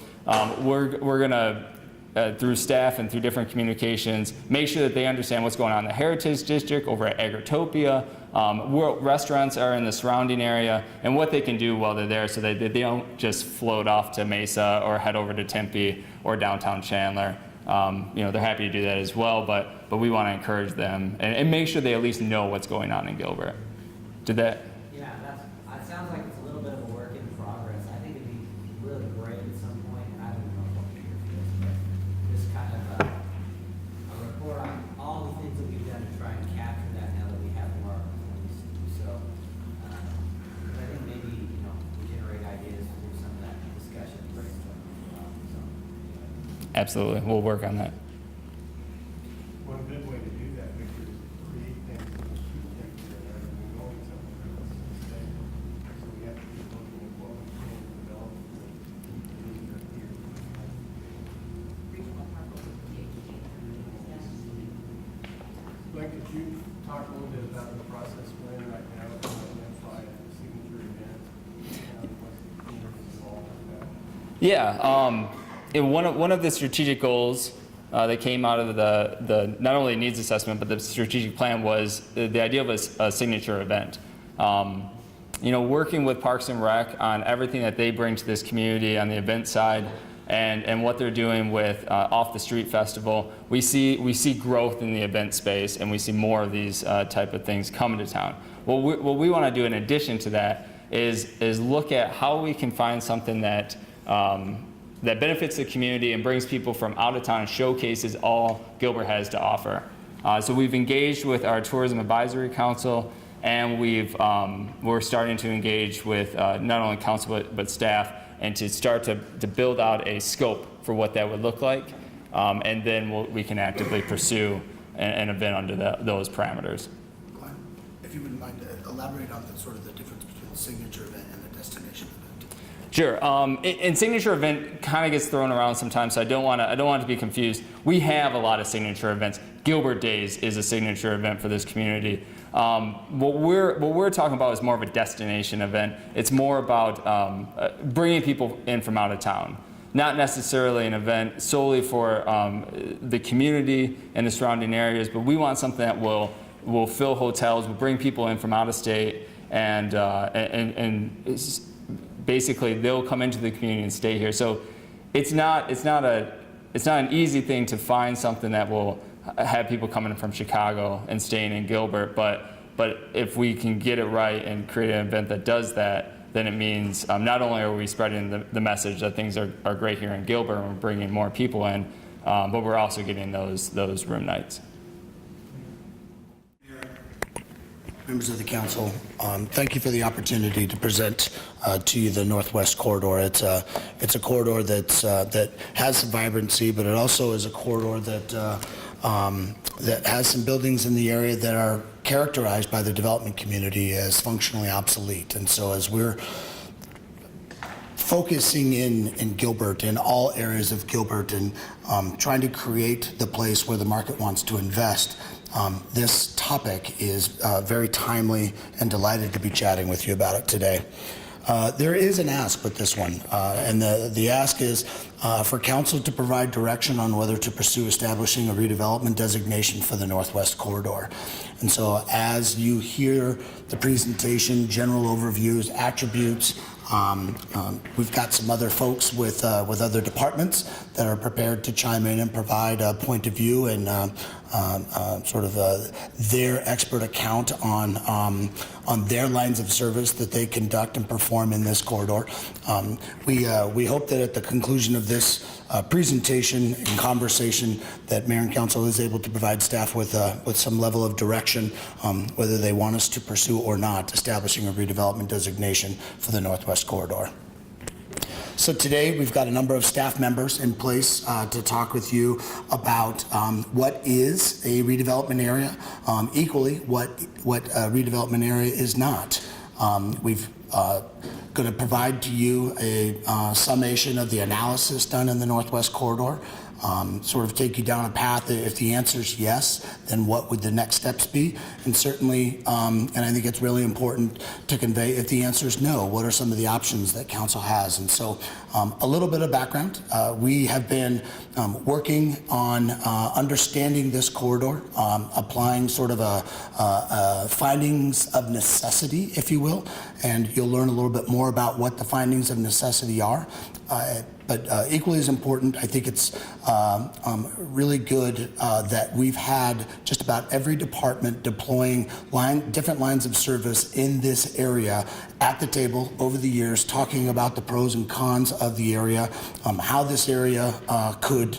we're going to, through staff and through different communications, make sure that they understand what's going on in the Heritage District, over at Agritopia, what restaurants are in the surrounding area, and what they can do while they're there so that they don't just float off to Mesa or head over to Tempe or downtown Chandler. They're happy to do that as well, but we want to encourage them and make sure they at least know what's going on in Gilbert. Did that? Yeah, that sounds like it's a little bit of a work in progress. I think it'd be really great at some point, and I don't know what the year is, but just kind of a report on all the things that we've done to try and capture that now that we have more opportunities to do so. But I think maybe, we generate ideas through some of that discussion, brainstorming as well, so. Absolutely. We'll work on that. One good way to do that, Victor, is create things that will keep things there and we're going somewhere else instead. So we have to keep looking at what we can develop here. Mike, could you talk a little bit about the process we're in right now to identify a signature event and what's involved with that? Yeah. One of the strategic goals that came out of the not only needs assessment but the strategic plan was the idea of a signature event. Working with Parks and Rec on everything that they bring to this community on the event side and what they're doing with Off the Street Festival, we see growth in the event space, and we see more of these type of things coming to town. What we want to do in addition to that is look at how we can find something that that benefits the community and brings people from out of town and showcases all Gilbert has to offer. So we've engaged with our Tourism Advisory Council, and we're starting to engage with not only council but staff, and to start to build out a scope for what that would look like, and then we can actively pursue an event under those parameters. Glenn, if you wouldn't mind to elaborate on the sort of the difference between the signature event and the destination event. Sure. And signature event kind of gets thrown around sometimes, so I don't want to be confused. We have a lot of signature events. Gilbert Days is a signature event for this community. What we're talking about is more of a destination event. It's more about bringing people in from out of town, not necessarily an event solely for the community and the surrounding areas, but we want something that will fill hotels, will bring people in from out of state, and basically they'll come into the community and stay here. So it's not an easy thing to find something that will have people coming from Chicago and staying in Gilbert, but if we can get it right and create an event that does that, then it means not only are we spreading the message that things are great here in Gilbert and we're bringing more people in, but we're also getting those room nights. Members of the council, thank you for the opportunity to present to you the Northwest Corridor. It's a corridor that has some vibrancy, but it also is a corridor that has some buildings in the area that are characterized by the development community as functionally obsolete. And so as we're focusing in Gilbert, in all areas of Gilbert, and trying to create the place where the market wants to invest, this topic is very timely, and delighted to be chatting with you about it today. There is an ask with this one, and the ask is for council to provide direction on whether to pursue establishing a redevelopment designation for the Northwest Corridor. And so as you hear the presentation, general overviews, attributes, we've got some other folks with other departments that are prepared to chime in and provide a point of view and their expert account on their lines of service that they conduct and perform in this corridor. We hope that at the conclusion of this presentation and conversation that Mayor and Council is able to provide staff with some level of direction, whether they want us to pursue or not establishing a redevelopment designation for the Northwest Corridor. So today we've got a number of staff members in place to talk with you about what is a redevelopment area, equally what a redevelopment area is not. We've going to provide to you a summation of the analysis done in the Northwest Corridor. sort of take you down a path. If the answer is yes, then what would the next steps be? And certainly, and I think it's really important to convey, if the answer is no, what are some of the options that council has? And so a little bit of background. We have been working on understanding this corridor, applying sort of a findings of necessity, if you will, and you'll learn a little bit more about what the findings of necessity are. But equally as important, I think it's really good that we've had just about every department deploying different lines of service in this area at the table over the years, talking about the pros and cons of the area, how this area could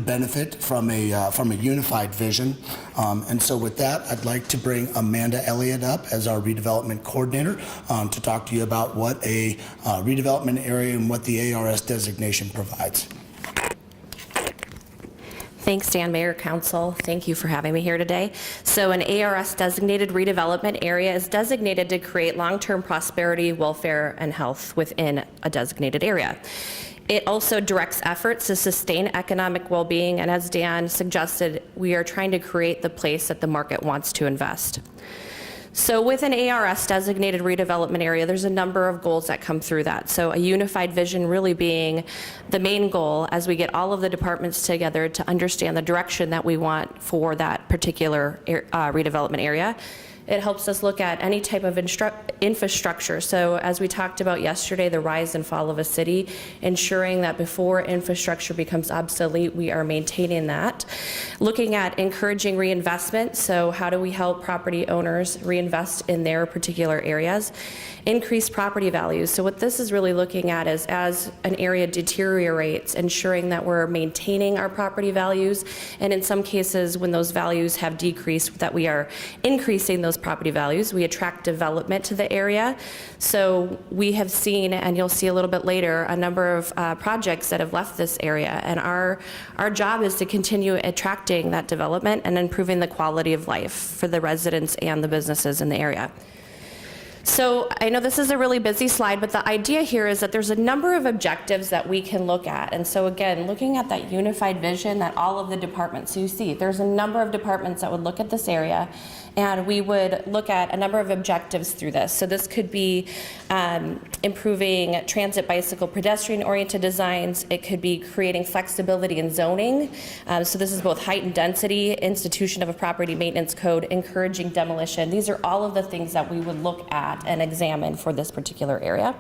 benefit from a unified vision. And so with that, I'd like to bring Amanda Elliott up as our redevelopment coordinator to talk to you about what a redevelopment area and what the ARS designation provides. Thanks, Dan, Mayor, Council. Thank you for having me here today. So an ARS designated redevelopment area is designated to create long-term prosperity, welfare, and health within a designated area. It also directs efforts to sustain economic well-being, and as Dan suggested, we are trying to create the place that the market wants to invest. So with an ARS designated redevelopment area, there's a number of goals that come through that. So a unified vision really being the main goal as we get all of the departments together to understand the direction that we want for that particular redevelopment area. It helps us look at any type of infrastructure. So as we talked about yesterday, the rise and fall of a city, ensuring that before infrastructure becomes obsolete, we are maintaining that. Looking at encouraging reinvestment. So how do we help property owners reinvest in their particular areas? Increase property values. So what this is really looking at is as an area deteriorates, ensuring that we're maintaining our property values, and in some cases when those values have decreased, that we are increasing those property values. We attract development to the area. So we have seen, and you'll see a little bit later, a number of projects that have left this area, and our job is to continue attracting that development and improving the quality of life for the residents and the businesses in the area. So I know this is a really busy slide, but the idea here is that there's a number of objectives that we can look at. And so again, looking at that unified vision that all of the departments, so you see, there's a number of departments that would look at this area, and we would look at a number of objectives through this. So this could be improving transit, bicycle, pedestrian-oriented designs. It could be creating flexibility in zoning. So this is both height and density, institution of a property maintenance code, encouraging demolition. These are all of the things that we would look at and examine for this particular area.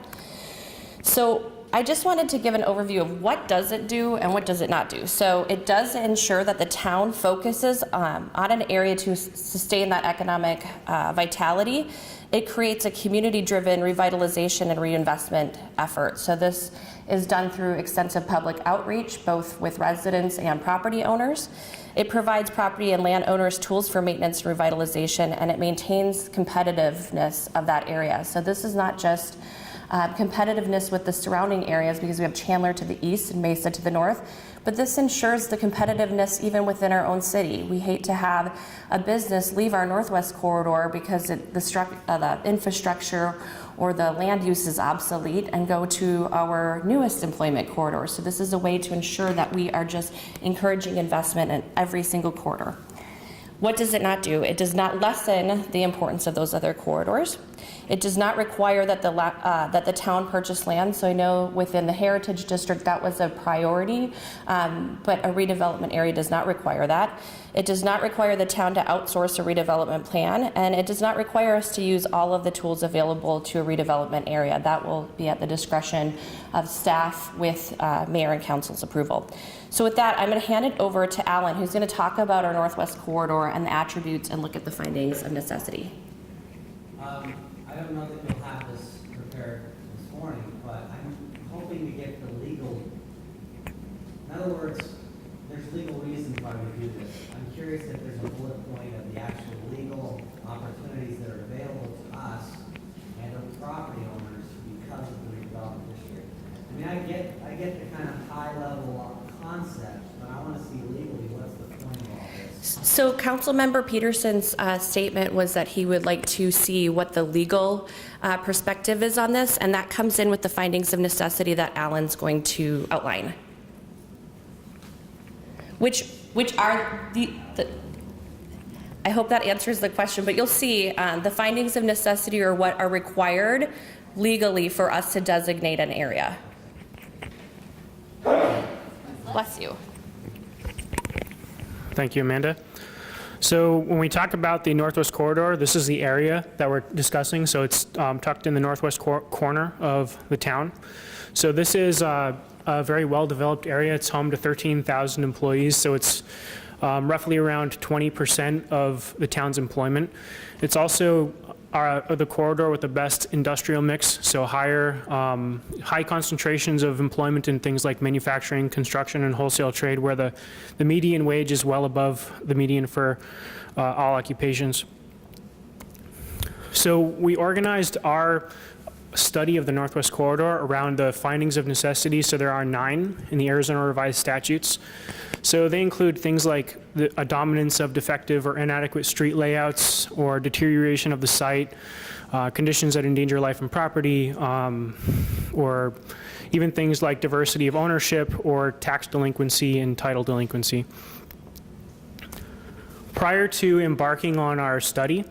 So I just wanted to give an overview of what does it do and what does it not do. So it does ensure that the town focuses on an area to sustain that economic vitality. It creates a community-driven revitalization and reinvestment effort. So this is done through extensive public outreach, both with residents and property owners. It provides property and landowners tools for maintenance and revitalization, and it maintains competitiveness of that area. So this is not just competitiveness with the surrounding areas, because we have Chandler to the east and Mesa to the north, but this ensures the competitiveness even within our own city. We hate to have a business leave our northwest corridor because the infrastructure or the land use is obsolete and go to our newest employment corridor. So this is a way to ensure that we are just encouraging investment in every single corridor. What does it not do? It does not lessen the importance of those other corridors. It does not require that the town purchase land. So I know within the Heritage District that was a priority, but a redevelopment area does not require that. It does not require the town to outsource a redevelopment plan, and it does not require us to use all of the tools available to a redevelopment area. That will be at the discretion of staff with mayor and council's approval. So with that, I'm going to hand it over to Alan, who's going to talk about our Northwest Corridor and the attributes and look at the findings of necessity. I don't know that you'll have this prepared this morning, but I'm hoping to get the legal, in other words, there's legal reasons why we do this. I'm curious if there's a bullet point of the actual legal opportunities that are available to us and to property owners because of the redevelopment district. I mean, I get the kind of high level concept, but I want to see legally what's the point of all this. So Councilmember Peterson's statement was that he would like to see what the legal perspective is on this, and that comes in with the findings of necessity that Alan's going to outline. which are the I hope that answers the question, but you'll see the findings of necessity are what are required legally for us to designate an area. Bless you. Thank you, Amanda. So when we talk about the Northwest Corridor, this is the area that we're discussing. So it's tucked in the northwest corner of the town. So this is a very well-developed area. It's home to 13,000 employees. So it's roughly around 20% of the town's employment. It's also the corridor with the best industrial mix, so high concentrations of employment in things like manufacturing, construction, and wholesale trade, where the median wage is well above the median for all occupations. So we organized our study of the Northwest Corridor around the findings of necessity. So there are 9 in the Arizona Revised Statutes. So they include things like a dominance of defective or inadequate street layouts, or deterioration of the site, conditions that endanger life and property, or even things like diversity of ownership or tax delinquency and title delinquency. Prior to embarking on our study,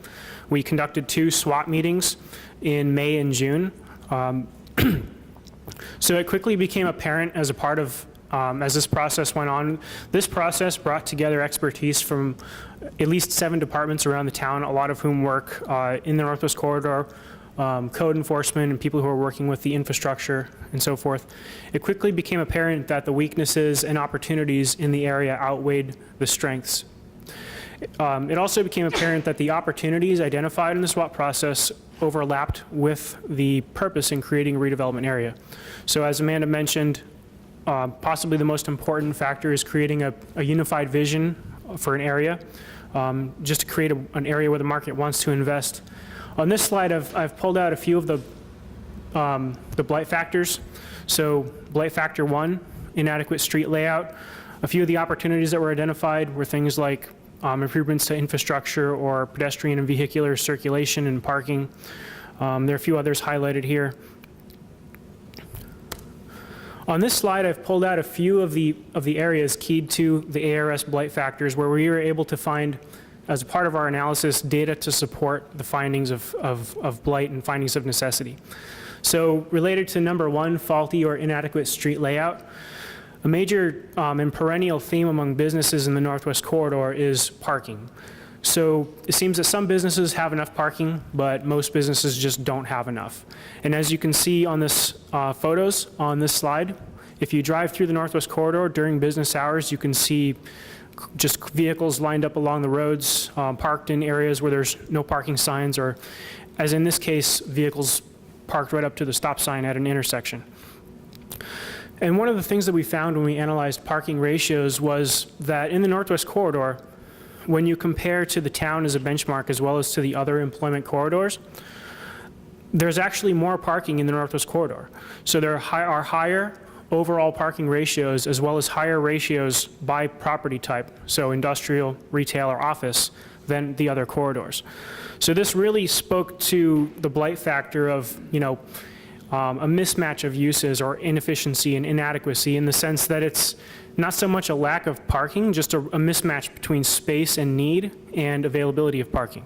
we conducted 2 SWAT meetings in May and June. So it quickly became apparent as a part of, as this process went on, this process brought together expertise from at least 7 departments around the town, a lot of whom work in the Northwest Corridor, code enforcement, and people who are working with the infrastructure and so forth. It quickly became apparent that the weaknesses and opportunities in the area outweighed the strengths. It also became apparent that the opportunities identified in the SWAT process overlapped with the purpose in creating a redevelopment area. So as Amanda mentioned, possibly the most important factor is creating a unified vision for an area, just to create an area where the market wants to invest. On this slide, I've pulled out a few of the blight factors. So blight factor 1, inadequate street layout. A few of the opportunities that were identified were things like improvements to infrastructure or pedestrian and vehicular circulation and parking. There are a few others highlighted here. On this slide, I've pulled out a few of the areas keyed to the ARS blight factors where we were able to find, as a part of our analysis, data to support the findings of blight and findings of necessity. So related to number 1, faulty or inadequate street layout, a major and perennial theme among businesses in the Northwest Corridor is parking. So it seems that some businesses have enough parking, but most businesses just don't have enough. And as you can see on this photos on this slide, if you drive through the Northwest Corridor during business hours, you can see just vehicles lined up along the roads, parked in areas where there's no parking signs, or as in this case, vehicles parked right up to the stop sign at an intersection. And one of the things that we found when we analyzed parking ratios was that in the Northwest Corridor, when you compare to the town as a benchmark as well as to the other employment corridors, there's actually more parking in the Northwest Corridor. So there are higher overall parking ratios as well as higher ratios by property type, so industrial, retail, or office, than the other corridors. So this really spoke to the blight factor of, a mismatch of uses or inefficiency and inadequacy, in the sense that it's not so much a lack of parking, just a mismatch between space and need and availability of parking.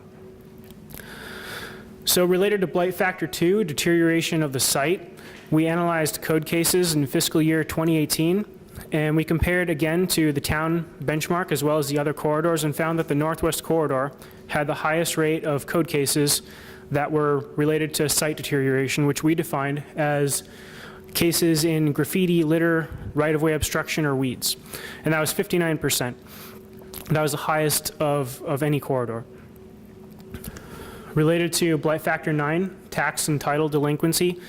So related to blight factor 2, deterioration of the site, we analyzed code cases in fiscal year 2018, and we compared again to the town benchmark as well as the other corridors, and found that the Northwest Corridor had the highest rate of code cases that were related to site deterioration, which we defined as cases in graffiti, litter, right-of-way obstruction, or weeds. And that was 59%. That was the highest of any corridor. Related to blight factor 9, tax and title delinquency,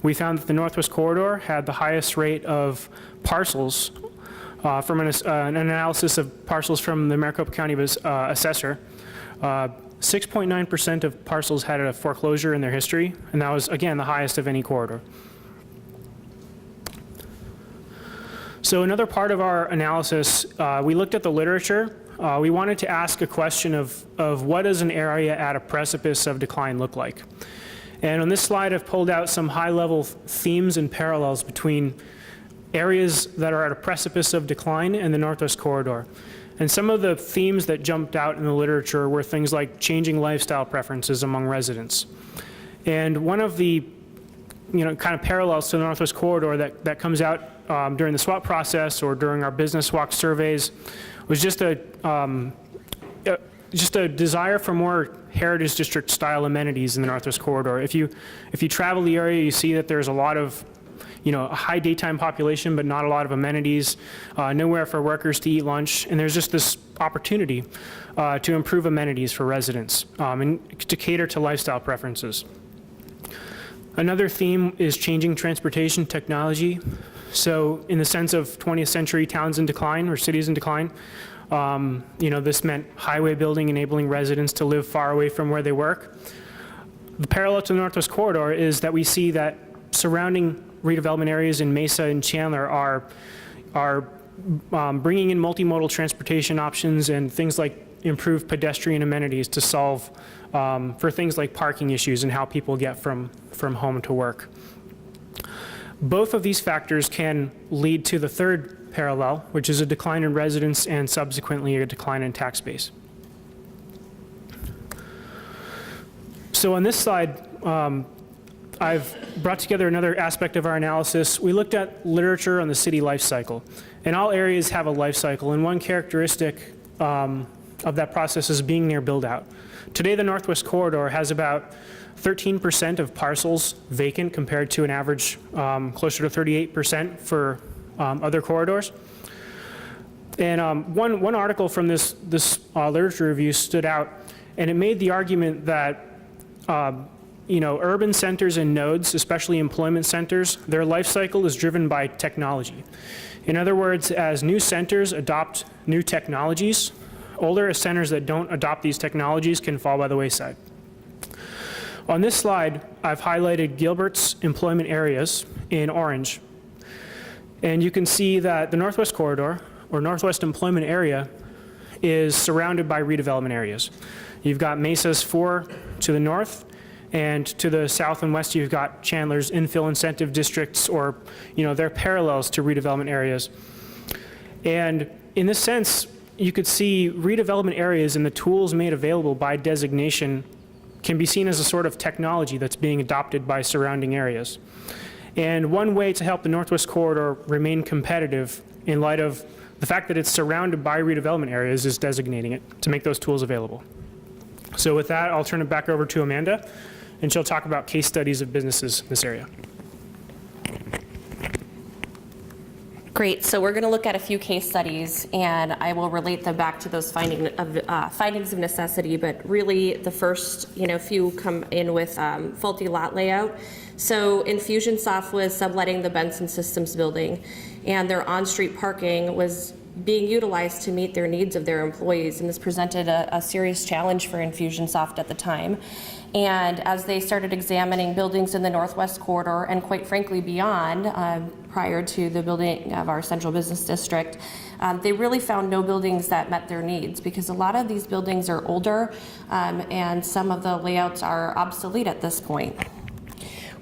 we found that the Northwest Corridor had the highest rate of parcels from an analysis of parcels from the Maricopa County assessor. 6.9% of parcels had a foreclosure in their history, and that was, again, the highest of any corridor. So another part of our analysis, we looked at the literature. We wanted to ask a question of what does an area at a precipice of decline look like? And on this slide, I've pulled out some high-level themes and parallels between areas that are at a precipice of decline in the Northwest Corridor. And some of the themes that jumped out in the literature were things like changing lifestyle preferences among residents. And one of the kind of parallels to the Northwest Corridor that comes out during the SWAT process or during our business walk surveys was just a desire for more Heritage District style amenities in the Northwest Corridor. If you travel the area, you see that there's a lot of a high daytime population, but not a lot of amenities, nowhere for workers to eat lunch, and there's just this opportunity to improve amenities for residents and to cater to lifestyle preferences. Another theme is changing transportation technology. So in the sense of 20th century towns in decline or cities in decline, this meant highway building enabling residents to live far away from where they work. The parallel to the Northwest Corridor is that we see that surrounding redevelopment areas in Mesa and Chandler are bringing in multimodal transportation options and things like improved pedestrian amenities to solve for things like parking issues and how people get from home to work. Both of these factors can lead to the third parallel, which is a decline in residents and subsequently a decline in tax base. So on this slide, I've brought together another aspect of our analysis. We looked at literature on the city life cycle. And all areas have a life cycle, and one characteristic of that process is being near build-out. Today, the Northwest Corridor has about 13% of parcels vacant compared to an average closer to 38% for other corridors. And one article from this literature review stood out, and it made the argument that urban centers and nodes, especially employment centers, their life cycle is driven by technology. In other words, as new centers adopt new technologies, older centers that don't adopt these technologies can fall by the wayside. On this slide, I've highlighted Gilbert's employment areas in orange. And you can see that the Northwest Corridor, or Northwest Employment Area, is surrounded by redevelopment areas. You've got Mesa's 4 to the north, and to the south and west, you've got Chandler's infill incentive districts, or they're parallels to redevelopment areas. And in this sense, you could see redevelopment areas and the tools made available by designation can be seen as a sort of technology that's being adopted by surrounding areas. And one way to help the Northwest Corridor remain competitive in light of the fact that it's surrounded by redevelopment areas is designating it to make those tools available. So with that, I'll turn it back over to Amanda, and she'll talk about case studies of businesses in this area. Great, so we're going to look at a few case studies, and I will relate them back to those findings of necessity, but really the first few come in with faulty lot layout. So Infusionsoft was subletting the Benson Systems building, and their on-street parking was being utilized to meet their needs of their employees, and this presented a serious challenge for Infusionsoft at the time. And as they started examining buildings in the Northwest Corridor, and quite frankly beyond, prior to the building of our central business district, they really found no buildings that met their needs, because a lot of these buildings are older and some of the layouts are obsolete at this point.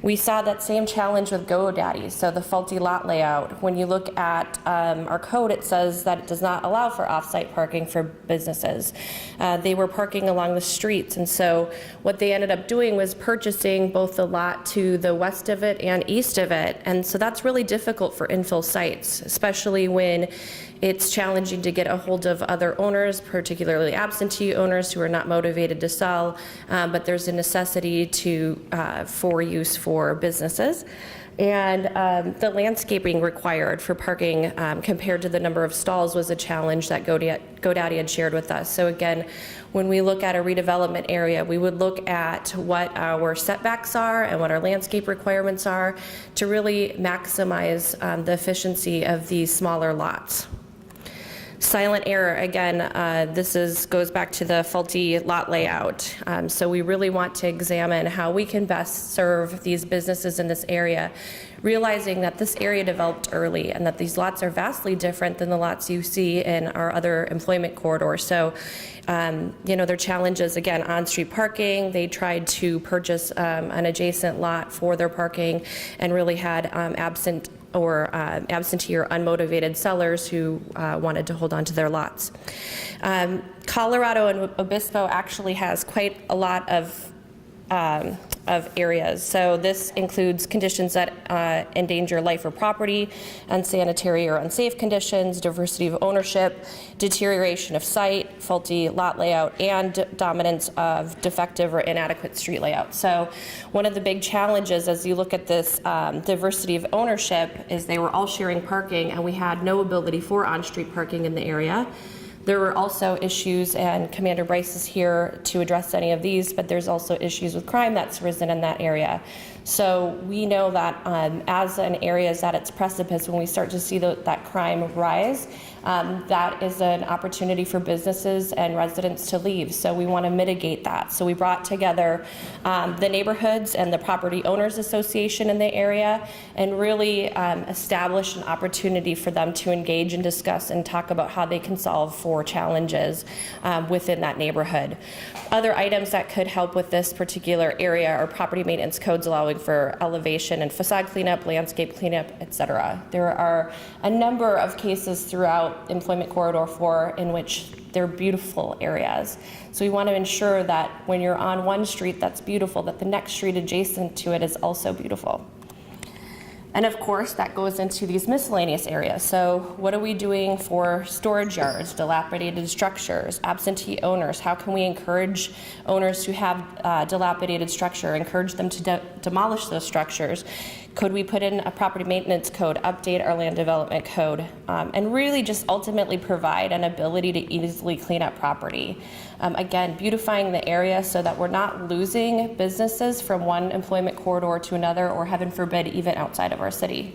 We saw that same challenge with GoDaddy, so the faulty lot layout. When you look at our code, it says that it does not allow for off-site parking for businesses. They were parking along the streets, and so what they ended up doing was purchasing both the lot to the west of it and east of it, and so that's really difficult for infill sites, especially when it's challenging to get a hold of other owners, particularly absentee owners who are not motivated to sell, but there's a necessity for use for businesses. And the landscaping required for parking compared to the number of stalls was a challenge that GoDaddy had shared with us. So again, when we look at a redevelopment area, we would look at what our setbacks are and what our landscape requirements are to really maximize the efficiency of these smaller lots. Silent error, again, this goes back to the faulty lot layout. So we really want to examine how we can best serve these businesses in this area, realizing that this area developed early and that these lots are vastly different than the lots you see in our other employment corridors. So, their challenges, again, on-street parking. They tried to purchase an adjacent lot for their parking and really had absentee or unmotivated sellers who wanted to hold on to their lots. Colorado and Obispo actually has quite a lot of areas. So this includes conditions that endanger life or property, unsanitary or unsafe conditions, diversity of ownership, deterioration of site, faulty lot layout, and dominance of defective or inadequate street layout. So one of the big challenges as you look at this diversity of ownership is they were all sharing parking, and we had no ability for on-street parking in the area. There were also issues, and Commander Bryce is here to address any of these, but there's also issues with crime that's risen in that area. So we know that as an area is at its precipice, when we start to see that crime rise, that is an opportunity for businesses and residents to leave. So we want to mitigate that. So we brought together the neighborhoods and the property owners association in the area and really establish an opportunity for them to engage and discuss and talk about how they can solve for challenges within that neighborhood. Other items that could help with this particular area are property maintenance codes allowing for elevation and facade cleanup, landscape cleanup, etc. There are a number of cases throughout Employment Corridor 4 in which they're beautiful areas. So we want to ensure that when you're on one street that's beautiful, that the next street adjacent to it is also beautiful. And of course, that goes into these miscellaneous areas. So what are we doing for storage yards, dilapidated structures, absentee owners? How can we encourage owners who have dilapidated structure, encourage them to demolish those structures? Could we put in a property maintenance code, update our land development code, and really just ultimately provide an ability to easily clean up property? Again, beautifying the area so that we're not losing businesses from one employment corridor to another, or heaven forbid, even outside of our city.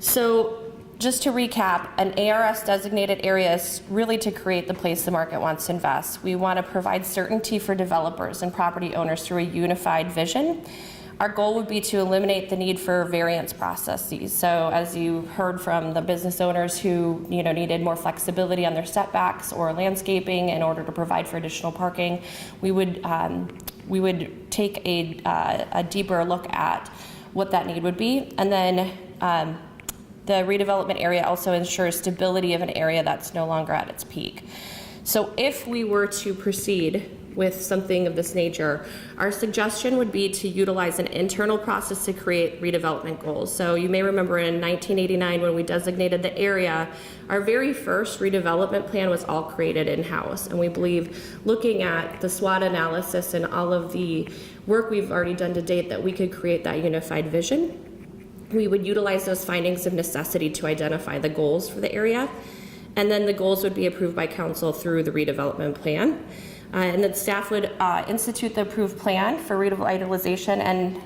So just to recap, an ARS designated area is really to create the place the market wants to invest. We want to provide certainty for developers and property owners through a unified vision. Our goal would be to eliminate the need for variance processes. So as you heard from the business owners who needed more flexibility on their setbacks or landscaping in order to provide for additional parking, we would take a deeper look at what that need would be. And then the redevelopment area also ensures stability of an area that's no longer at its peak. So if we were to proceed with something of this nature, our suggestion would be to utilize an internal process to create redevelopment goals. So you may remember in 1989 when we designated the area, our very first redevelopment plan was all created in-house. And we believe, looking at the SWOT analysis and all of the work we've already done to date, that we could create that unified vision. We would utilize those findings of necessity to identify the goals for the area. And then the goals would be approved by council through the redevelopment plan. And then staff would institute the approved plan for revitalization, and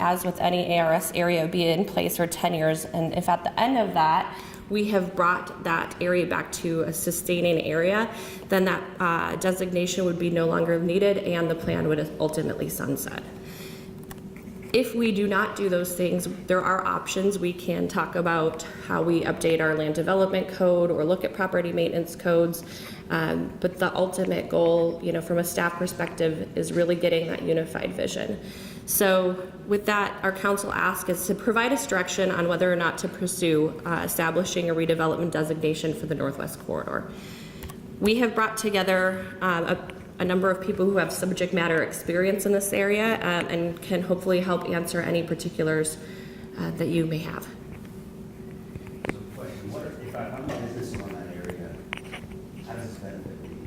as with any ARS area, would be in place for 10 years. And if at the end of that, we have brought that area back to a sustaining area, then that designation would be no longer needed and the plan would ultimately sunset. If we do not do those things, there are options. We can talk about how we update our land development code or look at property maintenance codes. But the ultimate goal, from a staff perspective, is really getting that unified vision. So with that, our council ask is to provide us direction on whether or not to pursue establishing a redevelopment designation for the Northwest Corridor. We have brought together a number of people who have subject matter experience in this area and can hopefully help answer any particulars that you may have. So question, if I'm a business on that area, how does this benefit me?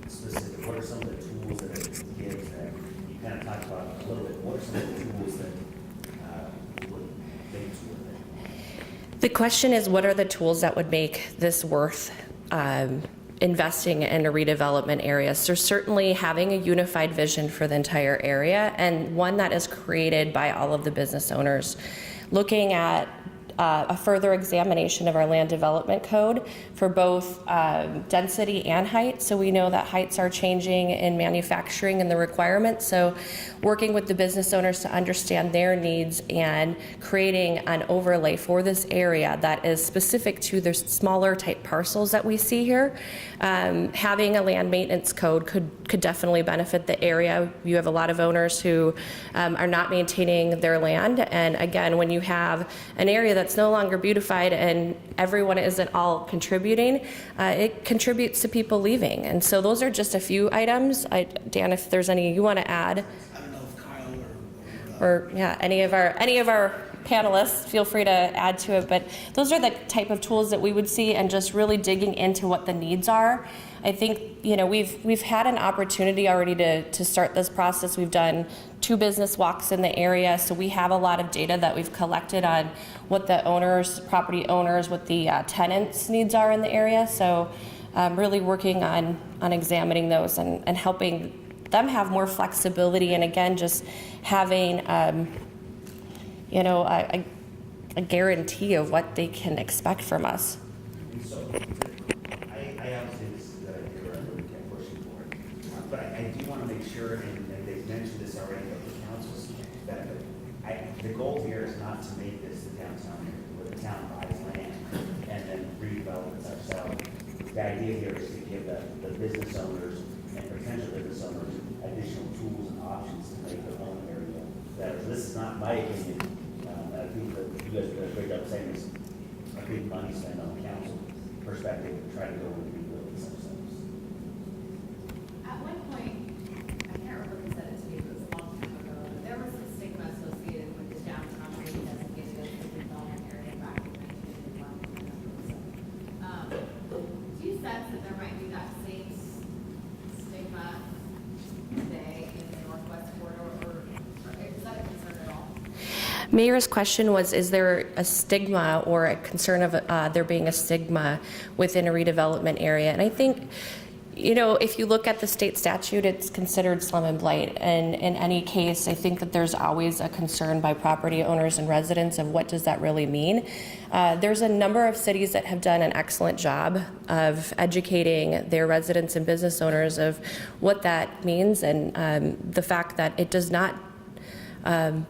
Specific, what are some of the tools that it gives that you kind of talked about a little bit? What are some of the tools that would make this worth it? The question is, what are the tools that would make this worth investing in a redevelopment area? So certainly having a unified vision for the entire area, and one that is created by all of the business owners. Looking at a further examination of our land development code for both density and height. So we know that heights are changing in manufacturing and the requirements. So working with the business owners to understand their needs and creating an overlay for this area that is specific to the smaller type parcels that we see here. Having a land maintenance code could definitely benefit the area. You have a lot of owners who are not maintaining their land. And again, when you have an area that's no longer beautified and everyone isn't all contributing, it contributes to people leaving. And so those are just a few items. Dan, if there's any you want to add. I don't know if Kyle Or yeah, any of our panelists, feel free to add to it. But those are the type of tools that we would see, and just really digging into what the needs are. I think, you know, we've had an opportunity already to start this process. We've done 2 business walks in the area, so we have a lot of data that we've collected on what the owners, property owners, what the tenants' needs are in the area. So really working on examining those and helping them have more flexibility, and again, just having you know, a guarantee of what they can expect from us. So, I obviously, this is a good idea, I really kept pushing for it. But I do want to make sure, and they've mentioned this already, but the council's benefit. The goal here is not to make this the downtown area, where the town buys land and then redevelop it ourselves. The idea here is to give the business owners and potential business owners additional tools and options to make their own area better. So this is not my opinion. I think that you guys did a great job saying this. A big money spent on the council perspective to try to go and rebuild this ourselves. At one point, I can't remember who said it to me, but it was a long time ago, there was some stigma associated with the downtown being designated as a development area back in 1981. Do you sense that there might be that same stigma today in the Northwest Corridor, or is that a concern at all? Mayor's question was, is there a stigma or a concern of there being a stigma within a redevelopment area? And I think, you know, if you look at the state statute, it's considered slum and blight. And in any case, I think that there's always a concern by property owners and residents of what does that really mean. There's a number of cities that have done an excellent job of educating their residents and business owners of what that means, and the fact that it does not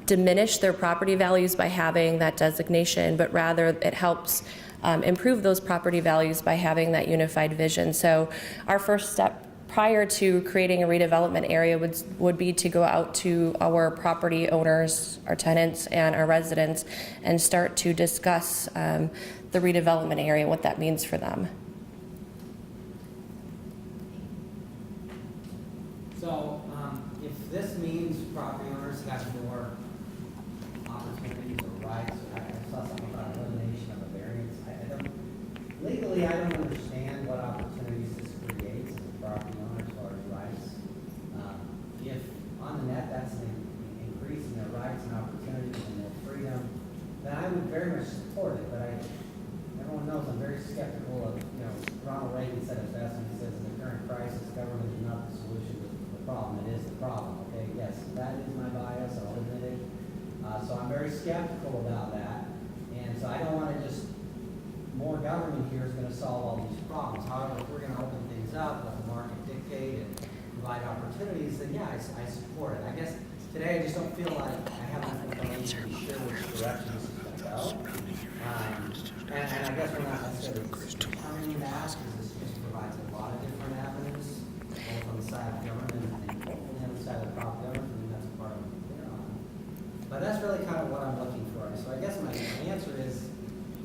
diminish their property values by having that designation, but rather it helps improve those property values by having that unified vision. So our first step prior to creating a redevelopment area would be to go out to our property owners, our tenants, and our residents and start to discuss the redevelopment area, what that means for them. So, if this means property owners have more opportunities or rights, I saw something about elimination of a variance. Legally, I don't understand what opportunities this creates as a property owner as far as rights. If on the net that's an increase in their rights and opportunities and their freedom, then I would very much support it. But everyone knows I'm very skeptical of, you know, Ronald Reagan said it best when he says, in the current crisis, government is not the solution to the problem, it is the problem. Okay, yes, that is my bias, I'll admit it. So I'm very skeptical about that. And so I don't want to just, more government here is going to solve all these problems. However, if we're going to open things up, let the market dictate and provide opportunities, then yeah, I support it. I guess today I just don't feel like I have enough information to be sure which direction this is going to go. And I guess we're not necessarily determining that, because this just provides a lot of different avenues, both on the side of government and on the side of the prop government. I mean, that's a part of it. But that's really kind of what I'm looking for. So I guess my answer is,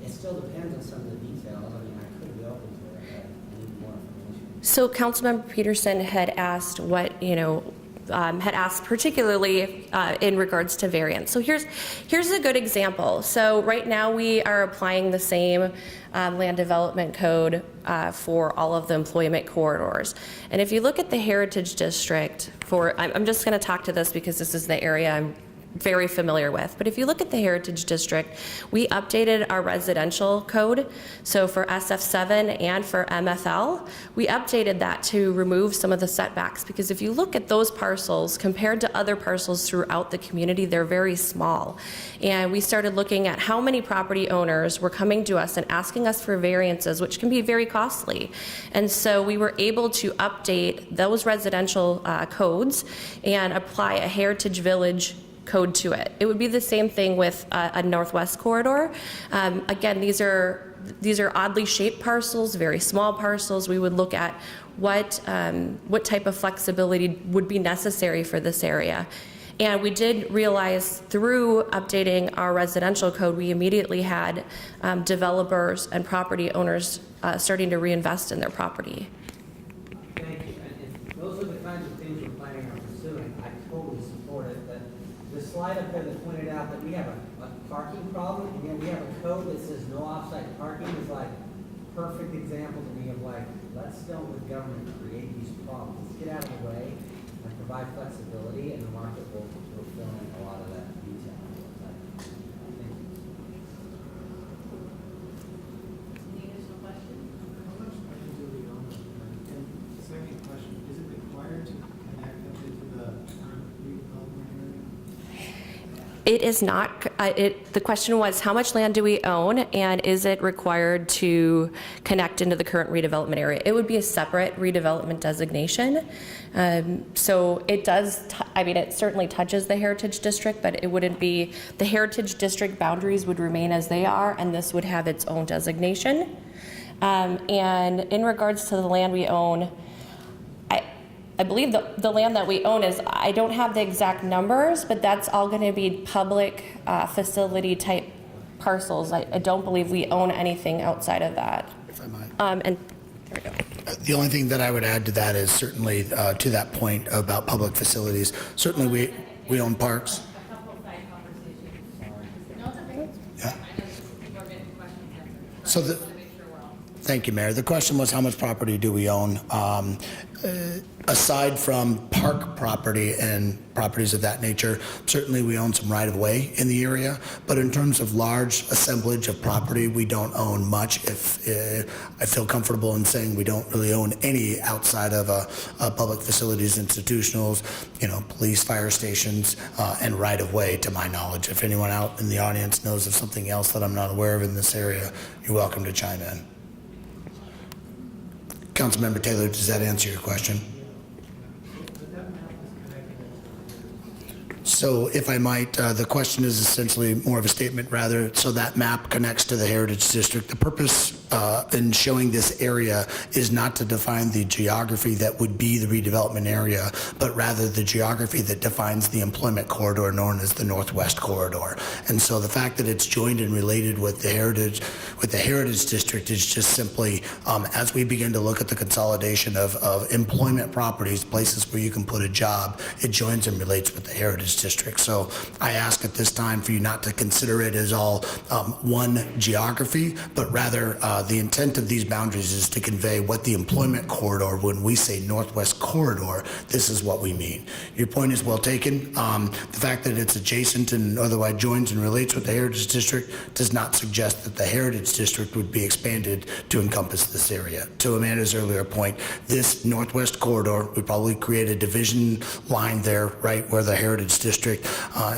it still depends on some of the details. I mean, I could be open to it, but I need more information. So Councilmember Peterson had asked what, you know, had asked particularly in regards to variance. So here's a good example. So right now we are applying the same land development code for all of the employment corridors. And if you look at the Heritage District I'm just going to talk to this because this is the area I'm very familiar with. But if you look at the Heritage District, we updated our residential code. So for SF7 and for MFL, we updated that to remove some of the setbacks, because if you look at those parcels compared to other parcels throughout the community, they're very small. And we started looking at how many property owners were coming to us and asking us for variances, which can be very costly. And so we were able to update those residential codes and apply a Heritage Village code to it. It would be the same thing with a Northwest Corridor. Again, these are oddly shaped parcels, very small parcels. We would look at what type of flexibility would be necessary for this area. And we did realize through updating our residential code, we immediately had developers and property owners starting to reinvest in their property. Thank you. And if those are the kinds of things we're planning on pursuing, I totally support it. But the slide up there that pointed out that we have a parking problem, and yet we have a code that says no off-site parking is like perfect example to me of like, let's don't let government create these problems. Let's get out of the way and provide flexibility, and the market will fill in a lot of that detail. Thank you. Any additional questions? How much money do we own? And the second question, is it required to connect up into the current redevelopment area? It is not, the question was, how much land do we own, and is it required to connect into the current redevelopment area? It would be a separate redevelopment designation. So it does, it certainly touches the Heritage District, but it wouldn't be, the Heritage District boundaries would remain as they are, and this would have its own designation. And in regards to the land we own, I believe the land that we own is, I don't have the exact numbers, but that's all going to be public facility type parcels. I don't believe we own anything outside of that. If I might. And there we go. The only thing that I would add to that is certainly to that point about public facilities. Certainly we own parks. A couple of side conversations. No, it's okay. Yeah. I know people are getting questions answered. So I the- just want to make sure we're all. Thank you, Mayor. The question was, how much property do we own? Aside from park property and properties of that nature, certainly we own some right-of-way in the area. But in terms of large assemblage of property, we don't own much. If I feel comfortable in saying we don't really own any outside of public facilities, institutionals, police, fire stations, and right-of-way, to my knowledge. If anyone out in the audience knows of something else that I'm not aware of in this area, you're welcome to chime in. Councilmember Taylor, does that answer your question? So if I might, the question is essentially more of a statement rather, so that map connects to the Heritage District. The purpose in showing this area is not to define the geography that would be the redevelopment area, but rather the geography that defines the employment corridor known as the Northwest Corridor. And so the fact that it's joined and related with the Heritage District is just simply, as we begin to look at the consolidation of employment properties, places where you can put a job, it joins and relates with the Heritage District. So I ask at this time for you not to consider it as all one geography, but rather the intent of these boundaries is to convey what the employment corridor, when we say Northwest Corridor, this is what we mean. Your point is well taken. The fact that it's adjacent and otherwise joins and relates with the Heritage District does not suggest that the Heritage District would be expanded to encompass this area. To Amanda's earlier point, this Northwest Corridor would probably create a division line there, right where the Heritage District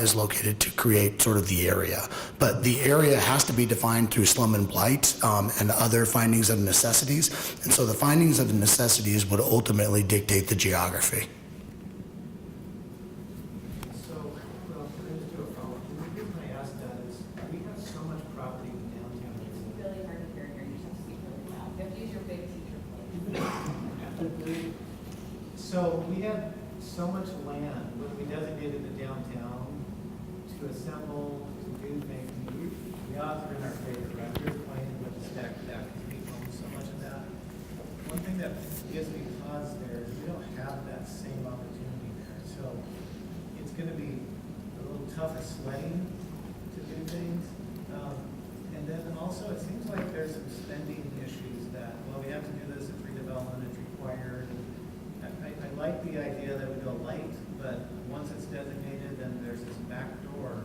is located, to create sort of the area. But the area has to be defined through slum and blight and other findings of necessities. And so the findings of necessities would ultimately dictate the geography. So, well, can I just do a follow-up? The reason I asked that is we have so much property in downtown. It's really hard to hear here. You have to speak really loud. You have to use your big teacher voice. So we have so much land when we designated the downtown to assemble, to do things. We author in our favor, right? We're playing with the stack deck, we own so much of that. One thing that gives me pause there is we don't have that same opportunity there. So it's gonna be a little tough sledding to do things. And then also it seems like there's some spending issues that, well, we have to do this, it's redevelopment, it's required. I like the idea that we go light, but once it's designated, then there's this back door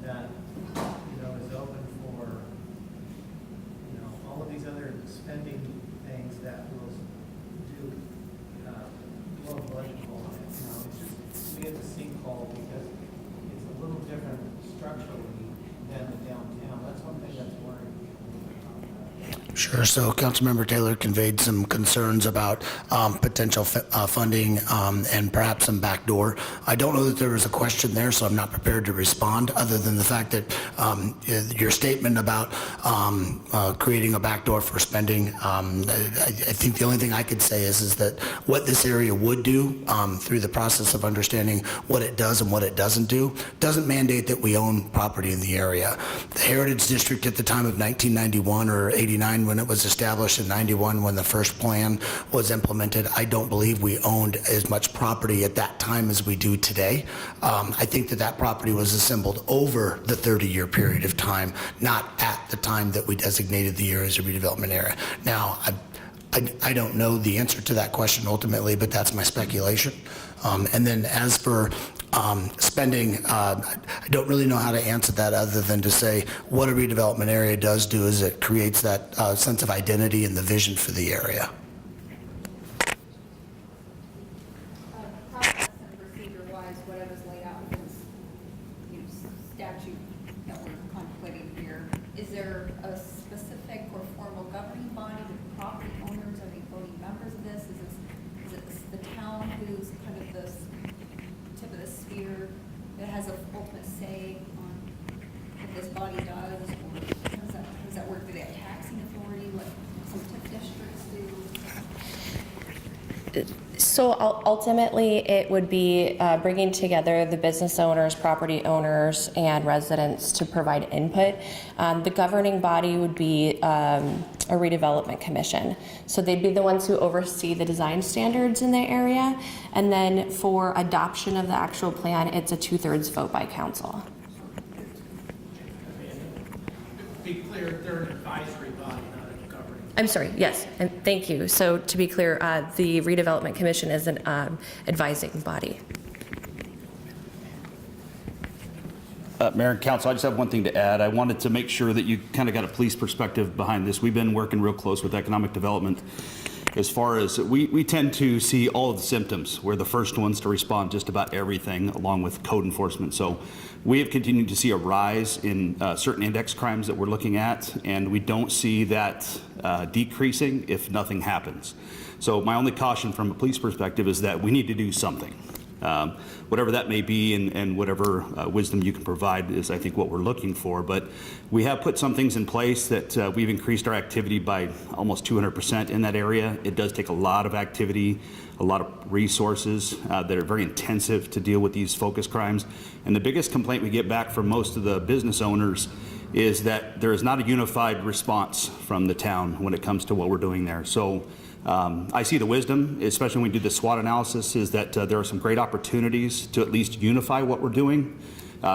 that, is open for, all of these other spending things that will do, blow a budget hole on it. It's just, to me, it's a sinkhole because it's a little different structurally than the downtown. That's one thing that's worrying me. Sure. So Councilmember Taylor conveyed some concerns about potential funding and perhaps some backdoor. I don't know that there was a question there, so I'm not prepared to respond, other than the fact that your statement about creating a backdoor for spending, I think the only thing I could say is that what this area would do through the process of understanding what it does and what it doesn't do, doesn't mandate that we own property in the area. The Heritage District at the time of 1991 or 89, when it was established in 91, when the first plan was implemented, I don't believe we owned as much property at that time as we do today. I think that property was assembled over the 30-year period of time, not at the time that we designated the area as a redevelopment area. Now, I don't know the answer to that question ultimately, but that's my speculation. And then as for spending, I don't really know how to answer that other than to say what a redevelopment area does do is it creates that sense of identity and the vision for the area. Process and procedure-wise, whatever's laid out in this, statute that we're contemplating here, is there a specific or formal governing body, the property owners, are they voting members of this? Is it the town who's kind of the tip of the spear that has an ultimate say on what this body does? Or how does that work? Do they have taxing authority, like some TIF districts do? So ultimately, it would be bringing together the business owners, property owners, and residents to provide input. The governing body would be a redevelopment commission. So they'd be the ones who oversee the design standards in the area. And then for adoption of the actual plan, it's a 2/3 vote by council. Be clear, they're an advisory body, not a governing. I'm sorry, yes, and thank you. So to be clear, the redevelopment commission is an advising body. Mayor and Council, I just have one thing to add. I wanted to make sure that you kind of got a police perspective behind this. We've been working real close with economic development as far as we tend to see all of the symptoms. We're the first ones to respond just about everything along with code enforcement. So we have continued to see a rise in certain index crimes that we're looking at, and we don't see that decreasing if nothing happens. So my only caution from a police perspective is that we need to do something. Whatever that may be and whatever wisdom you can provide is, I think, what we're looking for. But we have put some things in place that we've increased our activity by almost 200% in that area. It does take a lot of activity, a lot of resources that are very intensive to deal with these focus crimes. And the biggest complaint we get back from most of the business owners is that there is not a unified response from the town when it comes to what we're doing there. So I see the wisdom, especially when we do the SWOT analysis, is that there are some great opportunities to at least unify what we're doing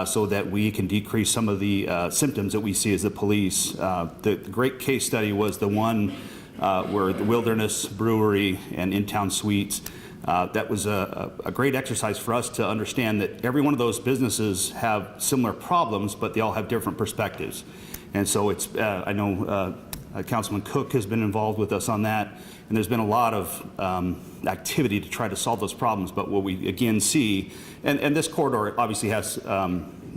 so that we can decrease some of the symptoms that we see as the police. The great case study was the one where the Wilderness Brewery and In-Town Suites, that was a great exercise for us to understand that every one of those businesses have similar problems, but they all have different perspectives. And so it's, I know Councilman Cook has been involved with us on that. And there's been a lot of activity to try to solve those problems. But what we again see, and this corridor obviously has,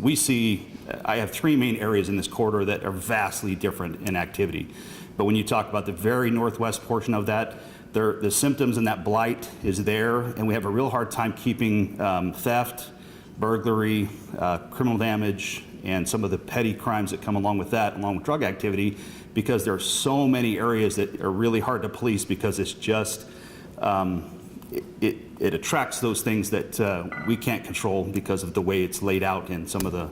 we see, I have 3 main areas in this corridor that are vastly different in activity. But when you talk about the very northwest portion of that, the symptoms and that blight is there. And we have a real hard time keeping theft, burglary, criminal damage, and some of the petty crimes that come along with that, along with drug activity, because there are so many areas that are really hard to police because it's just, it attracts those things that we can't control because of the way it's laid out and some of the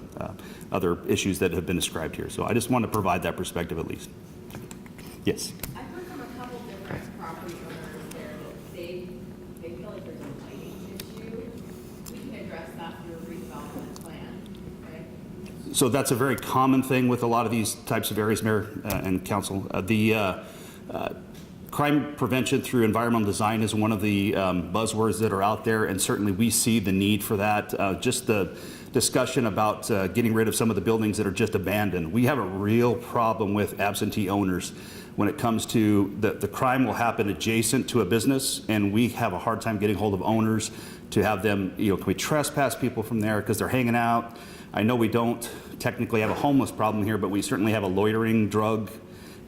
other issues that have been described here. So I just want to provide that perspective at least. Yes. I've heard from a couple different property owners there that they feel like there's a lighting issue. We can address that through a redevelopment plan, right? So that's a very common thing with a lot of these types of areas, Mayor and Council. Crime prevention through environmental design is one of the buzzwords that are out there, and certainly we see the need for that. Just the discussion about getting rid of some of the buildings that are just abandoned. We have a real problem with absentee owners when it comes to the crime will happen adjacent to a business, and we have a hard time getting hold of owners to have them, can we trespass people from there because they're hanging out? I know we don't technically have a homeless problem here, but we certainly have a loitering drug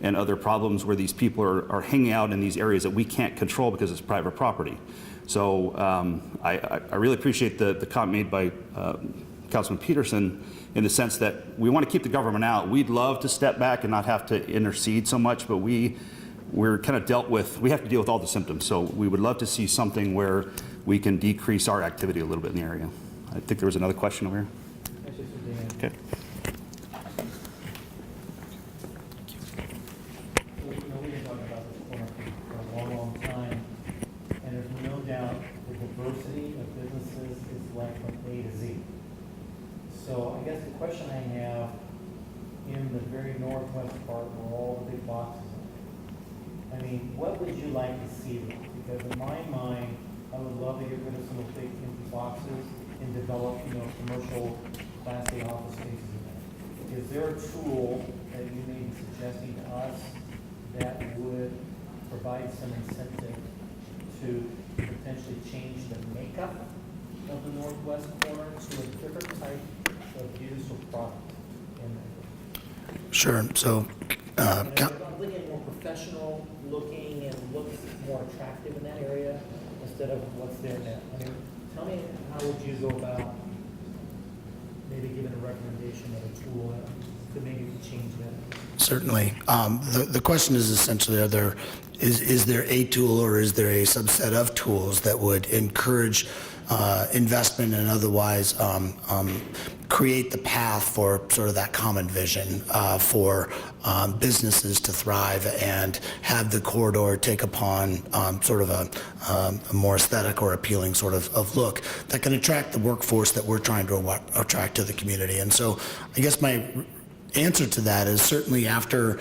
and other problems where these people are hanging out in these areas that we can't control because it's private property. So I really appreciate the comment made by Councilman Peterson in the sense that we want to keep the government out. We'd love to step back and not have to intercede so much, but we're kind of we have to deal with all the symptoms. So we would love to see something where we can decrease our activity a little bit in the area. I think there was another question over here. Okay. We've been talking about this corner for a long, long time, and there's no doubt the diversity of businesses is like from A to Z. So I guess the question I have, in the very northwest part where all the big boxes are, I mean, what would you like to see there? Because in my mind, I would love to get rid of some of the big empty boxes and develop, commercial Class A office spaces in there. Is there a tool that you may be suggesting to us that would provide some incentive to potentially change the makeup of the northwest corner to a different type of use or product in there? Sure. So, I'm thinking more professional looking and looks more attractive in that area instead of what's there now. I mean, tell me, how would you go about maybe giving a recommendation of a tool to maybe change that? certainly. The question is essentially, is there a tool or is there a subset of tools that would encourage investment and otherwise create the path for sort of that common vision for businesses to thrive and have the corridor take upon sort of a more aesthetic or appealing sort of look that can attract the workforce that we're trying to attract to the community. And so I guess my answer to that is certainly after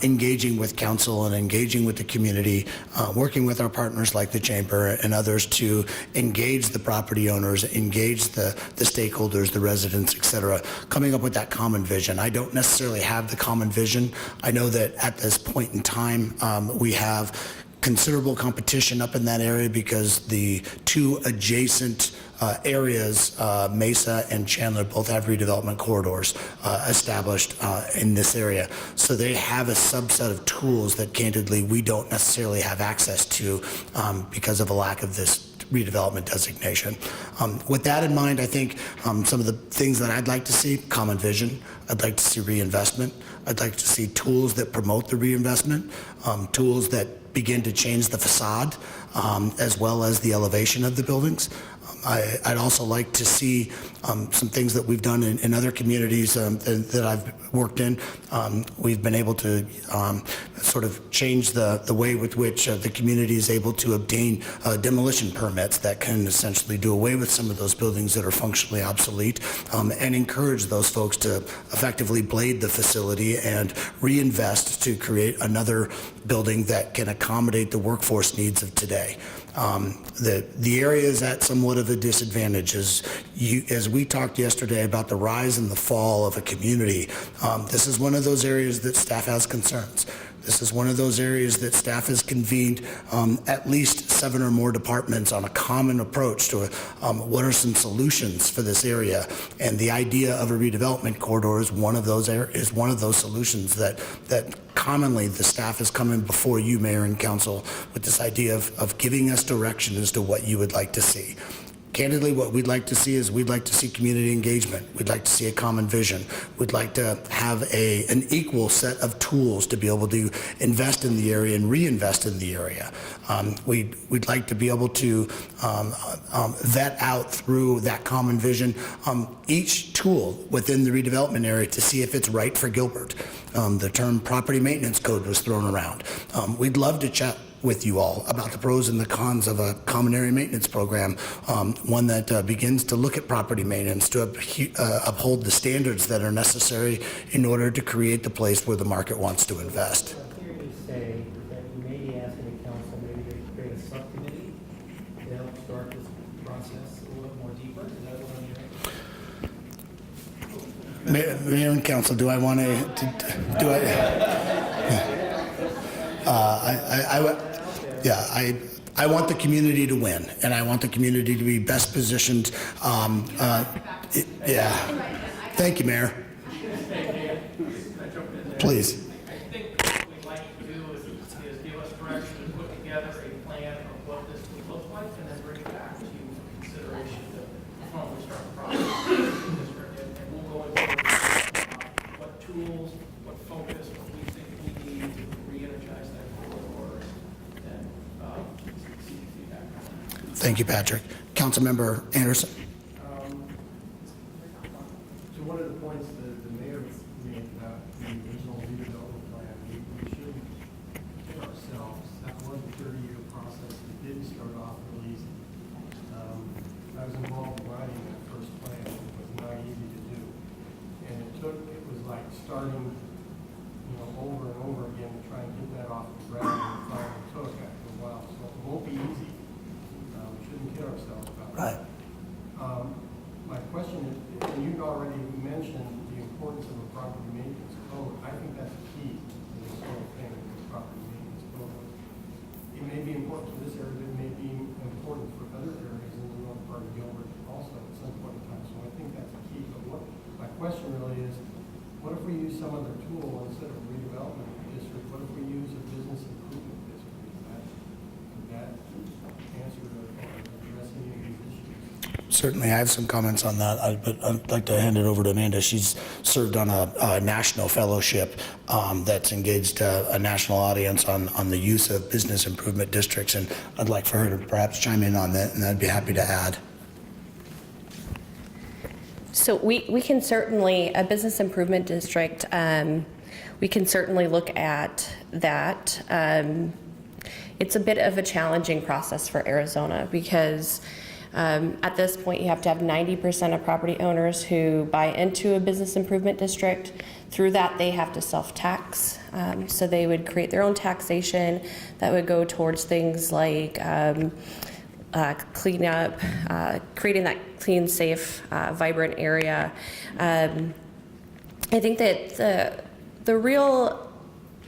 engaging with council and engaging with the community, working with our partners like the Chamber and others to engage the property owners, engage the stakeholders, the residents, et cetera, coming up with that common vision. I don't necessarily have the common vision. I know that at this point in time, we have considerable competition up in that area because the two adjacent areas, Mesa and Chandler, both have redevelopment corridors established in this area. So they have a subset of tools that candidly we don't necessarily have access to because of a lack of this redevelopment designation. With that in mind, I think some of the things that I'd like to see, common vision, I'd like to see reinvestment, I'd like to see tools that promote the reinvestment, tools that begin to change the facade as well as the elevation of the buildings. I'd also like to see some things that we've done in other communities that I've worked in. We've been able to sort of change the way with which the community is able to obtain demolition permits that can essentially do away with some of those buildings that are functionally obsolete and encourage those folks to effectively blade the facility and reinvest to create another building that can accommodate the workforce needs of today. The area is at somewhat of a disadvantage. As we talked yesterday about the rise and the fall of a community, this is one of those areas that staff has concerns. This is one of those areas that staff has convened at least 7 or more departments on a common approach to what are some solutions for this area. And the idea of a redevelopment corridor is one of those solutions that commonly the staff is coming before you, Mayor and Council, with this idea of giving us direction as to what you would like to see. Candidly, what we'd like to see is we'd like to see community engagement. We'd like to see a common vision. We'd like to have an equal set of tools to be able to invest in the area and reinvest in the area. We'd like to be able to vet out through that common vision each tool within the redevelopment area to see if it's right for Gilbert. The term property maintenance code was thrown around. We'd love to chat with you all about the pros and the cons of a common area maintenance program, one that begins to look at property maintenance to uphold the standards that are necessary in order to create the place where the market wants to invest. I hear you say that you may be asking the council maybe to create a subcommittee to help start this process a little more deeper. Is that what I'm hearing? Mayor and Council, do I want I want the community to win, and I want the community to be best positioned. Yeah. Thank you, Mayor. Please. I think what we Thank you, Patrick. Councilmember Anderson. To one of the points the mayor made about the original redevelopment plan, we shouldn't kid ourselves. That was a 30-year process. It didn't start off real easy. I was involved in writing that first plan. It was not easy to do. And it was like starting, over and over again to try and get that off the ground, and it finally took after a while. So it won't be easy. We shouldn't kid ourselves about that. My question is, and you've already mentioned the importance of a property maintenance code. I think that's key to this whole thing, the property maintenance code. It may be important for this area, but it may be important for other areas in the north part of Gilbert also at some point in time. So I think that's key. But my question really is, what if we use some other tool instead of a redevelopment district? What if we use a business improvement district? Would that answer or address any of these issues? Certainly, I have some comments on that, but I'd like to hand it over to Amanda. She's served on a national fellowship that's engaged a national audience on the use of business improvement districts, and I'd like for her to perhaps chime in on that, and I'd be happy to add. So we can certainly, a business improvement district, we can certainly look at that. It's a bit of a challenging process for Arizona because at this point you have to have 90% of property owners who buy into a business improvement district. Through that they have to self-tax. So they would create their own taxation that would go towards things like clean up, creating that clean, safe, vibrant area. I think that the real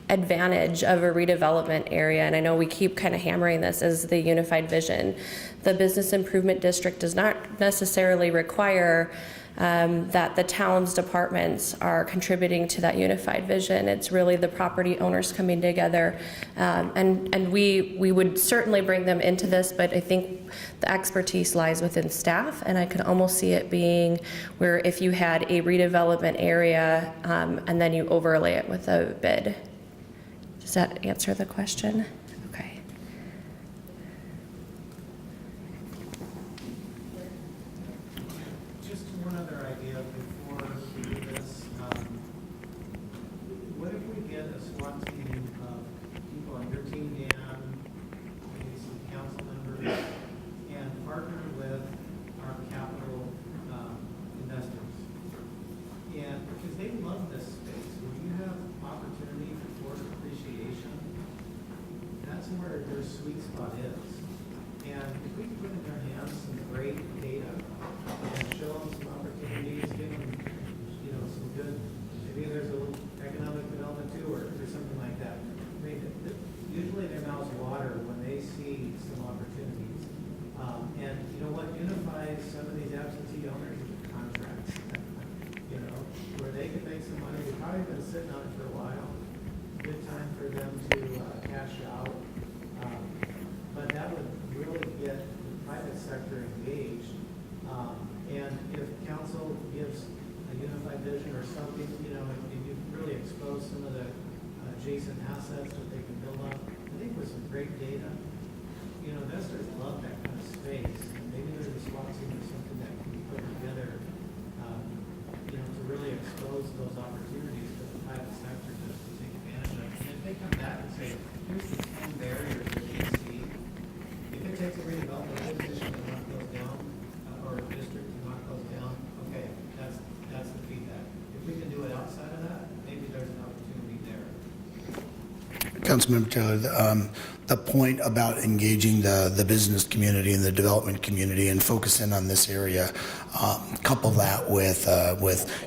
advantage of a redevelopment area, and I know we keep kind of hammering this, is the unified vision. The business improvement district does not necessarily require that the town's departments are contributing to that unified vision. It's really the property owners coming together, and we would certainly bring them into this, but I think the expertise lies within staff, and I could almost see it being where if you had a redevelopment area and then you overlay it with a bid. Does that answer the question? Okay. Just one other idea before we do this. What if we get a SWAT team of people on your team, Dan, maybe some council members, and partner with our capital investors? And because they love this space, when you have opportunity for appreciation, that's where their sweet spot is. And if we can put in their hands some great data and show them some opportunities, give them, some good, maybe there's a little economic development tour or something like that. I mean, usually their mouths water when they see some opportunities. And you know what unifies some of these absentee owners is contracts. Where they can make some money. They've probably been sitting on it for a while. Good time for them to cash out. But that would really get the private sector engaged. And if council gives a unified vision or something, and you really expose some of the adjacent assets that they can build up, I think with some great data, investors love that kind of space. And maybe there's a SWAT team or something that can be put together, to really expose those opportunities for the private sector to take advantage of. And if they come back and say, here's the 10 barriers that we see, if it takes a redevelopment district to knock those down, or a district to knock those down, okay, that's the feedback. If we can do it outside of that, maybe there's an opportunity there. Councilmember Taylor, the point about engaging the business community and the development community and focusing on this area, couple that with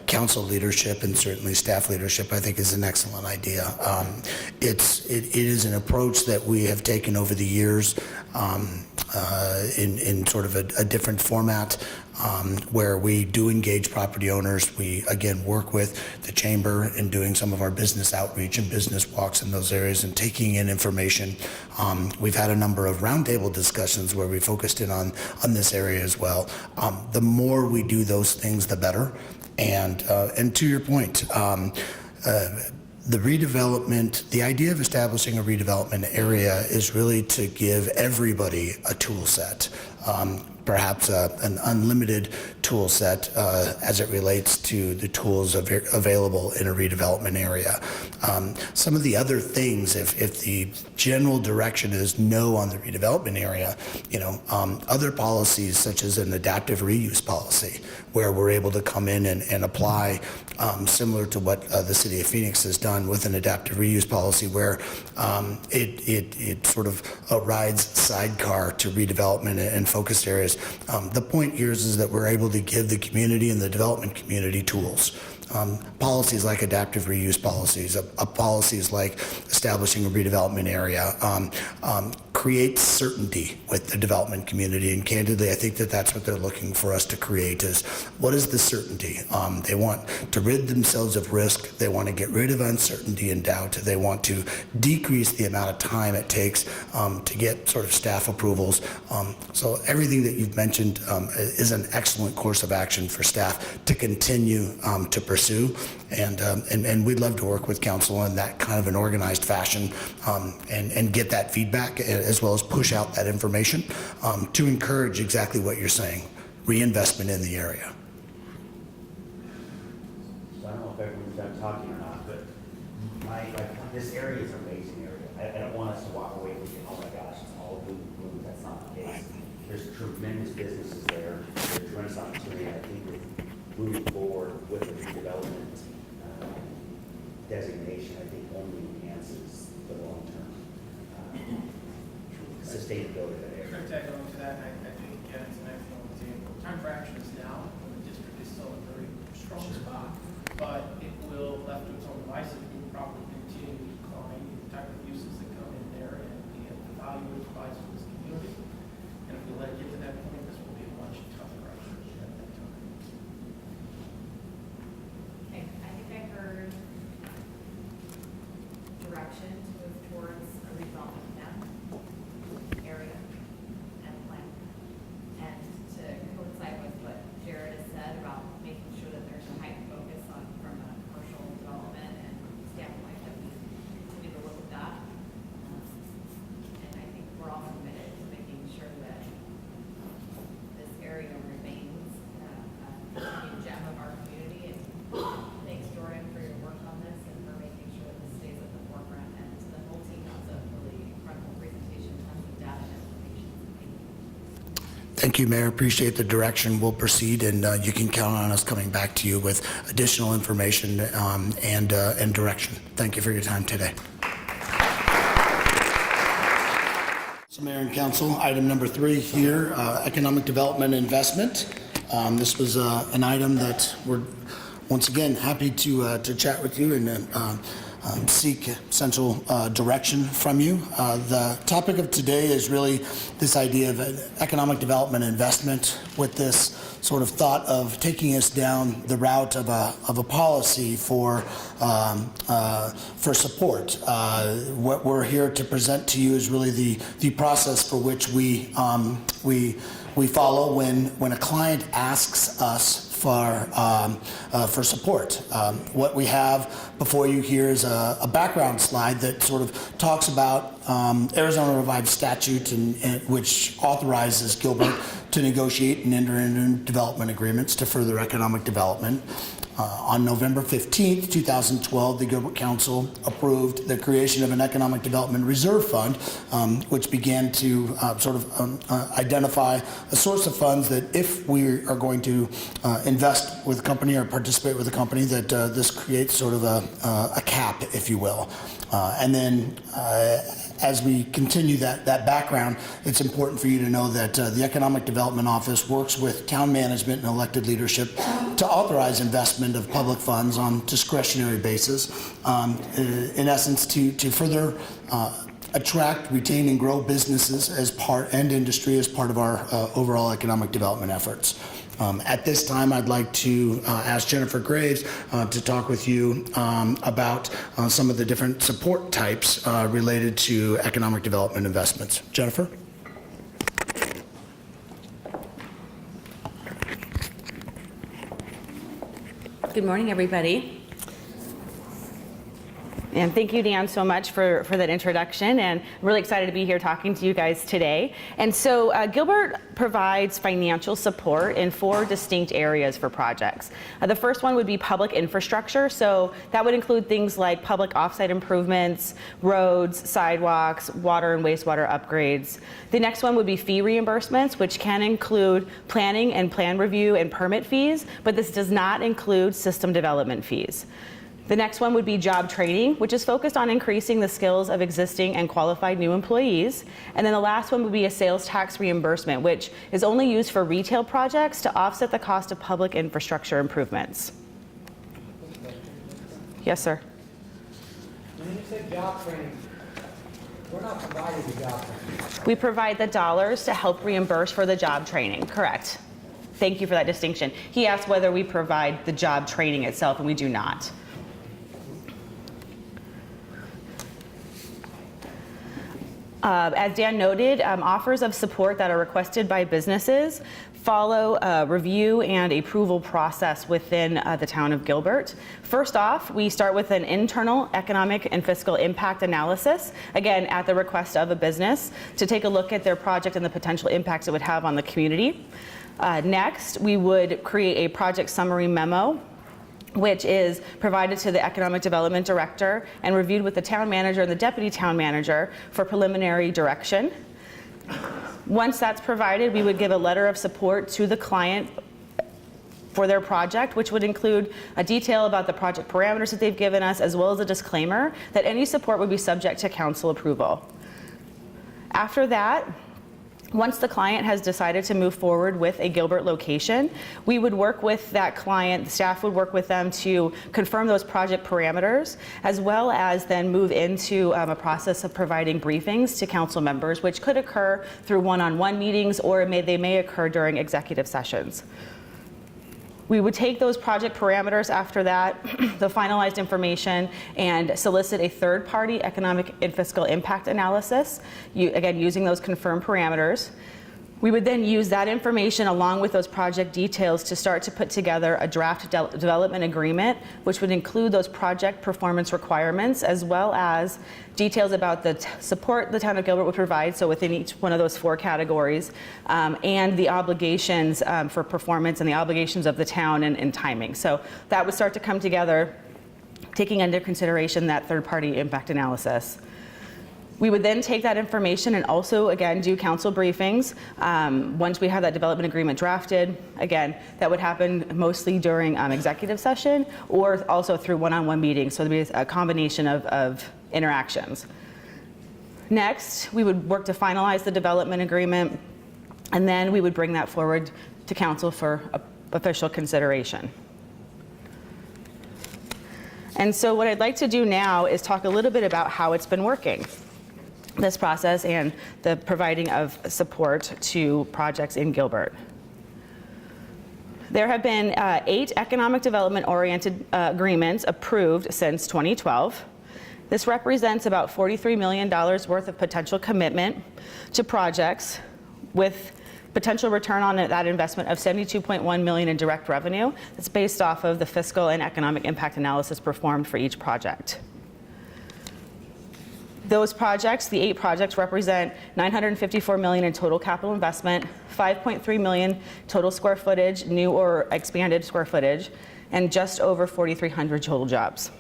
council leadership and certainly staff leadership, I think is an excellent idea. It is an approach that we have taken over the years in sort of a different format where we do engage property owners. We, again, work with the chamber in doing some of our business outreach and business walks in those areas and taking in information. We've had a number of roundtable discussions where we focused in on this area as well. The more we do those things, the better. And to your point, the redevelopment, the idea of establishing a redevelopment area is really to give everybody a tool set. Perhaps an unlimited tool set as it relates to the tools available in a redevelopment area. Some of the other things, if the general direction is no on the redevelopment area, other policies such as an adaptive reuse policy, where we're able to come in and apply similar to what the City of Phoenix has done with an adaptive reuse policy, where it sort of rides sidecar to redevelopment and focused areas. The point here is that we're able to give the community and the development community tools. Policies like adaptive reuse policies, policies like establishing a redevelopment area, create certainty with the development community. And candidly, I think that that's what they're looking for us to create is, what is the certainty? They want to rid themselves of risk. They want to get rid of uncertainty and doubt. They want to decrease the amount of time it takes to get sort of staff approvals. So everything that you've mentioned is an excellent course of action for staff to continue to pursue. And we'd love to work with council in that kind of an organized fashion and get that feedback, as well as push out that information to encourage exactly what you're saying, reinvestment in the area. So I don't know if everyone's done talking or not, but this area is an amazing area. I don't want us to walk away thinking, oh my gosh, it's all boom, boom. That's not the case. There's tremendous businesses there. There's tremendous opportunity. I think with moving forward with the redevelopment designation, I think only enhances the long-term sustainability of that area. Tag on to that, I think, again, it's an excellent example. Time for action is now, when the district is still in a very strong spot, but it will, left to its own devices, we will probably continue to decline the type of uses that come in there and the value it provides for this community. And if we let it get to that point, this will be a much tougher action at that time. Okay, I think I heard direction to move towards a redevelopment plan, area, and plan. And to coincide with what Jared has said about making sure that there's a heightened focus on, from a commercial development and standpoint, that we continue to look at that. And I think we're all committed to making sure that this area remains a gem of our community. And thanks, Jordan, for your work on this and for making sure that this stays at the forefront. And to the whole team, that was a really incredible presentation, tons of data and information. Thank you. Thank you, Mayor. Appreciate the direction. We'll proceed, and you can count on us coming back to you with additional information and direction. Thank you for your time today. So, Mayor and Council, item number 3 here, economic development investment. This was an item that we're once again happy to chat with you and seek central direction from you. The topic of today is really this idea of an economic development investment, with this sort of thought of taking us down the route of a policy for support. What we're here to present to you is really the process for which we follow when a client asks us for support. What we have before you here is a background slide that sort of talks about Arizona Revised Statute, which authorizes Gilbert to negotiate and enter into development agreements to further economic development. On November 15th, 2012, the Gilbert Council approved the creation of an Economic Development Reserve Fund, which began to identify a source of funds that if we are going to invest with a company or participate with a company, that this creates sort of a cap, if you will. And then as we continue that background, it's important for you to know that the Economic Development Office works with town management and elected leadership to authorize investment of public funds on discretionary basis, in essence, to further attract, retain, and grow businesses and industry as part of our overall economic development efforts. At this time, I'd like to ask Jennifer Graves to talk with you about some of the different support types related to economic development investments. Jennifer? Good morning, everybody. And thank you, Dan, so much for that introduction, and I'm really excited to be here talking to you guys today. And so Gilbert provides financial support in 4 distinct areas for projects. The first one would be public infrastructure, so that would include things like public offsite improvements, roads, sidewalks, water and wastewater upgrades. The next one would be fee reimbursements, which can include planning and plan review and permit fees, but this does not include system development fees. The next one would be job training, which is focused on increasing the skills of existing and qualified new employees. And then the last one would be a sales tax reimbursement, which is only used for retail projects to offset the cost of public infrastructure improvements. Yes, sir. When you said job training, we're not providing the job training. We provide the dollars to help reimburse for the job training, correct. Thank you for that distinction. He asked whether we provide the job training itself, and we do not. As Dan noted, offers of support that are requested by businesses follow a review and approval process within the town of Gilbert. First off, we start with an internal economic and fiscal impact analysis, again, at the request of a business, to take a look at their project and the potential impacts it would have on the community. Next, we would create a project summary memo, which is provided to the Economic Development Director and reviewed with the town manager and the deputy town manager for preliminary direction. Once that's provided, we would give a letter of support to the client for their project, which would include a detail about the project parameters that they've given us, as well as a disclaimer that any support would be subject to council approval. After that, once the client has decided to move forward with a Gilbert location, we would work with that client, the staff would work with them to confirm those project parameters, as well as then move into a process of providing briefings to council members, which could occur through one-on-one meetings, or they may occur during executive sessions. We would take those project parameters after that, the finalized information, and solicit a third-party economic and fiscal impact analysis, again, using those confirmed parameters. We would then use that information along with those project details to start to put together a draft development agreement, which would include those project performance requirements, as well as details about the support the town of Gilbert would provide, so within each one of those 4 categories, and the obligations for performance and the obligations of the town and timing. So that would start to come together, taking under consideration that third-party impact analysis. We would then take that information and also, again, do council briefings. Once we have that development agreement drafted, again, that would happen mostly during executive session, or also through one-on-one meetings, so there'd be a combination of interactions. Next, we would work to finalize the development agreement, and then we would bring that forward to council for official consideration. And so what I'd like to do now is talk a little bit about how it's been working, this process and the providing of support to projects in Gilbert. There have been 8 economic development oriented agreements approved since 2012. This represents about $43 million worth of potential commitment to projects, with potential return on that investment of $72.1 million in direct revenue. That's based off of the fiscal and economic impact analysis performed for each project. Those projects, the 8 projects, represent $954 million in total capital investment, 5.3 million total square footage, new or expanded square footage, and just over 4,300 total jobs.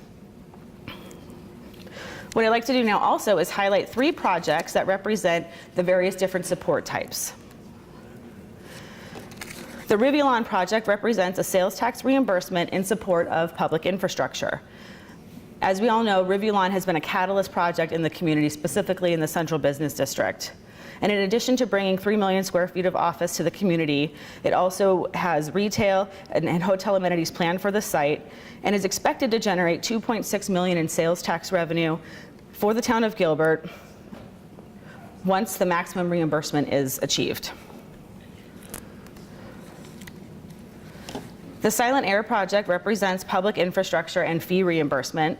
What I'd like to do now also is highlight 3 projects that represent the various different support types. The Rivulon project represents a sales tax reimbursement in support of public infrastructure. As we all know, Rivulon has been a catalyst project in the community, specifically in the Central Business District. And in addition to bringing 3 million square feet of office to the community, it also has retail and hotel amenities planned for the site, and is expected to generate $2.6 million in sales tax revenue for the town of Gilbert once the maximum reimbursement is achieved. The Silent Air project represents public infrastructure and fee reimbursement.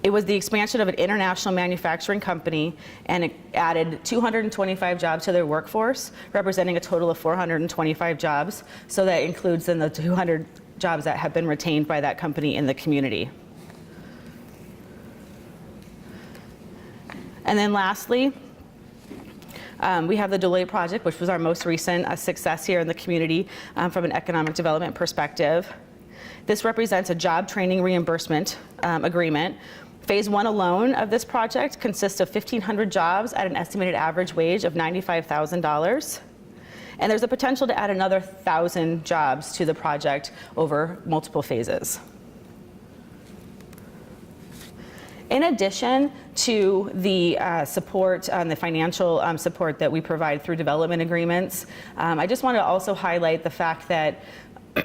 It was the expansion of an international manufacturing company, and it added 225 jobs to their workforce, representing a total of 425 jobs. So that includes then the 200 jobs that have been retained by that company in the community. And then lastly, we have the Deloitte project, which was our most recent success here in the community from an economic development perspective. This represents a job training reimbursement agreement. Phase 1 alone of this project consists of 1,500 jobs at an estimated average wage of $95,000. And there's a potential to add another 1,000 jobs to the project over multiple phases. In addition to the support, the financial support that we provide through development agreements, I just want to also highlight the fact that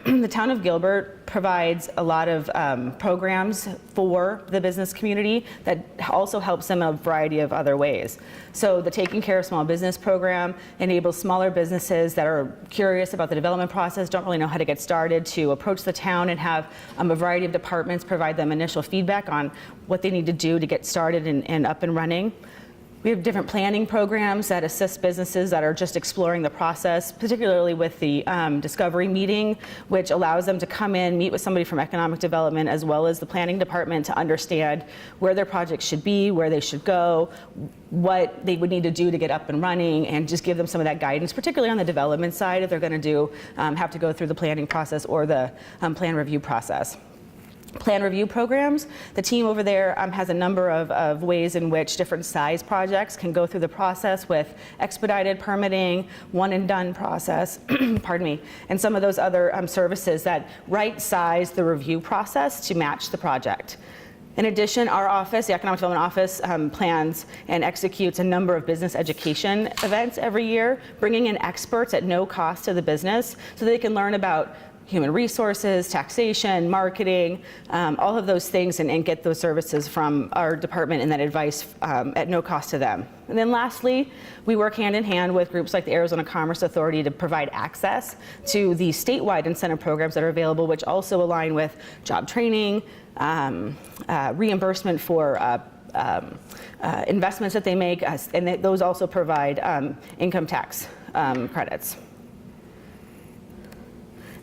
the town of Gilbert provides a lot of programs for the business community that also helps them in a variety of other ways. So the Taking Care of Small Business program enables smaller businesses that are curious about the development process, don't really know how to get started, to approach the town and have a variety of departments provide them initial feedback on what they need to do to get started and up and running. We have different planning programs that assist businesses that are just exploring the process, particularly with the discovery meeting, which allows them to come in, meet with somebody from economic development as well as the planning department to understand where their projects should be, where they should go, what they would need to do to get up and running, and just give them some of that guidance, particularly on the development side if they're going to have to go through the planning process or the plan review process. Plan review programs, the team over there has a number of ways in which different size projects can go through the process with expedited permitting, one and done process, pardon me, and some of those other services that right size the review process to match the project. In addition, our office, the Economic Development Office, plans and executes a number of business education events every year, bringing in experts at no cost to the business so they can learn about human resources, taxation, marketing, all of those things, and get those services from our department and that advice at no cost to them. And then lastly, we work hand in hand with groups like the Arizona Commerce Authority to provide access to the statewide incentive programs that are available, which also align with job training, reimbursement for investments that they make, and those also provide income tax credits.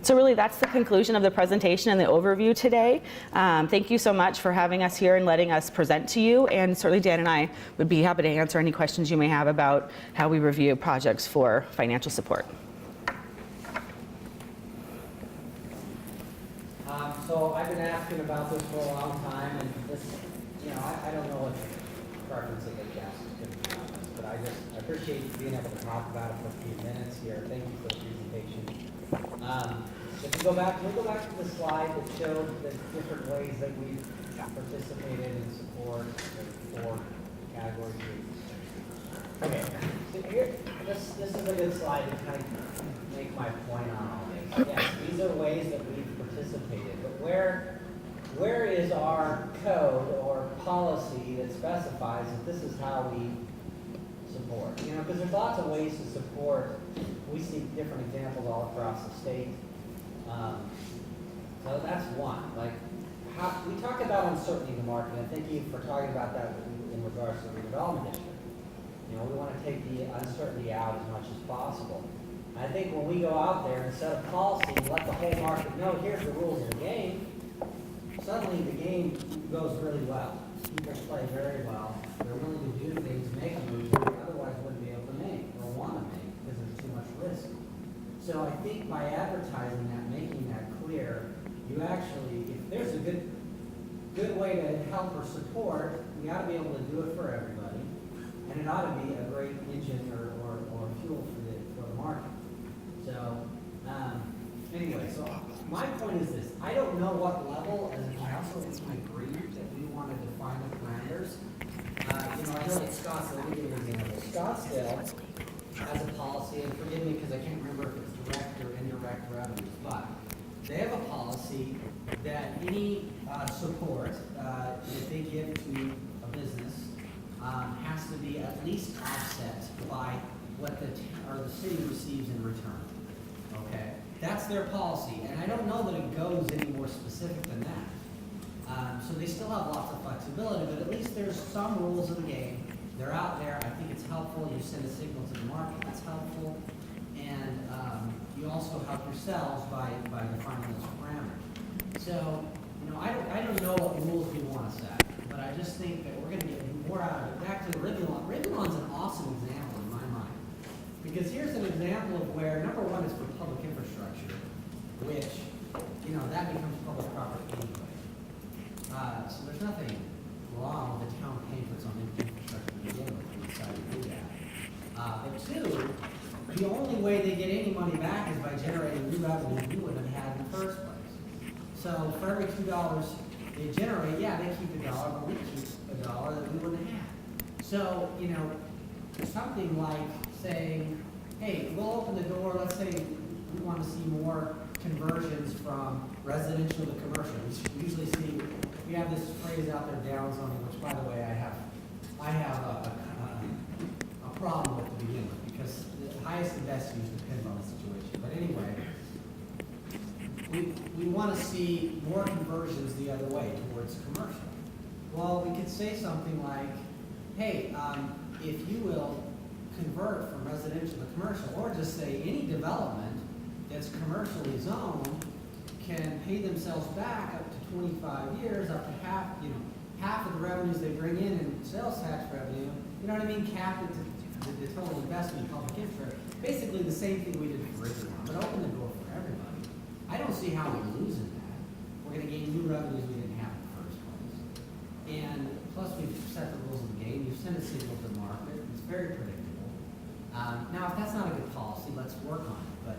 So really, that's the conclusion of the presentation and the overview today. Thank you so much for having us here and letting us present to you. And certainly Dan and I would be happy to answer any questions you may have about how we review projects for financial support. So I've been asking about this for a long time, and this, I don't know what the preference of the guests is going to be on this, but I appreciate being able to talk about it for a few minutes here. Thank you for the presentation. If we go back to the slide that showed the different ways that we've participated in support for category 3. Okay, so here, this is a good slide to kind of make my point on all this. Yes, these are ways that we've participated, but where is our code or policy that specifies that this is how we support? Because there's lots of ways to support. We see different examples all across the state. So that's one. Like, we talk about uncertainty in the market, and thank you for talking about that in regards to the redevelopment district. We want to take the uncertainty out as much as possible. And I think when we go out there and set a policy and let the whole market know, here's the rules of the game, suddenly the game goes really well. People play very well. They're willing to do things, make moves that they otherwise wouldn't be able to make or want to make because there's too much risk. So I think by advertising that, making that clear, you actually, if there's a good way to help or support, we ought to be able to do it for everybody, and it ought to be a great engine or fuel for the market. So anyway, so my point is this: I don't know what level as a council we can agree that we want to define the parameters. I know that Scottsdale, let me give you an example. Scottsdale has a policy, and forgive me because I can't remember if it's direct or indirect revenues, but they have a policy that any support that they give to a business has to be at least offset by what the city receives in return. Okay, that's their policy, and I don't know that it goes any more specific than that. So they still have lots of flexibility, but at least there's some rules of the game. They're out there. I think it's helpful. You send a signal to the market. That's helpful, and you also help yourselves by defining those parameters. So, I don't know what rules we want to set, but I just think that we're going to get more out of it. Back to Rivian. Rivian's an awesome example in my mind. Because here's an example of where, number one, it's for public infrastructure, which, you know, that becomes public property anyway. So there's nothing wrong with the town paying for its own infrastructure to begin with, we decide to do that. But two, the only way they get any money back is by generating new revenue we wouldn't have had in the first place. So for every $2 they generate, yeah, they keep $1, but we keep $1 that we wouldn't have. So, you know, something like saying, hey, we'll open the door, let's say we want to see more conversions from residential to commercial. We usually see, we have this phrase out there, downzoning, which by the way, I have a problem with to begin with, because the highest and best use depends on the situation. But anyway, we want to see more conversions the other way towards commercial. Well, we could say something like, hey, if you will convert from residential to commercial, or just say any development that's commercially zoned can pay themselves back up to 25 years, up to half of the revenues they bring in sales tax revenue, you know what I mean, cap it to the total investment in public infrastructure. Basically the same thing we did for Rivian, but open the door for everybody. I don't see how we're losing that. We're going to gain new revenues we didn't have in the first place. And plus we've set the rules of the game, you've sent a signal to the market, it's very predictable. Now if that's not a good policy, let's work on it, but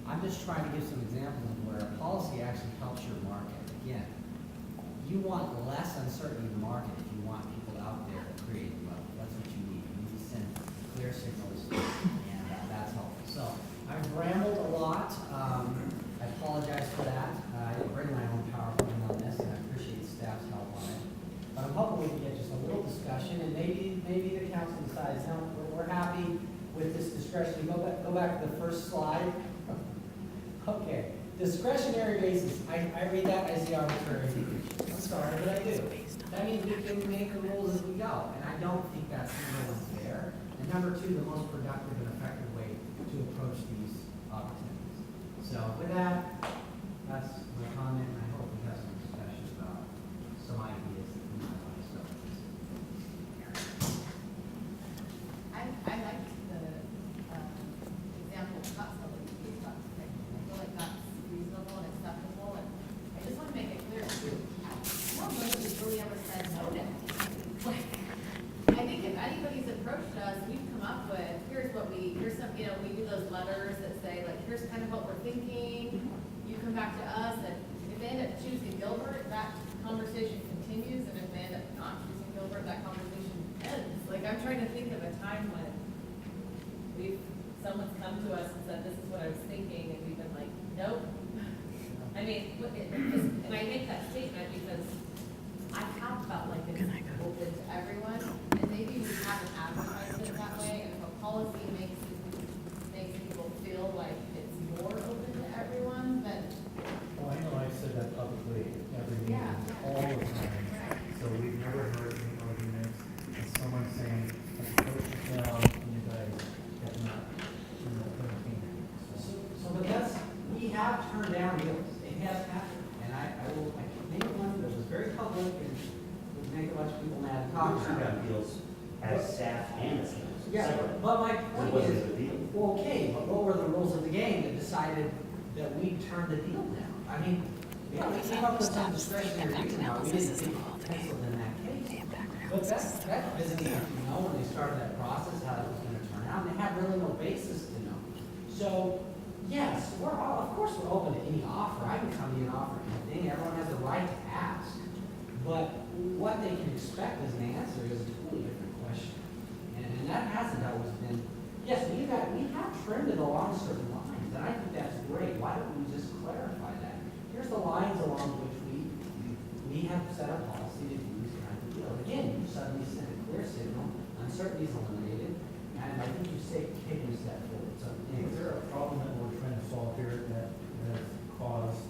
I'm just trying to give some examples of where a policy actually helps your market. Again, you want less uncertainty in the market if you want people out there creating wealth. That's what you need. You need to send clear signals, and that's helpful. So I've rambled a lot. I apologize for that. I didn't bring my own PowerPoint on this, and I appreciate staff's help on it. But I'm hoping we can get just a little discussion, and maybe the council decides, no, we're happy with this discretion. Go back to the first slide. Okay, discretionary basis. I read that as the arbitrary. I'm sorry, but I do. That means we can make the rules as we go, and I don't think that's number one fair. And number two, the most productive and effective way to approach these opportunities. So with that, that's my comment, and I hope we have some discussion about some ideas that we might want to start with. I liked the example of Scottsville that you gave us. I feel like that's reasonable and acceptable, and I just want to make it clear too. I don't know that we've really ever said no to anything. Like, I think if anybody's approached us, we've come up with, here's some, you know, we do those letters that say, like, here's kind of what we're thinking. You come back to us, and if they end up choosing Gilbert, that conversation continues, and if they end up not choosing Gilbert, that conversation ends. Like, I'm trying to think of a time when someone's come to us and said, this is what I was thinking, and we've been like, nope. I mean, and I make that statement because I have felt like it's open to everyone, and maybe we haven't advertised it that way, and if a policy makes people feel like it's more open to everyone, then. Well, I know I've said that publicly every meeting, all the time. So we've never heard any arguments of someone saying, I approach you now, and you guys have not, you know, put a finger. So, but that's, we have turned down deals. It has happened. And I name one that was very public and would make a bunch of people mad. We've turned down deals as staff and as council. Yeah, separate. but my It point wasn't is, a deal. well, okay, but what were the rules of the game that decided that we turned the deal down? I mean, yeah, we came up with some discretionary reason why we didn't think it penciled in that case. But that doesn't mean you know when they started that process how that was going to turn out, and they had really no basis to know. So, yes, of course we're open to any offer. I can come to you and offer anything. Everyone has the right to ask. But what they can expect as an answer is a totally different question. And that hasn't always been, yes, we have trimmed it along certain lines, and I think that's great. Why don't we just clarify that? Here's the lines along which we have set a policy to do this kind of deal. Again, you suddenly send a clear signal, uncertainty is eliminated, and I think you've taken a step forward. So, Is there a problem that we're trying to solve here that has caused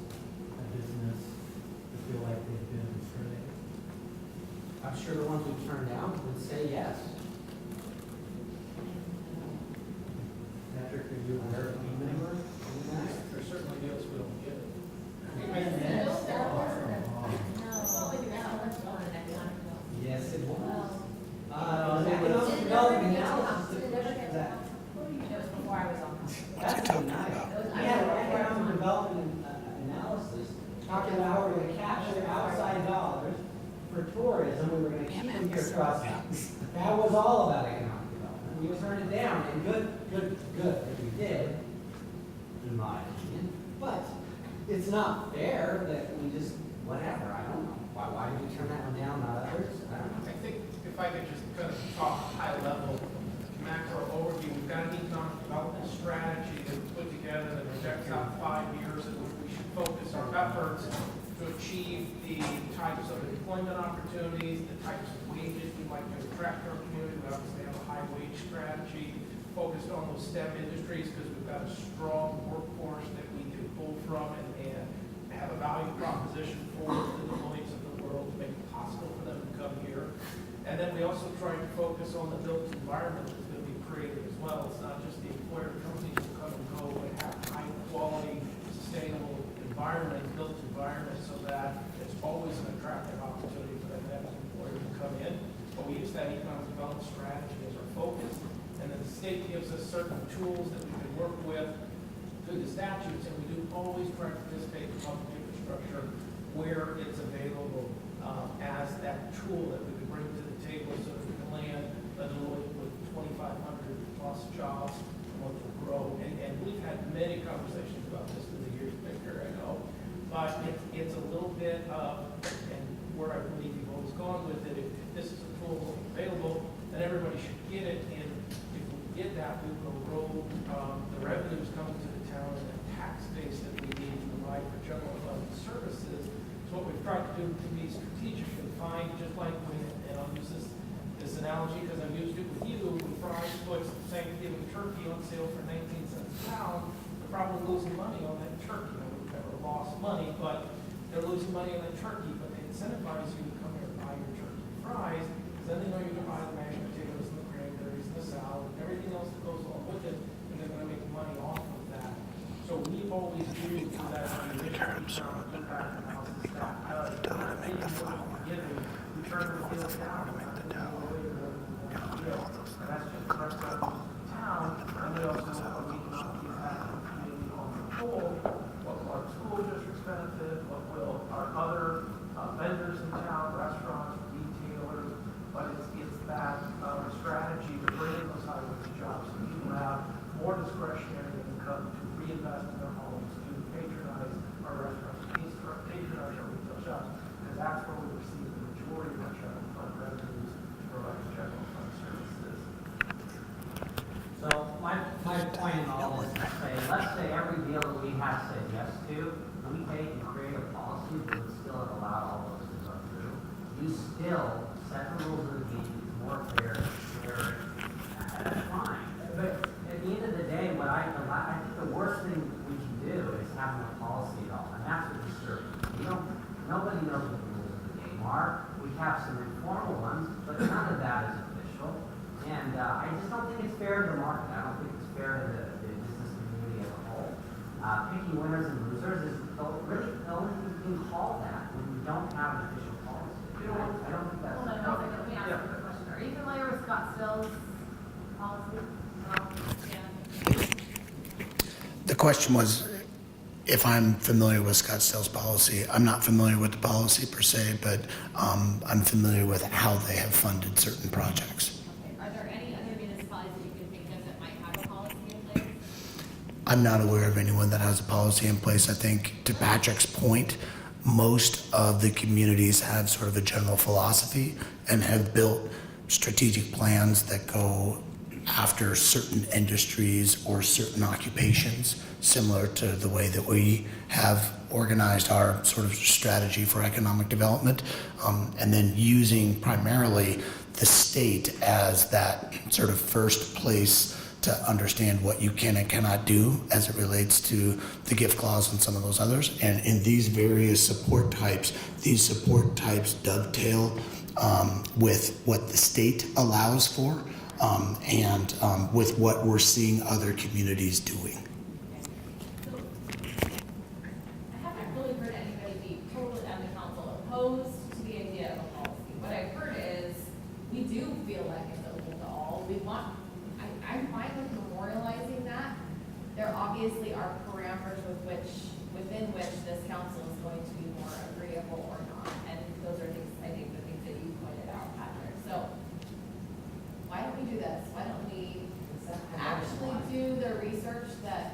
a business to feel like they've been discriminated? I'm sure the ones we've turned down would say yes. Patrick, are you aware of any number? There's certainly deals we don't get. Yes, it was. here, trust me. That was all about economic development. We turned it down, and good that we did, in my opinion. But it's not fair that we just, whatever, I don't know. Why did we turn that one down, not others? I don't know. I think if I could just kind of talk high level, macro overview, we've got an economic development strategy that we put together that projects out 5 years in which we should focus our efforts to achieve the types of employment opportunities, the types of wages we'd like to attract to our community. We obviously have a high wage strategy focused on those STEM industries because we've got a strong workforce that we can pull from and have a value proposition for the Deloittes of the world to make it possible for them to come here. And then we also try to focus on the built environment that's going to be created as well. It's not just the employer companies who come and go, but have high quality, sustainable environment, built environment, so that it's always an attractive opportunity for them to have an employer to come in. But we use that economic development strategy as our focus. And then the state gives us certain tools that we can work with through the statutes, and we do always try to participate in public infrastructure where it's available as that tool that we can bring to the table so that we can land a Deloitte with 2,500 plus jobs and what will grow. And we've had many conversations about this through the years, Victor, I know. But it's a little bit of, and where I believe you've always gone with it, if this is a tool available, then everybody should get it. And if we get that, we will grow the revenues coming to the town and the tax base that we need to provide for general fund services. So what we've tried to do to be strategic and find, just like when, and I'll use this analogy because I've used it with you, when Fry's puts Thanksgiving turkey on sale for 19 cents a pound, they're probably losing money on that turkey. Now, we've never lost money, but they're losing money on that turkey, but they incentivize you to come here and buy your turkey fries, because then they know you're going to buy the mashed potatoes and the cranberries and the salad and everything else that goes along with it, and they're going to make money off of that. So we've always used that economic impact analysis that does make the flour, return the field down to make the dough. That's just the rest of the town, and we also have a economic impact on the community on the whole. What will our school districts benefit? What will our other vendors in town, restaurants, retailers? But it's that strategy to bring in those high-wage jobs so people have more discretionary income to reinvest in their homes, to patronize our restaurants, patronize our retail shops, because that's where we receive the majority of our general fund revenues to provide general fund services. So my point in all this is to say, let's say every deal that we have said yes to, we take and create a policy that would still allow all those to go through. You still set the rules of the game, it's more fair, that's fine. But at the end of the day, I think the worst thing we can do is have no policy at all, and that's what disturbs me. Nobody knows what the rules of the game are. We have some informal ones, but none of that is official. And I just don't think it's fair to the market. I don't think it's fair to the business community as a whole. Picking winners and losers is really the only thing you can call that when you don't have an official policy. I don't think that's. Hold on, let me ask you a question. Are you familiar with Scottsdale's policy? The question was if I'm familiar with Scottsdale's policy. I'm not familiar with the policy per se, but I'm familiar with how they have funded certain projects. Okay. Are there any other municipalities that you can think of that might have a policy in place? I'm not aware of anyone that has a policy in place. I think, to Patrick's point, most of the communities have sort of a general philosophy and have built strategic plans that go after certain industries or certain occupations, similar to the way that we have organized our sort of strategy for economic development, and then using primarily the state as that sort of first place to understand what you can and cannot do as it relates to the gift clause and some of those others. And in these various support types, dovetail with what the state allows for, and with what we're seeing other communities doing. So, I haven't really heard anybody be totally on the council opposed to the idea of a policy. What I've heard is, we do feel like it's open to all. We want, I'm fine with memorializing that. There obviously are parameters within which this council is going to be more agreeable or not. And those are things, I think, the things that you pointed out, Patrick. So research that,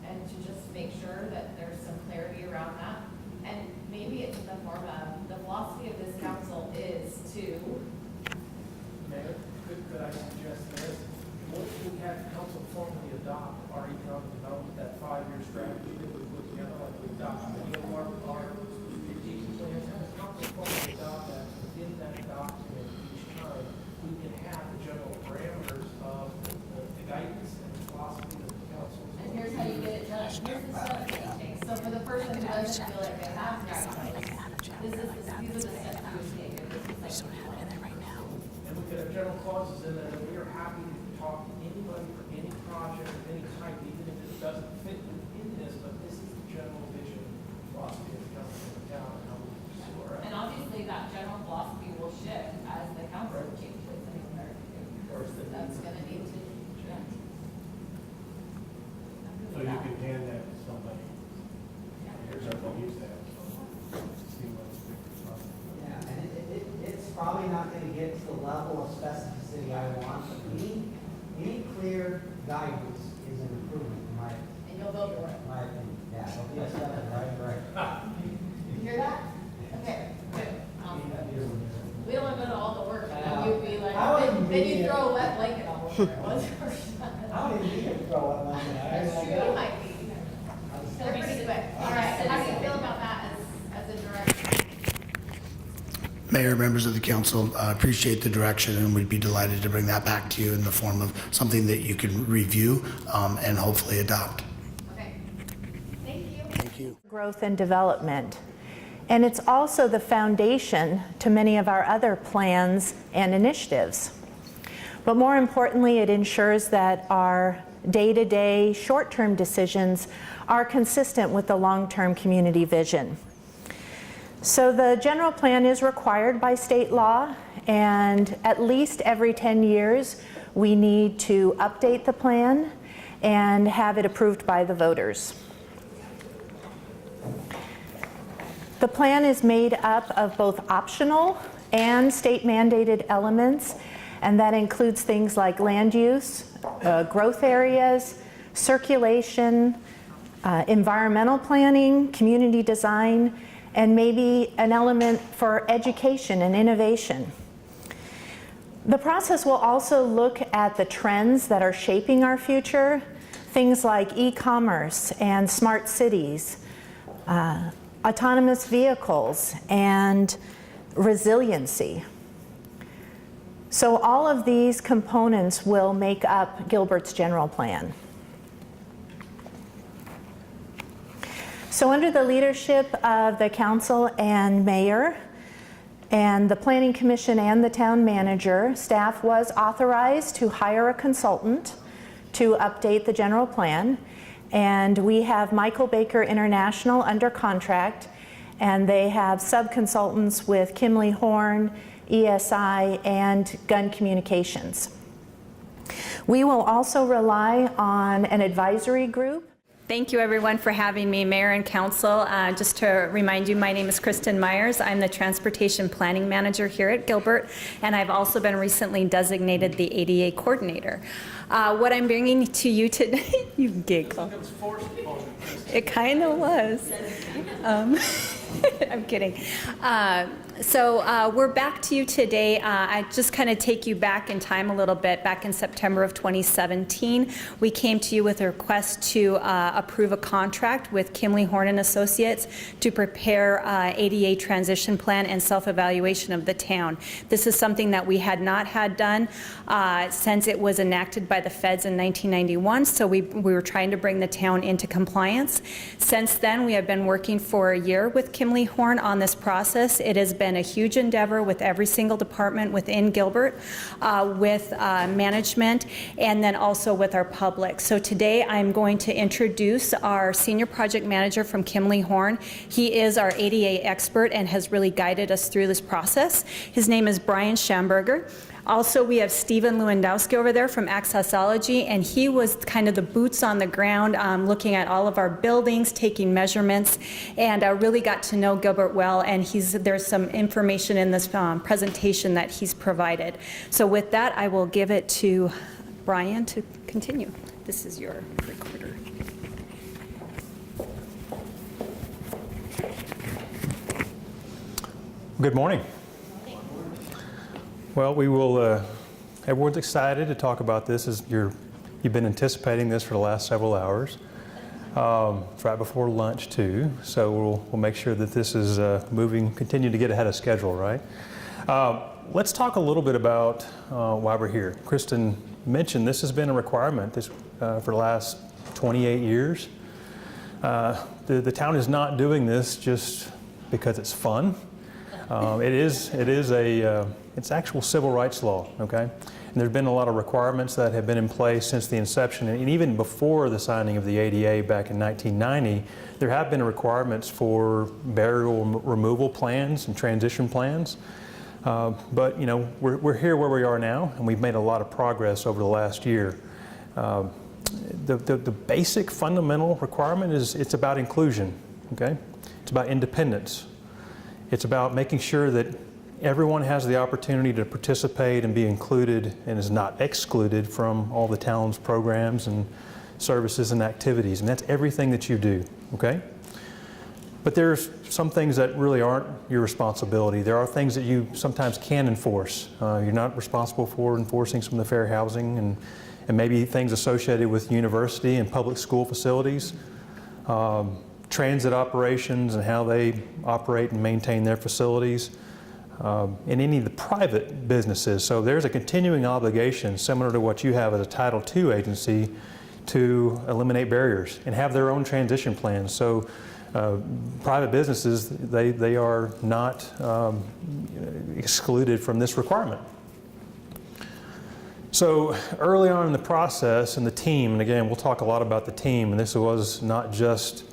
and to just make sure that there's some clarity around that. And maybe it's in the form of, the philosophy of this council is to, Mayor, could I suggest this? What if we had council formally adopt our economic development, that 5-year strategy that we put together, like we adopt many of our strategic plans, have the council formally adopt that within that document each time, we can have the general parameters of the guidance and the philosophy of the council. and here's how you get it done. Here's the steps that you take. So for the person who doesn't feel like they have guidelines, these are the steps you would take. This is like. And we could have general clauses in there that we are happy to talk to anybody for any project of any type, even if it doesn't fit within this, but this is the general vision, philosophy of the council of the town, and how we pursue our And obviously that general philosophy will shift as the council changes. I mean, that's gonna need to shift. So you can hand that to somebody. Here's our, we'll use that. See what's Yeah, and it's probably not gonna get to the level of specificity I want, but any clear guidance is an improvement in my, And you'll vote for it. my opinion. Yeah, it'll be a step in the right direction. You hear that? Okay, good. We don't wanna go to all the work, and then you'd be like, then you throw a wet blanket on whatever it was. I don't even need to throw up my. That's true, you might be. They're pretty quick. All right, how do you feel about that as a direction? Mayor, members of the council, appreciate the direction, and we'd be delighted to bring that back to you in the form of something that you can review and hopefully adopt. Okay. Thank you. Thank you. Growth and development. And it's also the foundation to many of our other plans and initiatives. But more importantly, it ensures that our day-to-day, short-term decisions are consistent with the long-term community vision. So the general plan is required by state law, and at least every 10 years, we need to update the plan and have it approved by the voters. The plan is made up of both optional and state-mandated elements, and that includes things like land use, growth areas, circulation, environmental planning, community design, and maybe an element for education and innovation. The process will also look at the trends that are shaping our future, things like e-commerce and smart cities, autonomous vehicles, and resiliency. So all of these components will make up Gilbert's general plan. So under the leadership of the council and mayor and the planning commission and the town manager, staff was authorized to hire a consultant to update the general plan. And we have Michael Baker International under contract, and they have sub-consultants with Kimley Horn, ESI, and Gun Communications. We will also rely on an advisory group. Thank you, everyone, for having me, Mayor and Council. Just to remind you, my name is Kristen Myers. I'm the Transportation Planning Manager here at Gilbert, and I've also been recently designated the ADA Coordinator. What I'm bringing to you today, you giggle. It kind of was. I'm kidding. So we're back to you today. I just kind of take you back in time a little bit. Back in September of 2017, we came to you with a request to approve a contract with Kimley Horn and Associates to prepare ADA transition plan and self-evaluation of the town. This is something that we had not had done since it was enacted by the feds in 1991, so we were trying to bring the town into compliance. Since then, we have been working for a year with Kimley Horn on this process. It has been a huge endeavor with every single department within Gilbert, with management, and then also with our public. So today I'm going to introduce our senior project manager from Kimley Horn. He is our ADA expert and has really guided us through this process. His name is Brian Schamberger. Also, we have Stephen Lewandowski over there from Accessology, and he was kind of the boots on the ground, looking at all of our buildings, taking measurements, and really got to know Gilbert well, and there's some information in this presentation that he's provided. So with that, I will give it to Brian to continue. This is your recorder. Good morning. Well, we will, everyone's excited to talk about this as you've been anticipating this for the last several hours. It's right before lunch too, so we'll make sure that this is continue to get ahead of schedule, right? Let's talk a little bit about why we're here. Kristen mentioned this has been a requirement for the last 28 years. The town is not doing this just because it's fun. It's actual civil rights law, okay? And there's been a lot of requirements that have been in place since the inception, and even before the signing of the ADA back in 1990, there have been requirements for burial removal plans and transition plans. But you know, we're here where we are now, and we've made a lot of progress over the last year. The basic fundamental requirement is it's about inclusion, okay? It's about independence. It's about making sure that everyone has the opportunity to participate and be included and is not excluded from all the town's programs and services and activities. And that's everything that you do, okay? But there's some things that really aren't your responsibility. There are things that you sometimes can enforce. You're not responsible for enforcing some of the fair housing and maybe things associated with university and public school facilities. Transit operations and how they operate and maintain their facilities, and any of the private businesses. So there's a continuing obligation similar to what you have as a Title II agency to eliminate barriers and have their own transition plans. So private businesses, they are not excluded from this requirement. So early on in the process and the team, and again, we'll talk a lot about the team, and this was not just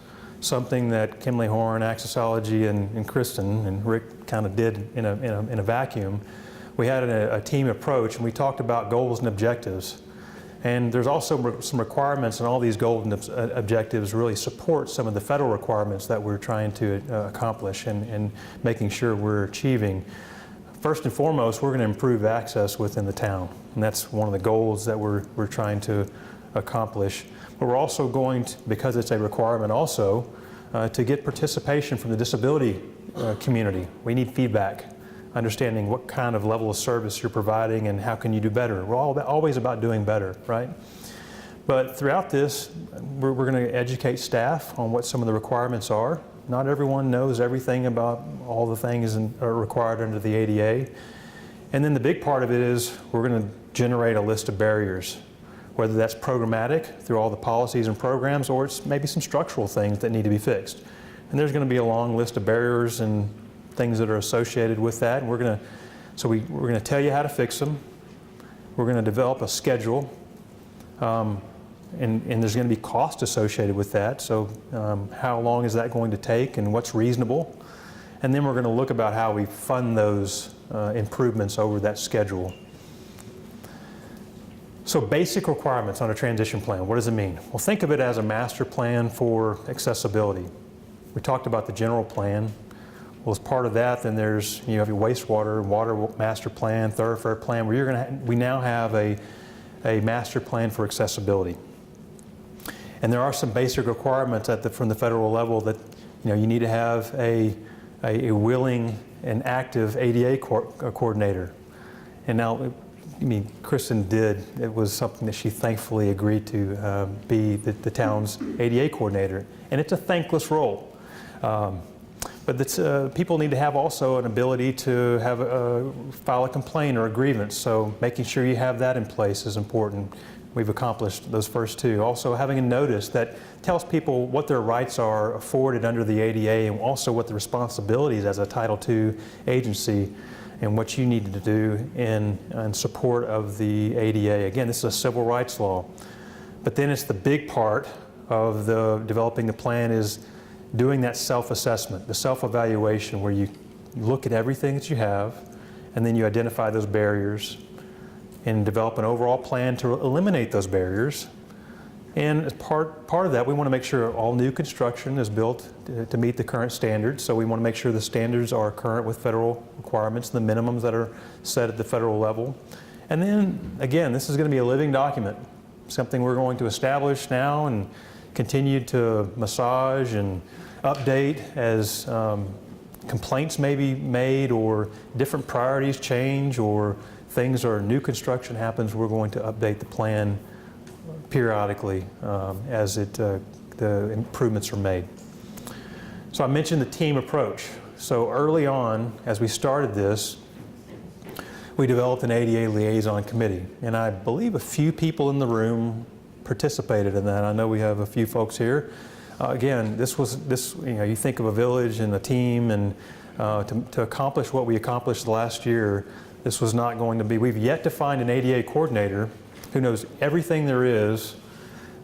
something that Kimberly Horn, Accessology, and Kristen and Rick kind of did in a vacuum. We had a team approach, and we talked about goals and objectives. And there's also some requirements, and all these goals and objectives really support some of the federal requirements that we're trying to accomplish and making sure we're achieving. First and foremost, we're going to improve access within the town, and that's one of the goals that we're trying to accomplish. But we're also going to, because it's a requirement also, to get participation from the disability community. We need feedback, understanding what kind of level of service you're providing and how can you do better. We're always about doing better, right? But throughout this, we're going to educate staff on what some of the requirements are. Not everyone knows everything about all the things that are required under the ADA. And then the big part of it is we're going to generate a list of barriers, whether that's programmatic through all the policies and programs, or it's maybe some structural things that need to be fixed. And there's going to be a long list of barriers and things that are associated with that. And we're going to tell you how to fix them. We're going to develop a schedule, and there's going to be cost associated with that. So how long is that going to take, and what's reasonable? And then we're going to look about how we fund those improvements over that schedule. So basic requirements on a transition plan, what does it mean? Well, think of it as a master plan for accessibility. We talked about the general plan. Well, as part of that, then you have your wastewater, water master plan, thoroughfare plan, where we now have a master plan for accessibility. And there are some basic requirements from the federal level that you need to have a willing and active ADA coordinator. And now, Kristen did. It was something that she thankfully agreed to be the town's ADA coordinator. And it's a thankless role. But people need to have also an ability to file a complaint or a grievance. So making sure you have that in place is important. We've accomplished those first two. Also having a notice that tells people what their rights are afforded under the ADA, and also what the responsibilities as a Title II agency and what you need to do in support of the ADA. Again, this is a civil rights law. But then it's the big part of developing the plan is doing that self-assessment, the self-evaluation, where you look at everything that you have, and then you identify those barriers and develop an overall plan to eliminate those barriers. And as part of that, we want to make sure all new construction is built to meet the current standards. So we want to make sure the standards are current with federal requirements, the minimums that are set at the federal level. And then, again, this is going to be a living document. something we're going to establish now and continue to massage and update as complaints may be made or different priorities change or things or new construction happens. We're going to update the plan periodically as the improvements are made. So I mentioned the team approach. So early on, as we started this, we developed an ADA liaison committee, and I believe a few people in the room participated in that. I know we have a few folks here. Again, you think of a village and a team, and to accomplish what we accomplished last year, this was not going to be. We've yet to find an ADA coordinator who knows everything there is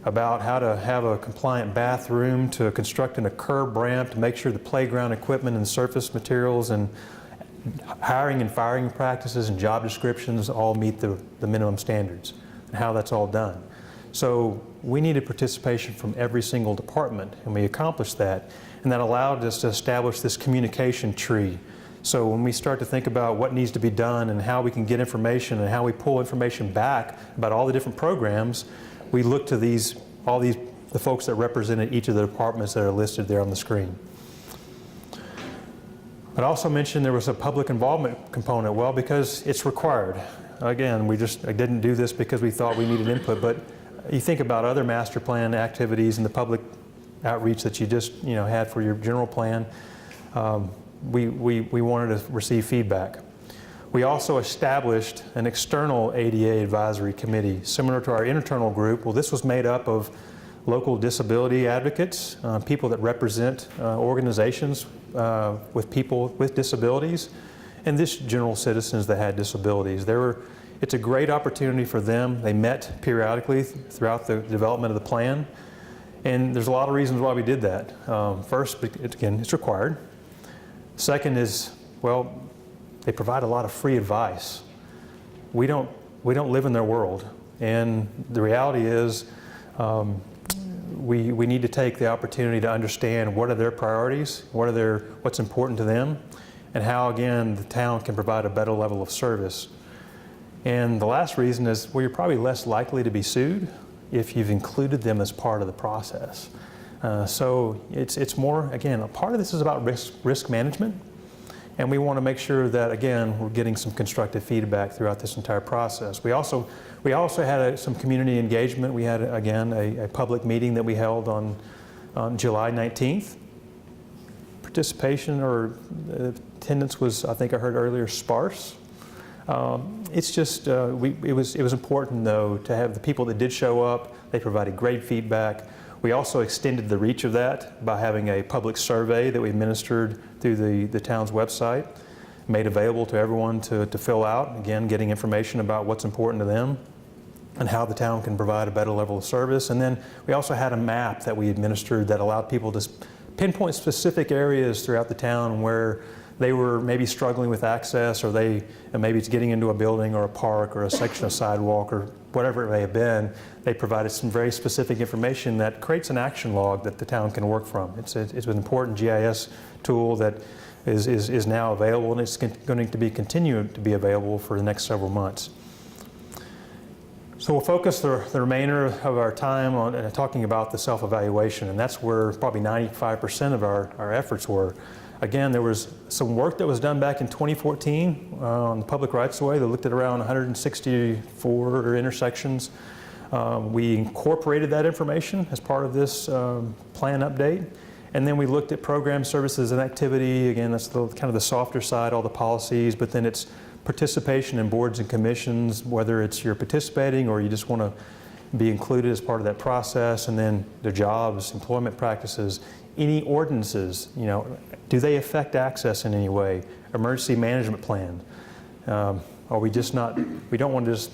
about how to have a compliant bathroom, to constructing a curb ramp, to make sure the playground equipment and surface materials and hiring and firing practices and job descriptions all meet the minimum standards, and how that's all done. So we needed participation from every single department, and we accomplished that. And that allowed us to establish this communication tree. So when we start to think about what needs to be done and how we can get information and how we pull information back about all the different programs, we look to the folks that represented each of the departments that are listed there on the screen. I'd also mentioned there was a public involvement component. Well, because it's required. Again, I didn't do this because we thought we needed input, but you think about other master plan activities and the public outreach that you just had for your general plan. We wanted to receive feedback. We also established an external ADA advisory committee, similar to our internal group. Well, this was made up of local disability advocates, people that represent organizations with people with disabilities, and just general citizens that had disabilities. It's a great opportunity for them. They met periodically throughout the development of the plan, and there's a lot of reasons why we did that. First, again, it's required. Second is, well, they provide a lot of free advice. We don't live in their world, and the reality is we need to take the opportunity to understand what are their priorities, what's important to them, and how, again, the town can provide a better level of service. And the last reason is, well, you're probably less likely to be sued if you've included them as part of the process. So it's more, again, a part of this is about risk management. And we want to make sure that, again, we're getting some constructive feedback throughout this entire process. We also had some community engagement. We had, again, a public meeting that we held on July 19th. Participation or attendance was, I think I heard earlier, sparse. It's just, it was important, though, to have the people that did show up. They provided great feedback. We also extended the reach of that by having a public survey that we administered through the town's website, made available to everyone to fill out, again, getting information about what's important to them and how the town can provide a better level of service. And then we also had a map that we administered that allowed people to pinpoint specific areas throughout the town where they were maybe struggling with access, or maybe it's getting into a building or a park or a section of sidewalk or whatever it may have been. They provided some very specific information that creates an action log that the town can work from. It's an important GIS tool that is now available, and it's going to be continued to be available for the next several months. So we'll focus the remainder of our time on talking about the self-evaluation, and that's where probably 95% of our efforts were. Again, there was some work that was done back in 2014 on the public rights-of-way that looked at around 164 intersections. We incorporated that information as part of this plan update. And then we looked at program services and activity. Again, that's kind of the softer side, all the policies, but then it's participation in boards and commissions, whether it's you're participating or you just want to be included as part of that process, and then the jobs, employment practices, any ordinances, do they affect access in any way? Emergency management plan. Are we don't want to just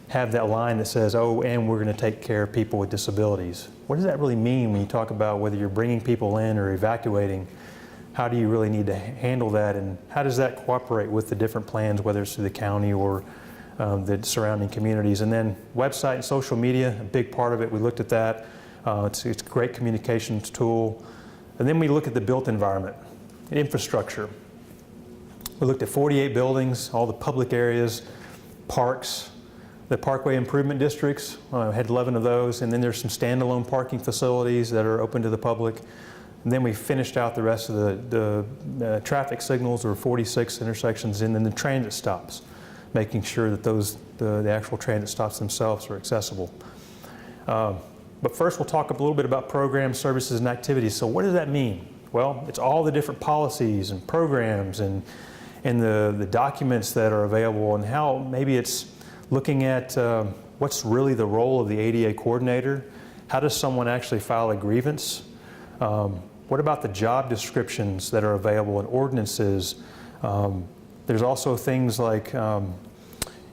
have that line that says, oh, and we're going to take care of people with disabilities. What does that really mean when you talk about whether you're bringing people in or evacuating? How do you really need to handle that, and how does that cooperate with the different plans, whether it's through the county or the surrounding communities? And then website and social media, a big part of it, we looked at that. It's a great communications tool. And then we look at the built environment, infrastructure. We looked at 48 buildings, all the public areas, parks, The Parkway Improvement Districts, had 11 of those, and then there's some standalone parking facilities that are open to the public. And then we finished out the rest of the traffic signals, or 46 intersections, and then the transit stops, making sure that the actual transit stops themselves are accessible. But first we'll talk a little bit about programs, services, and activities. So what does that mean? Well, it's all the different policies and programs and the documents that are available, and how maybe it's looking at what's really the role of the ADA coordinator. How does someone actually file a grievance? What about the job descriptions that are available in ordinances? There's also things like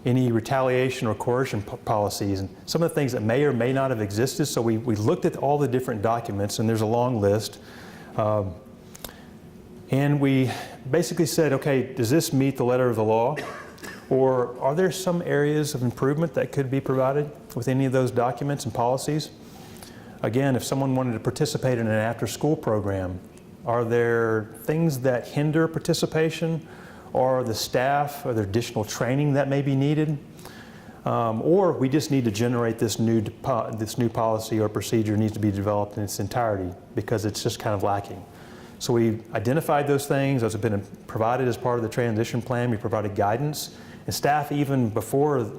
any retaliation or coercion policies, and some of the things that may or may not have existed. So we looked at all the different documents, and there's a long list. And we basically said, okay, does this meet the letter of the law? Or are there some areas of improvement that could be provided with any of those documents and policies? Again, if someone wanted to participate in an after-school program, are there things that hinder participation? Or the staff, or the additional training that may be needed? Or we just need to generate this new policy or procedure needs to be developed in its entirety because it's just kind of lacking. So we identified those things. Those have been provided as part of the transition plan. We provided guidance. And staff, even before,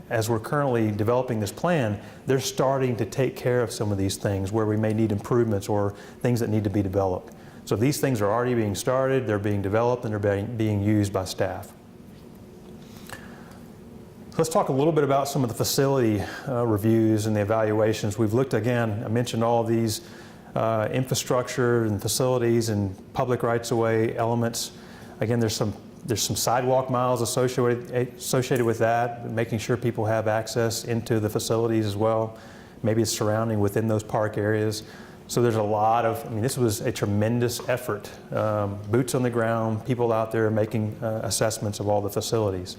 as we're currently developing this plan, they're starting to take care of some of these things where we may need improvements or things that need to be developed. So these things are already being started, they're being developed, and they're being used by staff. Let's talk a little bit about some of the facility reviews and the evaluations. We've looked, again, I mentioned all of these infrastructure and facilities and public rights-of-way elements. Again, there's some sidewalk miles associated with that, making sure people have access into the facilities as well. Maybe it's surrounding within those park areas. So there's a lot of, this was a tremendous effort. Boots on the ground, people out there making assessments of all the facilities.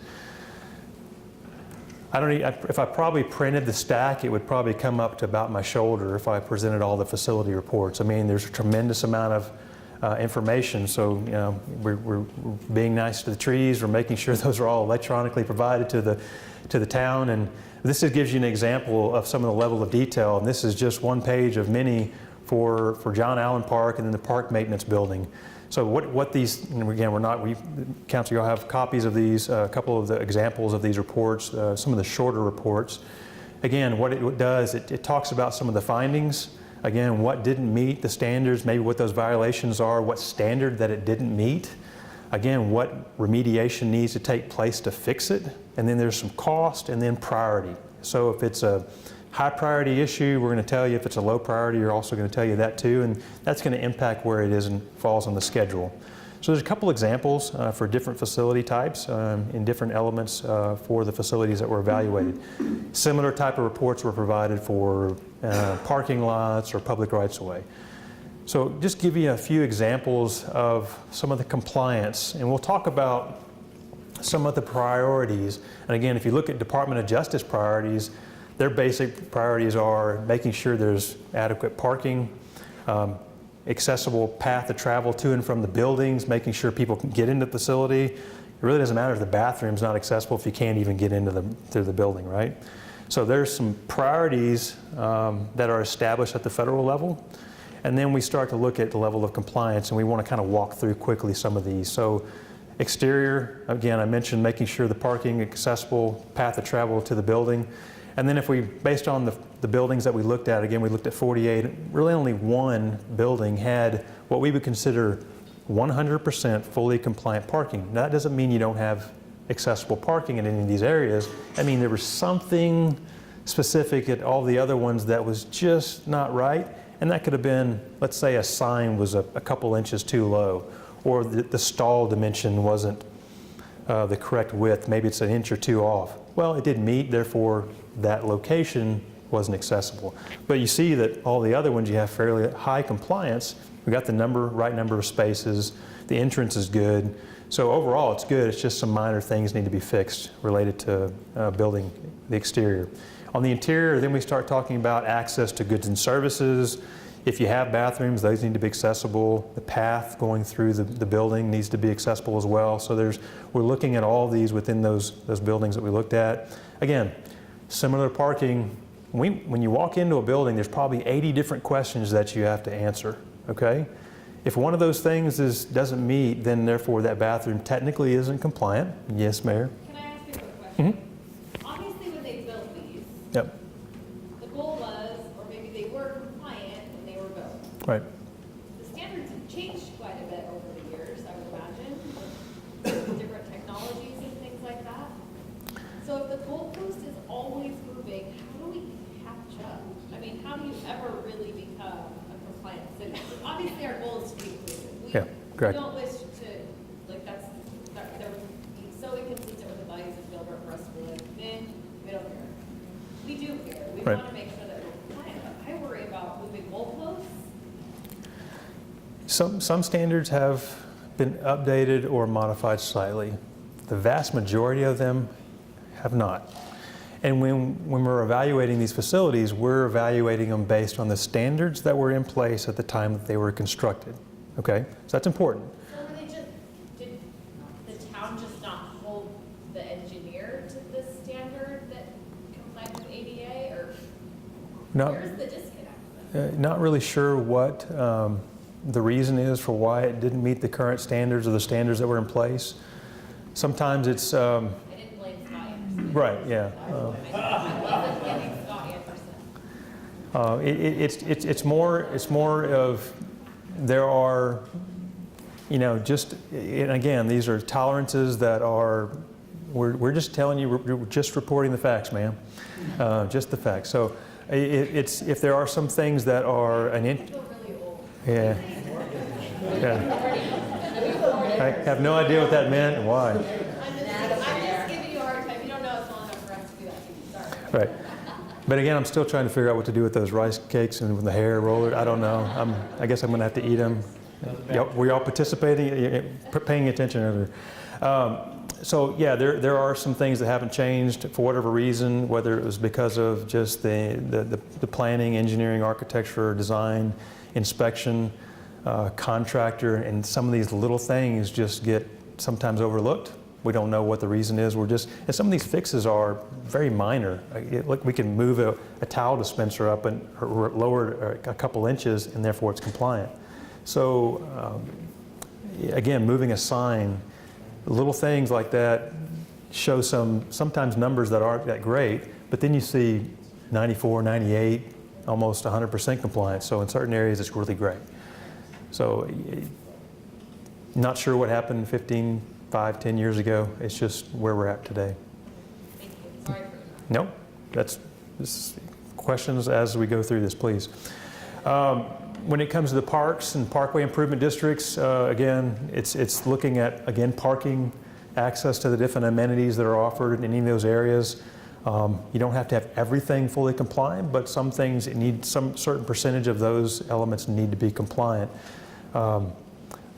If I probably printed the stack, it would probably come up to about my shoulder if I presented all the facility reports. There's a tremendous amount of information. So, we're being nice to the trees. We're making sure those are all electronically provided to the town. And this gives you an example of some of the level of detail. And this is just one page of many for John Allen Park and then the park maintenance building. So what these, and again, Council, you'll have copies of these, a couple of the examples of these reports, some of the shorter reports. Again, what it does, it talks about some of the findings. Again, what didn't meet the standards, maybe what those violations are, what standard that it didn't meet. Again, what remediation needs to take place to fix it. And then there's some cost and then priority. So if it's a high priority issue, we're going to tell you. If it's a low priority, you're also going to tell you that too, and that's going to impact where it is and falls on the schedule. So there's a couple examples for different facility types in different elements for the facilities that were evaluated. Similar type of reports were provided for parking lots or public rights-of-way. So just give you a few examples of some of the compliance, and we'll talk about some of the priorities. And again, if you look at Department of Justice priorities, their basic priorities are making sure there's adequate parking, accessible path to travel to and from the buildings, making sure people can get into the facility. It really doesn't matter if the bathroom's not accessible if you can't even get into the building, right? So there's some priorities that are established at the federal level. And then we start to look at the level of compliance, and we want to kind of walk through quickly some of these. So exterior, again, I mentioned making sure the parking accessible, path of travel to the building. And then if we, based on the buildings that we looked at, again, we looked at 48, really only one building had what we would consider 100% fully compliant parking. Now, that doesn't mean you don't have accessible parking in any of these areas. I mean, there was something specific at all the other ones that was just not right. And that could have been, let's say a sign was a couple inches too low, or the stall dimension wasn't the correct width. Maybe it's an inch or two off. Well, it didn't meet, therefore that location wasn't accessible. But you see that all the other ones you have fairly high compliance. We got the right number of spaces, the entrance is good. So overall it's good, it's just some minor things need to be fixed related to building the exterior. On the interior, then we start talking about access to goods and services. If you have bathrooms, those need to be accessible. The path going through the building needs to be accessible as well. So we're looking at all these within those buildings that we looked at. again, similar to parking, when you walk into a building, there's probably 80 different questions that you have to answer, okay? If one of those things doesn't meet, then therefore that bathroom technically isn't compliant. Yes, Mayor? Can I ask you a quick question? Obviously, when they built these, Yep, the goal was, or maybe they were compliant when they were built. right. The standards have changed quite a bit over the years, I would imagine, with different technologies and things like that. So if the goalpost is always moving, how do we catch up? I mean, how do you ever really become a compliant city? Obviously, our goal is to be inclusive. Yeah, correct. We don't wish to, like, that would be so inconsistent with the values of Gilbert for us to be like, we don't care. We do care. We Right. want to make sure that we're compliant, but I worry about moving goalposts. Some standards have been updated or modified slightly. The vast majority of them have not. And when we're evaluating these facilities, we're evaluating them based on the standards that were in place at the time that they were constructed. Okay? So that's important. So were they just, did the town just not hold the engineer to this standard that complied with ADA, or Not, where's the disconnect? not really sure what the reason is for why it didn't meet the current standards or the standards that were in place. Sometimes it's, I didn't blame Scott Anderson. right, yeah. I wasn't blaming Scott Anderson. It's more of, there are, just, and again, these are tolerances that are, we're just telling you, we're just reporting the facts, ma'am. Just the facts. So it's, if there are some things that are an I feel really old. yeah. I have no idea what that meant and why. I'm just giving you a hard time. You don't know it's long enough for us to do that to you. Sorry. Right. But again, I'm still trying to figure out what to do with those rice cakes and with the hair roller. I don't know. I guess I'm going to have to eat them. Were y'all participating, paying attention earlier? So yeah, there are some things that haven't changed for whatever reason, whether it was because of just the planning, engineering, architecture, design, inspection, contractor, and some of these little things just get sometimes overlooked. We don't know what the reason is. And some of these fixes are very minor. Like we can move a towel dispenser up or lower it a couple inches, and therefore it's compliant. So again, moving a sign, little things like that show sometimes numbers that aren't that great, but then you see 94, 98, almost 100% compliance. So in certain areas, it's really great. So not sure what happened 15, 5, 10 years ago. It's just where we're at today. Thank you. Sorry for that. No, this questions as we go through this, please. When it comes to the parks and parkway improvement districts, again, it's looking at, again, parking, access to the different amenities that are offered in any of those areas. You don't have to have everything fully compliant, but some things need some certain percentage of those elements need to be compliant.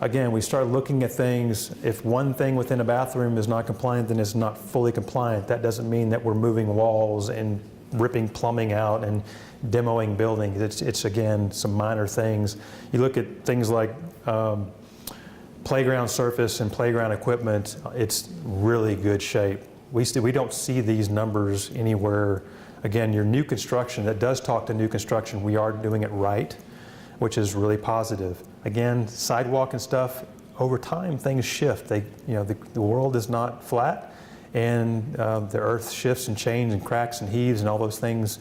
Again, we start looking at things, if one thing within a bathroom is not compliant, then it's not fully compliant. That doesn't mean that we're moving walls and ripping plumbing out and demoing buildings. It's again, some minor things. You look at things like playground surface and playground equipment, it's really good shape. We don't see these numbers anywhere. Again, your new construction, that does talk to new construction, we are doing it right, which is really positive. Again, sidewalk and stuff, over time things shift. The world is not flat, and the earth shifts and changes and cracks and heaves and all those things.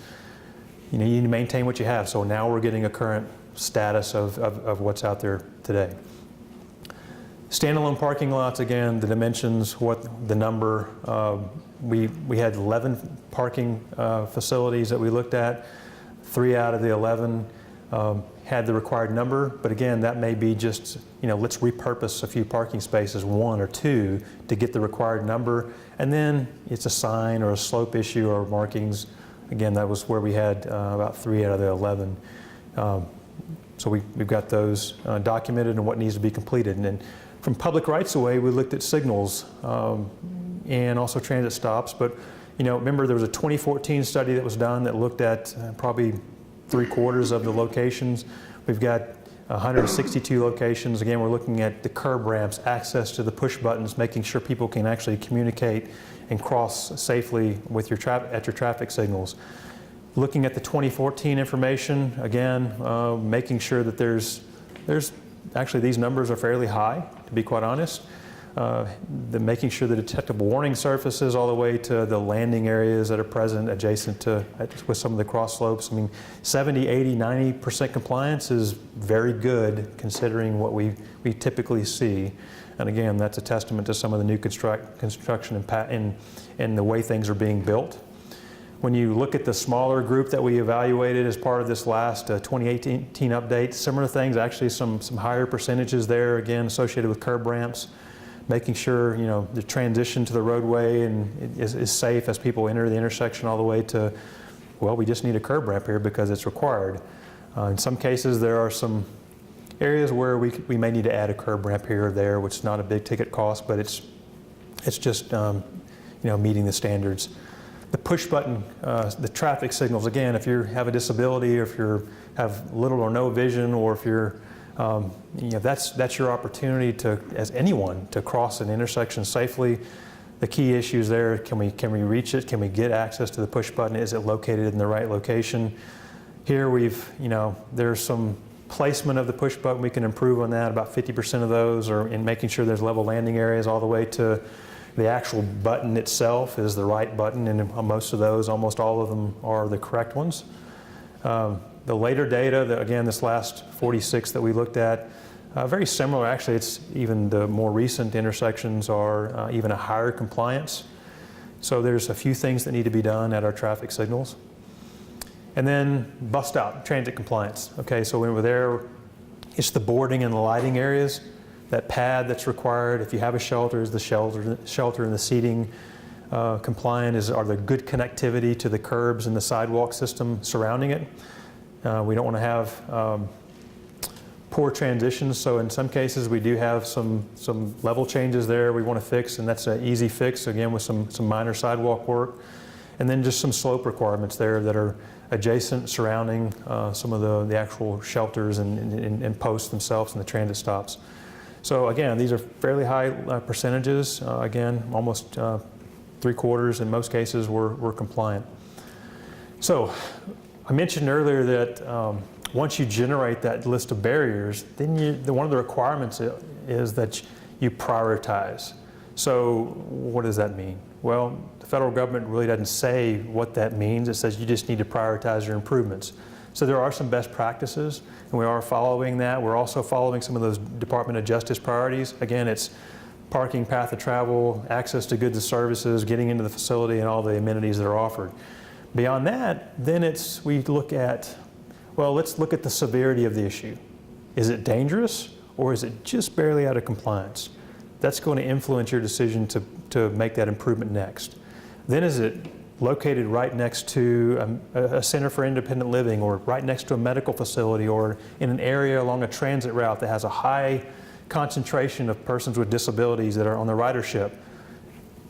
You need to maintain what you have. So now we're getting a current status of what's out there today. Standalone parking lots, again, the dimensions, what the number. We had 11 parking facilities that we looked at. 3 out of the 11 had the required number, but again, that may be just, let's repurpose a few parking spaces, 1 or 2, to get the required number, and then it's a sign or a slope issue or markings. Again, that was where we had about 3 out of the 11. So we've got those documented and what needs to be completed. And then from public rights-of-way, we looked at signals and also transit stops. But remember there was a 2014 study that was done that looked at probably 3/4 of the locations. We've got 162 locations. Again, we're looking at the curb ramps, access to the push buttons, making sure people can actually communicate and cross safely with your at your traffic signals. Looking at the 2014 information, again, making sure that there's actually these numbers are fairly high, to be quite honest. Making sure the detectable warning surfaces all the way to the landing areas that are present adjacent to with some of the cross slopes. I mean, 70, 80, 90% compliance is very good considering what we typically see. And again, that's a testament to some of the new construction and the way things are being built. When you look at the smaller group that we evaluated as part of this last 2018 update, similar things, actually some higher percentages there, again, associated with curb ramps. Making sure, the transition to the roadway is safe as people enter the intersection all the way to, well, we just need a curb ramp here because it's required. In some cases, there are some areas where we may need to add a curb ramp here or there, which is not a big ticket cost, but it's just, meeting the standards. The push button, the traffic signals, again, if you have a disability or if you have little or no vision, or if you're that's your opportunity as anyone, to cross an intersection safely. The key issues there: can we reach it? Can we get access to the push button? Is it located in the right location? Here there's some placement of the push button. We can improve on that. About 50% of those are in making sure there's level landing areas all the way to the actual button itself is the right button, and most of those, almost all of them, are the correct ones. The later data, again, this last 46 that we looked at, very similar. Actually, it's even the more recent intersections are even a higher compliance. So there's a few things that need to be done at our traffic signals. And then bus stop, transit compliance. Okay, so when we're there, it's the boarding and the lighting areas. That pad that's required, if you have a shelter, is the shelter and the seating compliant? Are there good connectivity to the curbs and the sidewalk system surrounding it? We don't want to have poor transitions, so in some cases we do have some level changes there we want to fix, and that's an easy fix, again, with some minor sidewalk work. And then just some slope requirements there that are adjacent, surrounding some of the actual shelters and posts themselves and the transit stops. So again, these are fairly high percentages. Again, almost 3/4 in most cases were compliant. So I mentioned earlier that once you generate that list of barriers, then one of the requirements is that you prioritize. So what does that mean? Well, the federal government really doesn't say what that means. It says you just need to prioritize your improvements. So there are some best practices, and we are following that. We're also following some of those Department of Justice priorities. Again, it's parking, path of travel, access to goods and services, getting into the facility, and all the amenities that are offered. Beyond that, then we look at, well, let's look at the severity of the issue. Is it dangerous, or is it just barely out of compliance? That's going to influence your decision to make that improvement next. Then is it located right next to a center for independent living, or right next to a medical facility, or in an area along a transit route that has a high concentration of persons with disabilities that are on the ridership?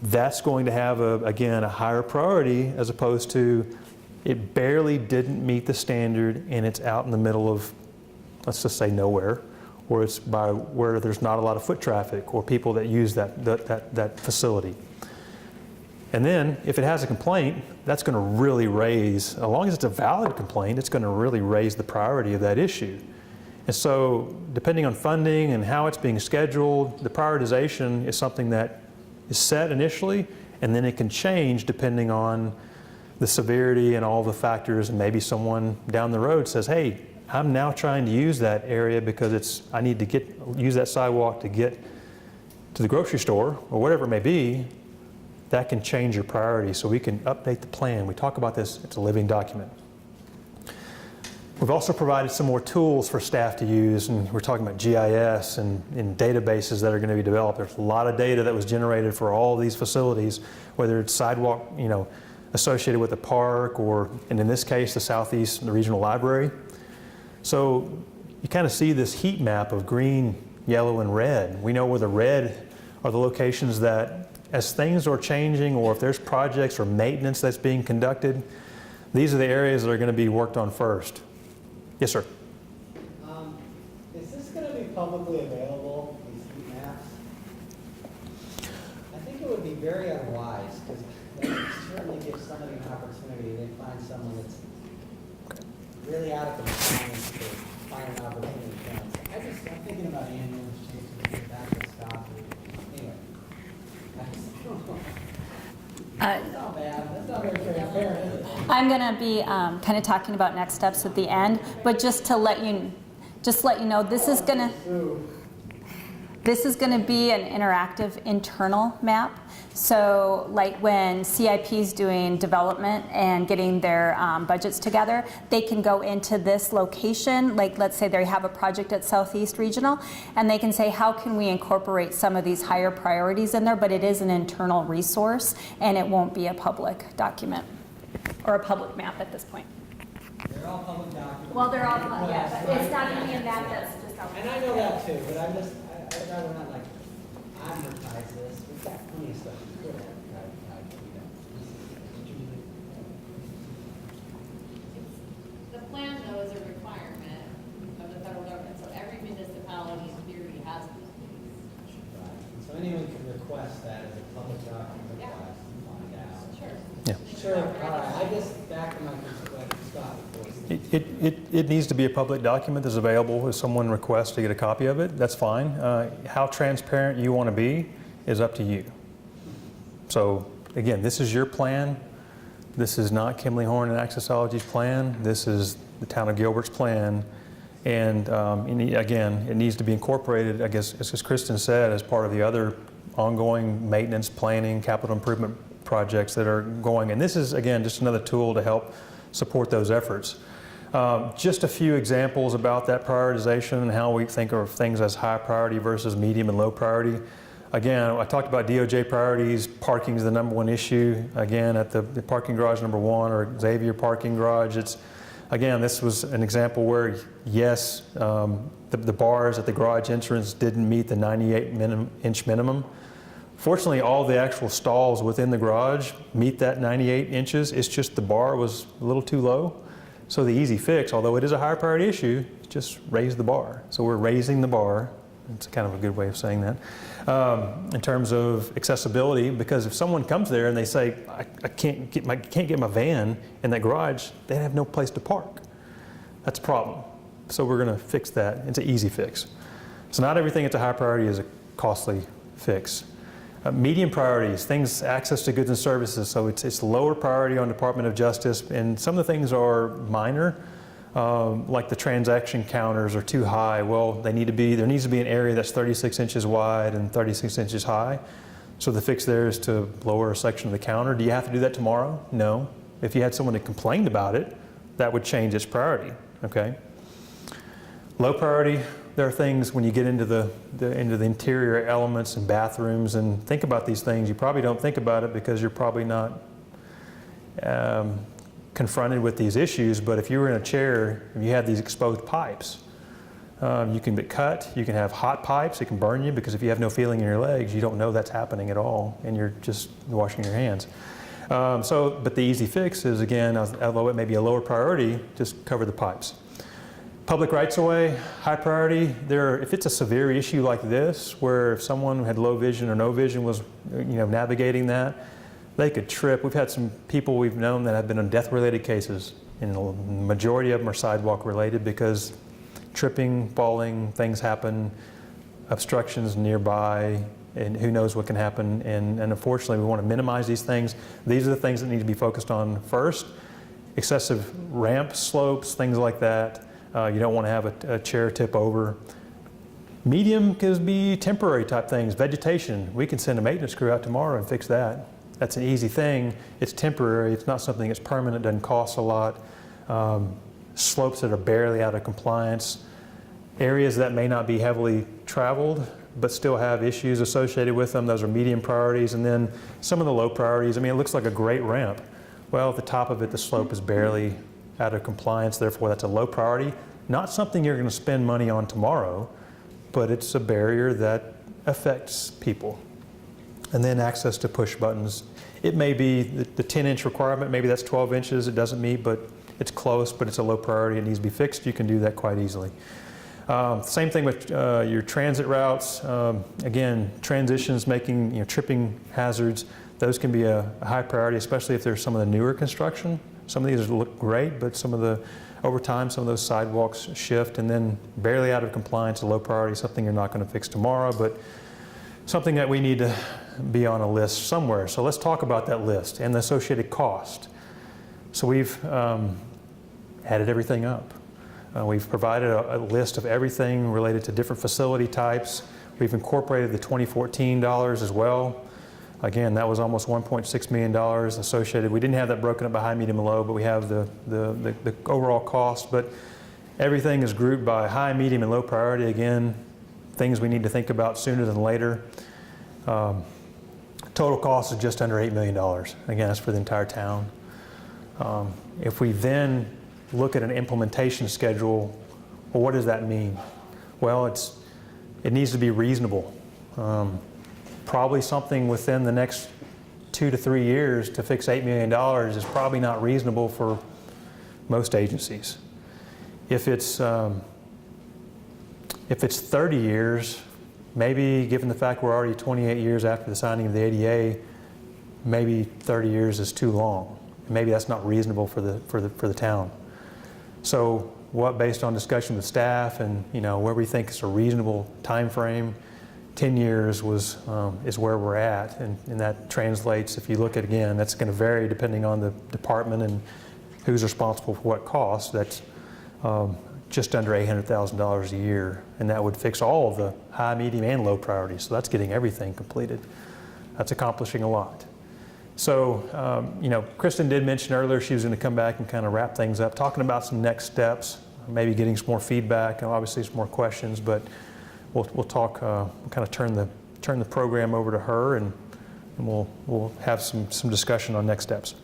That's going to have, again, a higher priority, as opposed to it barely didn't meet the standard and it's out in the middle of, let's just say, nowhere, or it's by where there's not a lot of foot traffic or people that use that facility. And then if it has a complaint, that's going to really raise, as long as it's a valid complaint, it's going to really raise the priority of that issue. And so depending on funding and how it's being scheduled, the prioritization is something that is set initially, and then it can change depending on the severity and all the factors. And maybe someone down the road says, hey, I'm now trying to use that area because I need to use that sidewalk to get to the grocery store, or whatever it may be. That can change your priority, so we can update the plan. We talk about this, it's a living document. We've also provided some more tools for staff to use, and we're talking about GIS and databases that are going to be developed. There's a lot of data that was generated for all these facilities, whether it's sidewalk, associated with the park, and in this case, the Southeast Regional Library. So you kind of see this heat map of green, yellow, and red. We know where the red are the locations that, as things are changing, or if there's projects or maintenance that's being conducted, these are the areas that are going to be worked on first. Yes, sir. publicly available, these heat maps? I think it would be very unwise, because that would certainly give somebody an opportunity, they find someone that's really out of compliance to find an opportunity to cancel. I'm thinking about ambulance chases, back to stop. Anyway. That's not bad, that's not very transparent, is it? I'm going to be kind of talking about next steps at the end, but just to let you know, this is going to be an interactive internal map. So like when CIP is doing development and getting their budgets together, they can go into this location, like let's say they have a project at Southeast Regional, and they can say, how can we incorporate some of these higher priorities in there, but it is an internal resource and it won't be a public document or a public map at this point. They're all public documents. Well, they're all, yeah, but it's not going to be a map that's just out there. And I know that too, but I'd rather not like advertise this. We've got plenty of stuff we could advertise, but we don't. The plan, though, is a requirement of the federal government, so every municipality in theory has these things. Right. So anyone can request that as a public document request and find out. Sure. Yeah. Sure, all right, I just back to my Scott before. It needs to be a public document that's available if someone requests to get a copy of it. That's fine. How transparent you want to be is up to you. So again, this is your plan. This is not Kimley Horn and Accessology's plan. This is the town of Gilbert's plan. And again, it needs to be incorporated, I guess, as Kristen said, as part of the other ongoing maintenance, planning, capital improvement projects that are going. And this is, again, just another tool to help support those efforts. Just a few examples about that prioritization and how we think of things as high priority versus medium and low priority. Again, I talked about DOJ priorities. Parking is the #1 issue. Again, at the parking garage #1 or Xavier parking garage, again, this was an example where, yes, the bars at the garage entrance didn't meet the 98-inch minimum. Fortunately, all the actual stalls within the garage meet that 98 inches. It's just the bar was a little too low. So the easy fix, although it is a higher priority issue, is just raise the bar. So we're raising the bar. It's kind of a good way of saying that. In terms of accessibility, because if someone comes there and they say, I can't get my van in that garage, they have no place to park. That's a problem. So we're going to fix that. It's an easy fix. So not everything that's a high priority is a costly fix. Medium priorities, things, access to goods and services. So it's lower priority on Department of Justice, and some of the things are minor, like the transaction counters are too high. Well, there needs to be an area that's 36 inches wide and 36 inches high. So the fix there is to lower a section of the counter. Do you have to do that tomorrow? No. If you had someone that complained about it, that would change its priority, okay? Low priority, there are things when you get into the interior elements and bathrooms and think about these things, you probably don't think about it because you're probably not confronted with these issues, but if you were in a chair and you had these exposed pipes, you can get cut, you can have hot pipes, it can burn you because if you have no feeling in your legs, you don't know that's happening at all and you're just washing your hands. But the easy fix is, again, although it may be a lower priority, just cover the pipes. Public rights-of-way, high priority. If it's a severe issue like this, where if someone had low vision or no vision was, navigating that, they could trip. We've had some people we've known that have been in death-related cases, and the majority of them are sidewalk-related because tripping, falling, things happen, obstructions nearby, and who knows what can happen. And unfortunately, we want to minimize these things. These are the things that need to be focused on first. Excessive ramp slopes, things like that. You don't want to have a chair tip over. Medium could be temporary type things. Vegetation, we can send a maintenance crew out tomorrow and fix that. That's an easy thing. It's temporary. It's not something that's permanent, doesn't cost a lot. Slopes that are barely out of compliance. Areas that may not be heavily traveled but still have issues associated with them. Those are medium priorities. And then some of the low priorities, it looks like a great ramp. Well, at the top of it, the slope is barely out of compliance, therefore that's a low priority. Not something you're going to spend money on tomorrow, but it's a barrier that affects people. And then access to push buttons. It may be the 10-inch requirement, maybe that's 12 inches, it doesn't meet, but it's close, but it's a low priority, it needs to be fixed. You can do that quite easily. Same thing with your transit routes. Again, transitions, making tripping hazards, those can be a high priority, especially if there's some of the newer construction. Some of these look great, but over time, some of those sidewalks shift, and then barely out of compliance, a low priority, something you're not going to fix tomorrow, but something that we need to be on a list somewhere. So let's talk about that list and the associated cost. So we've added everything up. We've provided a list of everything related to different facility types. We've incorporated the 2014 dollars as well. Again, that was almost $1.6 million associated. We didn't have that broken up by high, medium, and low, but we have the overall cost. But everything is grouped by high, medium, and low priority. Again, things we need to think about sooner than later. Total cost is just under $8 million. Again, that's for the entire town. If we then look at an implementation schedule, well, what does that mean? Well, it needs to be reasonable. Probably something within the next 2 to 3 years to fix $8 million is probably not reasonable for most agencies. If it's 30 years, maybe given the fact we're already 28 years after the signing of the ADA, maybe 30 years is too long. Maybe that's not reasonable for the town. So what, based on discussion with staff and where we think is a reasonable time frame, 10 years is where we're at, and that translates, if you look at, again, that's going to vary depending on the department and who's responsible for what cost. That's just under $800,000 a year, and that would fix all of the high, medium, and low priorities. So that's getting everything completed. That's accomplishing a lot. So, Kristen did mention earlier she was going to come back and kind of wrap things up, talking about some next steps, maybe getting some more feedback, and obviously some more questions, but we'll talk, kind of turn the program over to her, and we'll have some discussion on next steps.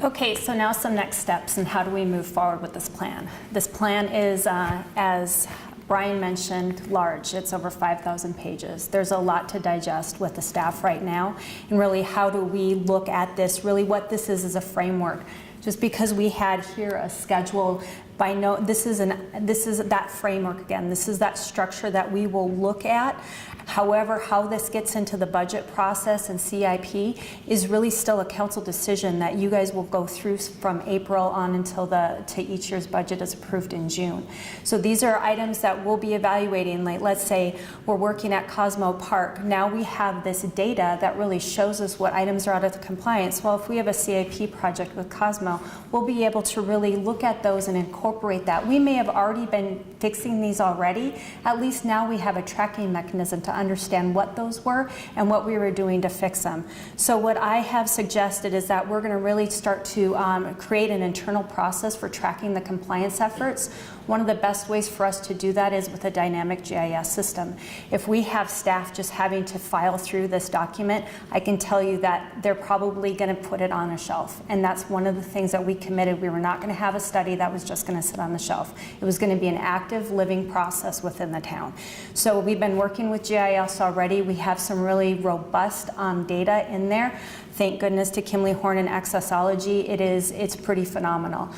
Okay, so now some next steps and how do we move forward with this plan? This plan is, as Brian mentioned, large. It's over 5,000 pages. There's a lot to digest with the staff right now, and really how do we look at this? Really what this is a framework. Just because we had here a schedule, this is that framework again. This is that structure that we will look at. However, how this gets into the budget process and CIP is really still a council decision that you guys will go through from April on until to each year's budget is approved in June. So these are items that we'll be evaluating. Like, let's say we're working at Cosmo Park. Now we have this data that really shows us what items are out of compliance. Well, if we have a CIP project with Cosmo, we'll be able to really look at those and incorporate that. We may have already been fixing these already. At least now we have a tracking mechanism to understand what those were and what we were doing to fix them. So what I have suggested is that we're going to really start to create an internal process for tracking the compliance efforts. One of the best ways for us to do that is with a dynamic GIS system. If we have staff just having to file through this document, I can tell you that they're probably going to put it on a shelf. And that's one of the things that we committed. We were not going to have a study that was just going to sit on the shelf. It was going to be an active living process within the town. So we've been working with GIS already. We have some really robust data in there. Thank goodness to Kimley Horn and Accessology. It's pretty phenomenal.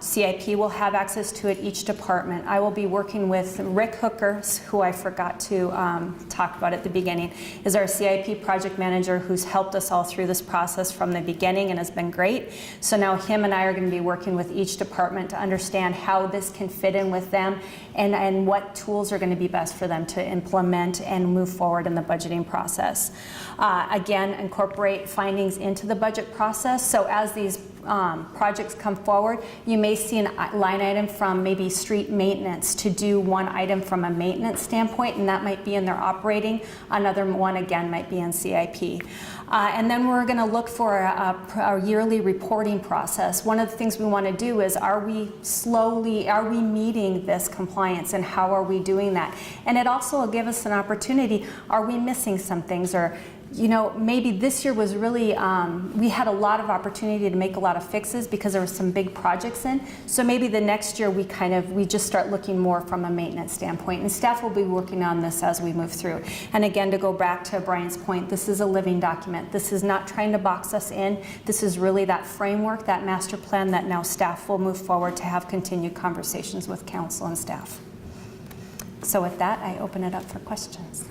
CIP will have access to it, each department. I will be working with Rick Hooker, who I forgot to talk about at the beginning, is our CIP project manager who's helped us all through this process from the beginning and has been great. So now him and I are going to be working with each department to understand how this can fit in with them and what tools are going to be best for them to implement and move forward in the budgeting process. Again, incorporate findings into the budget process. So as these projects come forward, you may see a line item from maybe street maintenance to do one item from a maintenance standpoint, and that might be in their operating. Another one, again, might be in CIP. And then we're going to look for a yearly reporting process. One of the things we want to do is, are we meeting this compliance, and how are we doing that? And it also will give us an opportunity, are we missing some things, or you know, maybe this year was really, we had a lot of opportunity to make a lot of fixes because there were some big projects in. So maybe the next year we just start looking more from a maintenance standpoint. And staff will be working on this as we move through. And again, to go back to Brian's point, this is a living document. This is not trying to box us in. This is really that framework, that master plan that now staff will move forward to have continued conversations with council and staff. So with that, I open it up for questions.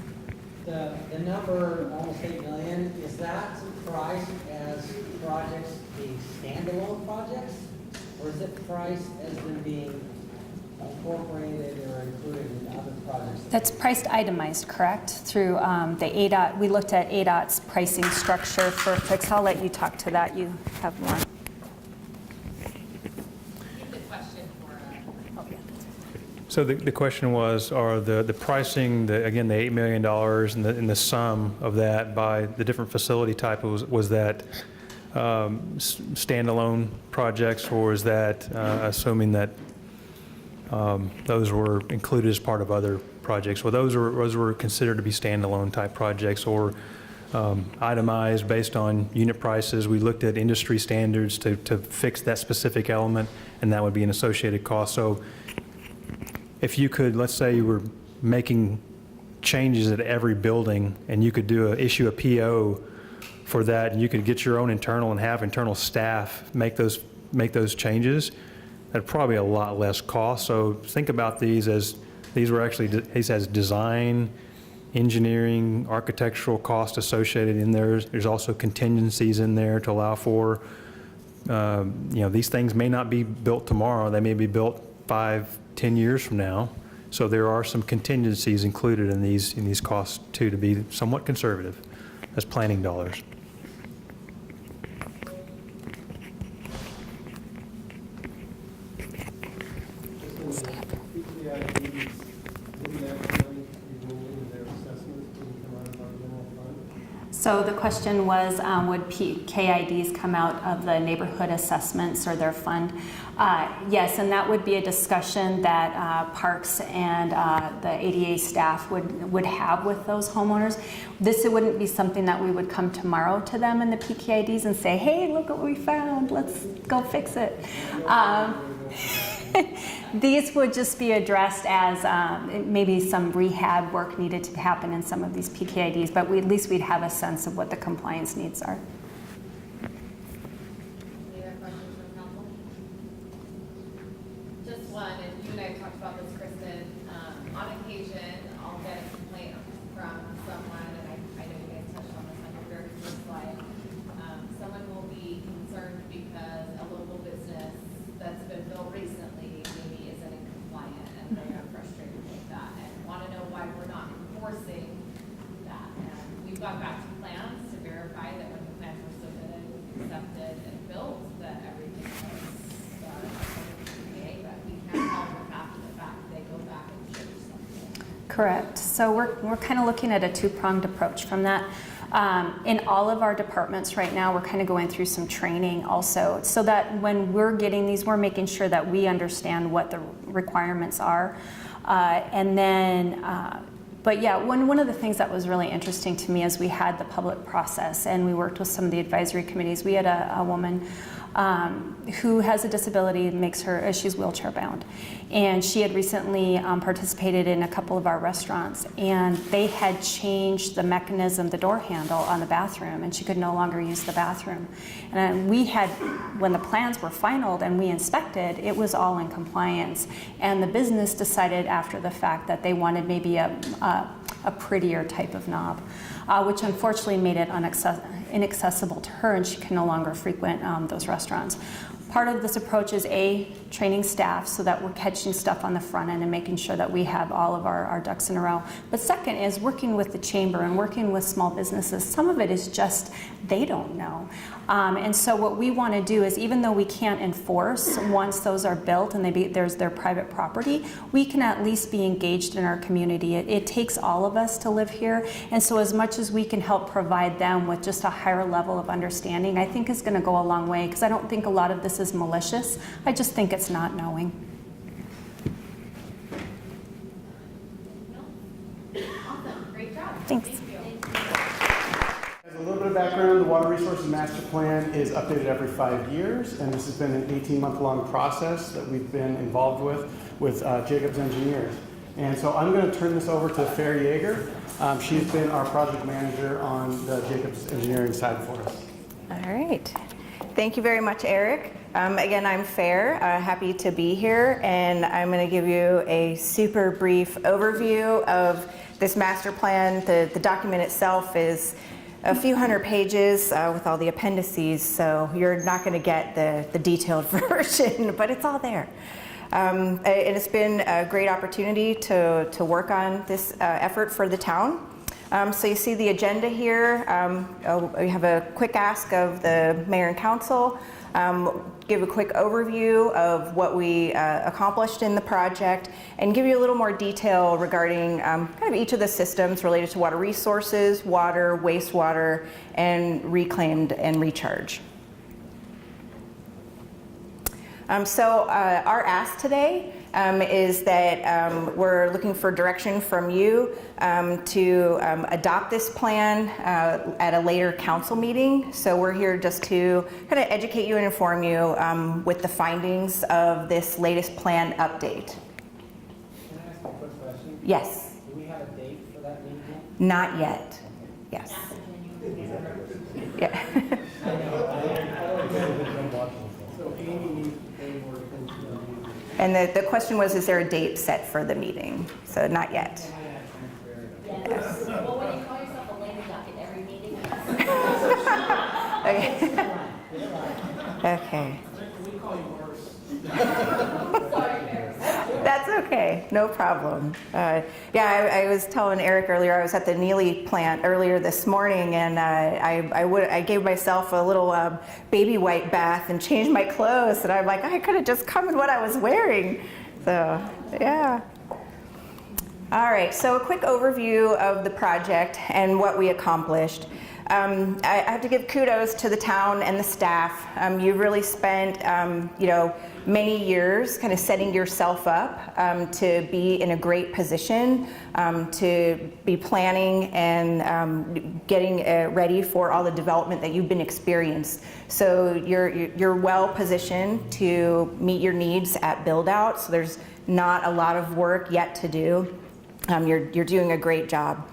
The number, almost 8 million, is that priced as projects being standalone projects? Or is it priced as them being incorporated or included in other projects? That's priced itemized, correct? Through the ADOT, we looked at ADOT's pricing structure for fix. I'll let you talk to that. You have more. So the question was, are the pricing, again, the $8 million and the sum of that by the different facility type, was that standalone projects, or is that assuming that those were included as part of other projects? Well, those were considered to be standalone type projects, or itemized based on unit prices. We looked at industry standards to fix that specific element, and that would be an associated cost. So if you could, let's say you were making changes at every building, and you could issue a PO for that, and you could get your own internal and have internal staff make those changes, that'd probably a lot less cost. So think about these as design, engineering, architectural cost associated in there. There's also contingencies in there to allow for, these things may not be built tomorrow. They may be built 5-10 years from now. So there are some contingencies included in these costs too, to be somewhat conservative as planning dollars. So the question was, would KIDs come out of the neighborhood assessments or their fund? Yes, and that would be a discussion that Parks and the ADA staff would have with those homeowners. It wouldn't be something that we would come tomorrow to them in the PKIDs and say, hey, look what we found, let's go fix it. These would just be addressed as maybe some rehab work needed to happen in some of these PKIDs, but at least we'd have a sense of what the compliance needs are. Any other questions from council? Just one, and you and I talked about this, Kristen. On occasion, I'll get a complaint from someone, and I know you guys touched on this on your very first slide. Someone will be concerned because a local business that's been built recently maybe isn't in compliant, and they are frustrated with that and want to know why we're not enforcing that. And we've gone back to plans to verify that when the plans were submitted, accepted, and built, that everything was okay, but we can't tell them after the fact. They go back and change something. Correct. So we're kind of looking at a two-pronged approach from that. In all of our departments right now, we're kind of going through some training also, so that when we're getting these, we're making sure that we understand what the requirements are. But yeah, one of the things that was really interesting to me as we had the public process and we worked with some of the advisory committees, we had a woman who has a disability, she's wheelchair bound. And she had recently participated in a couple of our restaurants, and they had changed the mechanism, the door handle on the bathroom, and she could no longer use the bathroom. And when the plans were finalized and we inspected, it was all in compliance. And the business decided after the fact that they wanted maybe a prettier type of knob, which unfortunately made it inaccessible to her, and she can no longer frequent those restaurants. Part of this approach is training staff so that we're catching stuff on the front end and making sure that we have all of our ducks in a row. But second is working with the chamber and working with small businesses. Some of it is just they don't know. And so what we want to do is, even though we can't enforce once those are built and there's their private property, we can at least be engaged in our community. It takes all of us to live here, and so as much as we can help provide them with just a higher level of understanding, I think is going to go a long way, because I don't think a lot of this is malicious. I just think it's not knowing. Awesome, great job. Thanks. Thank you. Water Resources Master Plan is updated every 5 years, and this has been an 18-month-long process that we've been involved with Jacobs Engineers. And so I'm going to turn this over to Fair Yeager. She's been our project manager on the Jacobs Engineering side for us. All right. Thank you very much, Eric. Again, I'm Fair, happy to be here, and I'm going to give you a super brief overview of this master plan. The document itself is a few hundred pages with all the appendices, so you're not going to get the detailed version, but it's all there. It's been a great opportunity to work on this effort for the town. So you see the agenda here. We have a quick ask of the mayor and council, give a quick overview of what we accomplished in the project, and give you a little more detail regarding kind of each of the systems related to water resources, water, wastewater, and reclaimed and recharge. So our ask today is that we're looking for direction from you to adopt this plan at a later council meeting. So we're here just to kind of educate you and inform you with the findings of this latest plan update. Can I ask a quick question? Yes. Do we have a date for that meeting yet? Not yet. Yes. Yeah. So Amy needs to pay more attention to the meeting. And the question was, is there a date set for the meeting? So not yet. Yes. Well, when you call yourself a lame duck at every meeting. Okay. We call you worse. That's okay, no problem. I was telling Eric earlier, I was at the Neely plant earlier this morning, and I gave myself a little baby wipe bath and changed my clothes, and I'm like, I could have just come in what I was wearing. So, yeah. All right, so a quick overview of the project and what we accomplished. I have to give kudos to the town and the staff. You've really spent, many years kind of setting yourself up to be in a great position to be planning and getting ready for all the development that you've been experienced. So you're well positioned to meet your needs at build out. So there's not a lot of work yet to do. You're doing a great job.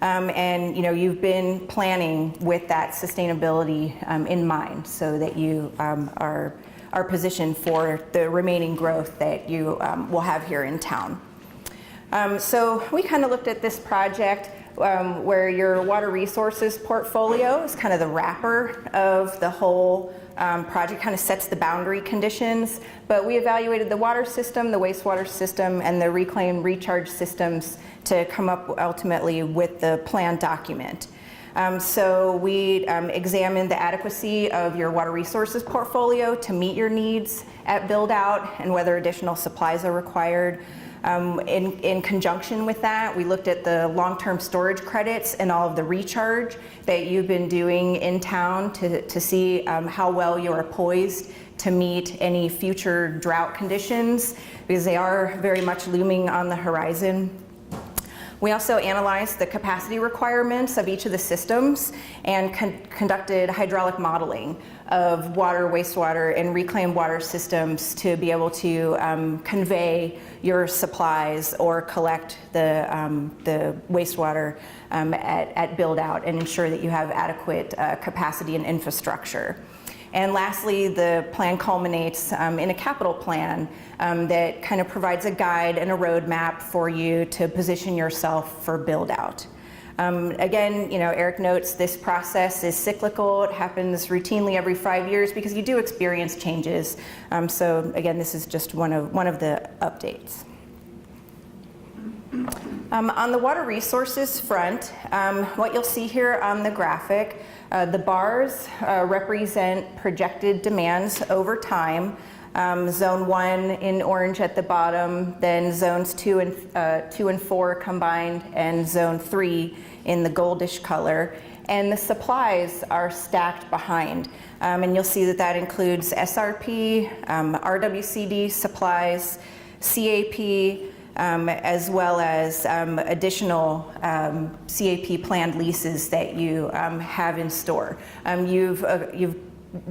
And you've been planning with that sustainability in mind, so that you are positioned for the remaining growth that you will have here in town. So we kind of looked at this project where your water resources portfolio is kind of the wrapper of the whole project, kind of sets the boundary conditions. But we evaluated the water system, the wastewater system, and the reclaim recharge systems to come up ultimately with the plan document. So we examined the adequacy of your water resources portfolio to meet your needs at build out and whether additional supplies are required. In conjunction with that, we looked at the long-term storage credits and all of the recharge that you've been doing in town to see how well you are poised to meet any future drought conditions, because they are very much looming on the horizon. We also analyzed the capacity requirements of each of the systems and conducted hydraulic modeling of water, wastewater, and reclaimed water systems to be able to convey your supplies or collect the wastewater at build out and ensure that you have adequate capacity and infrastructure. And lastly, the plan culminates in a capital plan that kind of provides a guide and a roadmap for you to position yourself for build out. Again, Eric notes this process is cyclical. It happens routinely every 5 years because you do experience changes. So again, this is just one of the updates. On the water resources front, what you'll see here on the graphic, the bars represent projected demands over time. Zone 1 in orange at the bottom, then zones 2 and 4 combined, and zone 3 in the goldish color. And the supplies are stacked behind. And you'll see that includes SRP, RWCD supplies, CAP, as well as additional CAP planned leases that you have in store. You've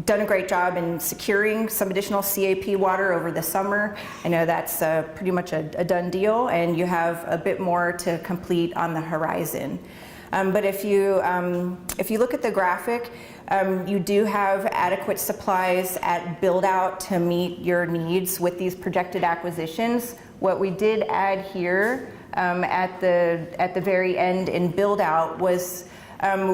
done a great job in securing some additional CAP water over the summer. I know that's pretty much a done deal, and you have a bit more to complete on the horizon. But if you look at the graphic, you do have adequate supplies at build out to meet your needs with these projected acquisitions. What we did add here at the very end in build out was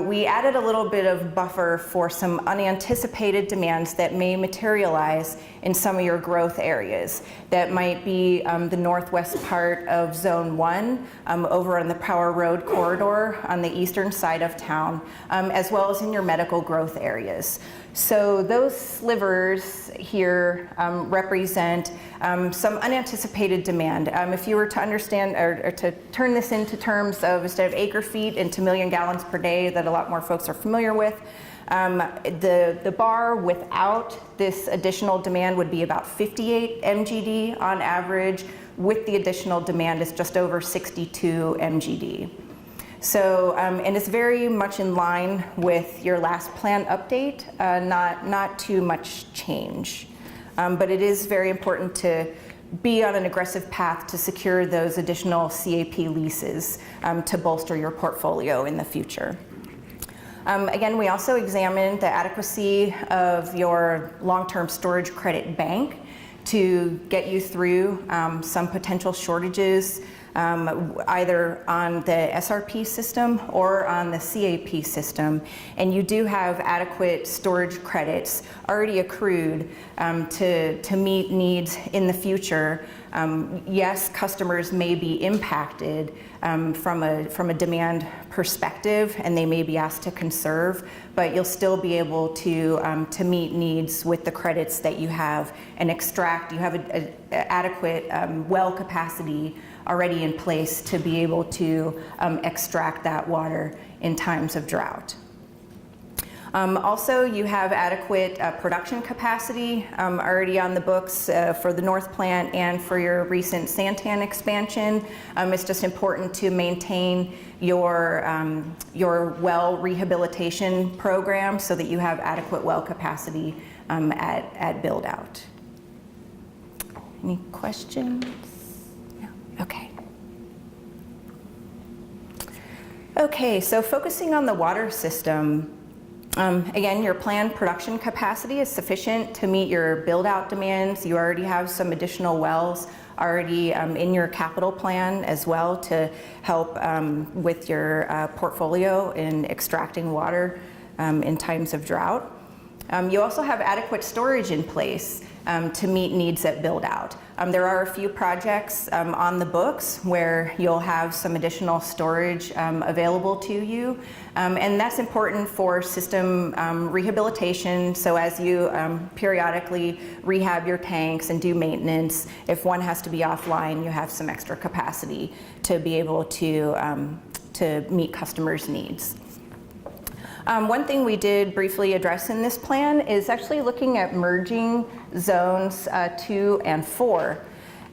we added a little bit of buffer for some unanticipated demands that may materialize in some of your growth areas. That might be the northwest part of Zone 1, over on the Power Road corridor on the eastern side of town, as well as in your medical growth areas. So those slivers here represent some unanticipated demand. If you were to understand or to turn this into terms of, instead of acre feet, into million gallons per day that a lot more folks are familiar with, the bar without this additional demand would be about 58 MGD on average. With the additional demand, it's just over 62 MGD. So, and it's very much in line with your last plan update, not too much change. But it is very important to be on an aggressive path to secure those additional CAP leases to bolster your portfolio in the future. Again, we also examined the adequacy of your long-term storage credit bank to get you through some potential shortages, either on the SRP system or on the CAP system. And you do have adequate storage credits already accrued to meet needs in the future. Yes, customers may be impacted from a demand perspective, and they may be asked to conserve, but you'll still be able to meet needs with the credits that you have and extract. You have an adequate well capacity already in place to be able to extract that water in times of drought. Also, you have adequate production capacity already on the books for the North Plant and for your recent Santan expansion. It's just important to maintain your well rehabilitation program so that you have adequate well capacity at build out. Any questions? No? Okay. Okay, so focusing on the water system, again, your planned production capacity is sufficient to meet your build-out demands. You already have some additional wells already in your capital plan as well to help with your portfolio in extracting water in times of drought. You also have adequate storage in place to meet needs at build-out. There are a few projects on the books where you'll have some additional storage available to you, and that's important for system rehabilitation. So as you periodically rehab your tanks and do maintenance, if one has to be offline, you have some extra capacity to be able to meet customers' needs. One thing we did briefly address in this plan is actually looking at merging zones 2 and 4.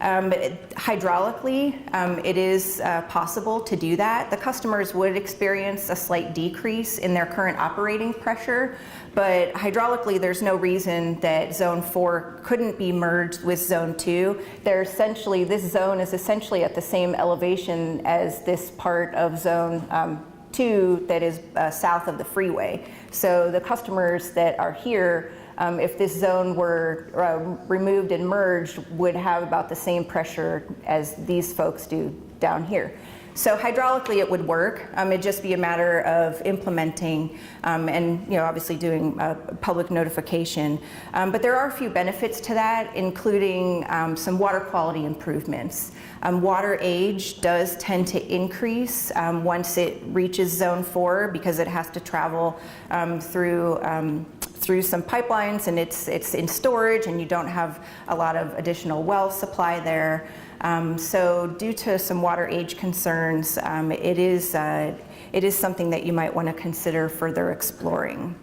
Hydraulically, it is possible to do that. The customers would experience a slight decrease in their current operating pressure, but hydraulically there's no reason that Zone 4 couldn't be merged with Zone 2. This zone is essentially at the same elevation as this part of Zone 2 that is south of the freeway. So the customers that are here, if this zone were removed and merged, would have about the same pressure as these folks do down here. So hydraulically it would work. It'd just be a matter of implementing and obviously doing public notification. But there are a few benefits to that, including some water quality improvements. Water age does tend to increase once it reaches Zone 4 because it has to travel through some pipelines, and it's in storage, and you don't have a lot of additional well supply there. So due to some water age concerns, it is something that you might want to consider further exploring.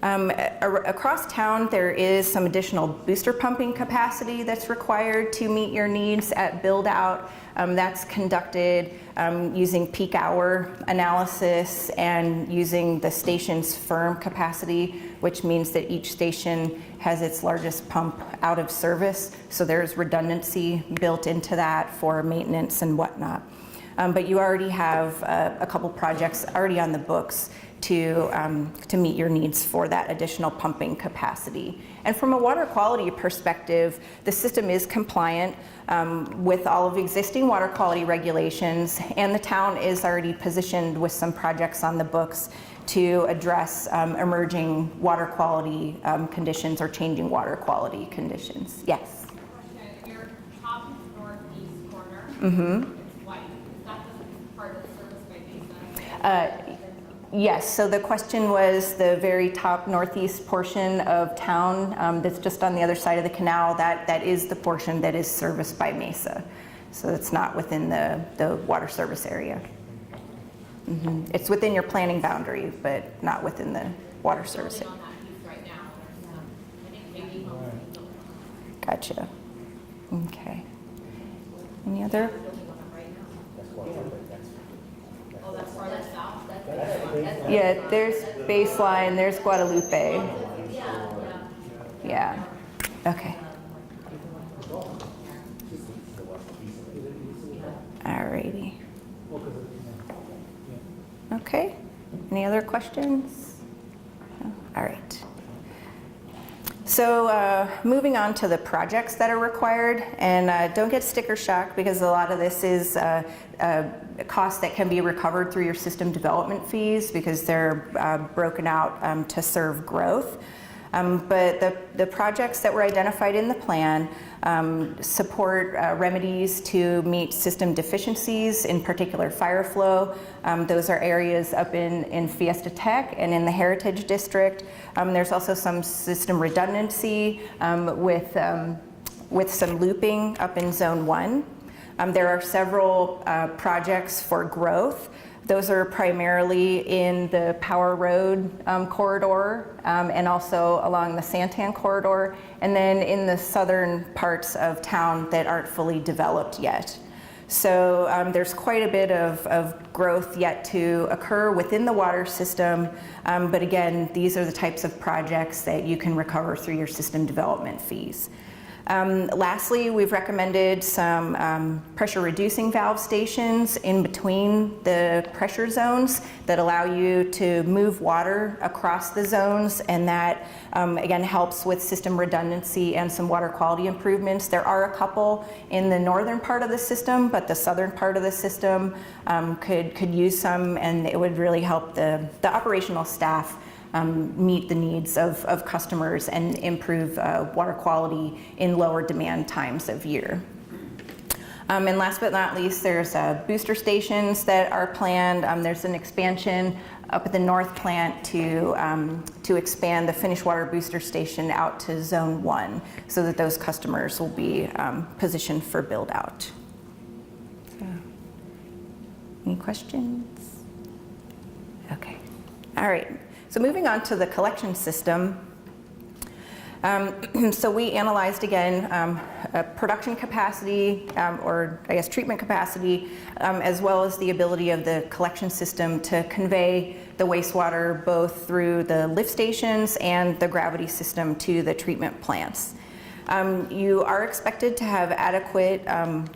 Across town, there is some additional booster pumping capacity that's required to meet your needs at build out. That's conducted using peak hour analysis and using the station's firm capacity, which means that each station has its largest pump out of service. So there's redundancy built into that for maintenance and whatnot. But you already have a couple projects already on the books to meet your needs for that additional pumping capacity. And from a water quality perspective, the system is compliant with all of the existing water quality regulations, and the town is already positioned with some projects on the books to address emerging water quality conditions or changing water quality conditions. Yes? Your top northeast corner, it's white. Is that the part of the service by Mesa? Yes, so the question was the very top northeast portion of town that's just on the other side of the canal, that is the portion that is serviced by Mesa. So it's not within the water service area. It's within your planning boundary, but not within the water service area. Gotcha. Okay. Any other? Oh, that's farther south? Yeah, there's Baseline, there's Guadalupe. Yeah. Okay. Alrighty. Okay. Any other questions? No? All right. So moving on to the projects that are required, and don't get sticker shock because a lot of this is costs that can be recovered through your system development fees because they're broken out to serve growth. But the projects that were identified in the plan support remedies to meet system deficiencies, in particular fire flow. Those are areas up in Fiesta Tech and in the Heritage District. There's also some system redundancy with some looping up in Zone 1. There are several projects for growth. Those are primarily in the Power Road corridor and also along the Santan corridor, and then in the southern parts of town that aren't fully developed yet. So there's quite a bit of growth yet to occur within the water system, but again, these are the types of projects that you can recover through your system development fees. Lastly, we've recommended some pressure reducing valve stations in between the pressure zones that allow you to move water across the zones, and that again helps with system redundancy and some water quality improvements. There are a couple in the northern part of the system, but the southern part of the system could use some, and it would really help the operational staff meet the needs of customers and improve water quality in lower demand times of year. And last but not least, there's booster stations that are planned. There's an expansion up at the north plant to expand the finished water booster station out to Zone 1 so that those customers will be positioned for build out. So, any questions? Okay. All right. So moving on to the collection system. So we analyzed again production capacity, or I guess treatment capacity, as well as the ability of the collection system to convey the wastewater both through the lift stations and the gravity system to the treatment plants. You are expected to have adequate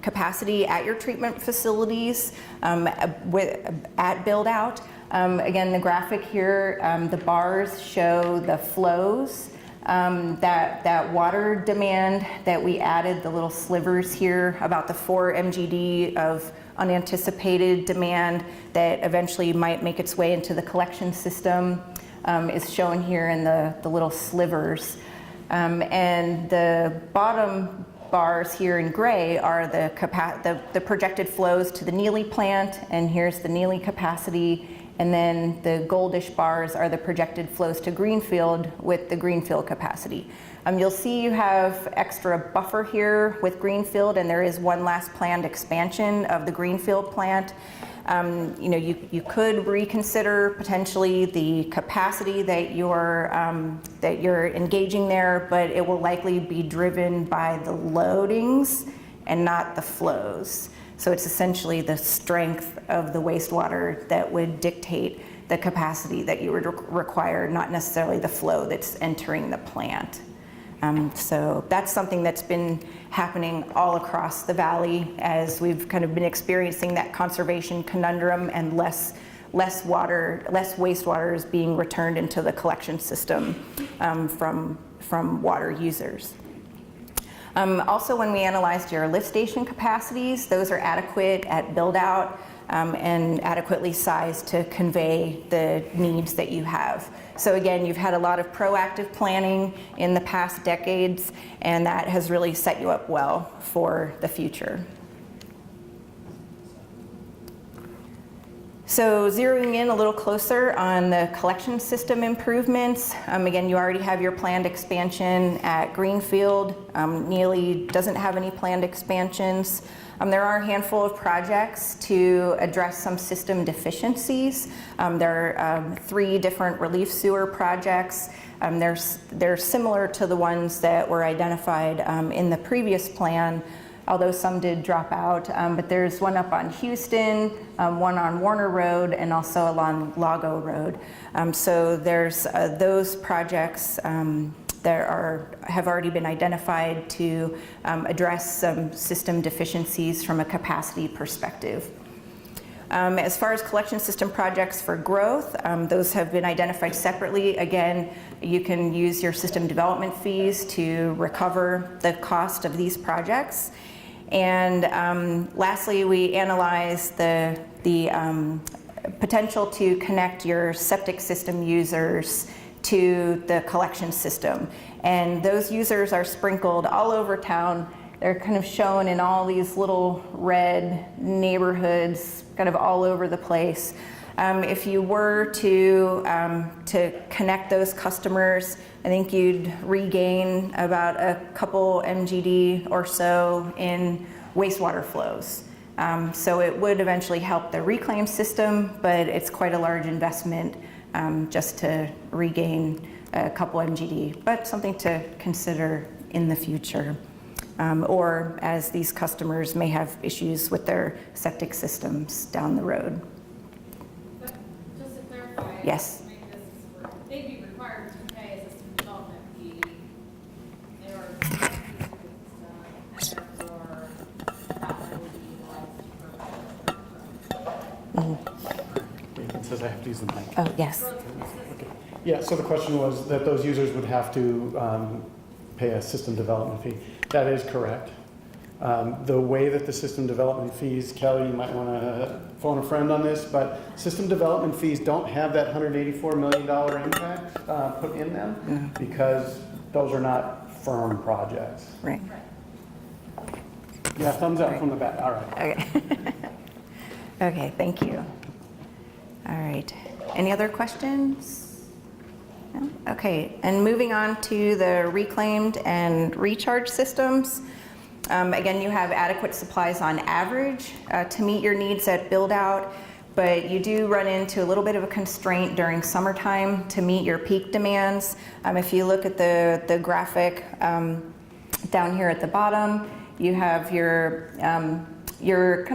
capacity at your treatment facilities at build out. Again, the graphic here, the bars show the flows, that water demand that we added, the little slivers here, about the 4 MGD of unanticipated demand that eventually might make its way into the collection system is shown here in the little slivers. And the bottom bars here in gray are the projected flows to the Neely plant, and here's the Neely capacity. And then the goldish bars are the projected flows to Greenfield with the Greenfield capacity. You'll see you have extra buffer here with Greenfield, and there is one last planned expansion of the Greenfield plant. You could reconsider potentially the capacity that you're engaging there, but it will likely be driven by the loadings and not the flows. So it's essentially the strength of the wastewater that would dictate the capacity that you would require, not necessarily the flow that's entering the plant. So that's something that's been happening all across the valley as we've kind of been experiencing that conservation conundrum and less wastewater is being returned into the collection system from water users. Also, when we analyzed your lift station capacities, those are adequate at build out and adequately sized to convey the needs that you have. So again, you've had a lot of proactive planning in the past decades, and that has really set you up well for the future. So zeroing in a little closer on the collection system improvements, again, you already have your planned expansion at Greenfield. Neely doesn't have any planned expansions. There are a handful of projects to address some system deficiencies. There are 3 different relief sewer projects. They're similar to the ones that were identified in the previous plan, although some did drop out. But there's one up on Houston, one on Warner Road, and also along Lago Road. So there's those projects that have already been identified to address some system deficiencies from a capacity perspective. As far as collection system projects for growth, those have been identified separately. Again, you can use your system development fees to recover the cost of these projects. And lastly, we analyzed the potential to connect your septic system users to the collection system. And those users are sprinkled all over town. They're kind of shown in all these little red neighborhoods, kind of all over the place. If you were to connect those customers, I think you'd regain about a couple MGD or so in wastewater flows. So it would eventually help the reclaim system, but it's quite a large investment just to regain a couple MGD, but something to consider in the future. Or as these customers may have issues with their septic systems down the road. But just to clarify. Yes. Maybe this is where they'd be required to pay a system development fee in order to get these done, and therefore that money would be utilized for. It says I have to use the mic. Oh, yes. Yeah, so the question was that those users would have to pay a system development fee. That is correct. The way that the system development fees, Kelly, you might want to phone a friend on this, but system development fees don't have that $184 million impact put in them because those are not firm projects. Right. Yeah, thumbs up from the back. All right. Okay. Okay, thank you. All right. Any other questions? No? Okay, and moving on to the reclaimed and recharge systems. Again, you have adequate supplies on average to meet your needs at build out, but you do run into a little bit of a constraint during summertime to meet your peak demands. If you look at the graphic down here at the bottom, you have your kind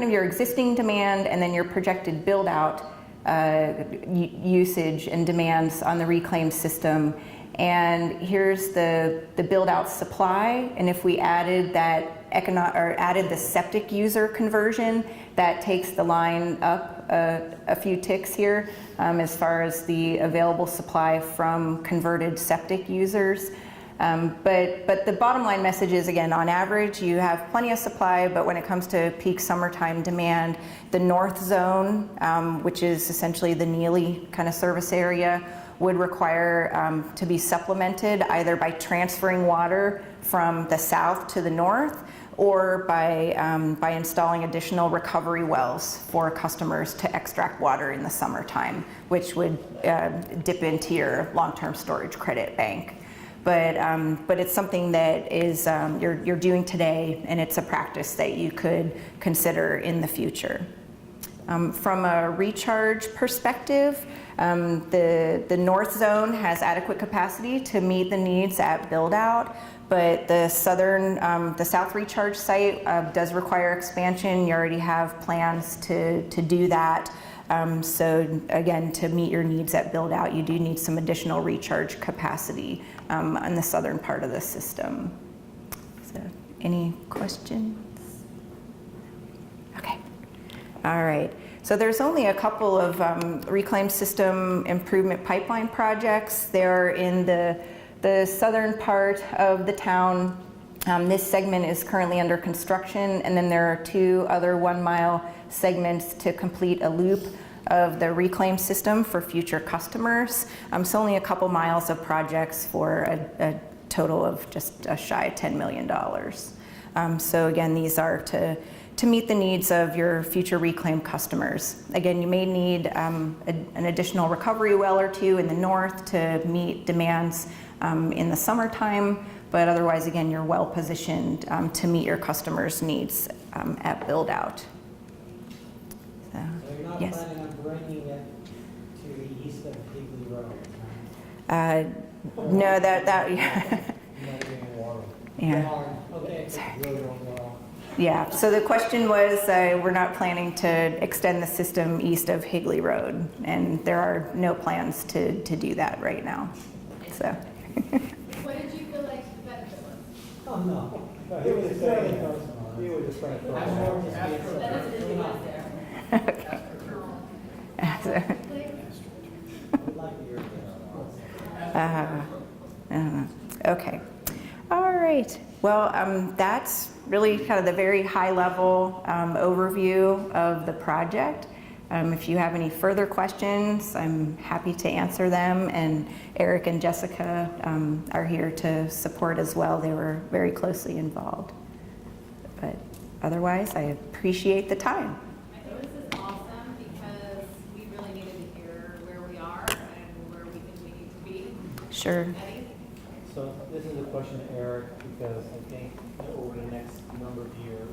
of your existing demand and then your projected build out usage and demands on the reclaimed system. And here's the build out supply, and if we added that added the septic user conversion, that takes the line up a few ticks here as far as the available supply from converted septic users. But the bottom line message is, again, on average, you have plenty of supply, but when it comes to peak summertime demand, the north zone, which is essentially the Neely kind of service area, would require to be supplemented either by transferring water from the south to the north or by installing additional recovery wells for customers to extract water in the summertime, which would dip into your long-term storage credit bank. But it's something that is you're doing today, and it's a practice that you could consider in the future. From a recharge perspective, the north zone has adequate capacity to meet the needs at build out, but the south recharge site does require expansion. You already have plans to do that. So again, to meet your needs at build out, you do need some additional recharge capacity on the southern part of the system. So, any questions? Okay. All right. So there's only a couple of reclaim system improvement pipeline projects. They're in the southern part of the town. This segment is currently under construction, and then there are 2 other 1-mile segments to complete a loop of the reclaim system for future customers. So only a couple miles of projects for a total of just shy of $10 million. So again, these are to meet the needs of your future reclaim customers. Again, you may need an additional recovery well or 2 in the north to meet demands in the summertime, but otherwise, again, you're well positioned to meet your customers' needs at build out. So, you're not yes. planning on bringing it to the east of Higley Road? No, that Yeah. Yeah, so the question was, we're not planning to extend the system east of Higley Road, and there are no plans to do that right now, so. What did you feel like the benefit was? Oh, no. It was very personal. He was just trying to throw it out. That doesn't mean was there. Okay. All right. Well, that's really kind of the very high level overview of the project. If you have any further questions, I'm happy to answer them. And Eric and Jessica are here to support as well. They were very closely involved. But otherwise, I appreciate the time. I think this is awesome because we really needed to hear where we are and where we think we need to be. Sure. Eddie? So this is a question to Eric, because I think over the next number of years,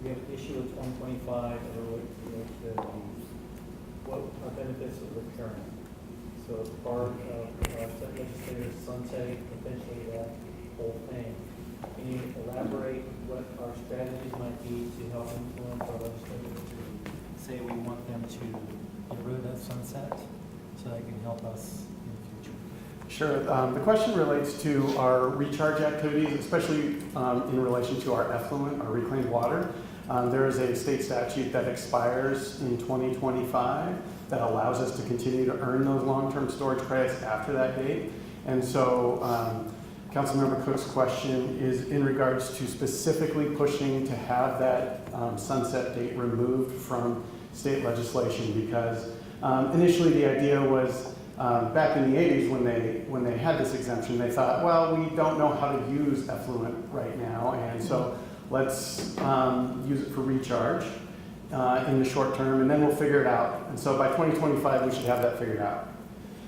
we have an issue with 2025 or what our benefits of recurring. So part of legislative sunsetting potentially that whole thing. Can you elaborate what our strategies might be to help influence our legislators to say we want them to get rid of that sunset so that can help us in the future? Sure. The question relates to our recharge activities, especially in relation to our effluent, our reclaimed water. There is a state statute that expires in 2025 that allows us to continue to earn those long-term storage credits after that date. And so Councilmember Cook's question is in regards to specifically pushing to have that sunset date removed from state legislation, because initially the idea was back in the 80s when they had this exemption, they thought, well, we don't know how to use effluent right now, and so let's use it for recharge in the short term, and then we'll figure it out. And so by 2025, we should have that figured out.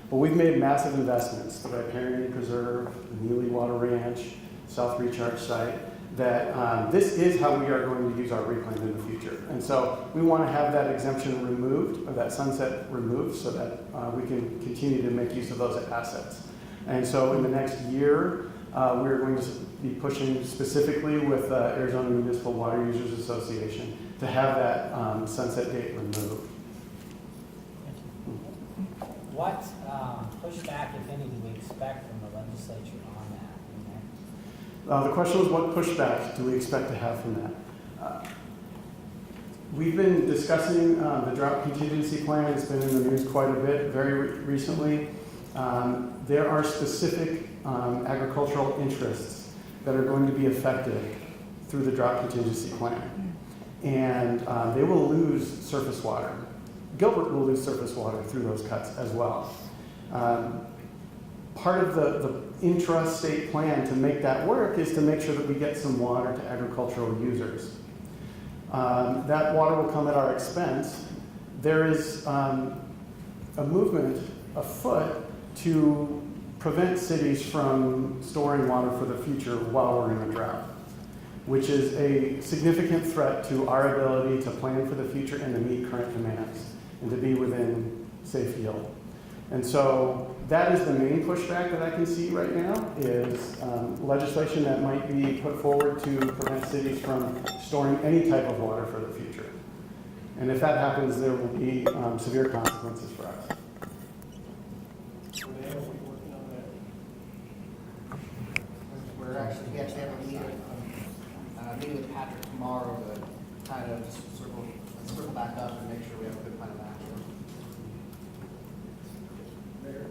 But we've made massive investments, the Riparian Preserve, the Neely Water Ranch, South Recharge Site, that this is how we are going to use our reclaim in the future. And so we want to have that exemption removed, or that sunset removed, so that we can continue to make use of those assets. And so in the next year, we're going to be pushing specifically with Arizona Municipal Water Users Association to have that sunset date removed. What pushback, if any, do we expect from the legislature on that? The question was, what pushback do we expect to have from that? We've been discussing the drought contingency plan. It's been in the news quite a bit very recently. There are specific agricultural interests that are going to be affected through the drought contingency plan. And they will lose surface water. Gilbert will lose surface water through those cuts as well. Part of the intra-state plan to make that work is to make sure that we get some water to agricultural users. That water will come at our expense. There is a movement afoot to prevent cities from storing water for the future while we're in a drought. which is a significant threat to our ability to plan for the future and to meet current demands and to be within safe yield. And so that is the main pushback that I can see right now is legislation that might be put forward to prevent cities from storing any type of water for the future. And if that happens, there will be severe consequences for us. We actually have a meeting with Patrick tomorrow to kind of circle back up and make sure we have a good plan of action. Mayor,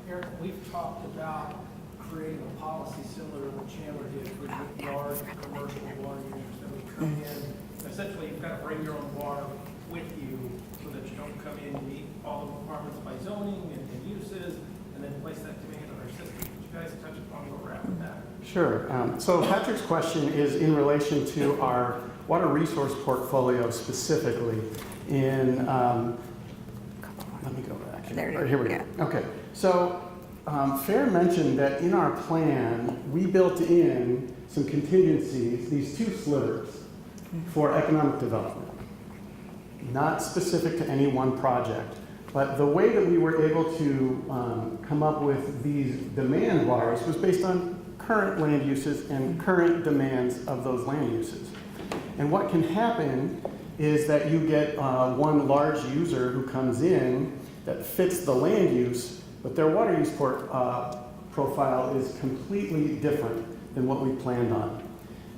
Eric, we've talked about creating a policy similar to what Chandler did for large commercial water units that would come in. Essentially, you've got to bring your own water with you so that you don't come in and meet all the requirements by zoning and uses and then place that demand on our system. Could you guys touch upon where we're at with that? Sure. So Patrick's question is in relation to our water resource portfolio specifically in, let me go back. Here we go. Okay. So Fair mentioned that in our plan, we built in some contingencies, these two slivers for economic development. Not specific to any one project, but the way that we were able to come up with these demand bars was based on current land uses and current demands of those land uses. And what can happen is that you get one large user who comes in that fits the land use, but their water use profile is completely different than what we planned on.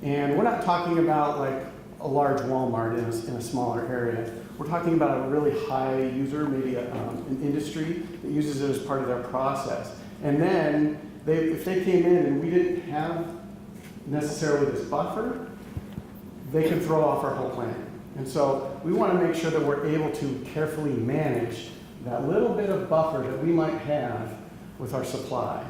And we're not talking about like a large Walmart in a smaller area. We're talking about a really high user, maybe an industry that uses it as part of their process. And then if they came in and we didn't have necessarily this buffer, they could throw off our whole plan. And so we want to make sure that we're able to carefully manage that little bit of buffer that we might have with our supply.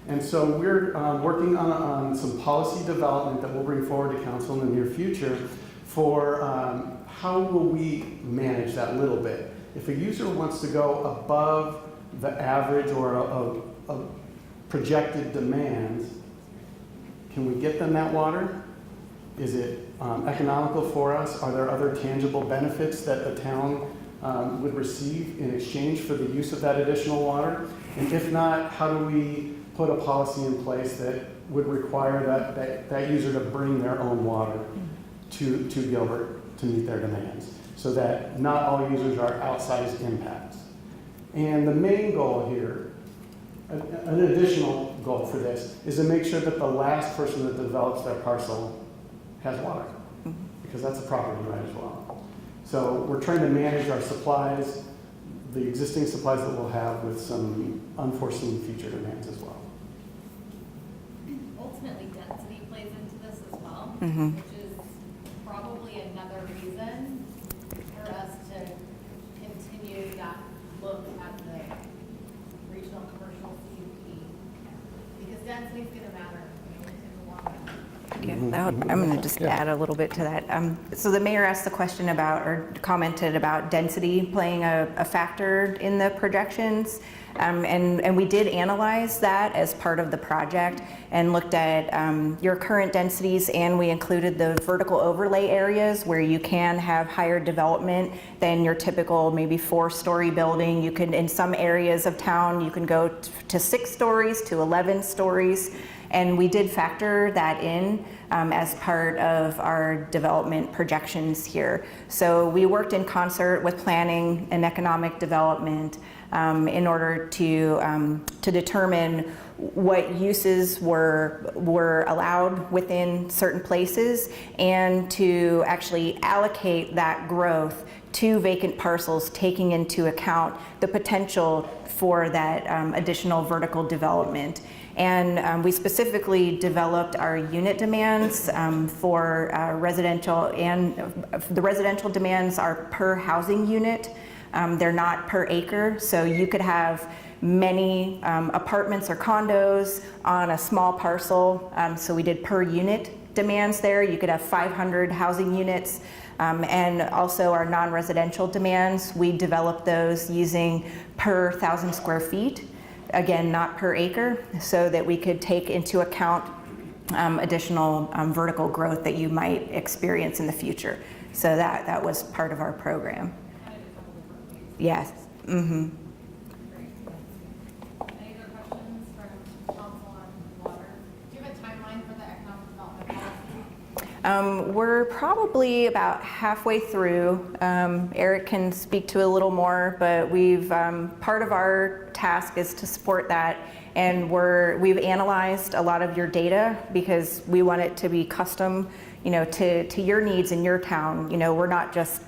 And so we're working on some policy development that we'll bring forward to council in the near future for how will we manage that little bit. If a user wants to go above the average or a projected demands, can we get them that water? Is it economical for us? Are there other tangible benefits that the town would receive in exchange for the use of that additional water? And if not, how do we put a policy in place that would require that user to bring their own water to Gilbert to meet their demands, so that not all users are outsized impacts. And the main goal here, an additional goal for this, is to make sure that the last person that develops their parcel has water, because that's a property right as well. So we're trying to manage our supplies, the existing supplies that we'll have, with some unforeseen future demands as well. Ultimately, density plays into this as well, Mhm. which is probably another reason for us to continue that look at the regional commercial CUP, because density is going to matter in the long run. Yeah, I'm going to just add a little bit to that. So the mayor asked the question about, or commented about density playing a factor in the projections. And we did analyze that as part of the project and looked at your current densities, and we included the vertical overlay areas where you can have higher development than your typical maybe 4-story building. You can, in some areas of town, you can go to 6 stories to 11 stories. And we did factor that in as part of our development projections here. So we worked in concert with planning and economic development in order to determine what uses were allowed within certain places, and to actually allocate that growth to vacant parcels, taking into account the potential for that additional vertical development. And we specifically developed our unit demands for residential, and the residential demands are per housing unit. They're not per acre, so you could have many apartments or condos on a small parcel. So we did per unit demands there. You could have 500 housing units. And also our non-residential demands, we developed those using per 1,000 square feet. Again, not per acre, so that we could take into account additional vertical growth that you might experience in the future. So that was part of our program. Yes. Mm-hmm. Any other questions from council on water? Do you have a timeline for the economic development policy? We're probably about halfway through. Eric can speak to a little more, but we've part of our task is to support that, and we've analyzed a lot of your data because we want it to be custom, to your needs in your town. We're not just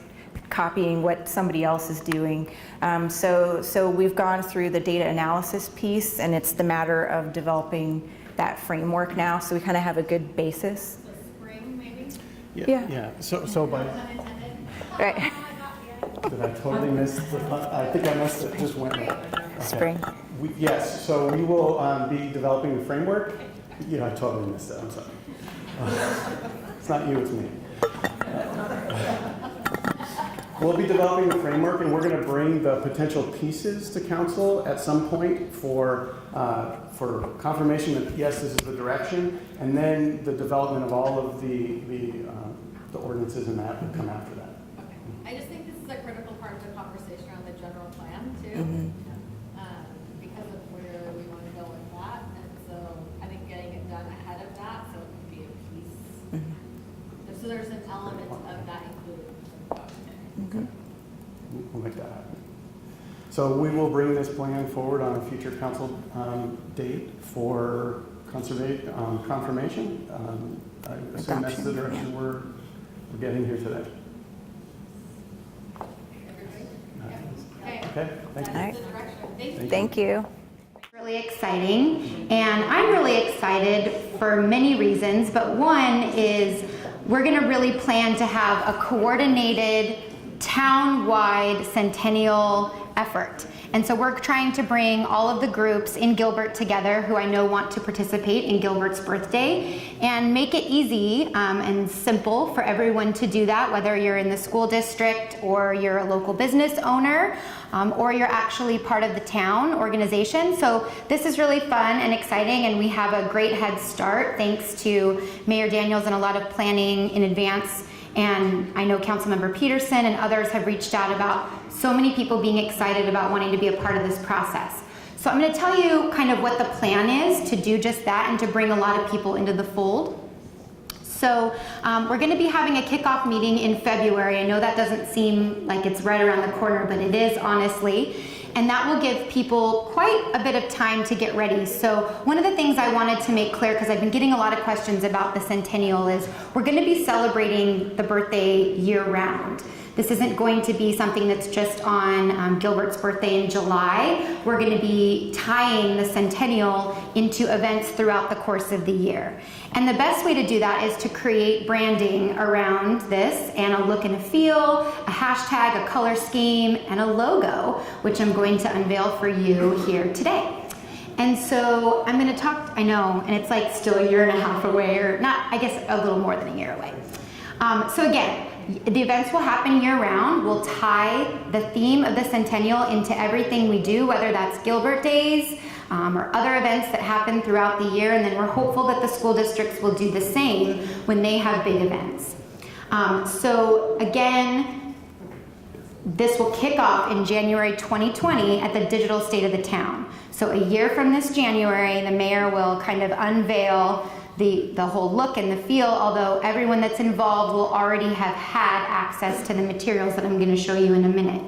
copying what somebody else is doing. So we've gone through the data analysis piece, and it's the matter of developing that framework now. So we kind of have a good basis. Spring, maybe? Yeah. So by, Right. did I totally miss I think I missed it, just went. Okay. Spring. Yes, so we will be developing the framework. I totally missed it, I'm sorry. It's not you, it's me. We'll be developing the framework, and we're going to bring the potential pieces to council at some point for confirmation that yes, this is the direction, and then the development of all of the ordinances and that will come after that. Okay. I just think this is a critical part of the conversation around the general plan too, because of where we want to go with that. And so I think getting it done ahead of that, so it can be a piece. So there's an element of that included. We'll make that happen. So we will bring this plan forward on a future council date for confirmation. I assume that's the direction we're getting here today. Okay, thank you. All right. Thank you. Thank you. Really exciting, and I'm really excited for many reasons, but one is we're going to really plan to have a coordinated town-wide centennial effort. And so we're trying to bring all of the groups in Gilbert together who I know want to participate in Gilbert's birthday and make it easy and simple for everyone to do that, whether you're in the school district or you're a local business owner or you're actually part of the town organization. So this is really fun and exciting, and we have a great head start thanks to Mayor Daniels and a lot of planning in advance. And I know Councilmember Peterson and others have reached out about so many people being excited about wanting to be a part of this process. So I'm going to tell you kind of what the plan is to do just that and to bring a lot of people into the fold. So we're going to be having a kickoff meeting in February. I know that doesn't seem like it's right around the corner, but it is honestly. And that will give people quite a bit of time to get ready. So one of the things I wanted to make clear, because I've been getting a lot of questions about the centennial, is we're going to be celebrating the birthday year-round. This isn't going to be something that's just on Gilbert's birthday in July. We're going to be tying the centennial into events throughout the course of the year. And the best way to do that is to create branding around this and a look and a feel, a hashtag, a color scheme, and a logo, which I'm going to unveil for you here today. And so I'm going to talk, I know, and it's like still a year and a half away, or not, I guess a little more than a year away. So again, the events will happen year-round. We'll tie the theme of the centennial into everything we do, whether that's Gilbert Days or other events that happen throughout the year, and then we're hopeful that the school districts will do the same when they have big events. So again, this will kick off in January 2020 at the Digital State of the Town. So a year from this January, the mayor will kind of unveil the whole look and the feel, although everyone that's involved will already have had access to the materials that I'm going to show you in a minute.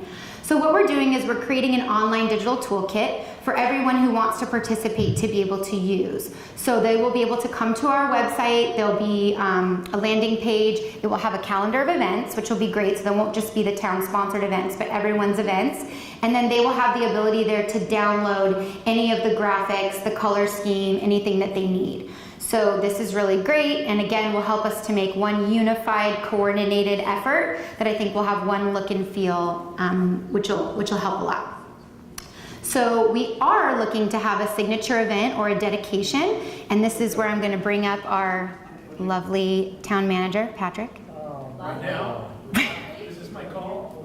So what we're doing is we're creating an online digital toolkit for everyone who wants to participate to be able to use. So they will be able to come to our website. There'll be a landing page. It will have a calendar of events, which will be great. So there won't just be the town-sponsored events, but everyone's events. And then they will have the ability there to download any of the graphics, the color scheme, anything that they need. So this is really great, and again, will help us to make one unified, coordinated effort that I think will have one look and feel, which will help a lot. So we are looking to have a signature event or a dedication, and this is where I'm going to bring up our lovely town manager, Patrick. Right now? Is this my call?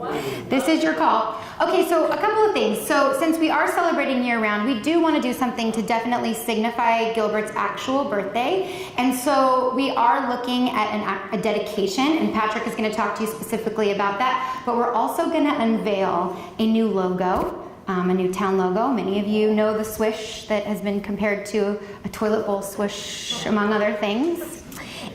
This is your call. Okay, so a couple of things. So since we are celebrating year-round, we do want to do something to definitely signify Gilbert's actual birthday. And so we are looking at a dedication, and Patrick is going to talk to you specifically about that. But we're also going to unveil a new logo, a new town logo. Many of you know the swish that has been compared to a toilet bowl swish, among other things.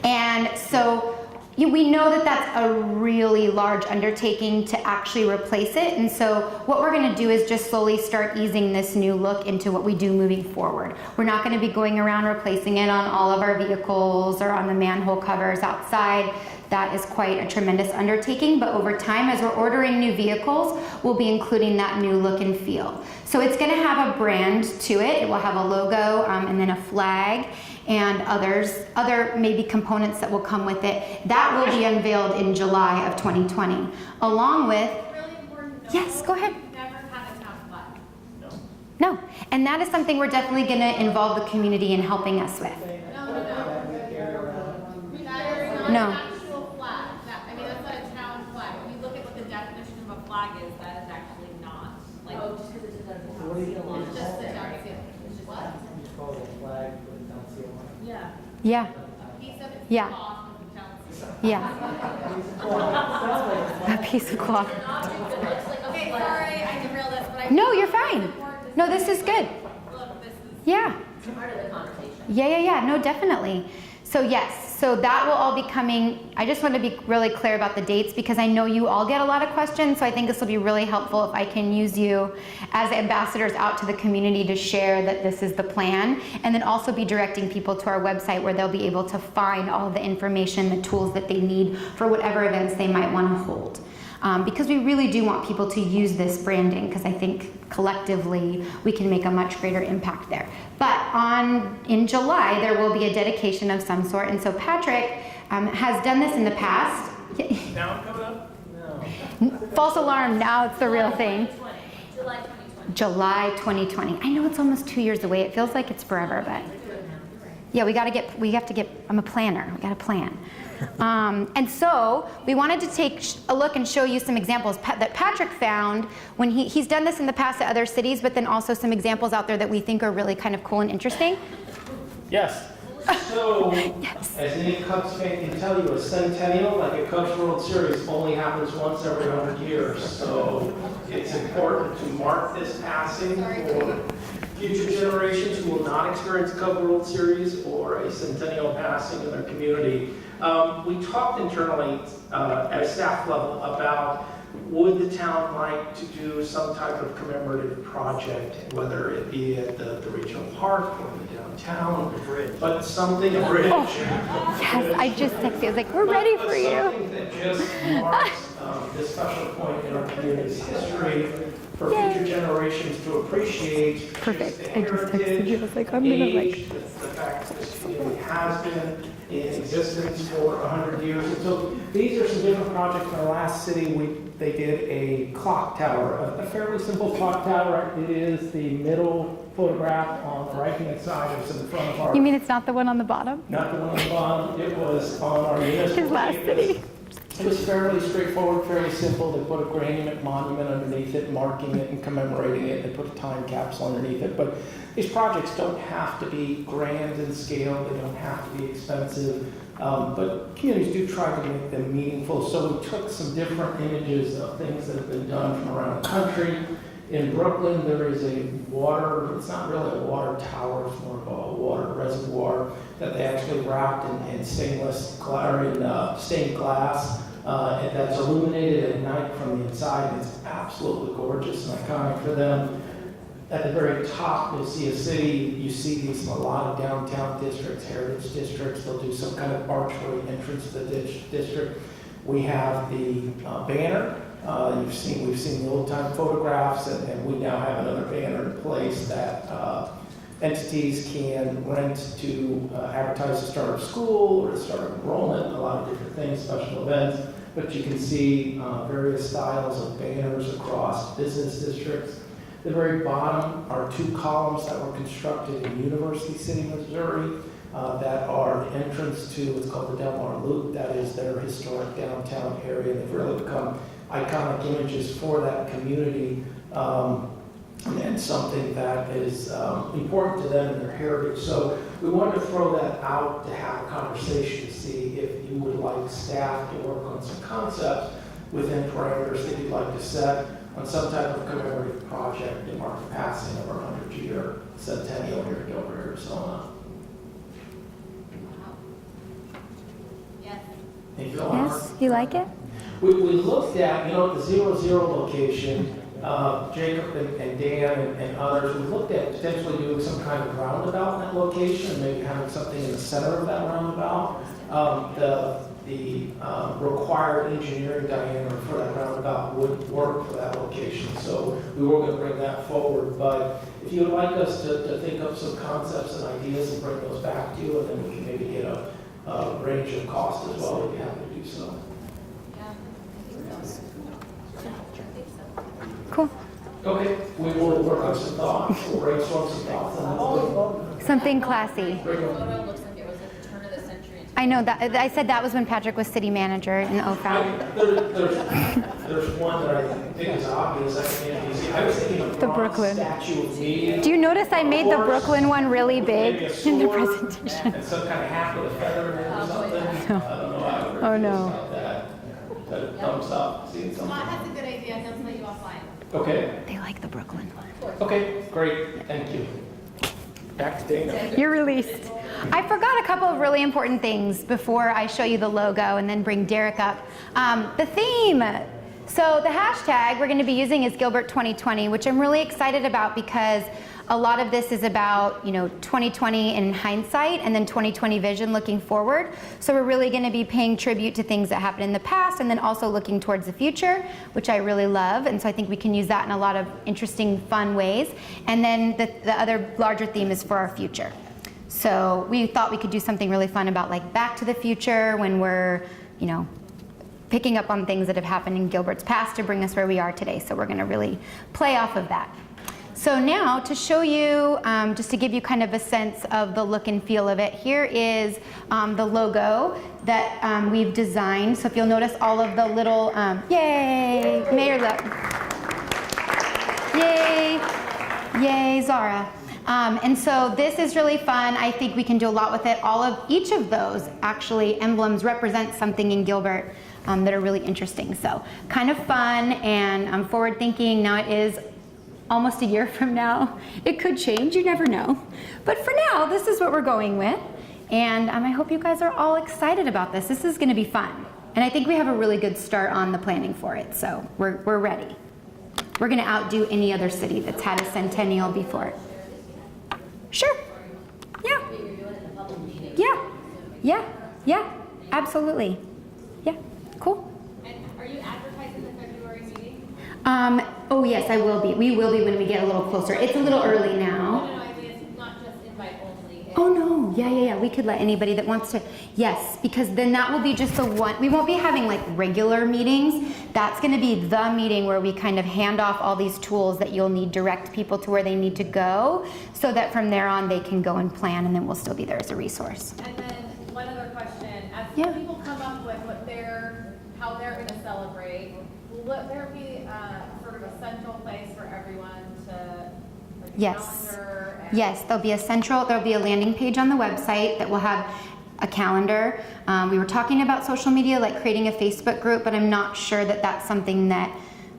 And so we know that that's a really large undertaking to actually replace it. And so what we're going to do is just slowly start easing this new look into what we do moving forward. We're not going to be going around replacing it on all of our vehicles or on the manhole covers outside. That is quite a tremendous undertaking, but over time, as we're ordering new vehicles, we'll be including that new look and feel. So it's going to have a brand to it. It will have a logo and then a flag and other maybe components that will come with it. That will be unveiled in July of 2020, along with. Really important. Yes, go ahead. Never had a town flag. No, and that is something we're definitely going to involve the community in helping us with. No. That is not No. an actual flag. I mean, that's not a town flag. When you look at what the definition of a flag is, that is actually not like. Oh, just because it doesn't have the town seal on it. It's just the town seal. It's just- What? You call it a flag with a town seal on it. Yeah. Yeah, A piece of it's Yeah. off of the town seal. yeah. A piece of cloth. Okay, sorry, I derailed this, but I. No, you're fine. No, this is good. Look, this is. Yeah. Part of the conversation. Yeah. No, definitely. So yes, so that will all be coming. I just want to be really clear about the dates because I know you all get a lot of questions. So I think this will be really helpful if I can use you as ambassadors out to the community to share that this is the plan, and then also be directing people to our website where they'll be able to find all the information, the tools that they need for whatever events they might want to hold. Because we really do want people to use this branding, because I think collectively we can make a much greater impact there. But in July, there will be a dedication of some sort, and so Patrick has done this in the past. Now coming up? No. False alarm, now it's the real thing. July 2020. July 2020. I know it's almost 2 years away. It feels like it's forever, but yeah, we have to get, I'm a planner. We got to plan. And so we wanted to take a look and show you some examples that Patrick found when he's done this in the past at other cities, but then also some examples out there that we think are really kind of cool and interesting. Yes. So, as any Cubs fan can tell you, a centennial, like a Cubs World Series, only happens once every 100 years. So it's important to mark this passing for future generations who will not experience a Cubs World Series or a centennial passing in their community. We talked internally at a staff level about would the town like to do some type of commemorative project, whether it be at the regional park or the downtown, but something, a bridge. Yes, I just texted. I was like, we're ready for you. Something that just marks this special point in our community's history for future generations to appreciate. Perfect. The I just texted you. I was like, I'm gonna age, the fact that this community has been in existence for 100 years. And so these are some different projects. In our last city, they did a clock tower, a fairly simple clock tower. It is the middle photograph on the right-hand side. It's in the front of our. You mean it's not the one on the bottom? Not the one on the bottom. It was on our municipal. His last city. It was fairly straightforward, fairly simple. They put a granite monument underneath it, marking it and commemorating it. They put a time capsule underneath it. But these projects don't have to be grand in scale. They don't have to be expensive. But communities do try to make them meaningful. So we took some different images of things that have been done from around the country. In Brooklyn, there is a water, it's not really a water tower, it's more of a water reservoir that they actually wrapped in stainless stained glass. And that's illuminated at night from the inside. And it's absolutely gorgeous and iconic for them. At the very top, you'll see a city. You see these in a lot of downtown districts, heritage districts. They'll do some kind of archway entrance to the district. We have the banner. We've seen the old-time photographs, and we now have another banner in place that entities can rent to advertise the start of school or the start of enrollment, a lot of different things, special events. But you can see various styles of banners across business districts. The very bottom are two columns that were constructed in University City, Missouri, that are the entrance to what's called the Del Mar Loop. That is their historic downtown area. They've really become iconic images for that community, and something that is important to them and their heritage. So we wanted to throw that out to have a conversation to see if you would like staff to work on some concepts within parameters that you'd like to set on some type of commemorative project to mark the passing of our 100-year centennial here in Gilbert, Arizona. Yes. Thank you, Eleanor. Yes, you like it? We looked at, at the 0-0 location, Jacob and Dan and others, we looked at potentially doing some kind of roundabout in that location, maybe having something in the center of that roundabout. The required engineering diameter for that roundabout would work for that location, so we were going to bring that forward. But if you would like us to think up some concepts and ideas and bring those back to you, and then we can maybe get a range of cost as well, we'd be happy to do so. Cool. Okay, we will work on some thoughts, we'll brainstorm some thoughts, and then we'll Something classy. Photo looks like it was at the turn of the century. I know that, I said that was when Patrick was city manager in OFAL. There's one that I think is obvious. I was thinking of The bronze Brooklyn. statue of me. Do you notice I made the Brooklyn one really big Maybe a in the sword presentation? And some kind of hat with a feather in it or something. I don't know. I would Oh, no. about that. But a thumbs up, seeing something. Scott has a good idea, he'll tell you offline. Okay, They like the Brooklyn one. okay, great, thank you. Back to Dana. You're released. I forgot a couple of really important things before I show you the logo and then bring Derek up. The theme. So the hashtag we're going to be using is Gilbert 2020, which I'm really excited about because a lot of this is about, 2020 in hindsight and then 2020 vision looking forward. So we're really going to be paying tribute to things that happened in the past and then also looking towards the future, which I really love. And so I think we can use that in a lot of interesting, fun ways. And then the other larger theme is for our future. So we thought we could do something really fun about like Back to the Future when we're, picking up on things that have happened in Gilbert's past to bring us where we are today. So we're going to really play off of that. So now to show you, just to give you kind of a sense of the look and feel of it, here is the logo that we've designed. So if you'll notice all of the little, yay, Mayor look. Yay, yay, Zara. And so this is really fun. I think we can do a lot with it. Each of those actually emblems represent something in Gilbert that are really interesting. So kind of fun and forward thinking. Now it is almost a year from now. It could change, you never know. But for now, this is what we're going with. And I hope you guys are all excited about this. This is gonna be fun. And I think we have a really good start on the planning for it. So we're ready. We're gonna outdo any other city that's had a centennial before. Sure. Yeah. Yeah, absolutely. Yeah, cool. And are you advertising the February meeting? Oh yes, I will be. We will be when we get a little closer. It's a little early now. No, I mean, it's not just invite only. Oh no, yeah. We could let anybody that wants to, yes, because then that will be just the one, we won't be having like regular meetings. That's gonna be the meeting where we kind of hand off all these tools that you'll need, direct people to where they need to go, so that from there on they can go and plan, and then we'll still be there as a resource. And then one other question, as Yeah. people come up with how they're gonna celebrate, will there be sort of a central place for everyone to, like a Yes. calendar? And Yes, there'll be a landing page on the website that will have a calendar. We were talking about social media, like creating a Facebook group, but I'm not sure that that's something that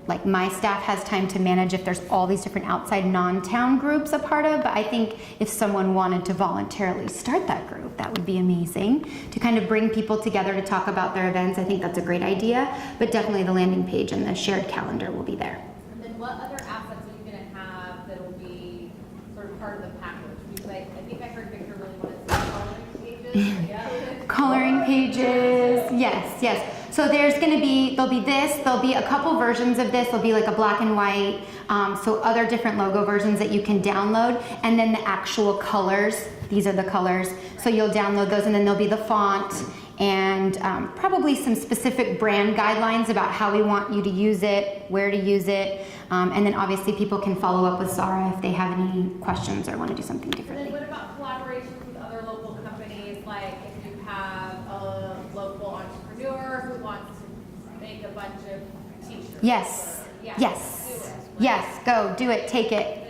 like my staff has time to manage if there's all these different outside non-town groups a part of. But I think if someone wanted to voluntarily start that group, that would be amazing to kind of bring people together to talk about their events. I think that's a great idea, but definitely the landing page and the shared calendar will be there. And then what other assets are you gonna have that'll be sort of part of the package? Because I think I heard Victor really wanted some coloring pages. Yeah. Coloring pages, yes. So there'll be a couple versions of this. There'll be like a black and white, so other different logo versions that you can download, and then the actual colors. These are the colors. So you'll download those, and then there'll be the font and probably some specific brand guidelines about how we want you to use it, where to use it, and then obviously people can follow up with Zara if they have any questions or want to do something And differently. then what about collaborations with other local companies? Like if you have a local entrepreneur who wants to make a bunch of t-shirts. Yes, Yeah, yes, do it, right? yes, go, do it, take it.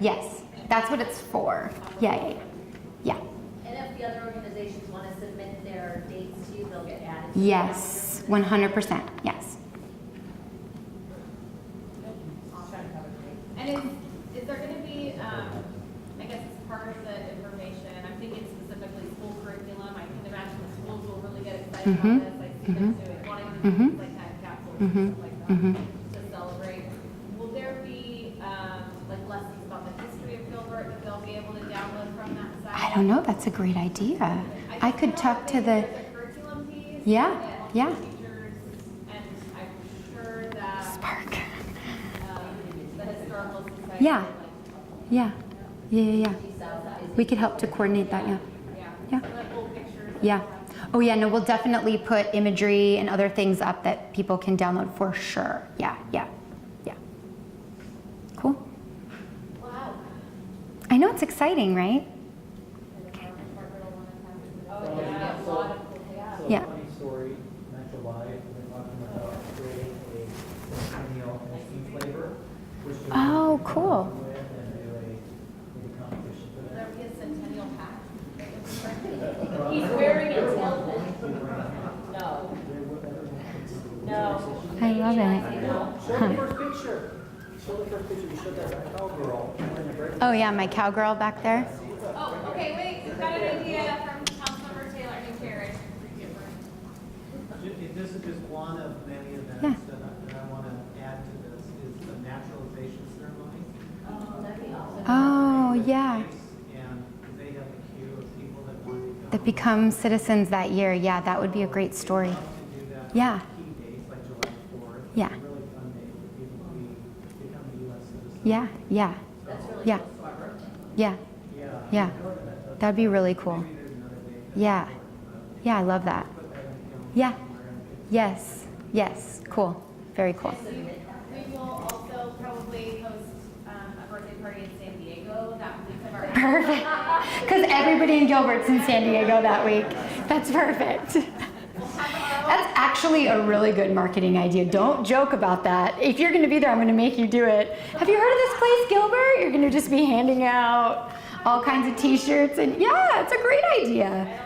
Yes, that's what it's for. Yeah. And if the other organizations want to submit their dates to you, they'll get added to the Yes, 100%, yes. And is there gonna be, I guess as part of the information, I'm thinking specifically school curriculum, I can imagine the schools will really get excited about this, like see them doing, wanting to do things like time capsules and stuff like that, to celebrate. Will there be, like lessons about the history of Gilbert that they'll be able to download from that site? I don't know, that's a great idea. I could talk to the, There's a curriculum piece. yeah. Teachers, and I'm sure that. Spark. The historical society. Yeah. Yeah. We could help to coordinate that, yeah. Yeah. Oh yeah, no, we'll definitely put imagery and other things up that people can download for sure. Yeah. Cool. Wow. I know, it's exciting, right? Yeah. Funny story, Metro Live, we're talking about creating a centennial ice cream flavor. which we Oh, can cool. come up with and do a competition for Will that. there be a centennial pack? He's wearing a tail fin. No. No. I love it. Show the first picture. Show the first picture. You showed that cowgirl. Oh yeah, my cowgirl back there. Oh, okay, wait, we've got an idea from Councilmember Taylor and Karen. This is just one of many events that I want to add to this, is the naturalization ceremony. Oh, that'd be awesome. Oh yeah. And they have a queue of people that want to come. That become citizens that year. Yeah, that would be a great story. Yeah. Key dates like July 4th. Yeah. It's a really fun day for people to become a U.S. citizen. Yeah. That's really Yeah. close to our birthday. Yeah. That'd be really cool. Yeah. I love that. Yeah. Yes. Cool. Very cool. We will also probably host a birthday party in San Diego that week of our. Perfect. Because everybody in Gilbert's in San Diego that week. That's perfect. That's actually a really good marketing idea. Don't joke about that. If you're going to be there, I'm going to make you do it. Have you heard of this place, Gilbert? You're going to just be handing out all kinds of t-shirts. And yeah, it's a great idea.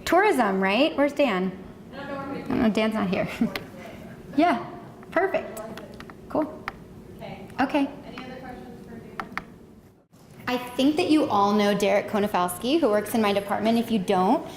Tourism, right? Where's Dan? I don't know, Dan's not here. Yeah, perfect. Cool. Okay. Any other questions for David? I think that you all know Derek Konofalski, who works in my department. If you don't,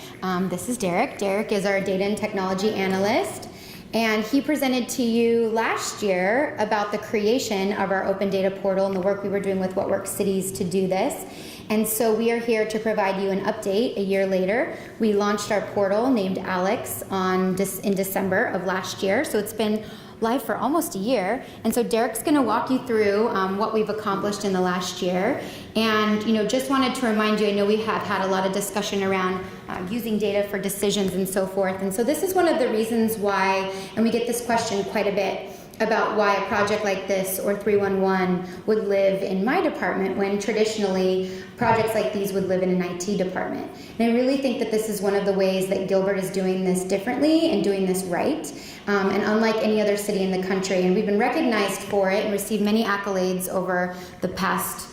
this is Derek. Derek is our data and technology analyst, and he presented to you last year about the creation of our open data portal and the work we were doing with What Works Cities to do this. And so we are here to provide you an update a year later. We launched our portal named Alex in December of last year, so it's been live for almost a year. And so Derek's going to walk you through what we've accomplished in the last year. And just wanted to remind you, I know we have had a lot of discussion around using data for decisions and so forth. And so this is one of the reasons why, and we get this question quite a bit, about why a project like this or 311 would live in my department when traditionally projects like these would live in an IT department. And I really think that this is one of the ways that Gilbert is doing this differently and doing this right, and unlike any other city in the country. And we've been recognized for it and received many accolades over the past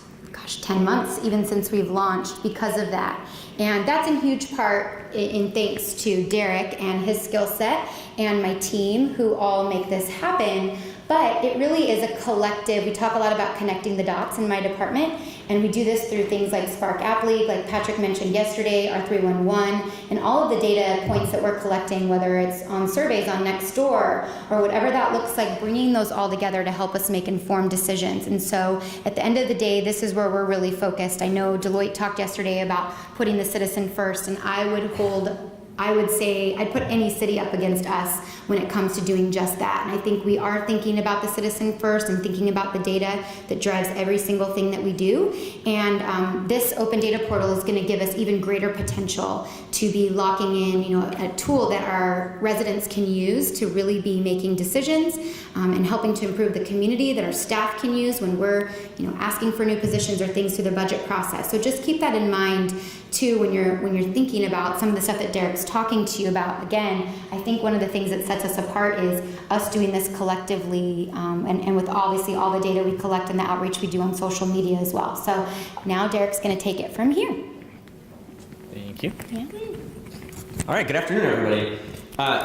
10 months, even since we've launched, because of that. And that's in huge part in thanks to Derek and his skill set and my team, who all make this happen. But it really is a collective. We talk a lot about connecting the dots in my department, and we do this through things like Spark App League, like Patrick mentioned yesterday, our 311, and all of the data points that we're collecting, whether it's on surveys on Nextdoor or whatever that looks like, bringing those all together to help us make informed decisions. And so at the end of the day, this is where we're really focused. I know Deloitte talked yesterday about putting the citizen first, and I would say I'd put any city up against us when it comes to doing just that. And I think we are thinking about the citizen first and thinking about the data that drives every single thing that we do. And this open data portal is going to give us even greater potential to be locking in, you know, a tool that our residents can use to really be making decisions and helping to improve the community, that our staff can use when we're, you know, asking for new positions or things through the budget process. So just keep that in mind too when you're thinking about some of the stuff that Derek's talking to you about. Again, I think one of the things that sets us apart is us doing this collectively and with obviously all the data we collect and the outreach we do on social media as well. So now Derek's going to take it from here. Thank you. Yeah. All right, good afternoon, everybody.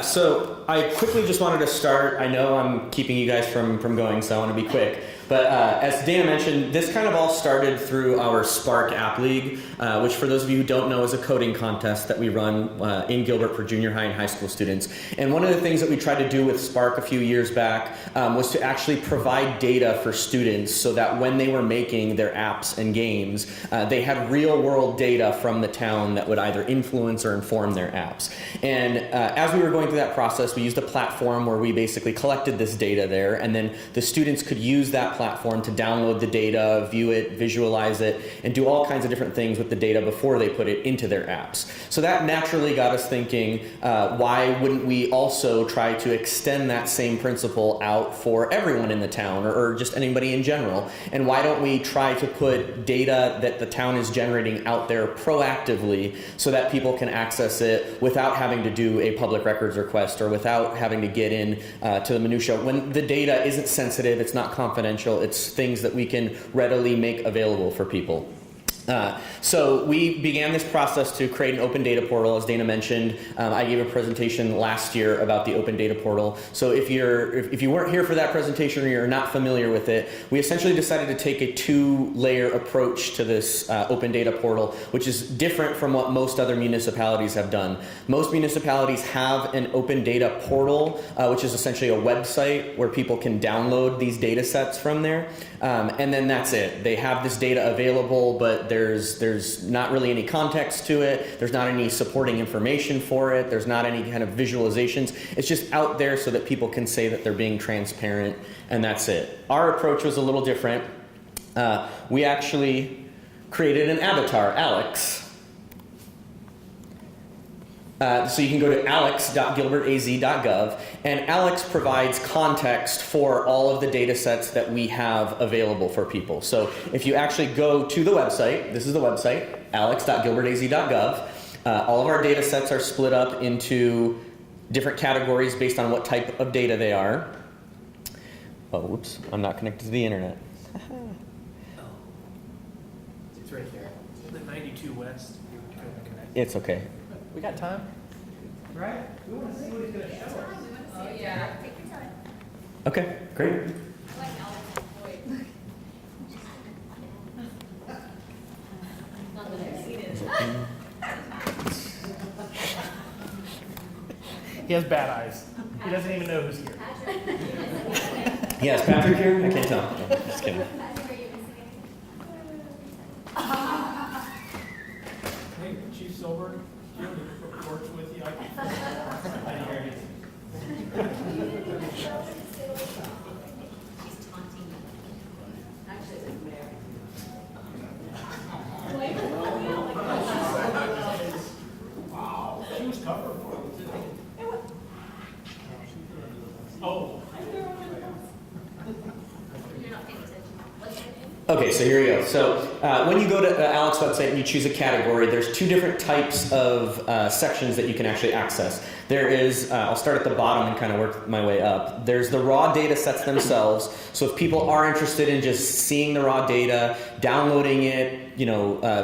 So I quickly just wanted to start. I know I'm keeping you guys from going, so I want to be quick. But as Dana mentioned, this kind of all started through our Spark App League, which for those of you who don't know is a coding contest that we run in Gilbert for junior high and high school students. And one of the things that we tried to do with Spark a few years back was to actually provide data for students so that when they were making their apps and games, they had real world data from the town that would either influence or inform their apps. And as we were going through that process, we used a platform where we basically collected this data there, and then the students could use that platform to download the data, view it, visualize it, and do all kinds of different things with the data before they put it into their apps. So that naturally got us thinking, why wouldn't we also try to extend that same principle out for everyone in the town, or just anybody in general? And why don't we try to put data that the town is generating out there proactively so that people can access it without having to do a public records request or without having to get in to the minutia, when the data isn't sensitive, it's not confidential, it's things that we can readily make available for people. So we began this process to create an open data portal. As Dana mentioned, I gave a presentation last year about the open data portal. So if you weren't here for that presentation or you're not familiar with it, we essentially decided to take a two-layer approach to this open data portal, which is different from what most other municipalities have done. Most municipalities have an open data portal, which is essentially a website where people can download these data sets from there. And then that's it. They have this data available, but there's not really any context to it. There's not any supporting information for it. There's not any kind of visualizations. It's just out there so that people can say that they're being transparent, and that's it. Our approach was a little different. We actually created an avatar, Alex. So you can go to alex.gilbertaz.gov, and Alex provides context for all of the data sets that we have available for people. So if you actually go to the website, this is the website, alex.gilbertaz.gov, all of our data sets are split up into different categories based on what type of data they are. Oh, whoops, I'm not connected to the internet. It's right there. The 92 West. It's okay. We got time? Right? We want to see what he's going to show us. Oh, yeah. Take your time. Okay, great. I like Alex Floyd. Not that I've seen it. He has bad eyes. He doesn't even know who's here. Yeah, is Patrick here? I can't tell. No, just kidding. Hey, Chief Silver, do you have the works with you? I can hear you. She's taunting me. Actually, it's embarrassing. Wow, she was covering for it. Oh. You're not paying attention. What's your name? Okay, so here we go. So when you go to Alex's website and you choose a category, there's two different types of sections that you can actually access. There is, I'll start at the bottom and kind of work my way up. There's the raw data sets themselves. So if people are interested in just seeing the raw data, downloading it,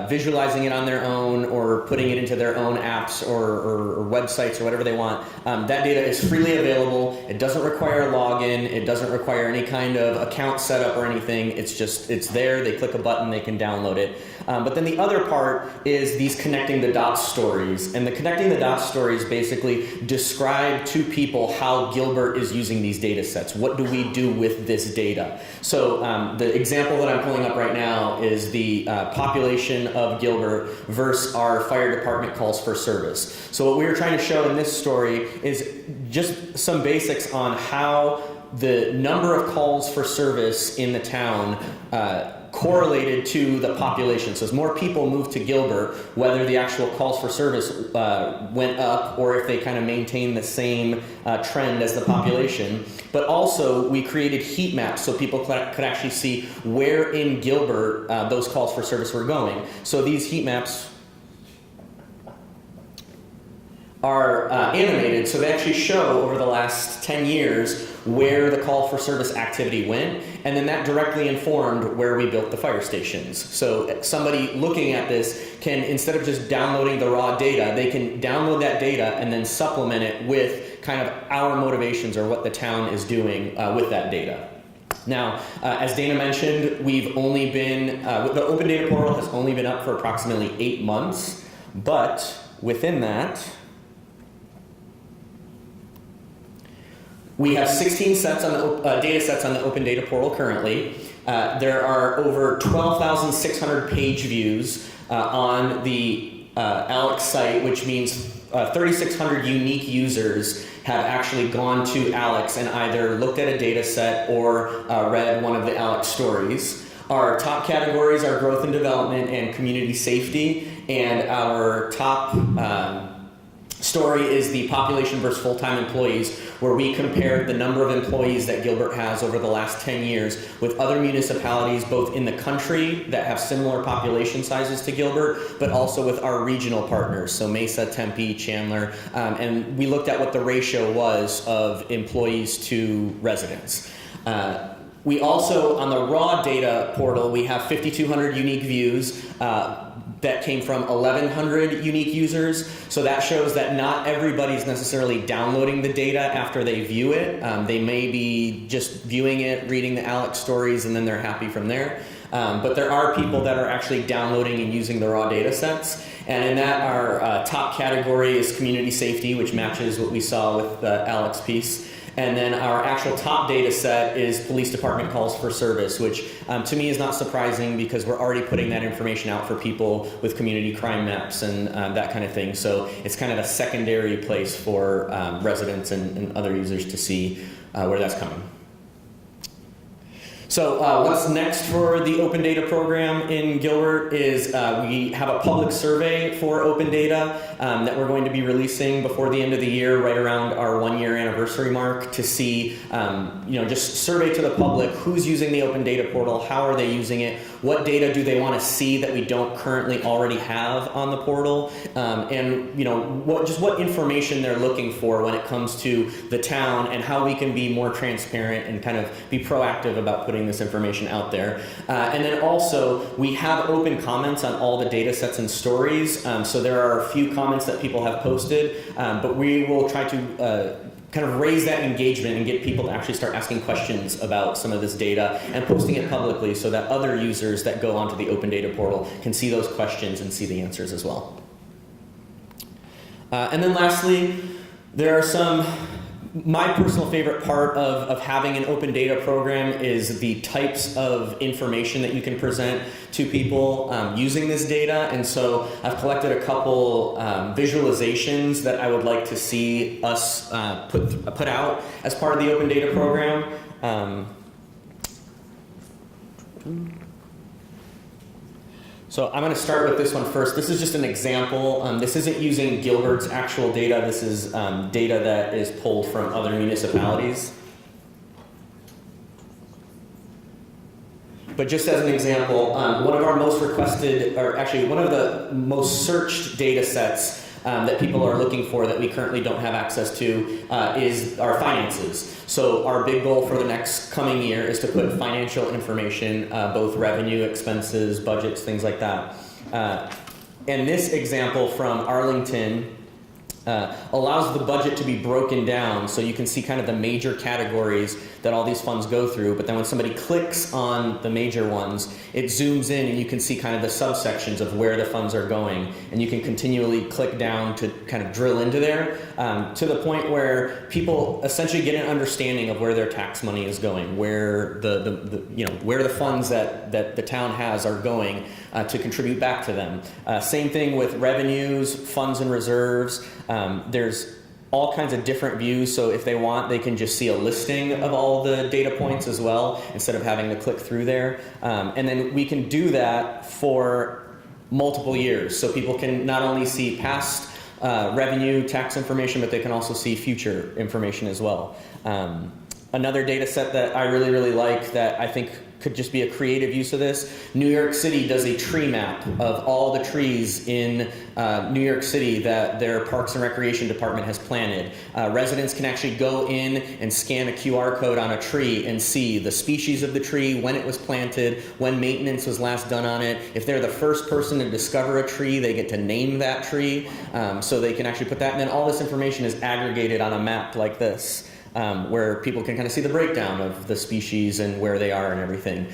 visualizing it on their own, or putting it into their own apps or websites or whatever they want, that data is freely available. It doesn't require a login. It doesn't require any kind of account setup or anything. It's there. They click a button, they can download it. But then the other part is these connecting the dots stories. And the connecting the dots stories basically describe to people how Gilbert is using these data sets. What do we do with this data? So the example that I'm pulling up right now is the population of Gilbert versus our fire department calls for service. So what we were trying to show in this story is just some basics on how the number of calls for service in the town correlated to the population. So as more people move to Gilbert, whether the actual calls for service went up or if they kind of maintained the same trend as the population. But also we created heat maps so people could actually see where in Gilbert those calls for service were going. So these heat maps are animated, so they actually show over the last 10 years where the call for service activity went, and then that directly informed where we built the fire stations. So somebody looking at this can, instead of just downloading the raw data, they can download that data and then supplement it with kind of our motivations or what the town is doing with that data. Now, as Dana mentioned, we've only been, the Open Data Portal has only been up for approximately 8 months, but within that, we have 16 sets on the, data sets on the Open Data Portal currently. There are over 12,600 page views on the ALEC site, which means 3,600 unique users have actually gone to ALEC and either looked at a data set or read one of the ALEC stories. Our top categories are growth and development and community safety, and our top story is the population versus full-time employees, where we compared the number of employees that Gilbert has over the last 10 years with other municipalities both in the country that have similar population sizes to Gilbert, but also with our regional partners, so Mesa, Tempe, Chandler, and we looked at what the ratio was of employees to residents. We also, on the raw data portal, we have 5,200 unique views that came from 1,100 unique users. So that shows that not everybody's necessarily downloading the data after they view it. They may be just viewing it, reading the ALEC stories, and then they're happy from there. But there are people that are actually downloading and using the raw data sets. And in that, our top category is community safety, which matches what we saw with the ALEC piece. And then our actual top data set is police department calls for service, which to me is not surprising because we're already putting that information out for people with community crime maps and that kind of thing. So it's kind of a secondary place for residents and other users to see where that's coming. So what's next for the Open Data program in Gilbert is we have a public survey for open data that we're going to be releasing before the end of the year, right around our 1-year anniversary mark, to see, just survey to the public who's using the Open Data portal, how are they using it, what data do they want to see that we don't currently already have on the portal, and what information they're looking for when it comes to the town and how we can be more transparent and kind of be proactive about putting this information out there. And then also, we have open comments on all the data sets and stories. So there are a few comments that people have posted, but we will try to kind of raise that engagement and get people to actually start asking questions about some of this data and posting it publicly so that other users that go onto the Open Data portal can see those questions and see the answers as well. And then lastly, there are my personal favorite part of having an open data program is the types of information that you can present to people using this data. And so I've collected a couple visualizations that I would like to see us put out as part of the open data program. So I'm going to start with this one first. This is just an example. This isn't using Gilbert's actual data. This is data that is pulled from other municipalities. But just as an example, one of our most requested, or actually one of the most searched data sets that people are looking for that we currently don't have access to is our finances. So our big goal for the next coming year is to put financial information, both revenue, expenses, budgets, things like that. And this example from Arlington allows the budget to be broken down so you can see kind of the major categories that all these funds go through, but then when somebody clicks on the major ones, it zooms in and you can see kind of the subsections of where the funds are going, and you can continually click down to kind of drill into there to the point where people essentially get an understanding of where their tax money is going, where where the funds that the town has are going to contribute back to them. Same thing with revenues, funds and reserves. There's all kinds of different views. So if they want, they can just see a listing of all the data points as well, instead of having to click through there. And then we can do that for multiple years. So people can not only see past revenue, tax information, but they can also see future information as well. Another data set that I really, really like that I think could just be a creative use of this, New York City does a tree map of all the trees in New York City that their Parks and Recreation Department has planted. Residents can actually go in and scan a QR code on a tree and see the species of the tree, when it was planted, when maintenance was last done on it. If they're the first person to discover a tree, they get to name that tree. So they can actually put that, and then all this information is aggregated on a map like this. Where people can kind of see the breakdown of the species and where they are and everything.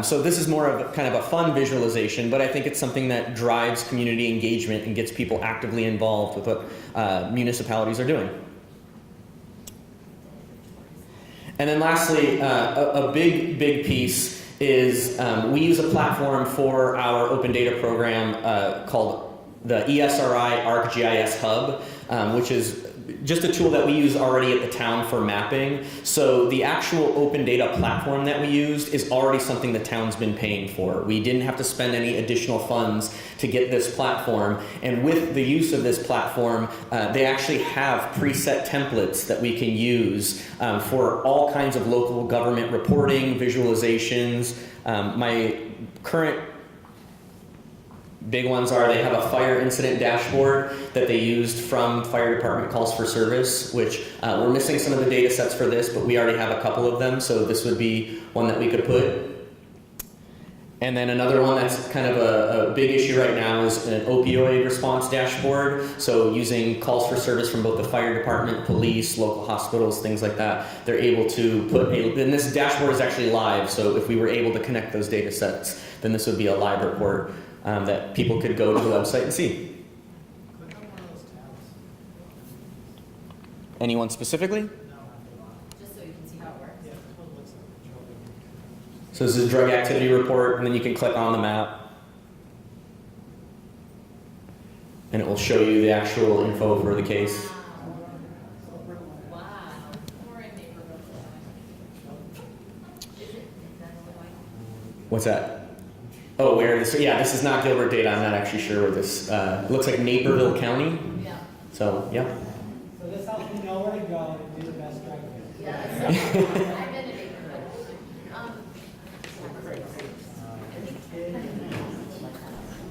So this is more of kind of a fun visualization, but I think it's something that drives community engagement and gets people actively involved with what municipalities are doing. And then lastly, a big piece is we use a platform for our open data program called the ESRI ArcGIS Hub, which is just a tool that we use already at the town for mapping. So the actual open data platform that we used is already something the town's been paying for. We didn't have to spend any additional funds to get this platform. And with the use of this platform, they actually have preset templates that we can use for all kinds of local government reporting, visualizations. My current big ones are they have a fire incident dashboard that they used from Fire Department Calls for Service, which we're missing some of the data sets for this, but we already have a couple of them, so this would be one that we could put. And then another one that's kind of a big issue right now is an opioid response dashboard. So using calls for service from both the fire department, police, local hospitals, things like that, they're able to put and this dashboard is actually live, so if we were able to connect those data sets, then this would be a live report that people could go to the website and see. Anyone specifically? Just so you can see how it works. So this is a drug activity report, and then you can click on the map. And it will show you the actual info for the case. What's that? Oh, where this? Yeah, this is not Gilbert data. I'm not actually sure where this. It looks like Naperville County. Yeah. So yeah. So this helps me know where to go and do the best drug test. Yeah. I've been to Naperville.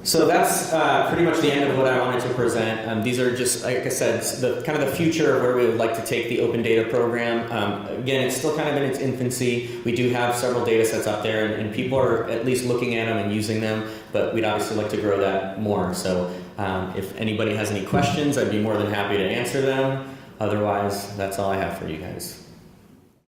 So that's pretty much the end of what I wanted to present. These are just, like I said, the kind of the future of where we would like to take the open data program. Again, it's still kind of in its infancy. We do have several data sets out there, and people are at least looking at them and using them, but we'd obviously like to grow that more. So if anybody has any questions, I'd be more than happy to answer them. Otherwise, that's all I have for you guys.